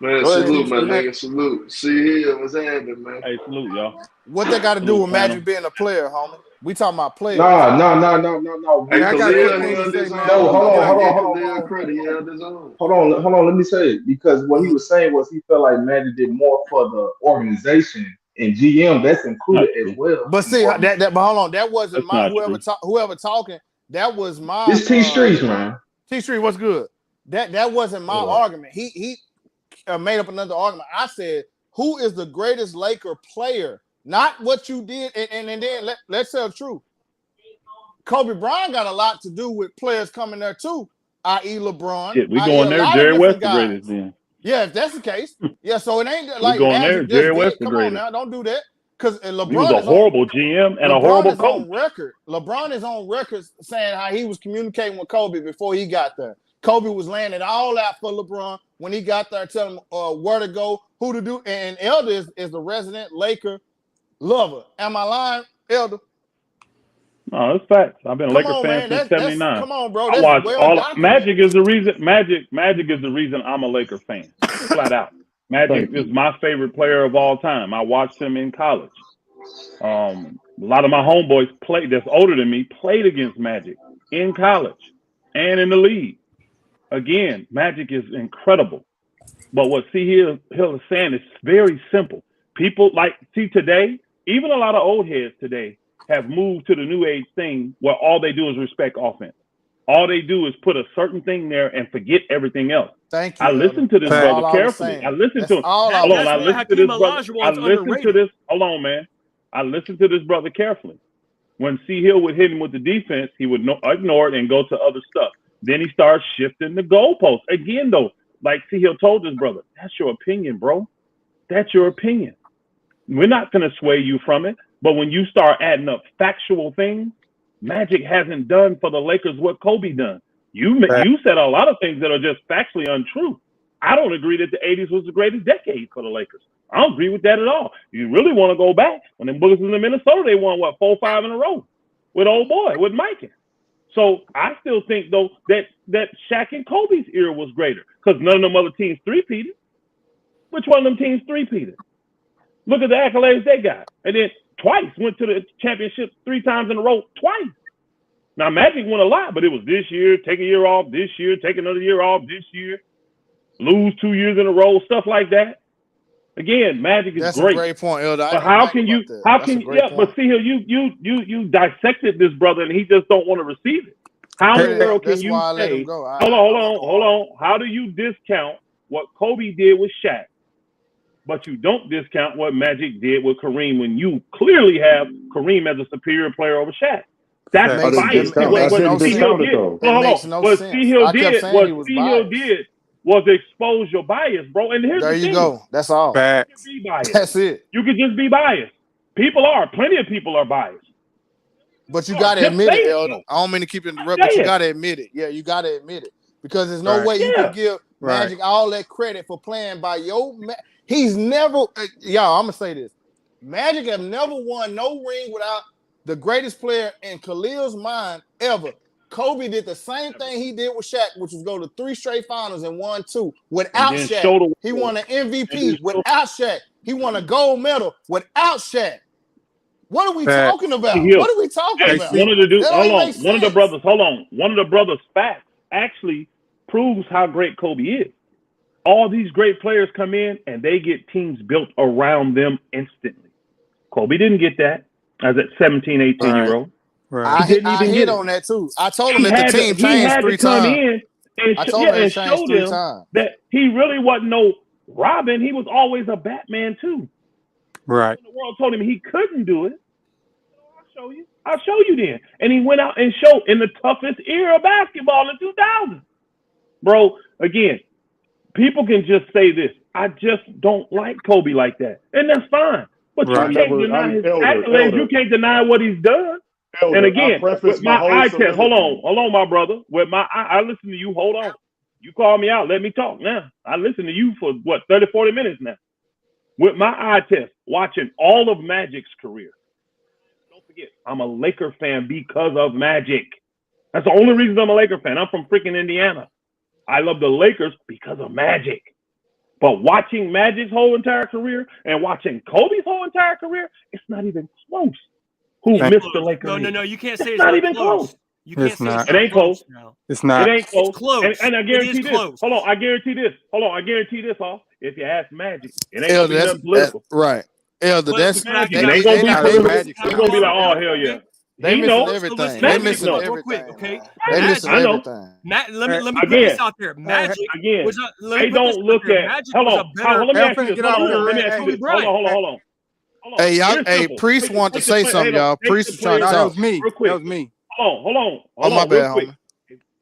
[SPEAKER 15] Man, salute, my nigga. Salute. See here, what's happening, man?
[SPEAKER 14] Hey, salute, y'all.
[SPEAKER 12] What they got to do with Magic being a player, homie? We talking about players.
[SPEAKER 10] No.
[SPEAKER 15] Hey,
[SPEAKER 10] I got
[SPEAKER 15] Khalil held his own.
[SPEAKER 10] No, hold
[SPEAKER 15] on. Credit, he held his own.
[SPEAKER 10] Hold on. Let me say it, because what he was saying was he felt like Magic did more for the organization, and GM that's included as well.
[SPEAKER 12] But see but hold on, that wasn't
[SPEAKER 14] that's
[SPEAKER 12] my whoever talking. That was my.
[SPEAKER 10] It's T Streets, man.
[SPEAKER 12] T Street, what's good? That wasn't my argument. He made up another argument. I said, who is the greatest Laker player? Not what you did, and then let's tell the truth. Kobe Bryant got a lot to do with players coming there too, i.e. LeBron.
[SPEAKER 14] Shit, we going there. Jerry West the greatest then.
[SPEAKER 12] Yeah, if that's the case. Yeah, so it ain't like
[SPEAKER 14] going
[SPEAKER 12] Magic
[SPEAKER 14] there. Jerry
[SPEAKER 12] just
[SPEAKER 14] West
[SPEAKER 12] did.
[SPEAKER 14] the
[SPEAKER 12] Come on
[SPEAKER 14] greatest.
[SPEAKER 12] now, don't do that. Because LeBron
[SPEAKER 14] he was a horrible GM and a horrible coach.
[SPEAKER 12] On record. LeBron is on record saying how he was communicating with Kobe before he got there. Kobe was laying it all out for LeBron when he got there, telling him where to go, who to do. And Elder is the resident Laker lover. Am I lying, Elder?
[SPEAKER 14] No, that's facts. I've been a Laker fan since '79.
[SPEAKER 12] Come on, bro.
[SPEAKER 14] I watch Magic is the reason. Magic is the reason I'm a Laker fan. Flat out. Magic is my favorite player of all time. I watched him in college. A lot of my homeboys that's older than me played against Magic in college and in the league. Again, Magic is incredible. But what Hill is saying is very simple. People today, even a lot of old heads today have moved to the new age thing where all they do is respect offense. All they do is put a certain thing there and forget everything else.
[SPEAKER 12] Thank you.
[SPEAKER 14] I listened to this brother carefully. I listened to him. Hold on, I listened to this brother. Hold on, man. I listened to this brother carefully. When Hill would hit him with the defense, he would ignore it and go to other stuff. Then he starts shifting the goalposts. Again, though, like Hill told his brother, that's your opinion, bro. That's your opinion. We're not going to sway you from it. But when you start adding up factual things, Magic hasn't done for the Lakers what Kobe done. You said a lot of things that are just factually untrue. I don't agree that the 80s was the greatest decade for the Lakers. I don't agree with that at all. You really want to go back. When them Bullets was in Minnesota, they won, 4-5 in a row with old boy, with Mike. So I still think, though, that Shaq and Kobe's era was greater because none of them other teams three-peated. Which one of them teams three-peated? Look at the accolades they got. And then twice went to the championship 3 times in a row, twice. Now, Magic won a lot, but it was this year, take a year off, this year, take another year off, this year, lose 2 years in a row, stuff like that. Again, Magic is
[SPEAKER 12] That's
[SPEAKER 14] great.
[SPEAKER 12] a great point, Elder.
[SPEAKER 14] But but see here, you dissected this brother and he just don't want to receive it. How in the world can you say, hold on, how do you discount what Kobe did with Shaq, but you don't discount what Magic did with Kareem when you clearly have Kareem as a superior player over Shaq? That's bias. What C-Hill did was expose your bias, bro. And here's
[SPEAKER 12] there
[SPEAKER 14] the
[SPEAKER 12] you
[SPEAKER 14] thing.
[SPEAKER 12] go. That's all.
[SPEAKER 14] You can be biased.
[SPEAKER 12] That's it.
[SPEAKER 14] You can just be biased. Plenty of people are biased.
[SPEAKER 12] But you got to admit it, Elder. I don't mean to keep interrupting, but you got to admit it. Yeah, you got to admit it. because there's no way you can give Magic all that credit for playing by he's never y'all. I'm gonna say this: Magic have never won no ring without the greatest player in Khalil's mind ever. Kobe did the same thing he did with Shaq, which was go to 3 straight finals and won 2 without Shaq. He won an MVP without Shaq. He won a gold medal without Shaq. What are we talking about? What are we talking about?
[SPEAKER 14] One of the brothers' facts actually proves how great Kobe is. All these great players come in and they get teams built around them instantly. Kobe didn't get that as a 17, 18-year-old.
[SPEAKER 12] Right. I hit on that too. I told him that the team changed 3 times.
[SPEAKER 14] I told him it changed 3 times. That he really wasn't no Robin. He was always a Batman too.
[SPEAKER 13] Right.
[SPEAKER 14] The world told him he couldn't do it. I'll show you then. And he went out and showed in the toughest era of basketball in 2000. Bro, again, people can just say this. I just don't like Kobe like that. And that's fine. But you can't deny his accolades. You can't deny what he's done. And again, with my eye test, hold on, my brother. With my I listen to you. Hold on. You call me out. Let me talk now. I listen to you for 30, 40 minutes now. With my eye test, watching all of Magic's career. Don't forget, I'm a Laker fan because of Magic. That's the only reason I'm a Laker fan. I'm from freaking Indiana. I love the Lakers because of Magic. But watching Magic's whole entire career and watching Kobe's whole entire career, it's not even close. Who missed the Lakers?
[SPEAKER 16] No. You can't say
[SPEAKER 14] it's not even close.
[SPEAKER 16] You can't say
[SPEAKER 14] it ain't close.
[SPEAKER 13] It's not.
[SPEAKER 14] It ain't close.
[SPEAKER 16] It's close.
[SPEAKER 14] And I guarantee this.
[SPEAKER 16] Close.
[SPEAKER 14] Hold on. I guarantee this. If you ask Magic, it ain't gonna be nothing political.
[SPEAKER 12] Right. Elder, that's
[SPEAKER 14] Magic. It ain't gonna be political. It's gonna be like, oh hell yeah.
[SPEAKER 12] They missing everything. They missing everything.
[SPEAKER 16] Okay.
[SPEAKER 12] They missing everything.
[SPEAKER 16] Let me put this out there. Magic was
[SPEAKER 14] they don't look at. Hold on. Let me ask you this. Hold on.
[SPEAKER 12] Hey, y'all. Hey, Priest want to say something, y'all. Priest was trying to talk.
[SPEAKER 13] That was me.
[SPEAKER 14] That
[SPEAKER 13] was me.
[SPEAKER 14] Hold on.
[SPEAKER 12] Oh, my bad, homie.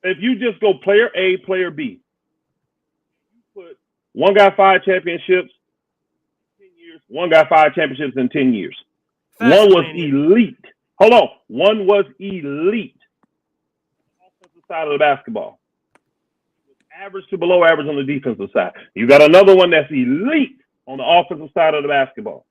[SPEAKER 14] If you just go player A, player B, you put one guy 5 championships in 10 years, one guy 5 championships in 10 years. One was elite. Hold on. One was elite. Offensive side of the basketball. Average to below average on the defensive side. You got another one that's elite on the offensive side of the basketball.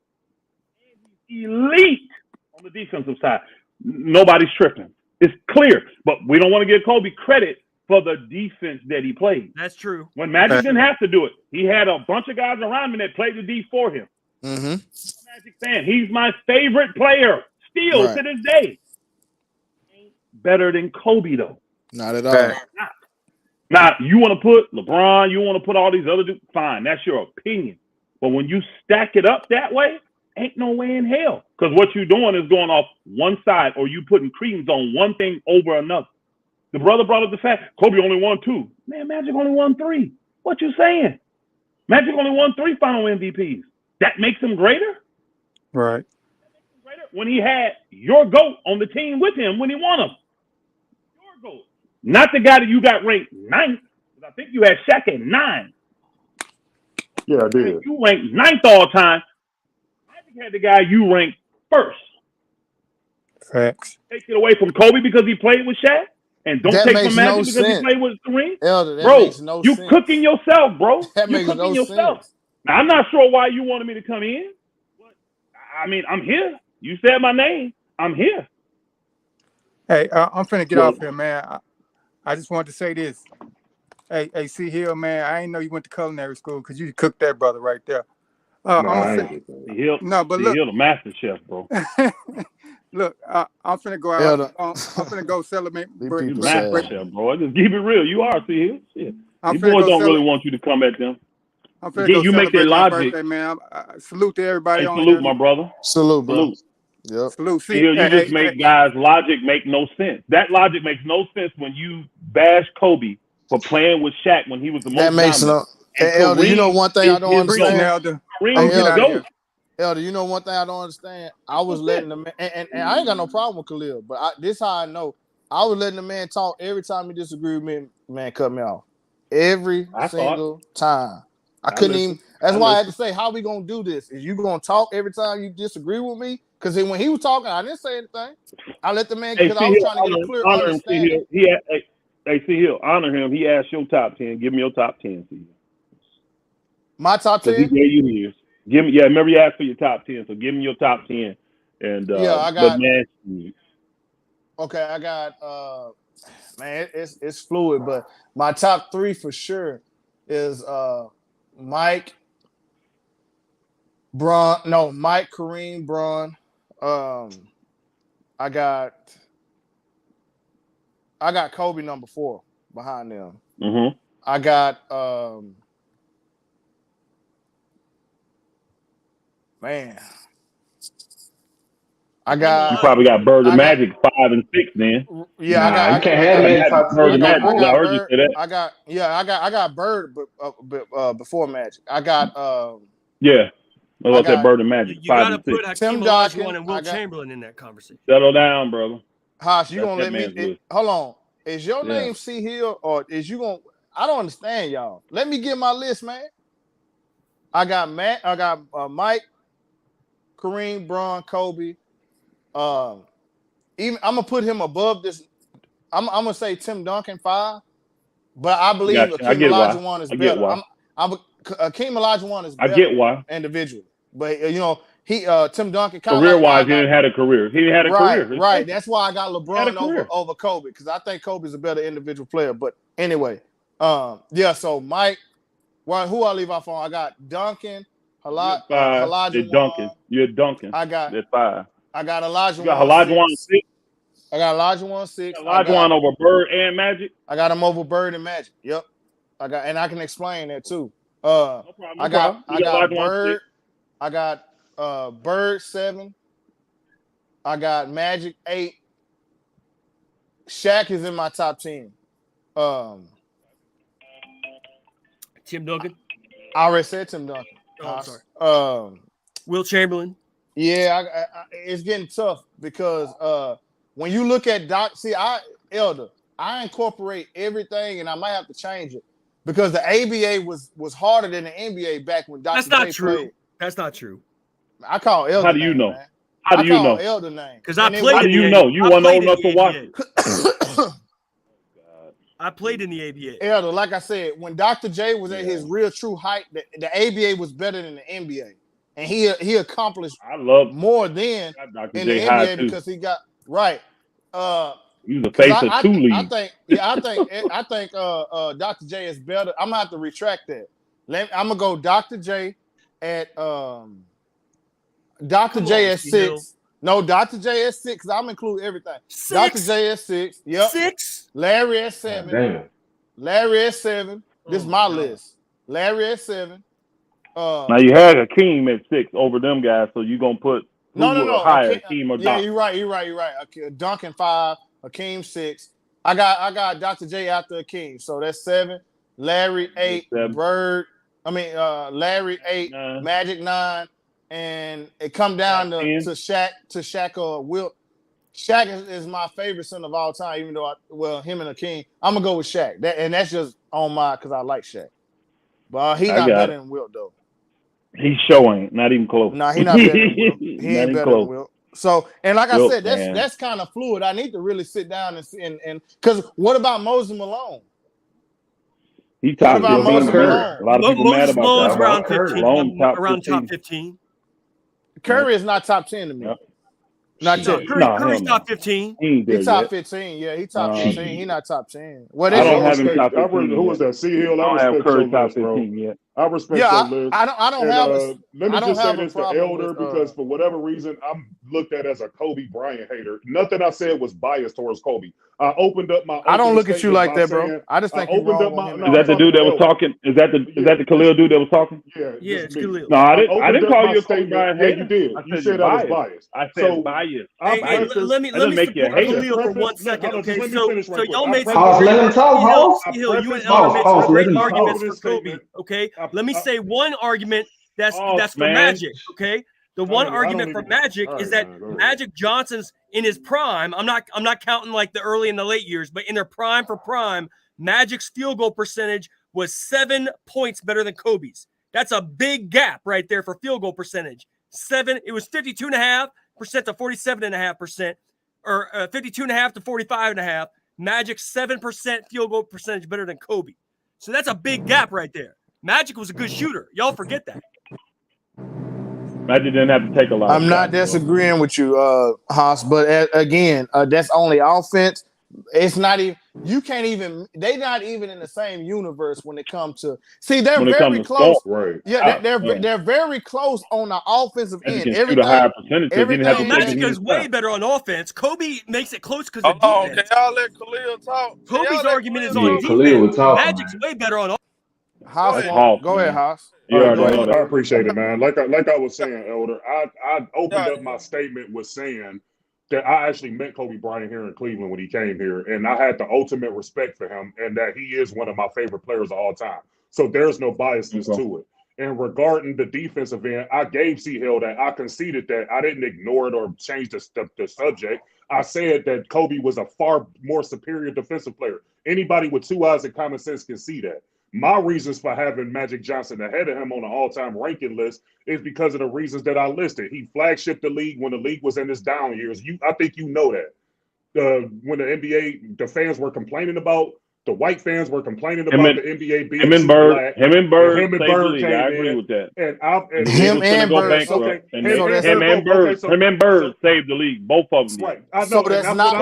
[SPEAKER 14] Elite on the defensive side. Nobody's tripping. It's clear, but we don't want to give Kobe credit for the defense that he played.
[SPEAKER 16] That's true.
[SPEAKER 14] When Magic didn't have to do it, he had a bunch of guys around him that played the D for him.
[SPEAKER 12] Mm-hmm.
[SPEAKER 14] Magic fan. He's my favorite player still to this day. Ain't better than Kobe though.
[SPEAKER 12] Not at all.
[SPEAKER 14] Now you want to put LeBron, you want to put all these other dudes. Fine, that's your opinion. But when you stack it up that way, ain't no way in hell. Because what you're doing is going off one side, or you putting credence on one thing over another. The brother brought up the fact Kobe only won 2. Man, Magic only won 3. What you saying? Magic only won 3 final MVPs. That makes him greater?
[SPEAKER 13] Right.
[SPEAKER 14] When he had your GOAT on the team with him when he won them. Your GOAT. Not the guy that you got ranked 9th. I think you had Shaq at 9.
[SPEAKER 11] Yeah, I did.
[SPEAKER 14] You ranked 9th all time. Had the guy you ranked 1st.
[SPEAKER 13] Facts.
[SPEAKER 14] Take it away from Kobe because he played with Shaq, and don't take from Magic because he played with Kareem.
[SPEAKER 12] Elder,
[SPEAKER 14] bro, you cooking yourself, bro.
[SPEAKER 12] You cooking yourself.
[SPEAKER 14] Sense. Now, I'm not sure why you wanted me to come in. But, I mean, I'm here. You said my name. I'm here.
[SPEAKER 13] Hey, I'm finna get off here, man. I just wanted to say this. Hey, C Hill, man, I didn't know you went to culinary school because you cooked that brother right there.
[SPEAKER 14] But look, you're the master chef, bro.
[SPEAKER 13] Look, I'm finna go out. I'm finna go celebrate.
[SPEAKER 14] Master chef, bro. Just keep it real. You are, see here. These boys don't really want you to come at them.
[SPEAKER 13] I'm finna go
[SPEAKER 14] you make it logic,
[SPEAKER 13] birthday, man. Salute to everybody.
[SPEAKER 14] Hey, salute, my brother.
[SPEAKER 12] Salute, bro.
[SPEAKER 13] Yep. Salute.
[SPEAKER 14] See, you just make guys' logic make no sense. That logic makes no sense when you bash Kobe for playing with Shaq when he was the most.
[SPEAKER 12] That makes no. Hey, Elder, you know one thing I don't understand. Elder, you know one thing I don't understand. I was letting the man, and I ain't got no problem with Khalil, but this how I know. I was letting the man talk every time he disagreed with me. Man, cut me off every single time. I couldn't even. That's why I had to say, "How we gonna do this? Is you gonna talk every time you disagree with me?" Because when he was talking, I didn't say anything. I let the man because I was trying to get a clear understanding.
[SPEAKER 14] Hey, see, he'll honor him. He asked your top 10. Give me your top 10. See.
[SPEAKER 12] My top 10.
[SPEAKER 14] He gave you his. Give me. Yeah, remember you asked for your top 10. So give me your top 10. And
[SPEAKER 12] I got.
[SPEAKER 14] man,
[SPEAKER 12] Okay, I got. Man, it's fluid, but my top 3 for sure is Mike, Kareem, Bron. I got Kobe number 4 behind them.
[SPEAKER 14] Mm-hmm.
[SPEAKER 12] I got man.
[SPEAKER 14] You probably got Bird and Magic 5 and 6 then.
[SPEAKER 12] Yeah,
[SPEAKER 10] you can't have Magic top 10.
[SPEAKER 14] Bird and Magic. I heard you say that.
[SPEAKER 12] I got Bird before Magic. I got
[SPEAKER 14] yeah. I said Bird and Magic.
[SPEAKER 16] You got to put
[SPEAKER 12] Tim
[SPEAKER 16] Olajuwon and Will Chamberlain in that conversation.
[SPEAKER 14] Settle down, brother.
[SPEAKER 12] Haas, you gonna let me? Hold on. Is your name C Hill or is you gonna? I don't understand, y'all. Let me get my list, man. I got Matt. I got Mike, Kareem, Bron, Kobe. Even I'm gonna put him above this. I'm gonna say Tim Duncan 5, but I believe Akeem Olajuwon is better. Akeem Olajuwon is better.
[SPEAKER 14] I get why
[SPEAKER 12] individually, but he Tim Duncan
[SPEAKER 14] career-wise, he didn't have a career. He had a career.
[SPEAKER 12] Right. That's why I got LeBron over Kobe because I think Kobe's a better individual player. But anyway, So Mike, who I leave off on? I got Duncan, Olajuwon.
[SPEAKER 14] Duncan. You're Duncan.
[SPEAKER 12] I got
[SPEAKER 14] that's 5.
[SPEAKER 12] I got Olajuwon.
[SPEAKER 14] You got Olajuwon 6.
[SPEAKER 12] I got Olajuwon 6.
[SPEAKER 14] Olajuwon over Bird and Magic.
[SPEAKER 12] I got him over Bird and Magic. Yep. And I can explain that too.
[SPEAKER 14] No problem.
[SPEAKER 12] I got Bird. 6. I got Bird 7. I got Magic 8. Shaq is in my top 10.
[SPEAKER 16] Tim Duncan.
[SPEAKER 12] I already said Tim Duncan.
[SPEAKER 16] Oh, I'm sorry. Will Chamberlain.
[SPEAKER 12] Yeah, it's getting tough because when you look at I incorporate everything, and I might have to change it because the ABA was harder than the NBA back when Dr.
[SPEAKER 16] That's not
[SPEAKER 12] J
[SPEAKER 16] true.
[SPEAKER 12] played.
[SPEAKER 16] That's not true.
[SPEAKER 12] I call Elder.
[SPEAKER 14] How do you know?
[SPEAKER 12] Man.
[SPEAKER 14] How do you know?
[SPEAKER 12] Elder name
[SPEAKER 16] because I played.
[SPEAKER 14] How do you know? You want old enough to watch it?
[SPEAKER 16] I played in the ABA.
[SPEAKER 12] Elder, like I said, when Dr. J was at his real true height, the ABA was better than the NBA. And he accomplished more than in the NBA because he got right.
[SPEAKER 14] He's the face of 2 leagues.
[SPEAKER 12] I think Dr. J is better. I'm gonna have to retract that. I'm gonna go Dr. J at Dr. J at 6. No, Dr. J at 6. I'm include everything.
[SPEAKER 16] 6?
[SPEAKER 12] Dr. J at 6. Yep.
[SPEAKER 16] 6.
[SPEAKER 12] Larry at 7.
[SPEAKER 10] Damn.
[SPEAKER 12] Larry at 7. This is my list. Larry at 7.
[SPEAKER 14] Now you had Akeem at 6 over them guys, so you gonna put higher Akeem or Duncan?
[SPEAKER 12] Yeah, you're right. Okay, Duncan 5, Akeem 6. I got Dr. J after Akeem, so that's 7. Larry 8, Bird. Larry 8, Magic 9, and it come down to Shaq or Will. Shaq is my favorite son of all time, even though him and Akeem. I'm gonna go with Shaq. That's just on my because I like Shaq, but he's not better than Wilt though.
[SPEAKER 14] He's showing, not even close.
[SPEAKER 12] No, he's not better than Wilt. He ain't better than Wilt. So, and like I said, that's kind of fluid. I need to really sit down and because what about Moses Malone?
[SPEAKER 14] He top 15. A lot of people mad about that.
[SPEAKER 16] Around 15. Around top 15.
[SPEAKER 12] Curry is not top 10 to me. Not 10.
[SPEAKER 16] Curry's top 15.
[SPEAKER 12] He's top 15. Yeah, he's top 15. He's not top 10.
[SPEAKER 11] What is? I don't have him top 15. Who was that? C Hill.
[SPEAKER 14] I don't have Curry top 15 yet.
[SPEAKER 11] I respect your list.
[SPEAKER 12] I don't have.
[SPEAKER 11] Let me just say this to Elder because for whatever reason I'm looked at as a Kobe Bryant hater. Nothing I said was biased towards Kobe. I opened up my.
[SPEAKER 12] I don't look at you like that, bro. I just think you opened up my.
[SPEAKER 14] Is that the dude that was talking? Is that the Khalil dude that was talking?
[SPEAKER 11] Yeah,
[SPEAKER 16] it's Khalil.
[SPEAKER 14] No, I didn't call you a Kobe Bryant hater.
[SPEAKER 11] Yeah, you did. You said I was biased.
[SPEAKER 14] I said biased.
[SPEAKER 16] Let me support Khalil for 1 second. Okay, so y'all made
[SPEAKER 10] some. Let him talk.
[SPEAKER 16] You and Elder made some great arguments for Kobe. Okay, let me say one argument that's for Magic. Okay, the one argument for Magic is that Magic Johnson's in his prime. I'm not counting like the early and the late years, but in their prime, Magic's field goal percentage was 7 points better than Kobe's. That's a big gap right there for field goal percentage. 7. It was 52.5% to 47.5%, or 52.5% to 45.5%. Magic's 7% field goal percentage better than Kobe. So that's a big gap right there. Magic was a good shooter. Y'all forget that.
[SPEAKER 14] Magic didn't have to take a lot.
[SPEAKER 12] I'm not disagreeing with you, Haas, but again, that's only offense. It's not even. You can't even. They're not even in the same universe when it comes to. See, they're very close.
[SPEAKER 11] Right.
[SPEAKER 12] Yeah, they're very close on the offensive end.
[SPEAKER 14] Everything.
[SPEAKER 16] Magic is way better on offense. Kobe makes it close because of defense.
[SPEAKER 9] Can y'all let Khalil talk?
[SPEAKER 16] Kobe's argument is on defense. Magic's way better on offense.
[SPEAKER 12] Go ahead, Haas.
[SPEAKER 11] I appreciate it, man. Like I was saying, Elder, I opened up my statement with saying that I actually met Kobe Bryant here in Cleveland when he came here, and I had the ultimate respect for him, and that he is one of my favorite players of all time. So there's no biasness to it. And regarding the defensive end, I gave C-Hill that. I conceded that. I didn't ignore it or change the subject. I said that Kobe was a far more superior defensive player. Anybody with two eyes and common sense can see that. My reasons for having Magic Johnson ahead of him on the all-time ranking list is because of the reasons that I listed. He flagshipped the league when the league was in its down years. I think you know that. When the NBA, the fans were complaining about, the white fans were complaining about the NBA being too black.
[SPEAKER 14] Him and Bird
[SPEAKER 11] came
[SPEAKER 14] I agree with that.
[SPEAKER 11] And
[SPEAKER 14] him and Bird saved the league. Both of them.
[SPEAKER 11] Right. I know.
[SPEAKER 12] So that's not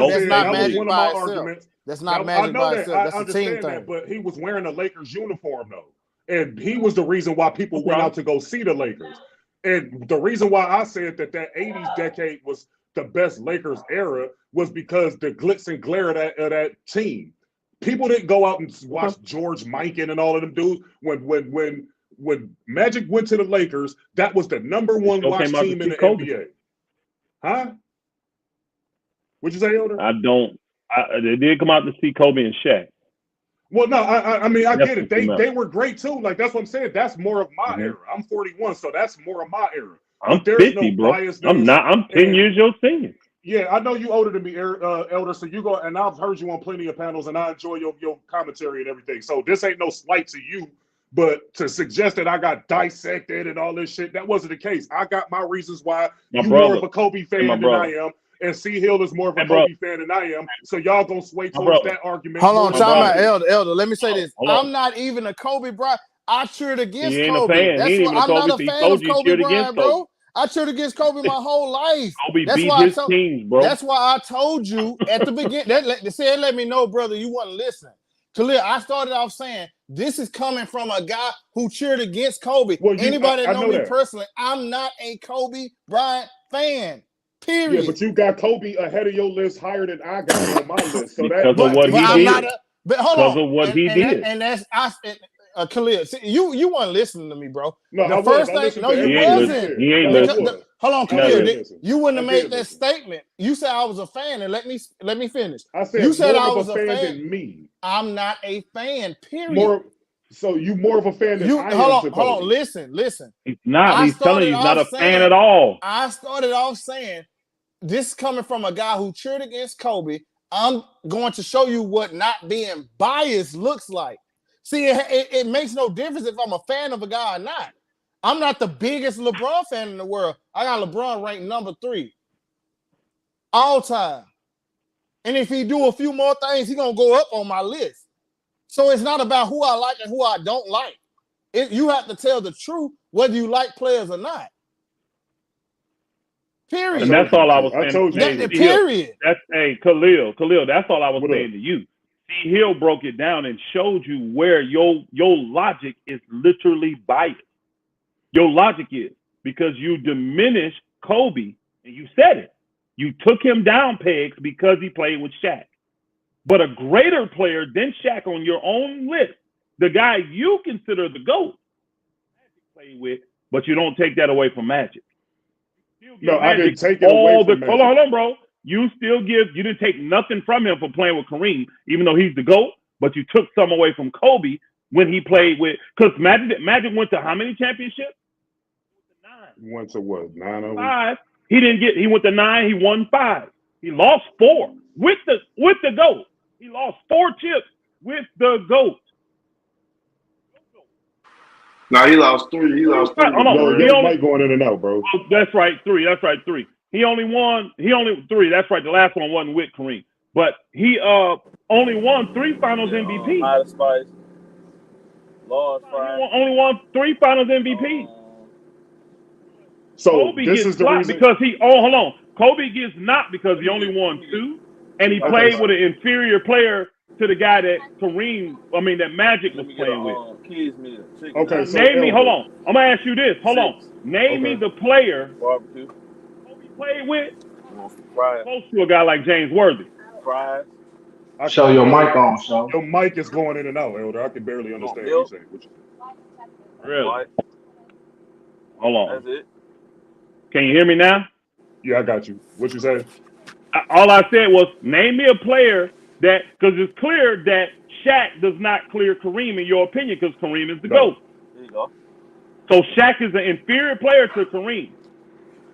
[SPEAKER 12] Magic by itself.
[SPEAKER 11] Arguments.
[SPEAKER 12] That's not Magic by itself. That's a team thing.
[SPEAKER 11] But he was wearing a Lakers uniform, though. And he was the reason why people went out to go see the Lakers. And the reason why I said that 80s decade was the best Lakers era was because the glitz and glare of that team. People didn't go out and watch George Mikan and all of them dudes. When Magic went to the Lakers, that was the number one watch team in the NBA. Huh? What'd you say, Elder?
[SPEAKER 14] They did come out to see Kobe and Shaq.
[SPEAKER 11] Well, no, I mean, I get it. They were great too. Like, that's what I'm saying. That's more of my era. I'm 41, so that's more of my era.
[SPEAKER 14] I'm 50, bro. I'm 10 years your senior.
[SPEAKER 11] Yeah, I know you older than me, Elder. So you go, and I've heard you on plenty of panels, and I enjoy your commentary and everything. So this ain't no slight to you, but to suggest that I got dissected and all this shit, that wasn't the case. I got my reasons why you're more of a Kobe fan than I am. And C-Hill is more of a Kobe fan than I am. So y'all gonna sway towards that argument.
[SPEAKER 12] Hold on, time out, Elder. Let me say this. I'm not even a Kobe Bryant. I cheered against Kobe. That's why I'm not a fan of Kobe Bryant, bro. I cheered against Kobe my whole life.
[SPEAKER 14] Kobe beat his teams, bro.
[SPEAKER 12] That's why I told you at the beginning. Let me know, brother, you wasn't listening. Khalil, I started off saying this is coming from a guy who cheered against Kobe. Well, anybody that know me personally, I'm not a Kobe Bryant fan. Period.
[SPEAKER 11] Yeah, but you got Kobe ahead of your list higher than I got on my list. So
[SPEAKER 14] because of what he did. Because of what he did.
[SPEAKER 12] And that's Khalil. See, you weren't listening to me, bro.
[SPEAKER 11] No,
[SPEAKER 12] the first thing, no, you wasn't.
[SPEAKER 14] He ain't listening.
[SPEAKER 12] Hold on, Khalil. You wouldn't have made that statement. You said I was a fan, and let me finish.
[SPEAKER 11] I said
[SPEAKER 12] you said
[SPEAKER 11] more
[SPEAKER 12] I
[SPEAKER 11] of
[SPEAKER 12] was
[SPEAKER 11] a fan than me.
[SPEAKER 12] I'm not a fan. Period.
[SPEAKER 11] So you more of a fan than I am.
[SPEAKER 12] Hold on. Listen.
[SPEAKER 14] He's not. He's telling you he's not a fan at all.
[SPEAKER 12] I started off saying this is coming from a guy who cheered against Kobe. I'm going to show you what not being biased looks like. See, it makes no difference if I'm a fan of a guy or not. I'm not the biggest LeBron fan in the world. I got LeBron ranked number 3 all time. And if he do a few more things, he's going to go up on my list. So it's not about who I like and who I don't like. You have to tell the truth whether you like players or not. Period.
[SPEAKER 14] And that's all I was saying.
[SPEAKER 11] I told you.
[SPEAKER 12] Period.
[SPEAKER 14] Khalil, that's all I was saying to you. C-Hill broke it down and showed you where your logic is literally biased. Your logic is because you diminished Kobe, and you said it. You took him down pegs because he played with Shaq. But a greater player than Shaq on your own list, the guy you consider the GOAT, Magic played with, but you don't take that away from Magic.
[SPEAKER 11] No, I didn't take it away from Magic.
[SPEAKER 14] Hold on, bro. You didn't take nothing from him for playing with Kareem, even though he's the GOAT, but you took some away from Kobe when he played with, because Magic went to how many championships?
[SPEAKER 11] Went to what? 9 of them?
[SPEAKER 14] 5. He went to 9, he won 5. He lost 4 with the GOAT. He lost 4 chips with the GOAT.
[SPEAKER 15] No, he lost 3. He lost 3.
[SPEAKER 11] He only going in and out, bro.
[SPEAKER 14] That's right, 3. He only won 3. That's right. The last one wasn't with Kareem. but he only won 3 Finals MVP.
[SPEAKER 8] Hot Spice. Lord
[SPEAKER 14] Only won 3 Finals MVP.
[SPEAKER 11] So
[SPEAKER 14] Kobe
[SPEAKER 11] this
[SPEAKER 14] gets
[SPEAKER 11] is the
[SPEAKER 14] slapped
[SPEAKER 11] reason.
[SPEAKER 14] because hold on. Kobe gets knocked because he only won 2, and he played with an inferior player to the guy that that Magic was playing with.
[SPEAKER 11] Okay, so
[SPEAKER 14] name me. Hold on. I'm gonna ask you this. Hold on. Name me the player
[SPEAKER 8] Barbecue.
[SPEAKER 14] Kobe played with. Close to a guy like James Worthy.
[SPEAKER 8] Fries.
[SPEAKER 10] Show your mic on, show.
[SPEAKER 11] Your mic is going in and out, Elder. I can barely understand what you're saying.
[SPEAKER 14] Really? Hold on.
[SPEAKER 8] That's it.
[SPEAKER 14] Can you hear me now?
[SPEAKER 11] Yeah, I got you. What you say?
[SPEAKER 14] All I said was name me a player that, because it's clear that Shaq does not clear Kareem in your opinion, because Kareem is the GOAT.
[SPEAKER 8] There you go.
[SPEAKER 14] So Shaq is an inferior player to Kareem.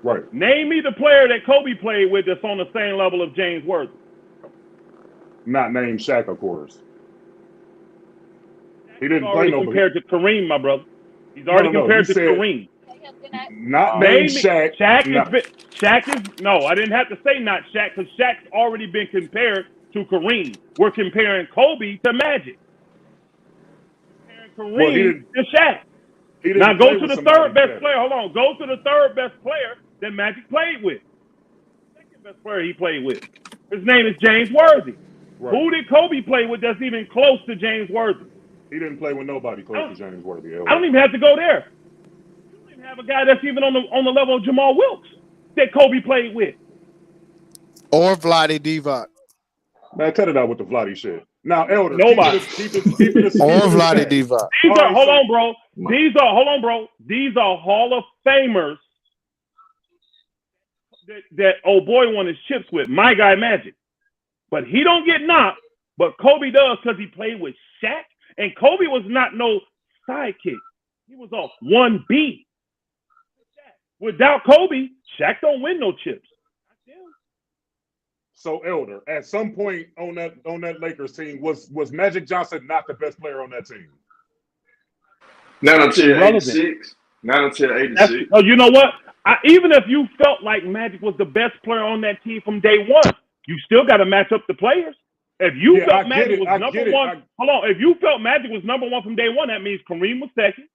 [SPEAKER 11] Right.
[SPEAKER 14] Name me the player that Kobe played with that's on the same level of James Worthy.
[SPEAKER 11] Not named Shaq, of course. He didn't
[SPEAKER 14] He's
[SPEAKER 11] play
[SPEAKER 14] already
[SPEAKER 11] nobody.
[SPEAKER 14] compared to Kareem, my brother. He's already compared to Kareem.
[SPEAKER 11] Not named Shaq.
[SPEAKER 14] No, I didn't have to say not Shaq, because Shaq's already been compared to Kareem. We're comparing Kobe to Magic. Kareem to Shaq. Now go to the third best player. Hold on. Go to the third best player that Magic played with. Second best player he played with. His name is James Worthy. Right. Who did Kobe play with that's even close to James Worthy?
[SPEAKER 11] He didn't play with nobody close to James Worthy.
[SPEAKER 14] I don't even have to go there. You don't even have a guy that's even on the level of Jamal Wilkes that Kobe played with.
[SPEAKER 12] Or Vlade Divac.
[SPEAKER 11] Man, cut it out with the Vlade shit. Now, Elder,
[SPEAKER 14] nobody.
[SPEAKER 11] Keep it
[SPEAKER 12] Or Vlade Divac.
[SPEAKER 14] Hold on, bro. These are Hall of Famers that old boy won his chips with. My guy Magic. But he don't get knocked, but Kobe does because he played with Shaq. And Kobe was not no sidekick. He was a 1B. Without Kobe, Shaq don't win no chips.
[SPEAKER 11] So, Elder, at some point on that Lakers team, was Magic Johnson not the best player on that team?
[SPEAKER 15] Not until 86. Not until 86.
[SPEAKER 14] Oh, you know what? Even if you felt like Magic was the best player on that team from day one, you still got to match up the players. If you felt Magic was number one, hold on. If you felt Magic was number one from day one, that means Kareem was second.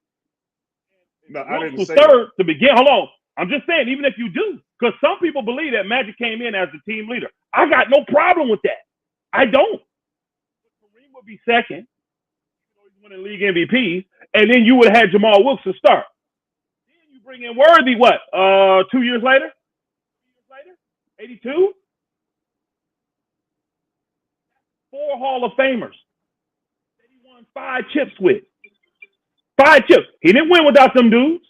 [SPEAKER 11] No, I didn't
[SPEAKER 14] was
[SPEAKER 11] say
[SPEAKER 14] third to begin. Hold on. I'm just saying, even if you do, because some people believe that Magic came in as the team leader. I got no problem with that. I don't. Kareem would be second. He's winning league MVP, and then you would have had Jamal Wilkes to start. Then you bring in Worthy. What? 2 years later? 82. 4 Hall of Famers that he won 5 chips with. 5 chips. He didn't win without them dudes.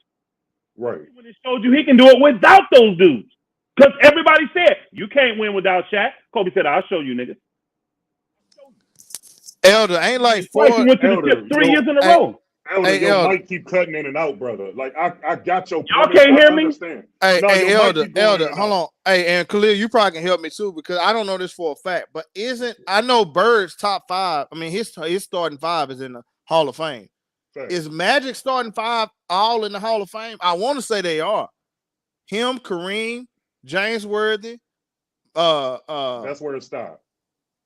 [SPEAKER 11] Right.
[SPEAKER 14] When it showed you he can do it without those dudes. Because everybody said, you can't win without Shaq. Kobe said, I'll show you, nigga.
[SPEAKER 12] Elder, ain't like 4.
[SPEAKER 14] He went to the chips 3 years in a row.
[SPEAKER 11] Elder, your mic keep cutting in and out, brother. Like, I got your
[SPEAKER 14] Y'all can't hear me?
[SPEAKER 12] Hey, Elder, hold on. Hey, and Khalil, you probably can help me too, because I don't know this for a fact, but I know Bird's top 5. I mean, his starting 5 is in the Hall of Fame. Fact. Is Magic starting 5 all in the Hall of Fame? I want to say they are. Him, Kareem, James Worthy.
[SPEAKER 11] That's where it stopped.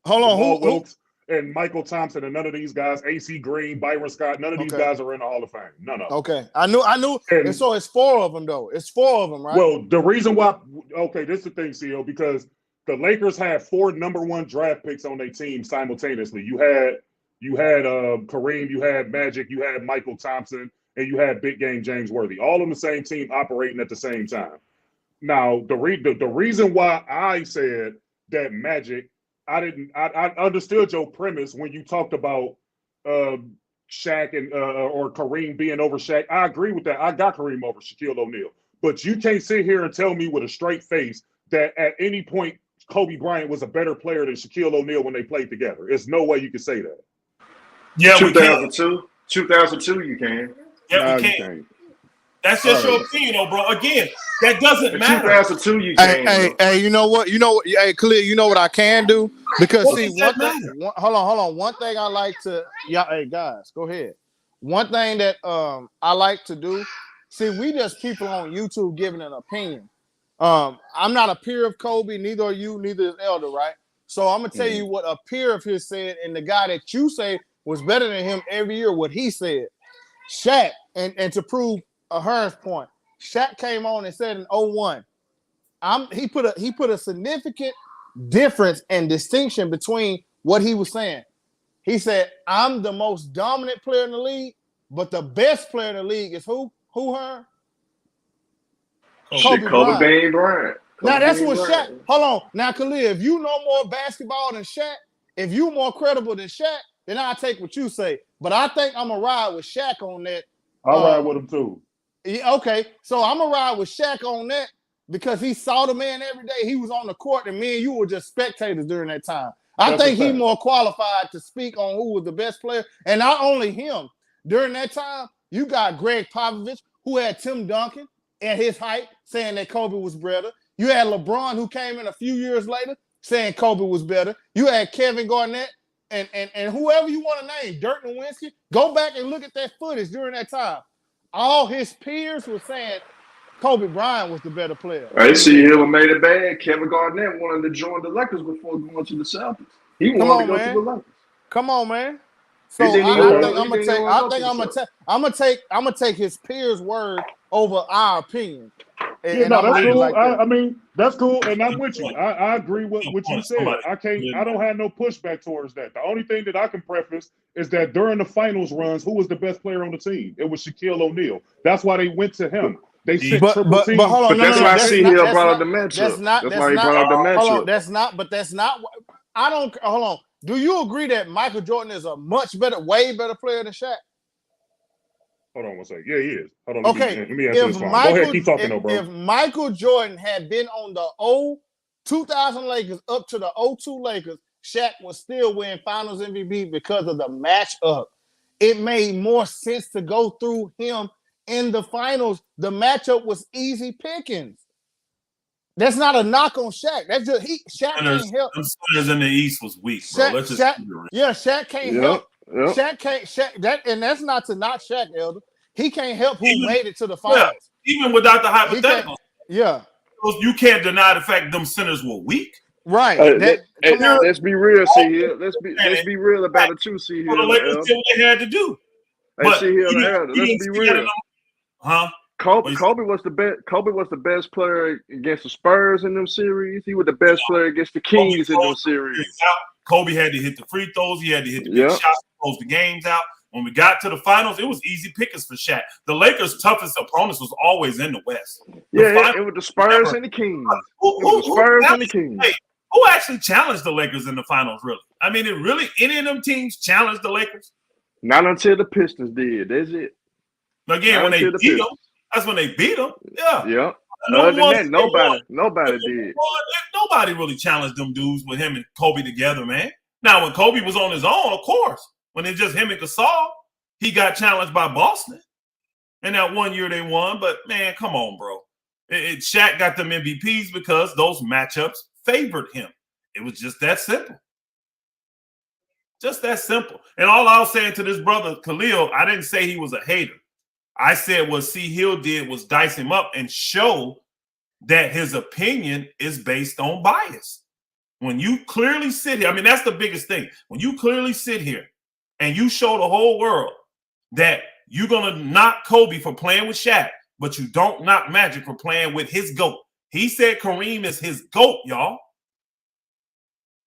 [SPEAKER 12] Hold on,
[SPEAKER 11] Jamal Wilkes and Michael Thompson and none of these guys, AC Green, Byron Scott, none of these guys are in the Hall of Fame. None of them.
[SPEAKER 12] Okay. I knew. And so it's 4 of them, though. It's 4 of them, right?
[SPEAKER 11] Well, the reason why, this is the thing, CO, because the Lakers had 4 #1 draft picks on their team simultaneously. You had Kareem, you had Magic, you had Michael Thompson, and you had big game James Worthy, all on the same team operating at the same time. Now, the reason why I said that Magic, I understood your premise when you talked about Shaq and or Kareem being over Shaq. I agree with that. I got Kareem over Shaquille O'Neal. But you can't sit here and tell me with a straight face that at any point Kobe Bryant was a better player than Shaquille O'Neal when they played together. There's no way you can say that.
[SPEAKER 15] Yeah, 2002. 2002, you can.
[SPEAKER 17] Yeah, we can. That's just your opinion, though, bro. Again, that doesn't matter.
[SPEAKER 15] 2002, you can.
[SPEAKER 12] Hey, you know what? Hey, Khalil, you know what I can do? Because hold on. One thing I like to, hey guys, go ahead. One thing that I like to do. See, we just people on YouTube giving an opinion. I'm not a peer of Kobe, neither are you, neither is Elder, right? So I'm gonna tell you what a peer of his said, and the guy that you say was better than him every year, what he said. Shaq, and to prove Hearn's point, Shaq came on and said in 01, he put a significant difference and distinction between what he was saying. He said, I'm the most dominant player in the league, but the best player in the league is who? Who, Hearn?
[SPEAKER 15] Kobe Bryant.
[SPEAKER 12] Now that's what Shaq. Hold on. Now, Khalil, if you know more basketball than Shaq, if you more credible than Shaq, then I'll take what you say. But I think I'm gonna ride with Shaq on that.
[SPEAKER 11] I'll ride with him too.
[SPEAKER 12] Yeah, okay, so I'm gonna ride with Shaq on that because he saw the man every day. He was on the court, and me and you were just spectators during that time. I think he's more qualified to speak on who was the best player, and not only him. During that time, you got Greg Popovich, who had Tim Duncan at his height, saying that Kobe was better. You had LeBron, who came in a few years later, saying Kobe was better. You had Kevin Garnett and whoever you want to name, Dirk Nowitzki. Go back and look at that footage during that time. All his peers were saying Kobe Bryant was the better player.
[SPEAKER 15] I see him made it bad. Kevin Garnett wanted to join the Lakers before going to the Celtics. He wanted to go to the Lakers.
[SPEAKER 12] Come on, man. So I'm gonna take his peers' word over our opinion.
[SPEAKER 11] Yeah, no, that's cool. I mean, that's cool, and I'm with you. I agree with what you said. I don't have no pushback towards that. The only thing that I can preface is that during the finals runs, who was the best player on the team? It was Shaquille O'Neal. That's why they went to him. They sent triple teams.
[SPEAKER 15] But that's why I see he brought up the matchup. That's why he brought up the matchup.
[SPEAKER 12] Hold on, that's not. I don't. Hold on. Do you agree that Michael Jordan is a much better, way better player than Shaq?
[SPEAKER 11] Hold on one second. Yeah, he is. Hold on.
[SPEAKER 12] Okay.
[SPEAKER 11] Let me answer this one. Go ahead. Keep talking, bro.
[SPEAKER 12] If Michael Jordan had been on the 2000 Lakers up to the 02 Lakers, Shaq would still win Finals MVP because of the matchup. It made more sense to go through him in the finals. The matchup was easy pickings. That's not a knock on Shaq. That's just Shaq can't help.
[SPEAKER 17] Them centers in the East was weak, bro.
[SPEAKER 12] Shaq can't help. Yep. That's not to knock Shaq, Elder. He can't help who made it to the finals.
[SPEAKER 17] Yeah, even without the hypothetical.
[SPEAKER 12] Yeah.
[SPEAKER 17] You can't deny the fact them centers were weak.
[SPEAKER 12] Right.
[SPEAKER 15] Let's be real, see here. Let's be real about it too, see here.
[SPEAKER 17] The Lakers did what they had to do.
[SPEAKER 15] Hey, see here, let's be real.
[SPEAKER 17] Huh?
[SPEAKER 15] Kobe was the best player against the Spurs in them series. He was the best player against the Kings in them series.
[SPEAKER 17] Kobe had to hit the free throws. He had to hit the big shots to close the games out. When we got to the finals, it was easy pickings for Shaq. The Lakers' toughest opponents was always in the West.
[SPEAKER 15] It was the Spurs and the Kings.
[SPEAKER 17] Who actually challenged the Lakers in the finals, really? I mean, any of them teams challenged the Lakers?
[SPEAKER 15] Not until the Pistons did. That's it.
[SPEAKER 17] Again, when they beat them, that's when they beat them. Yeah.
[SPEAKER 15] Yeah. Other than that, nobody did.
[SPEAKER 17] Nobody really challenged them dudes with him and Kobe together, man. Now, when Kobe was on his own, of course. When it's just him and Gasol, he got challenged by Boston. And that one year they won. But, man, come on, bro. Shaq got them MVPs because those matchups favored him. It was just that simple. Just that simple. And all I was saying to this brother, Khalil, I didn't say he was a hater. I said what C. Hill did was dice him up and show that his opinion is based on bias. When you clearly sit here, I mean, that's the biggest thing. When you clearly sit here and you show the whole world that you're going to knock Kobe for playing with Shaq, but you don't knock Magic for playing with his GOAT. He said Kareem is his GOAT, y'all.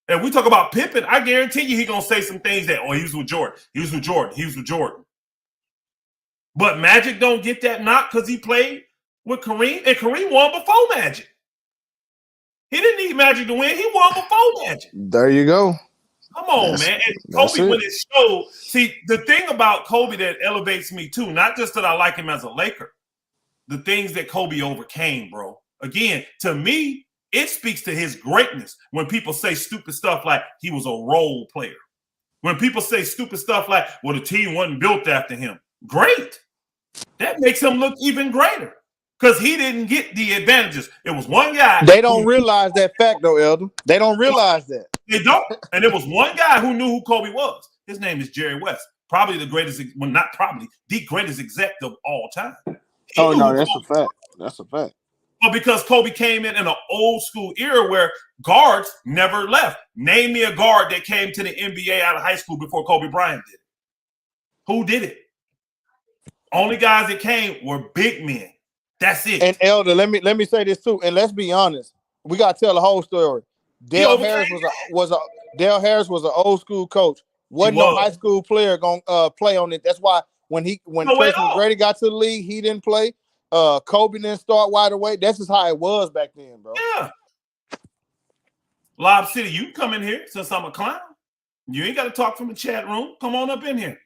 [SPEAKER 17] And we talk about Pippen, I guarantee you he's going to say some things that, he was with Jordan. He was with Jordan. He was with Jordan. But Magic don't get that knock because he played with Kareem, and Kareem won before Magic. He didn't need Magic to win. He won before Magic.
[SPEAKER 12] There you go.
[SPEAKER 17] Come on, man. And Kobe, when it showed, see, the thing about Kobe that elevates me too, not just that I like him as a Laker, the things that Kobe overcame, bro. Again, to me, it speaks to his greatness when people say stupid stuff like he was a role player. When people say stupid stuff like, well, the team wasn't built after him. Great. That makes him look even greater because he didn't get the advantages. It was one guy.
[SPEAKER 12] They don't realize that fact, though, Elder. They don't realize that.
[SPEAKER 17] They don't. And there was one guy who knew who Kobe was. His name is Jerry West. Probably the greatest, well, not probably, the greatest exec of all time.
[SPEAKER 12] No, that's a fact. That's a fact.
[SPEAKER 17] Well, because Kobe came in an old school era where guards never left. Name me a guard that came to the NBA out of high school before Kobe Bryant did it. Who did it? Only guys that came were big men. That's it.
[SPEAKER 12] And Elder, let me say this too, and let's be honest. We gotta tell the whole story. Dale Harris was an old school coach. Wasn't no high school player gonna play on it. That's why when Tracy McGrady got to the league, he didn't play. Kobe didn't start wide away. That's just how it was back then, bro.
[SPEAKER 17] Yeah. Lob City, you come in here since I'm a clown. You ain't got to talk from the chat room. Come on up in here.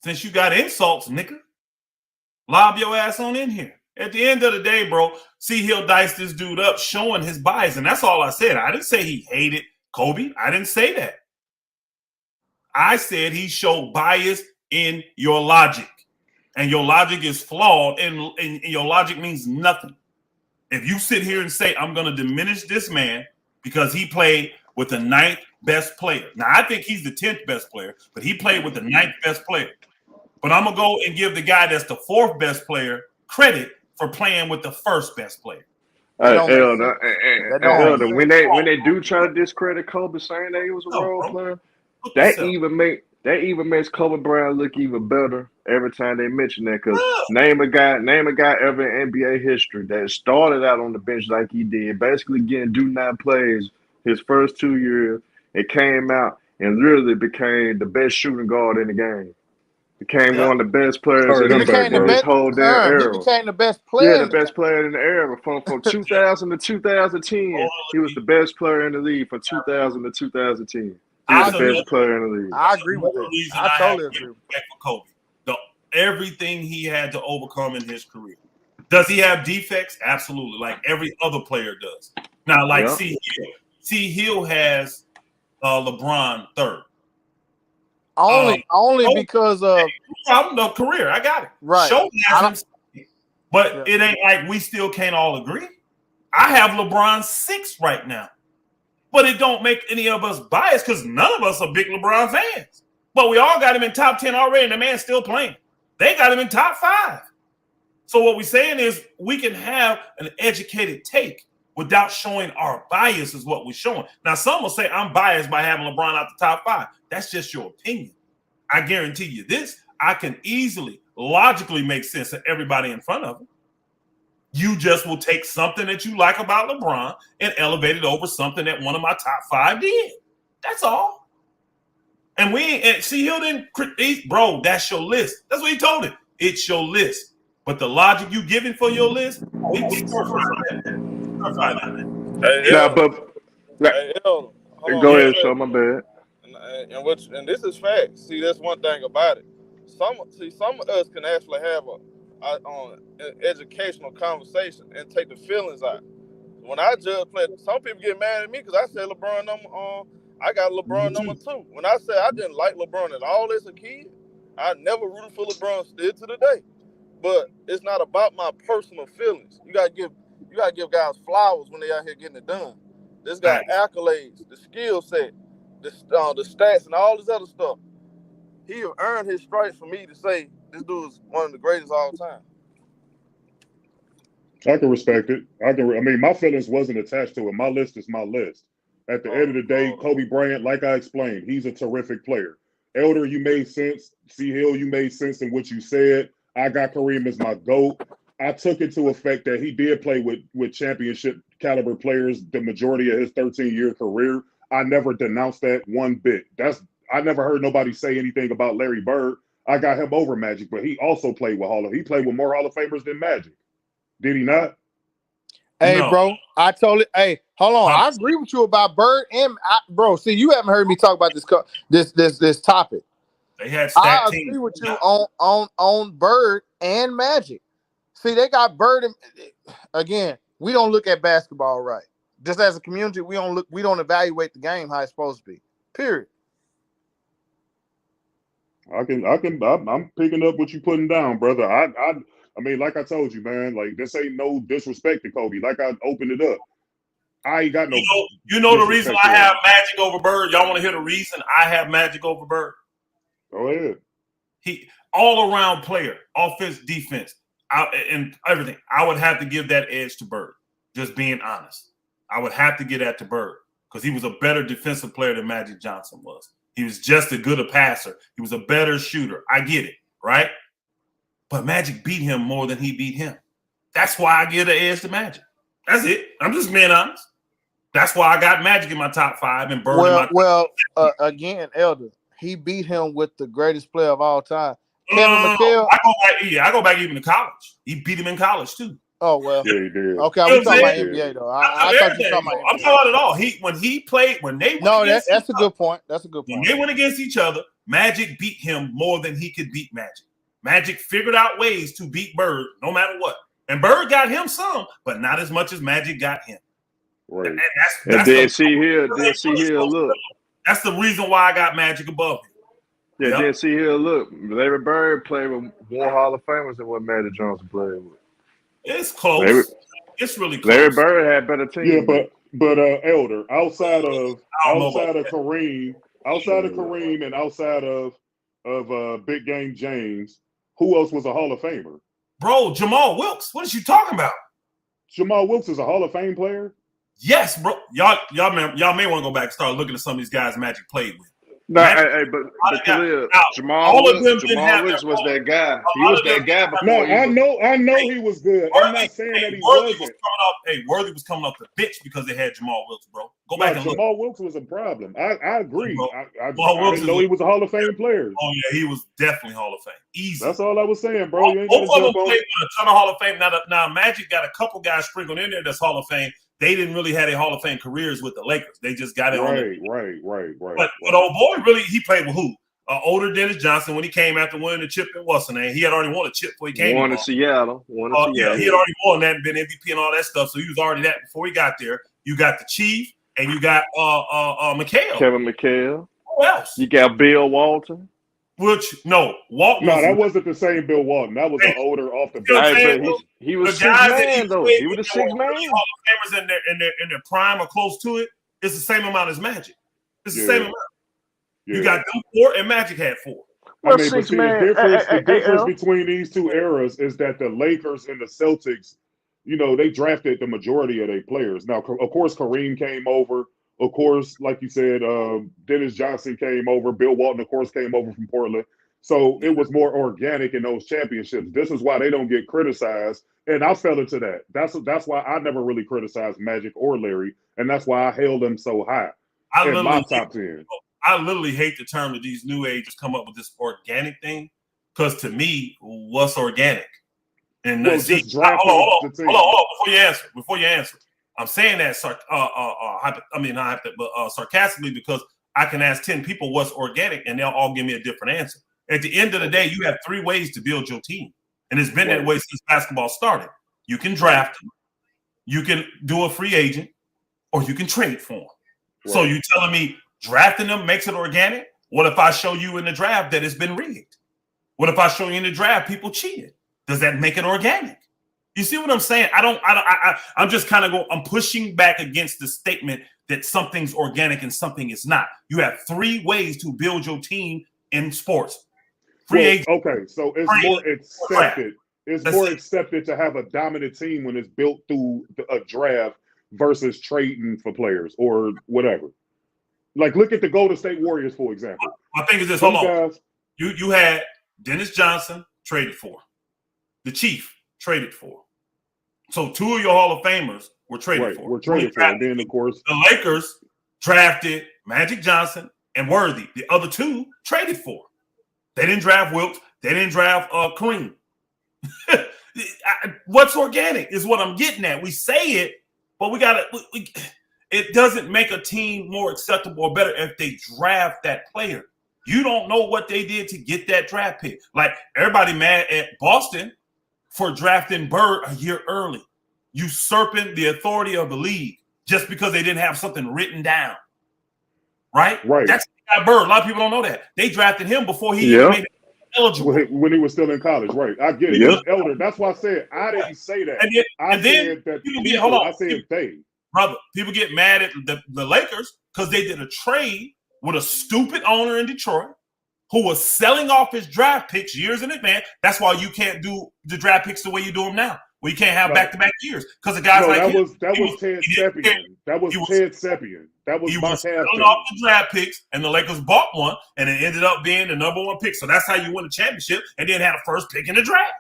[SPEAKER 17] Since you got insults, nigga. Lob your ass on in here. At the end of the day, bro, C. Hill diced this dude up showing his bias, and that's all I said. I didn't say he hated Kobe. I didn't say that. I said he showed bias in your logic, and your logic is flawed, and your logic means nothing. If you sit here and say, I'm going to diminish this man because he played with the 9th best player. Now, I think he's the 10th best player, but he played with the 9th best player. But I'm going to go and give the guy that's the 4th best player credit for playing with the 1st best player.
[SPEAKER 15] Elder, when they do try to discredit Kobe saying that he was a role player, that even makes Kobe Bryant look even better every time they mention that. Because name a guy ever in NBA history that started out on the bench like he did, basically getting do-not plays his first 2 years, and came out and literally became the best shooting guard in the game. Became one of the best players in his whole damn era.
[SPEAKER 12] He became the best player.
[SPEAKER 15] Yeah, the best player in the era. From 2000 to 2010, he was the best player in the league from 2000 to 2010. He was the best player in the league.
[SPEAKER 12] I agree with that. I totally agree with that.
[SPEAKER 17] For Kobe. Everything he had to overcome in his career. Does he have defects? Absolutely, like every other player does. Now, like C. Hill has LeBron 3rd.
[SPEAKER 12] Only because of
[SPEAKER 17] no career. I got it.
[SPEAKER 12] Right.
[SPEAKER 17] But it ain't like we still can't all agree. I have LeBron 6 right now. But it don't make any of us biased because none of us are big LeBron fans. But we all got him in top 10 already, and the man's still playing. They got him in top 5. So what we're saying is we can have an educated take without showing our bias is what we're showing. Now, some will say I'm biased by having LeBron out the top 5. That's just your opinion. I guarantee you this. I can easily, logically make sense of everybody in front of him. You just will take something that you like about LeBron and elevate it over something that one of my top 5 did. That's all. And C. Hill didn't critique, bro, that's your list. That's what he told him. It's your list. But the logic you giving for your list, we clarify that.
[SPEAKER 15] Go ahead, show my bad.
[SPEAKER 9] And this is fact. See, that's one thing about it. Some of us can actually have an educational conversation and take the feelings out. When I judge play, some people get mad at me because I said LeBron I got LeBron number 2. When I said I didn't like LeBron at all as a kid, I never rooted for LeBron still to the day. But it's not about my personal feelings. You gotta give guys flowers when they out here getting it done. This guy accolades, the skill set, the stats, and all this other stuff. He have earned his stripes for me to say this dude is one of the greatest of all time.
[SPEAKER 11] I can respect it. I mean, my feelings wasn't attached to it. My list is my list. At the end of the day, Kobe Bryant, like I explained, he's a terrific player. Elder, you made sense. C. Hill, you made sense in what you said. I got Kareem as my GOAT. I took into effect that he did play with championship caliber players the majority of his 13-year career. I never denounced that one bit. I never heard nobody say anything about Larry Bird. I got him over Magic, but he also played with he played with more Hall of Famers than Magic. Did he not?
[SPEAKER 12] Hey, bro, I totally. Hey, hold on. I agree with you about Bird and bro. See, you haven't heard me talk about this topic.
[SPEAKER 17] They had
[SPEAKER 12] I agree with you on Bird and Magic. See, they got Bird. Again, we don't look at basketball right. Just as a community, we don't evaluate the game how it's supposed to be. Period.
[SPEAKER 11] I'm picking up what you putting down, brother. I mean, like I told you, man, like this ain't no disrespect to Kobe. Like I opened it up. I ain't got no.
[SPEAKER 17] You know the reason I have Magic over Bird. Y'all want to hear the reason I have Magic over Bird?
[SPEAKER 11] Go ahead.
[SPEAKER 17] He all around player, offense, defense. and everything, I would have to give that edge to Bird. Just being honest, I would have to give that to Bird because he was a better defensive player than Magic Johnson was. He was just as good a passer. He was a better shooter. I get it, right? But Magic beat him more than he beat him. That's why I give the edge to Magic. That's it. I'm just being honest. That's why I got Magic in my top 5 and Bird in my top 5.
[SPEAKER 12] Again, Elder, he beat him with the greatest player of all time. Kevin McHale.
[SPEAKER 17] I go back even to college. He beat him in college too.
[SPEAKER 12] Oh well.
[SPEAKER 11] Yeah, he did.
[SPEAKER 12] Okay, I'm talking about NBA though. I thought you were talking about NBA.
[SPEAKER 17] I'm talking about it all. That's
[SPEAKER 12] a good point. That's a good point.
[SPEAKER 17] When they went against each other, Magic beat him more than he could beat Magic. Magic figured out ways to beat Bird no matter what. And Bird got him some, but not as much as Magic got him.
[SPEAKER 15] Right. And then see here, look.
[SPEAKER 17] That's the reason why I got Magic above him.
[SPEAKER 15] Yeah, then see here, look. Larry Bird played with more Hall of Famers than what Magic Johnson played with.
[SPEAKER 17] It's close. It's really close.
[SPEAKER 15] Larry Bird had better team.
[SPEAKER 11] Yeah, but Elder, outside of Kareem, and outside of Big Game James, who else was a Hall of Famer?
[SPEAKER 17] Bro, Jamal Wilkes. What is you talking about?
[SPEAKER 11] Jamal Wilkes is a Hall of Fame player?
[SPEAKER 17] Yes, bro. Y'all may want to go back and start looking at some of these guys Magic played with.
[SPEAKER 15] No, but Khalil, Jamal Wilkes was that guy. He was that guy before.
[SPEAKER 11] No, I know he was good. I'm not saying that he wasn't.
[SPEAKER 17] Worthy was coming up the bitch because they had Jamal Wilkes, bro. Go back and look.
[SPEAKER 11] Jamal Wilkes was a problem. I agree. I
[SPEAKER 17] didn't
[SPEAKER 11] know he was a Hall of Fame player.
[SPEAKER 17] Oh yeah, he was definitely Hall of Fame. Easy.
[SPEAKER 11] That's all I was saying, bro. You ain't
[SPEAKER 17] both of them
[SPEAKER 11] played
[SPEAKER 17] with a ton of Hall of Fame. Now Magic got a couple guys sprinkled in there that's Hall of Fame. They didn't really have a Hall of Fame careers with the Lakers. They just got it on.
[SPEAKER 11] Right.
[SPEAKER 17] But old boy, really, he played with who? Older Dennis Johnson when he came after winning the chip in what's the name? He had already won a chip before he came.
[SPEAKER 15] Won in Seattle.
[SPEAKER 17] Yeah, he had already won that and been MVP and all that stuff. So he was already that before he got there. You got the Chief and you got McHale.
[SPEAKER 15] Kevin McHale.
[SPEAKER 17] Who else?
[SPEAKER 15] You got Bill Walton.
[SPEAKER 17] Walton.
[SPEAKER 11] No, that wasn't the same Bill Walton. That was an older off the
[SPEAKER 15] bench. He was the guys man though. He was the sixth man.
[SPEAKER 17] Hall of Famers in their prime or close to it. It's the same amount as Magic. It's the same amount. Yeah. You got them 4 and Magic had 4.
[SPEAKER 11] I mean, but see, the difference between these two eras is that the Lakers and the Celtics, they drafted the majority of their players. Now, of course, Kareem came over. Of course, like you said, Dennis Johnson came over. Bill Walton, of course, came over from Portland. So it was more organic in those championships. This is why they don't get criticized. And I fell into that. That's why I never really criticized Magic or Larry. And that's why I held them so high in my top 10.
[SPEAKER 17] I literally hate the term that these new ages come up with this organic thing. Because to me, what's organic? And hold on. Before you answer. I'm saying that sarcastically because I can ask 10 people what's organic and they'll all give me a different answer. At the end of the day, you have 3 ways to build your team. And it's been that way since basketball started. You can draft them, you can do a free agent, or you can trade for them. Right. So you telling me drafting them makes it organic? What if I show you in the draft that it's been rigged? What if I show you in the draft people cheated? Does that make it organic? You see what I'm saying? I'm just kind of I'm pushing back against the statement that something's organic and something is not. You have 3 ways to build your team in sports.
[SPEAKER 11] Okay, so it's more accepted. It's more accepted to have a dominant team when it's built through a draft versus trading for players or whatever. Like, look at the Golden State Warriors, for example.
[SPEAKER 17] My thing is this. Hold on. You had Dennis Johnson traded for. The Chief traded for. So 2 of your Hall of Famers were traded for.
[SPEAKER 11] Were traded for. And then, of course,
[SPEAKER 17] the Lakers drafted Magic Johnson and Worthy. The other 2 traded for. They didn't draft Wilkes. They didn't draft Kareem. What's organic is what I'm getting at. We say it, but we got to. It doesn't make a team more acceptable or better if they draft that player. You don't know what they did to get that draft pick. Like, everybody mad at Boston for drafting Bird a year early, usurping the authority of the league just because they didn't have something written down. Right. That's Bird. A lot of people don't know that. They drafted him before he even made it eligible.
[SPEAKER 11] When he was still in college. Right. I get it. He was elder. That's why I said I didn't say that. I said they.
[SPEAKER 17] Brother, people get mad at the Lakers because they did a trade with a stupid owner in Detroit who was selling off his draft picks years in advance. That's why you can't do the draft picks the way you do them now. Well, you can't have back-to-back years because the guys
[SPEAKER 11] no,
[SPEAKER 17] like
[SPEAKER 11] that
[SPEAKER 17] him,
[SPEAKER 11] was Ted Seppian. That was Ted Seppian. That was my
[SPEAKER 17] selling off the draft picks, and the Lakers bought one, and it ended up being the number one pick. So that's how you win a championship, and then had a first pick in the draft.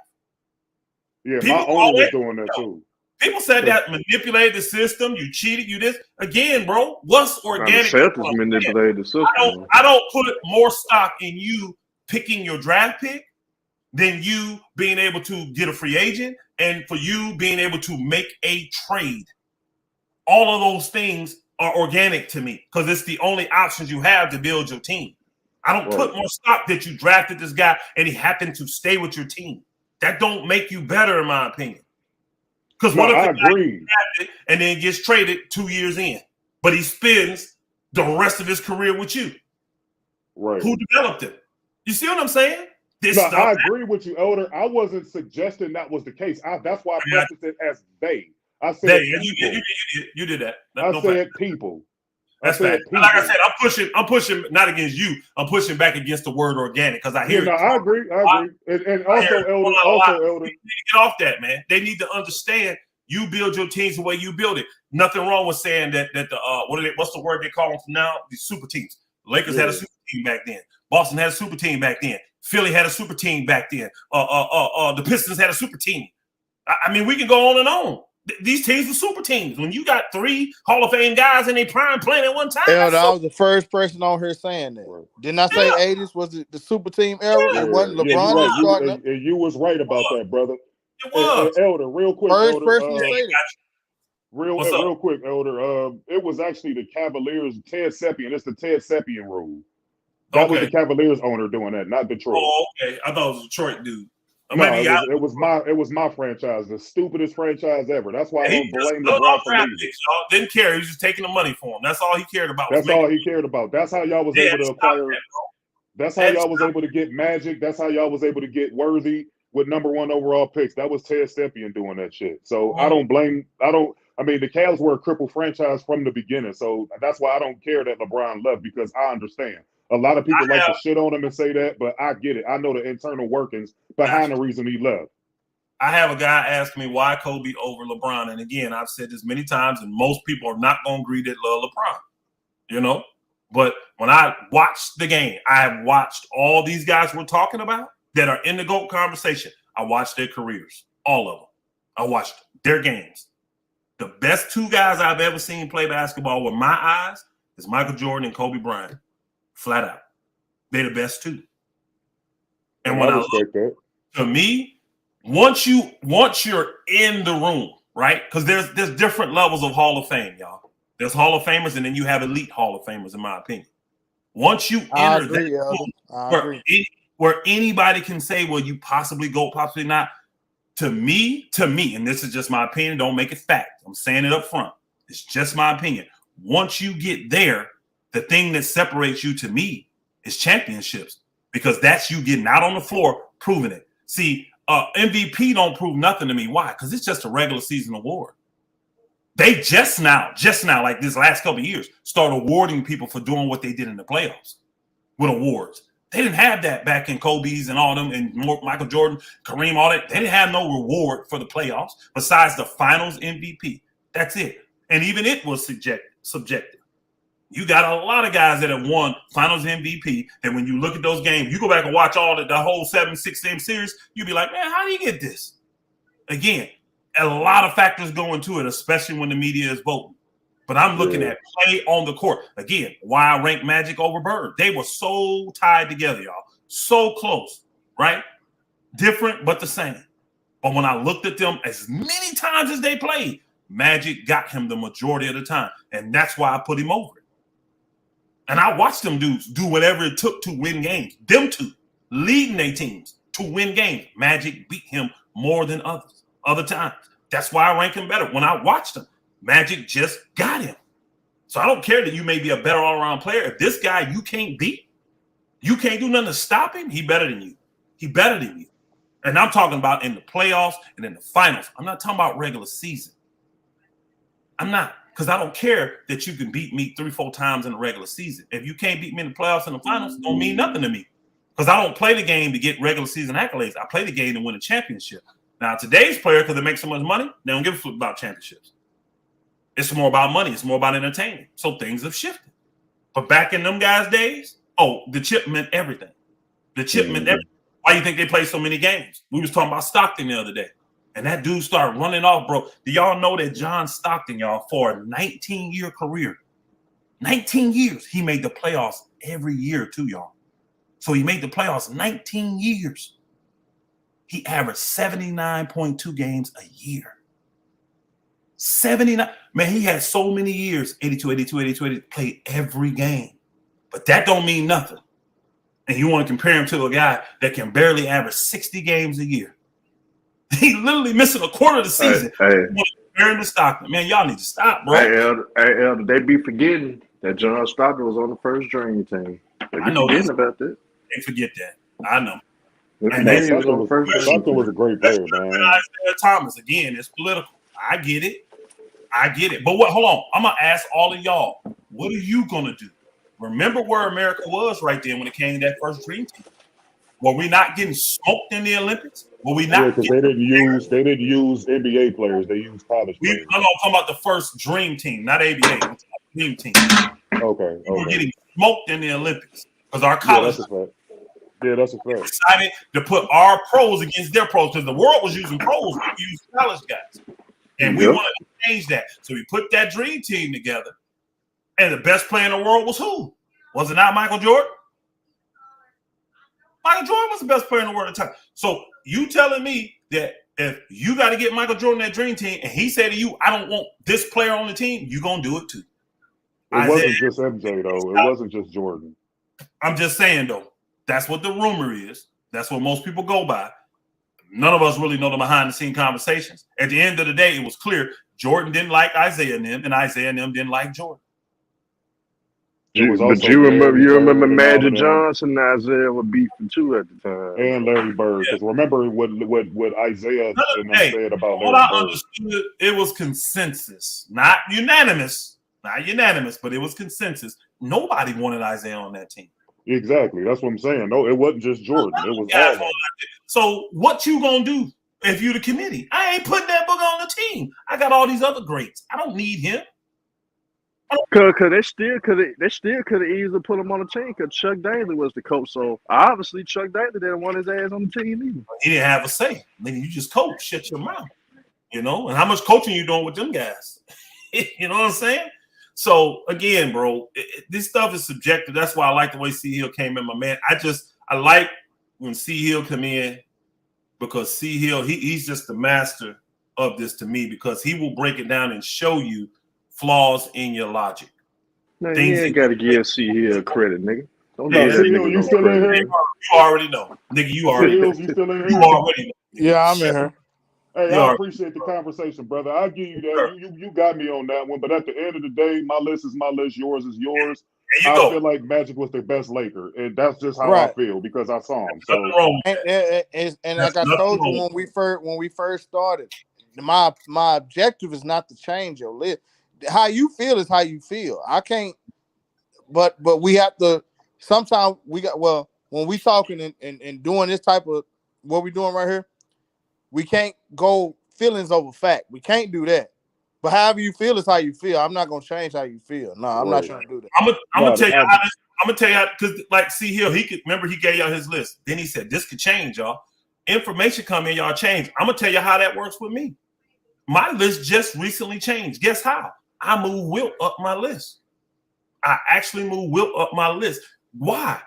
[SPEAKER 11] Yeah, my owner was doing that too.
[SPEAKER 17] People said that manipulated the system. You cheated. You this again, bro. What's organic?
[SPEAKER 15] The Celtics manipulated the system.
[SPEAKER 17] I don't put more stock in you picking your draft pick than you being able to get a free agent and for you being able to make a trade. All of those things are organic to me because it's the only options you have to build your team. I don't put more stock that you drafted this guy and he happened to stay with your team. That don't make you better, in my opinion. Because what if the guy gets drafted and then gets traded 2 years in, but he spends the rest of his career with you?
[SPEAKER 11] Right.
[SPEAKER 17] Who developed him? You see what I'm saying?
[SPEAKER 11] I agree with you, Elder. I wasn't suggesting that was the case. That's why I prefaced it as they. I said people.
[SPEAKER 17] You did that.
[SPEAKER 11] I said people.
[SPEAKER 17] That's fact. Like I said, I'm pushing not against you. I'm pushing back against the word organic because I hear it.
[SPEAKER 11] No, I agree. And also, Elder.
[SPEAKER 17] Get off that, man. They need to understand you build your teams the way you build it. Nothing wrong with saying that the what's the word they call them now? These super teams. Lakers had a super team back then. Boston had a super team back then. Philly had a super team back then. The Pistons had a super team. I mean, we can go on and on. These teams were super teams. When you got 3 Hall of Fame guys in their prime playing at one time.
[SPEAKER 12] I was the first person on here saying that. Didn't I say 80s was the super team era? It wasn't LeBron.
[SPEAKER 11] And you was right about that, brother.
[SPEAKER 17] It was.
[SPEAKER 11] Elder, real quick.
[SPEAKER 12] First
[SPEAKER 11] Elder,
[SPEAKER 12] person to say that.
[SPEAKER 11] Real quick, Elder. It was actually the Cavaliers, Ted Seppian. It's the Ted Seppian rule. That was the Cavaliers owner doing that, not Detroit.
[SPEAKER 17] Oh, okay. I thought it was a Detroit dude.
[SPEAKER 11] No, it was my franchise, the stupidest franchise ever. That's why I don't blame LeBron for leaving.
[SPEAKER 17] Y'all didn't care. He was just taking the money for him. That's all he cared about.
[SPEAKER 11] That's all he cared about. That's how y'all was able to acquire. That's how y'all was able to get Magic. That's how y'all was able to get Worthy with #1 overall picks. That was Ted Stepien doing that shit. So I don't blame. I mean, the Cavs were a crippled franchise from the beginning. So that's why I don't care that LeBron left because I understand. A lot of people like to shit on him and say that, but I get it. I know the internal workings behind the reason he left.
[SPEAKER 17] I have a guy ask me why Kobe over LeBron. And again, I've said this many times, and most people are not going to agree that love LeBron, you know? But when I watched the game, I have watched all these guys we're talking about that are in the GOAT conversation. I watched their careers, all of them. I watched their games. The best 2 guys I've ever seen play basketball with my eyes is Michael Jordan and Kobe Bryant. Flat out. They're the best 2. And when I look, to me, once you're in the room, right? Because there's different levels of Hall of Fame, y'all. There's Hall of Famers, and then you have elite Hall of Famers, in my opinion. Once you enter that room where anybody can say, well, you possibly go, possibly not. To me, and this is just my opinion, don't make it fact. I'm saying it up front. It's just my opinion. Once you get there, the thing that separates you to me is championships because that's you getting out on the floor, proving it. See, MVP don't prove nothing to me. Why? Because it's just a regular season award. They just now, like this last couple of years, start awarding people for doing what they did in the playoffs with awards. They didn't have that back in Kobe's and all them and Michael Jordan, Kareem, all that. They didn't have no reward for the playoffs besides the finals MVP. That's it. And even it was subjective. You got a lot of guys that have won finals MVP. And when you look at those games, you go back and watch all the whole 7-6 game series, you'll be like, man, how do you get this? Again, a lot of factors go into it, especially when the media is voting. But I'm looking at play on the court. Again, why I rank Magic over Bird. They were so tied together, y'all. So close, right? Different, but the same. But when I looked at them as many times as they played, Magic got him the majority of the time. And that's why I put him over it. And I watched them dudes do whatever it took to win games. Them 2 leading their teams to win games. Magic beat him more than other times. That's why I rank him better. When I watched him, Magic just got him. So I don't care that you may be a better all-around player. If this guy you can't beat, you can't do nothing to stop him, he better than you. He better than you. And I'm talking about in the playoffs and in the finals. I'm not talking about regular season. I'm not. Because I don't care that you can beat me 3-4 times in the regular season. If you can't beat me in the playoffs and the finals, it don't mean nothing to me. Because I don't play the game to get regular season accolades. I play the game to win a championship. Now, today's player, because they make so much money, they don't give a flip about championships. It's more about money. It's more about entertainment. So things have shifted. But back in them guys' days, the chip meant everything. The chip meant everything. Why do you think they played so many games? We was talking about Stockton the other day. And that dude started running off, bro. Do y'all know that John Stockton, y'all, for a 19-year career, 19 years, he made the playoffs every year too, y'all. So he made the playoffs 19 years. He averaged 79.2 games a year. 79. Man, he had so many years, 82, 82, 82, 82, played every game. But that don't mean nothing. And you want to compare him to a guy that can barely average 60 games a year. He literally missing a quarter of the season. Comparing to Stockton. Man, y'all need to stop, bro.
[SPEAKER 15] Hey, Elder, they be forgetting that John Stockton was on the first Dream Team.
[SPEAKER 17] I know
[SPEAKER 15] forgetting about that.
[SPEAKER 17] They forget that. I know.
[SPEAKER 11] And Stockton was a great player, man.
[SPEAKER 17] Isaiah Thomas, again, it's political. I get it. But hold on. I'm going to ask all of y'all, what are you going to do? Remember where America was right then when it came to that first Dream Team? Were we not getting smoked in the Olympics? Were we not?
[SPEAKER 11] Because they didn't use NBA players. They used college players.
[SPEAKER 17] I'm talking about the first Dream Team, not ABA. Dream Team.
[SPEAKER 11] Okay.
[SPEAKER 17] We were getting smoked in the Olympics because our college.
[SPEAKER 11] Yeah, that's a fact.
[SPEAKER 17] Decided to put our pros against their pros because the world was using pros. We used college guys, and we wanted to change that. So we put that Dream Team together, and the best player in the world was who? Was it not Michael Jordan? Michael Jordan was the best player in the world at the time. So you telling me that if you got to get Michael Jordan that Dream Team, and he said to you, "I don't want this player on the team," you gonna do it too?
[SPEAKER 11] It wasn't just MJ though. It wasn't just Jordan.
[SPEAKER 17] I'm just saying though. That's what the rumor is. That's what most people go by. None of us really know the behind-the-scene conversations. At the end of the day, it was clear Jordan didn't like Isaiah and them, and Isaiah and them didn't like Jordan.
[SPEAKER 15] But you remember Magic Johnson and Isaiah were beefing too at the time.
[SPEAKER 11] And Larry Bird. Because remember what Isaiah and them said about Larry
[SPEAKER 17] Bird. I understood it was consensus. Not unanimous, but it was consensus. Nobody wanted Isaiah on that team.
[SPEAKER 11] Exactly. That's what I'm saying. No, it wasn't just Jordan. It was all of them.
[SPEAKER 17] So what you gonna do if you the committee? I ain't putting that book on the team. I got all these other greats. I don't need him.
[SPEAKER 15] Cause they still could have easily put him on the team because Chuck Daly was the coach. So obviously Chuck Daly didn't want his ass on the team either.
[SPEAKER 17] He didn't have a say. Nigga, you just coach. Shut your mouth. You know, and how much coaching you doing with them guys? You know what I'm saying? So again, bro, this stuff is subjective. That's why I like the way C Hill came in, my man. I like when C Hill come in because C Hill he's just the master of this to me because he will break it down and show you flaws in your logic.
[SPEAKER 15] Man, you ain't got to give C Hill credit, nigga. Don't
[SPEAKER 11] give that nigga no credit.
[SPEAKER 17] You already know, nigga. You already know.
[SPEAKER 11] You still in here?
[SPEAKER 17] You already know.
[SPEAKER 12] Yeah, I'm in here.
[SPEAKER 11] Hey, I appreciate the conversation, brother. I'll give you that. You got me on that one. But at the end of the day, my list is my list. Yours is yours. I feel like Magic was the best Laker. And that's just how I feel because I saw him. So
[SPEAKER 12] and like I told you when we first started, my objective is not to change your list. How you feel is how you feel. I can't, but we have to. Sometimes when we talking and doing this type of what we doing right here, we can't go feelings over fact. We can't do that. But however you feel is how you feel. I'm not gonna change how you feel. No, I'm not trying to do that.
[SPEAKER 17] I'm gonna tell you how. I'm gonna tell you how because like C Hill, he gave y'all his list. Then he said this could change, y'all. Information come in, y'all change. I'm gonna tell you how that works with me. My list just recently changed. Guess how? I moved Wilt up my list. I actually moved Wilt up my list. Why?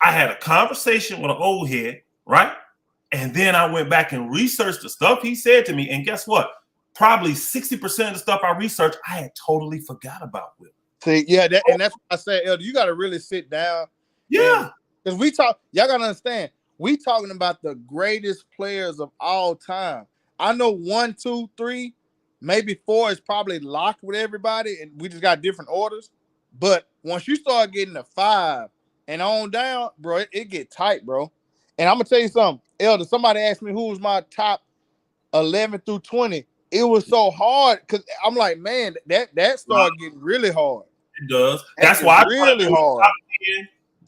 [SPEAKER 17] I had a conversation with an old head, right? And then I went back and researched the stuff he said to me. And guess what? Probably 60% of the stuff I researched, I had totally forgot about Wilt.
[SPEAKER 12] See, yeah, and that's what I said, Elder. You got to really sit down.
[SPEAKER 17] Yeah.
[SPEAKER 12] Because y'all got to understand, we talking about the greatest players of all time. I know 1, 2, 3, maybe 4 is probably locked with everybody, and we just got different orders. But once you start getting to 5 and on down, bro, it get tight, bro. And I'm gonna tell you something, Elder. Somebody asked me who was my top 11 through 20. It was so hard because I'm like, man, that started getting really hard.
[SPEAKER 17] It does. That's why
[SPEAKER 12] really hard.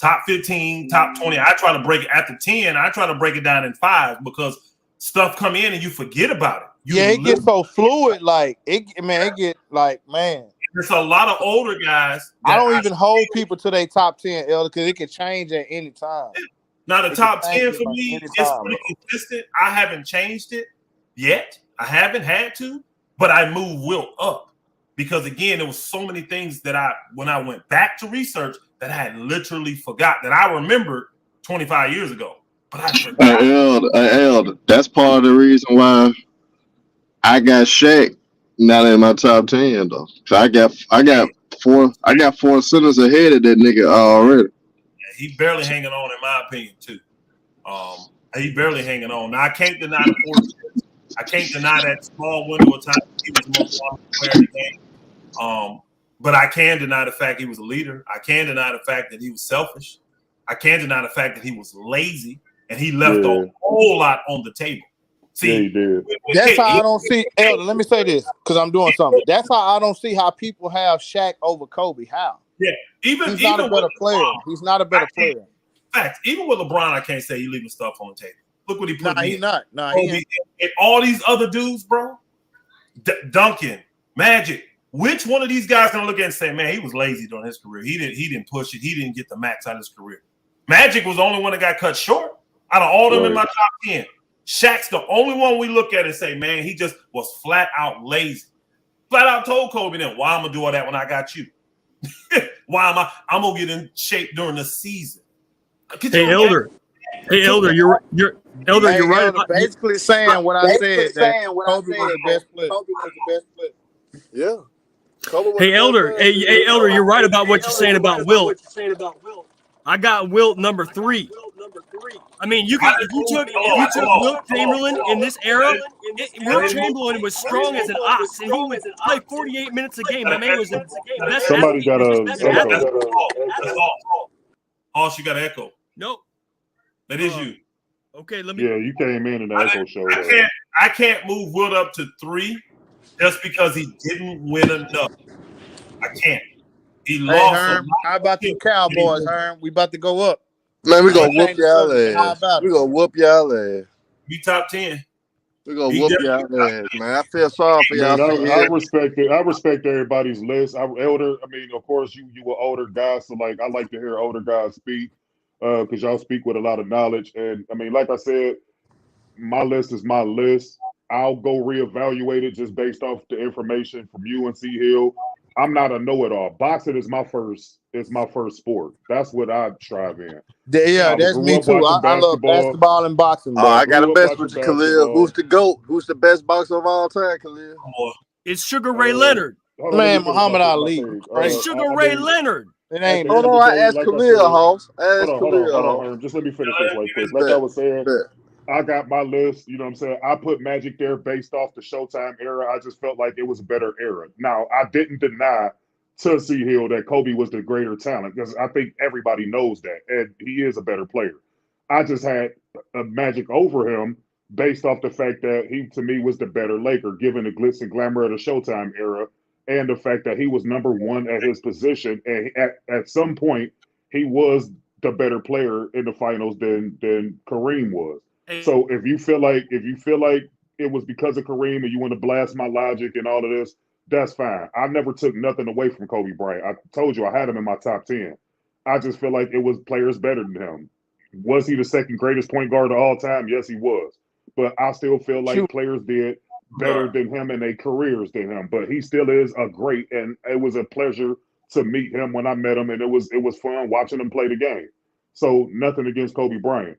[SPEAKER 17] top 15, top 20. I try to break it after 10. I try to break it down in 5 because stuff come in and you forget about it.
[SPEAKER 12] It gets so fluid. Like it get like, man.
[SPEAKER 17] There's a lot of older guys.
[SPEAKER 12] I don't even hold people to their top 10, Elder, because it can change at any time.
[SPEAKER 17] Now the top 10 for me is pretty consistent. I haven't changed it yet. I haven't had to, but I moved Wilt up because again, there was so many things that when I went back to research that I had literally forgot that I remembered 25 years ago. But I forgot.
[SPEAKER 18] Elder, that's part of the reason why I got Shaq not in my top 10 though. So I got 4 centers ahead of that nigga already.
[SPEAKER 17] Yeah, he barely hanging on in my opinion too. He barely hanging on. Now I can't deny the 4 centers. I can't deny that small window of time he was the most dominant player in the game. But I can deny the fact he was a leader. I can deny the fact that he was selfish. I can't deny the fact that he was lazy and he left a whole lot on the table. See,
[SPEAKER 11] he did.
[SPEAKER 12] That's how I don't see Elder. Let me say this because I'm doing something. That's how I don't see how people have Shaq over Kobe. How?
[SPEAKER 17] Yeah, he's
[SPEAKER 12] not a better player. He's not a better player.
[SPEAKER 17] Fact, even with LeBron, I can't say he's leaving stuff on the table. Look what he put in.
[SPEAKER 12] He's not.
[SPEAKER 17] And all these other dudes, bro, Duncan, Magic. Which one of these guys gonna look at and say, man, he was lazy during his career? He didn't push it. He didn't get the max out of his career. Magic was the only one that got cut short out of all of them in my top 10. Shaq's the only one we look at and say, man, he just was flat out lazy. Flat out told Kobe then, why I'm gonna do all that when I got you? Why am I'm gonna get in shape during the season?
[SPEAKER 16] Hey, Elder, you're right.
[SPEAKER 12] Elder basically saying what I said. Kobe was the best player. Yeah.
[SPEAKER 16] Hey, Elder. Hey, Elder, you're right about what you're saying about Wilt. I got Wilt number 3. I mean, if you took Wilt Chamberlain in this era, Wilt Chamberlain was strong as an ox, and he would play 48 minutes a game. That man was the best.
[SPEAKER 11] Somebody got a
[SPEAKER 17] echo. Oh, she got an echo.
[SPEAKER 16] Nope.
[SPEAKER 17] That is you.
[SPEAKER 16] Okay, let me.
[SPEAKER 11] Yeah, you came in and the echo showed up.
[SPEAKER 17] I can't move Wilt up to 3 just because he didn't win enough. I can't. He lost.
[SPEAKER 12] Herm, how about the Cowboys, Herm? We about to go up.
[SPEAKER 18] Man, we gonna whoop y'all ass. We gonna whoop y'all ass.
[SPEAKER 17] Be top 10.
[SPEAKER 18] We gonna whoop y'all ass, man. I feel sorry for y'all.
[SPEAKER 11] I respect it. I respect everybody's list. Elder. I mean, of course, you were older guys, so like I like to hear older guys speak because y'all speak with a lot of knowledge. And I mean, like I said, my list is my list. I'll go reevaluate it just based off the information from you and C Hill. I'm not a know-it-all. Boxing is my first sport. That's what I thrive in.
[SPEAKER 12] Yeah, that's me too. I love basketball and boxing.
[SPEAKER 18] Oh, I got a best with you, Khalil. Who's the GOAT? Who's the best boxer of all time, Khalil?
[SPEAKER 16] It's Sugar Ray Leonard.
[SPEAKER 12] Man, Muhammad Ali.
[SPEAKER 16] It's Sugar Ray Leonard.
[SPEAKER 12] It ain't.
[SPEAKER 18] Hold on, I asked Khalil, Hoss.
[SPEAKER 11] Hold on. Just let me finish this right quick. Like I was saying, I got my list. You know what I'm saying? I put Magic there based off the Showtime era. I just felt like it was a better era. Now, I didn't deny to C Hill that Kobe was the greater talent because I think everybody knows that. And he is a better player. I just had a Magic over him based off the fact that he, to me, was the better Laker, given the glitz and glamour of the Showtime era and the fact that he was number 1 at his position. And at some point, he was the better player in the finals than Kareem was. So if you feel like it was because of Kareem and you want to blast my logic and all of this, that's fine. I never took nothing away from Kobe Bryant. I told you I had him in my top 10. I just feel like it was players better than him. Was he the second greatest point guard of all time? Yes, he was. But I still feel like players did better than him in their careers than him. But he still is a great, and it was a pleasure to meet him when I met him, and it was fun watching him play the game. So nothing against Kobe Bryant.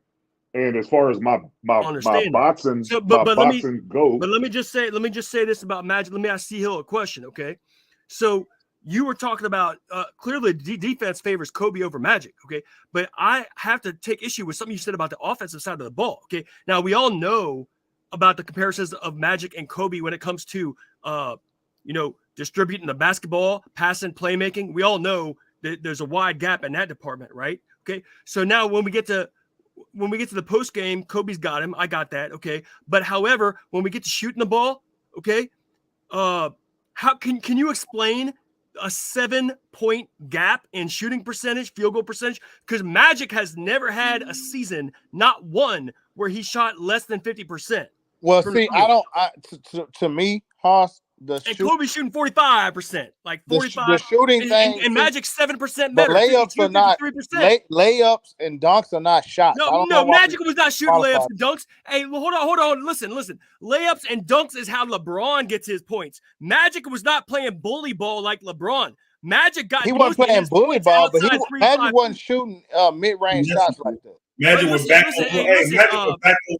[SPEAKER 11] And as far as my boxing, goes.
[SPEAKER 16] But let me just say this about Magic. Let me ask C Hill a question, okay? So you were talking about clearly defense favors Kobe over Magic, okay? But I have to take issue with something you said about the offensive side of the ball, okay? Now we all know about the comparisons of Magic and Kobe when it comes to distributing the basketball, passing, playmaking. We all know that there's a wide gap in that department, right? Okay, so now when we get to the post game, Kobe's got him. I got that. Okay. But however, when we get to shooting the ball, okay, how can you explain a 7-point gap in shooting percentage, field goal percentage, because Magic has never had a season, not one, where he shot less than 50%.
[SPEAKER 12] Well, see, to me, Haas,
[SPEAKER 16] Kobe shooting 45%, like 45.
[SPEAKER 12] The shooting thing,
[SPEAKER 16] and Magic's 7% better.
[SPEAKER 12] Layups are not 53%. Layups and dunks are not shots.
[SPEAKER 16] No, Magic was not shooting layups and dunks. Hey, hold on. Listen. Layups and dunks is how LeBron gets his points. Magic was not playing bully ball like LeBron. Magic got.
[SPEAKER 12] He wasn't playing bully ball, but Magic wasn't shooting mid-range shots like that.
[SPEAKER 17] Magic was back those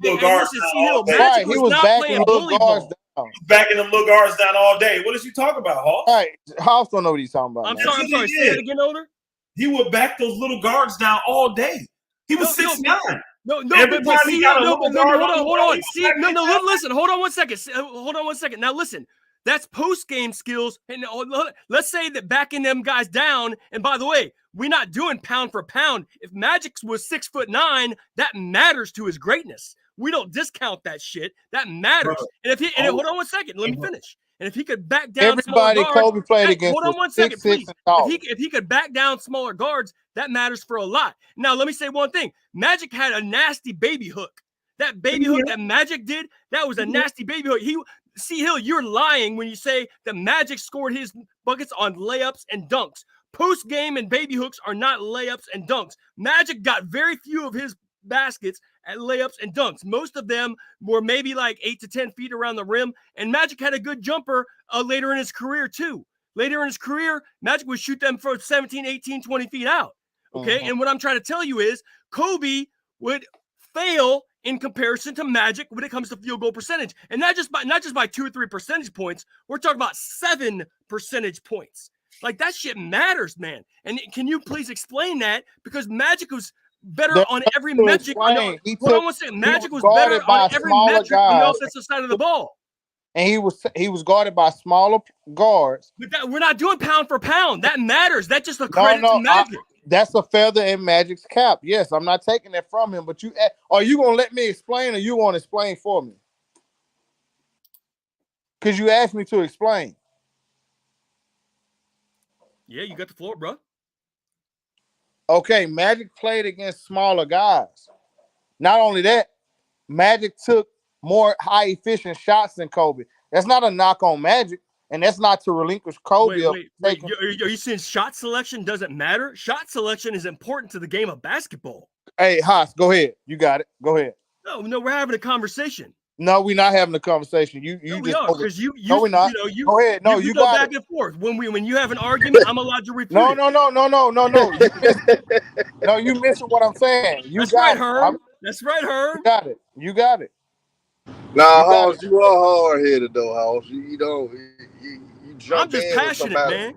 [SPEAKER 17] little guards down.
[SPEAKER 12] Right, he was backing little guards down.
[SPEAKER 17] Backing them little guards down all day. What is you talking about, Hoss?
[SPEAKER 12] All right, Hoss don't know what he's talking about.
[SPEAKER 16] I'm sorry. Say it again, older.
[SPEAKER 17] He would back those little guards down all day. He was 6'9".
[SPEAKER 16] No, but see, hold on. See, listen. Hold on one second. Now listen. That's post-game skills. And let's say that backing them guys down. And by the way, we're not doing pound for pound. If Magic was 6'9", that matters to his greatness. We don't discount that shit. That matters. Bro. And if he hold on one second, let me finish. And if he could back down
[SPEAKER 12] everybody
[SPEAKER 16] smaller guards,
[SPEAKER 12] Kobe played against,
[SPEAKER 16] hold on one second, please. If he could back down smaller guards, that matters for a lot. Now, let me say one thing. Magic had a nasty baby hook. That baby hook that Magic did, that was a nasty baby hook. Hill, you're lying when you say that Magic scored his buckets on layups and dunks. Post game and baby hooks are not layups and dunks. Magic got very few of his baskets at layups and dunks. Most of them were maybe like 8 to 10 feet around the rim. And Magic had a good jumper later in his career too. Later in his career, Magic would shoot them from 17, 18, 20 feet out. Okay. And what I'm trying to tell you is Kobe would fail in comparison to Magic when it comes to field goal percentage. And not just by 2 or 3 percentage points. We're talking about 7 percentage points. Like, that shit matters, man. And can you please explain that? Because Magic was better on every metric. Hold on one second. Magic was better on every metric on the offensive side of the ball.
[SPEAKER 12] And he was guarded by smaller guards.
[SPEAKER 16] But we're not doing pound for pound. That matters. That's just a credit to Magic.
[SPEAKER 12] That's a feather in Magic's cap. Yes, I'm not taking that from him. But are you going to let me explain, or you want to explain for me? Because you asked me to explain.
[SPEAKER 16] Yeah, you got the floor, bro.
[SPEAKER 12] Okay, Magic played against smaller guys. Not only that, Magic took more high-efficient shots than Kobe. That's not a knock on Magic, and that's not to relinquish Kobe.
[SPEAKER 16] Wait. Are you saying shot selection doesn't matter? Shot selection is important to the game of basketball.
[SPEAKER 12] Hey, Haas, go ahead. You got it. Go ahead.
[SPEAKER 16] No, we're having a conversation.
[SPEAKER 12] No, we're not having a conversation.
[SPEAKER 16] Because you
[SPEAKER 12] go ahead. No, you
[SPEAKER 16] go
[SPEAKER 12] got
[SPEAKER 16] back and forth. When you have an argument, I'm allowed to repeat.
[SPEAKER 12] No. No, you missing what I'm saying.
[SPEAKER 16] That's right, Herb. That's right, Herb.
[SPEAKER 12] You got it.
[SPEAKER 9] Nah, Hoss, you are hard-headed though, Hoss. You jump
[SPEAKER 16] I'm just
[SPEAKER 9] in
[SPEAKER 16] passionate, man.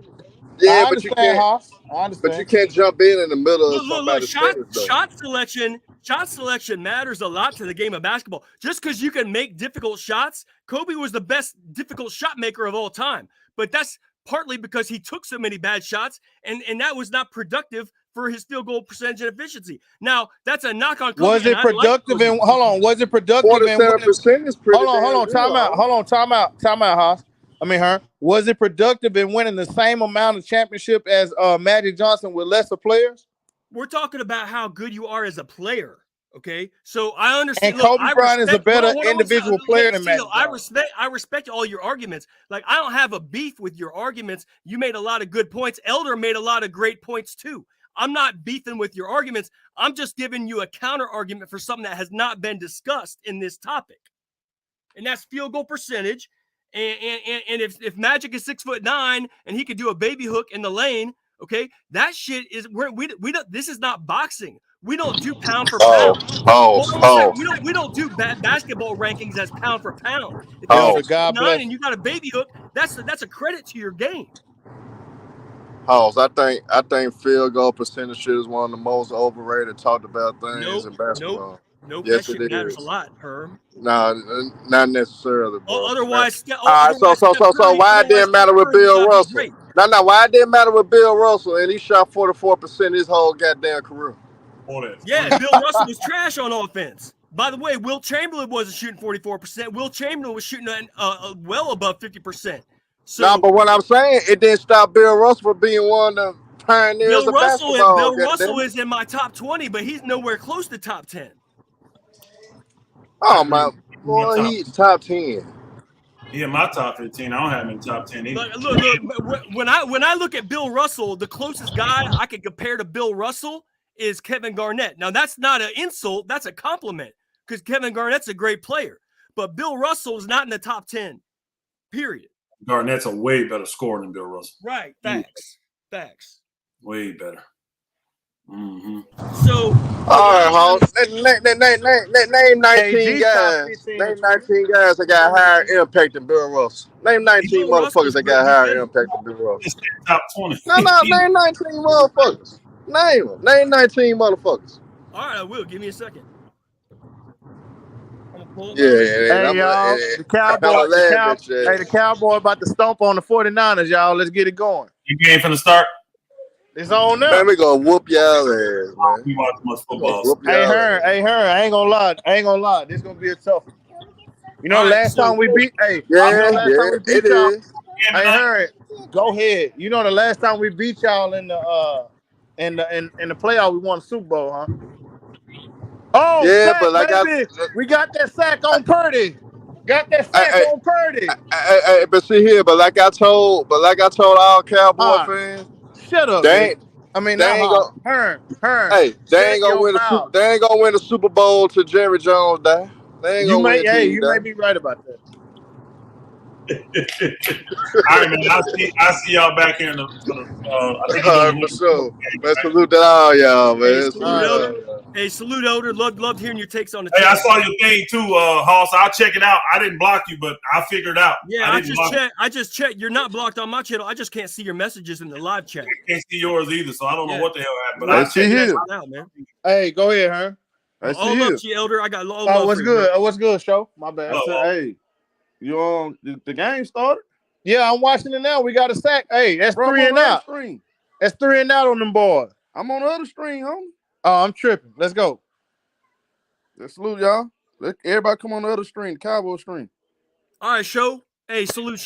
[SPEAKER 9] Yeah, but you can't.
[SPEAKER 12] Hoss. I understand.
[SPEAKER 9] But you can't jump in the middle of somebody's
[SPEAKER 16] Shot selection matters a lot to the game of basketball. Just because you can make difficult shots, Kobe was the best difficult shot maker of all time. But that's partly because he took so many bad shots, and that was not productive for his field goal percentage and efficiency. Now, that's a knock on Kobe.
[SPEAKER 12] Was it productive? Was it productive?
[SPEAKER 9] 47% is pretty.
[SPEAKER 12] Hold on. Time out, Haas. Was it productive in winning the same amount of championship as Magic Johnson with lesser players?
[SPEAKER 16] We're talking about how good you are as a player. Okay, so I understand.
[SPEAKER 12] And Kobe Bryant is a better individual player than Magic.
[SPEAKER 16] I respect all your arguments. Like, I don't have a beef with your arguments. You made a lot of good points. Elder made a lot of great points too. I'm not beefing with your arguments. I'm just giving you a counter argument for something that has not been discussed in this topic, and that's field goal percentage. And if Magic is 6'9" and he could do a baby hook in the lane, okay, that shit is we don't. This is not boxing. We don't do pound for pound. We don't do basketball rankings as pound for pound. If you're 6'9" and you got a baby hook, that's a credit to your game.
[SPEAKER 9] Hoss, I think field goal percentage shit is one of the most overrated, talked about things in basketball.
[SPEAKER 16] Nope,
[SPEAKER 9] yes,
[SPEAKER 16] that shit matters a lot, Herm.
[SPEAKER 9] Nah, not necessarily, bro.
[SPEAKER 16] Otherwise,
[SPEAKER 9] so why it didn't matter with Bill Russell? No, why it didn't matter with Bill Russell and he shot 44% his whole goddamn career?
[SPEAKER 16] Yeah, Bill Russell was trash on offense. By the way, Wilt Chamberlain wasn't shooting 44%. Wilt Chamberlain was shooting well above 50%.
[SPEAKER 9] No, but what I'm saying, it didn't stop Bill Russell from being one of the pioneers of basketball.
[SPEAKER 16] Bill Russell is in my top 20, but he's nowhere close to top 10.
[SPEAKER 9] Oh my boy, he's top 10.
[SPEAKER 17] He in my top 15. I don't have him in top 10 either.
[SPEAKER 16] Look, when I look at Bill Russell, the closest guy I could compare to Bill Russell is Kevin Garnett. Now, that's not an insult. That's a compliment because Kevin Garnett's a great player. But Bill Russell is not in the top 10, period.
[SPEAKER 17] Garnett's a way better scorer than Bill Russell.
[SPEAKER 16] Right. Facts.
[SPEAKER 17] Way better. Mm-hmm.
[SPEAKER 16] So,
[SPEAKER 9] all right, Hawk. Name 19 guys. Name 19 guys that got higher impact than Bill Russell. Name 19 motherfuckers that got higher impact than Bill Russell.
[SPEAKER 17] Top 20.
[SPEAKER 9] No, name 19 motherfuckers. Name them. Name 19 motherfuckers.
[SPEAKER 16] All right, I will. Give me a second.
[SPEAKER 9] Yeah.
[SPEAKER 12] Hey, y'all. The Cowboy about to stomp on the 49ers, y'all. Let's get it going.
[SPEAKER 17] You game from the start?
[SPEAKER 12] It's on now.
[SPEAKER 9] Man, we gonna whoop y'all ass, man.
[SPEAKER 17] We watch much football.
[SPEAKER 12] Hey, her. I ain't gonna lie. This is gonna be a tough one. You know, last time we beat. Hey,
[SPEAKER 9] it is.
[SPEAKER 12] Hey, her. Go ahead. You know, the last time we beat y'all in the playoff, we won the Super Bowl, huh? Oh,
[SPEAKER 9] yeah,
[SPEAKER 12] sack,
[SPEAKER 9] but like
[SPEAKER 12] baby. We got that sack on Purdy. On Purdy.
[SPEAKER 9] But see here, but like I told all Cowboy fans,
[SPEAKER 12] shut up.
[SPEAKER 9] They ain't
[SPEAKER 12] gonna
[SPEAKER 9] win the Super Bowl till Jerry Jones die. They ain't gonna win.
[SPEAKER 12] You may be right about that.
[SPEAKER 17] All right, man. I see y'all back here in the.
[SPEAKER 9] For sure. Let's salute to all y'all, man.
[SPEAKER 16] Salute Elder. Loved hearing your takes on the.
[SPEAKER 17] Hey, I saw your thing too, Hoss. I'll check it out. I didn't block you, but I figured it out.
[SPEAKER 16] Yeah, I just checked. You're not blocked on my channel. I just can't see your messages in the live chat.
[SPEAKER 17] I can't see yours either, so I don't know what the hell happened. But
[SPEAKER 9] I see you
[SPEAKER 16] now, man.
[SPEAKER 12] Hey, go ahead, huh?
[SPEAKER 16] All love to you, Elder. I got all love.
[SPEAKER 12] What's good? What's good, show? My bad.
[SPEAKER 1] Hey. You on the game started?
[SPEAKER 12] Yeah, I'm watching it now. We got a sack. Hey, that's 3 and out. That's 3 and out on them boys.
[SPEAKER 1] I'm on the other stream, homie.
[SPEAKER 12] Oh, I'm tripping. Let's go.
[SPEAKER 1] Let's salute y'all. Let everybody come on the other stream, the Cowboy stream.
[SPEAKER 16] All right, show. Hey, salute show.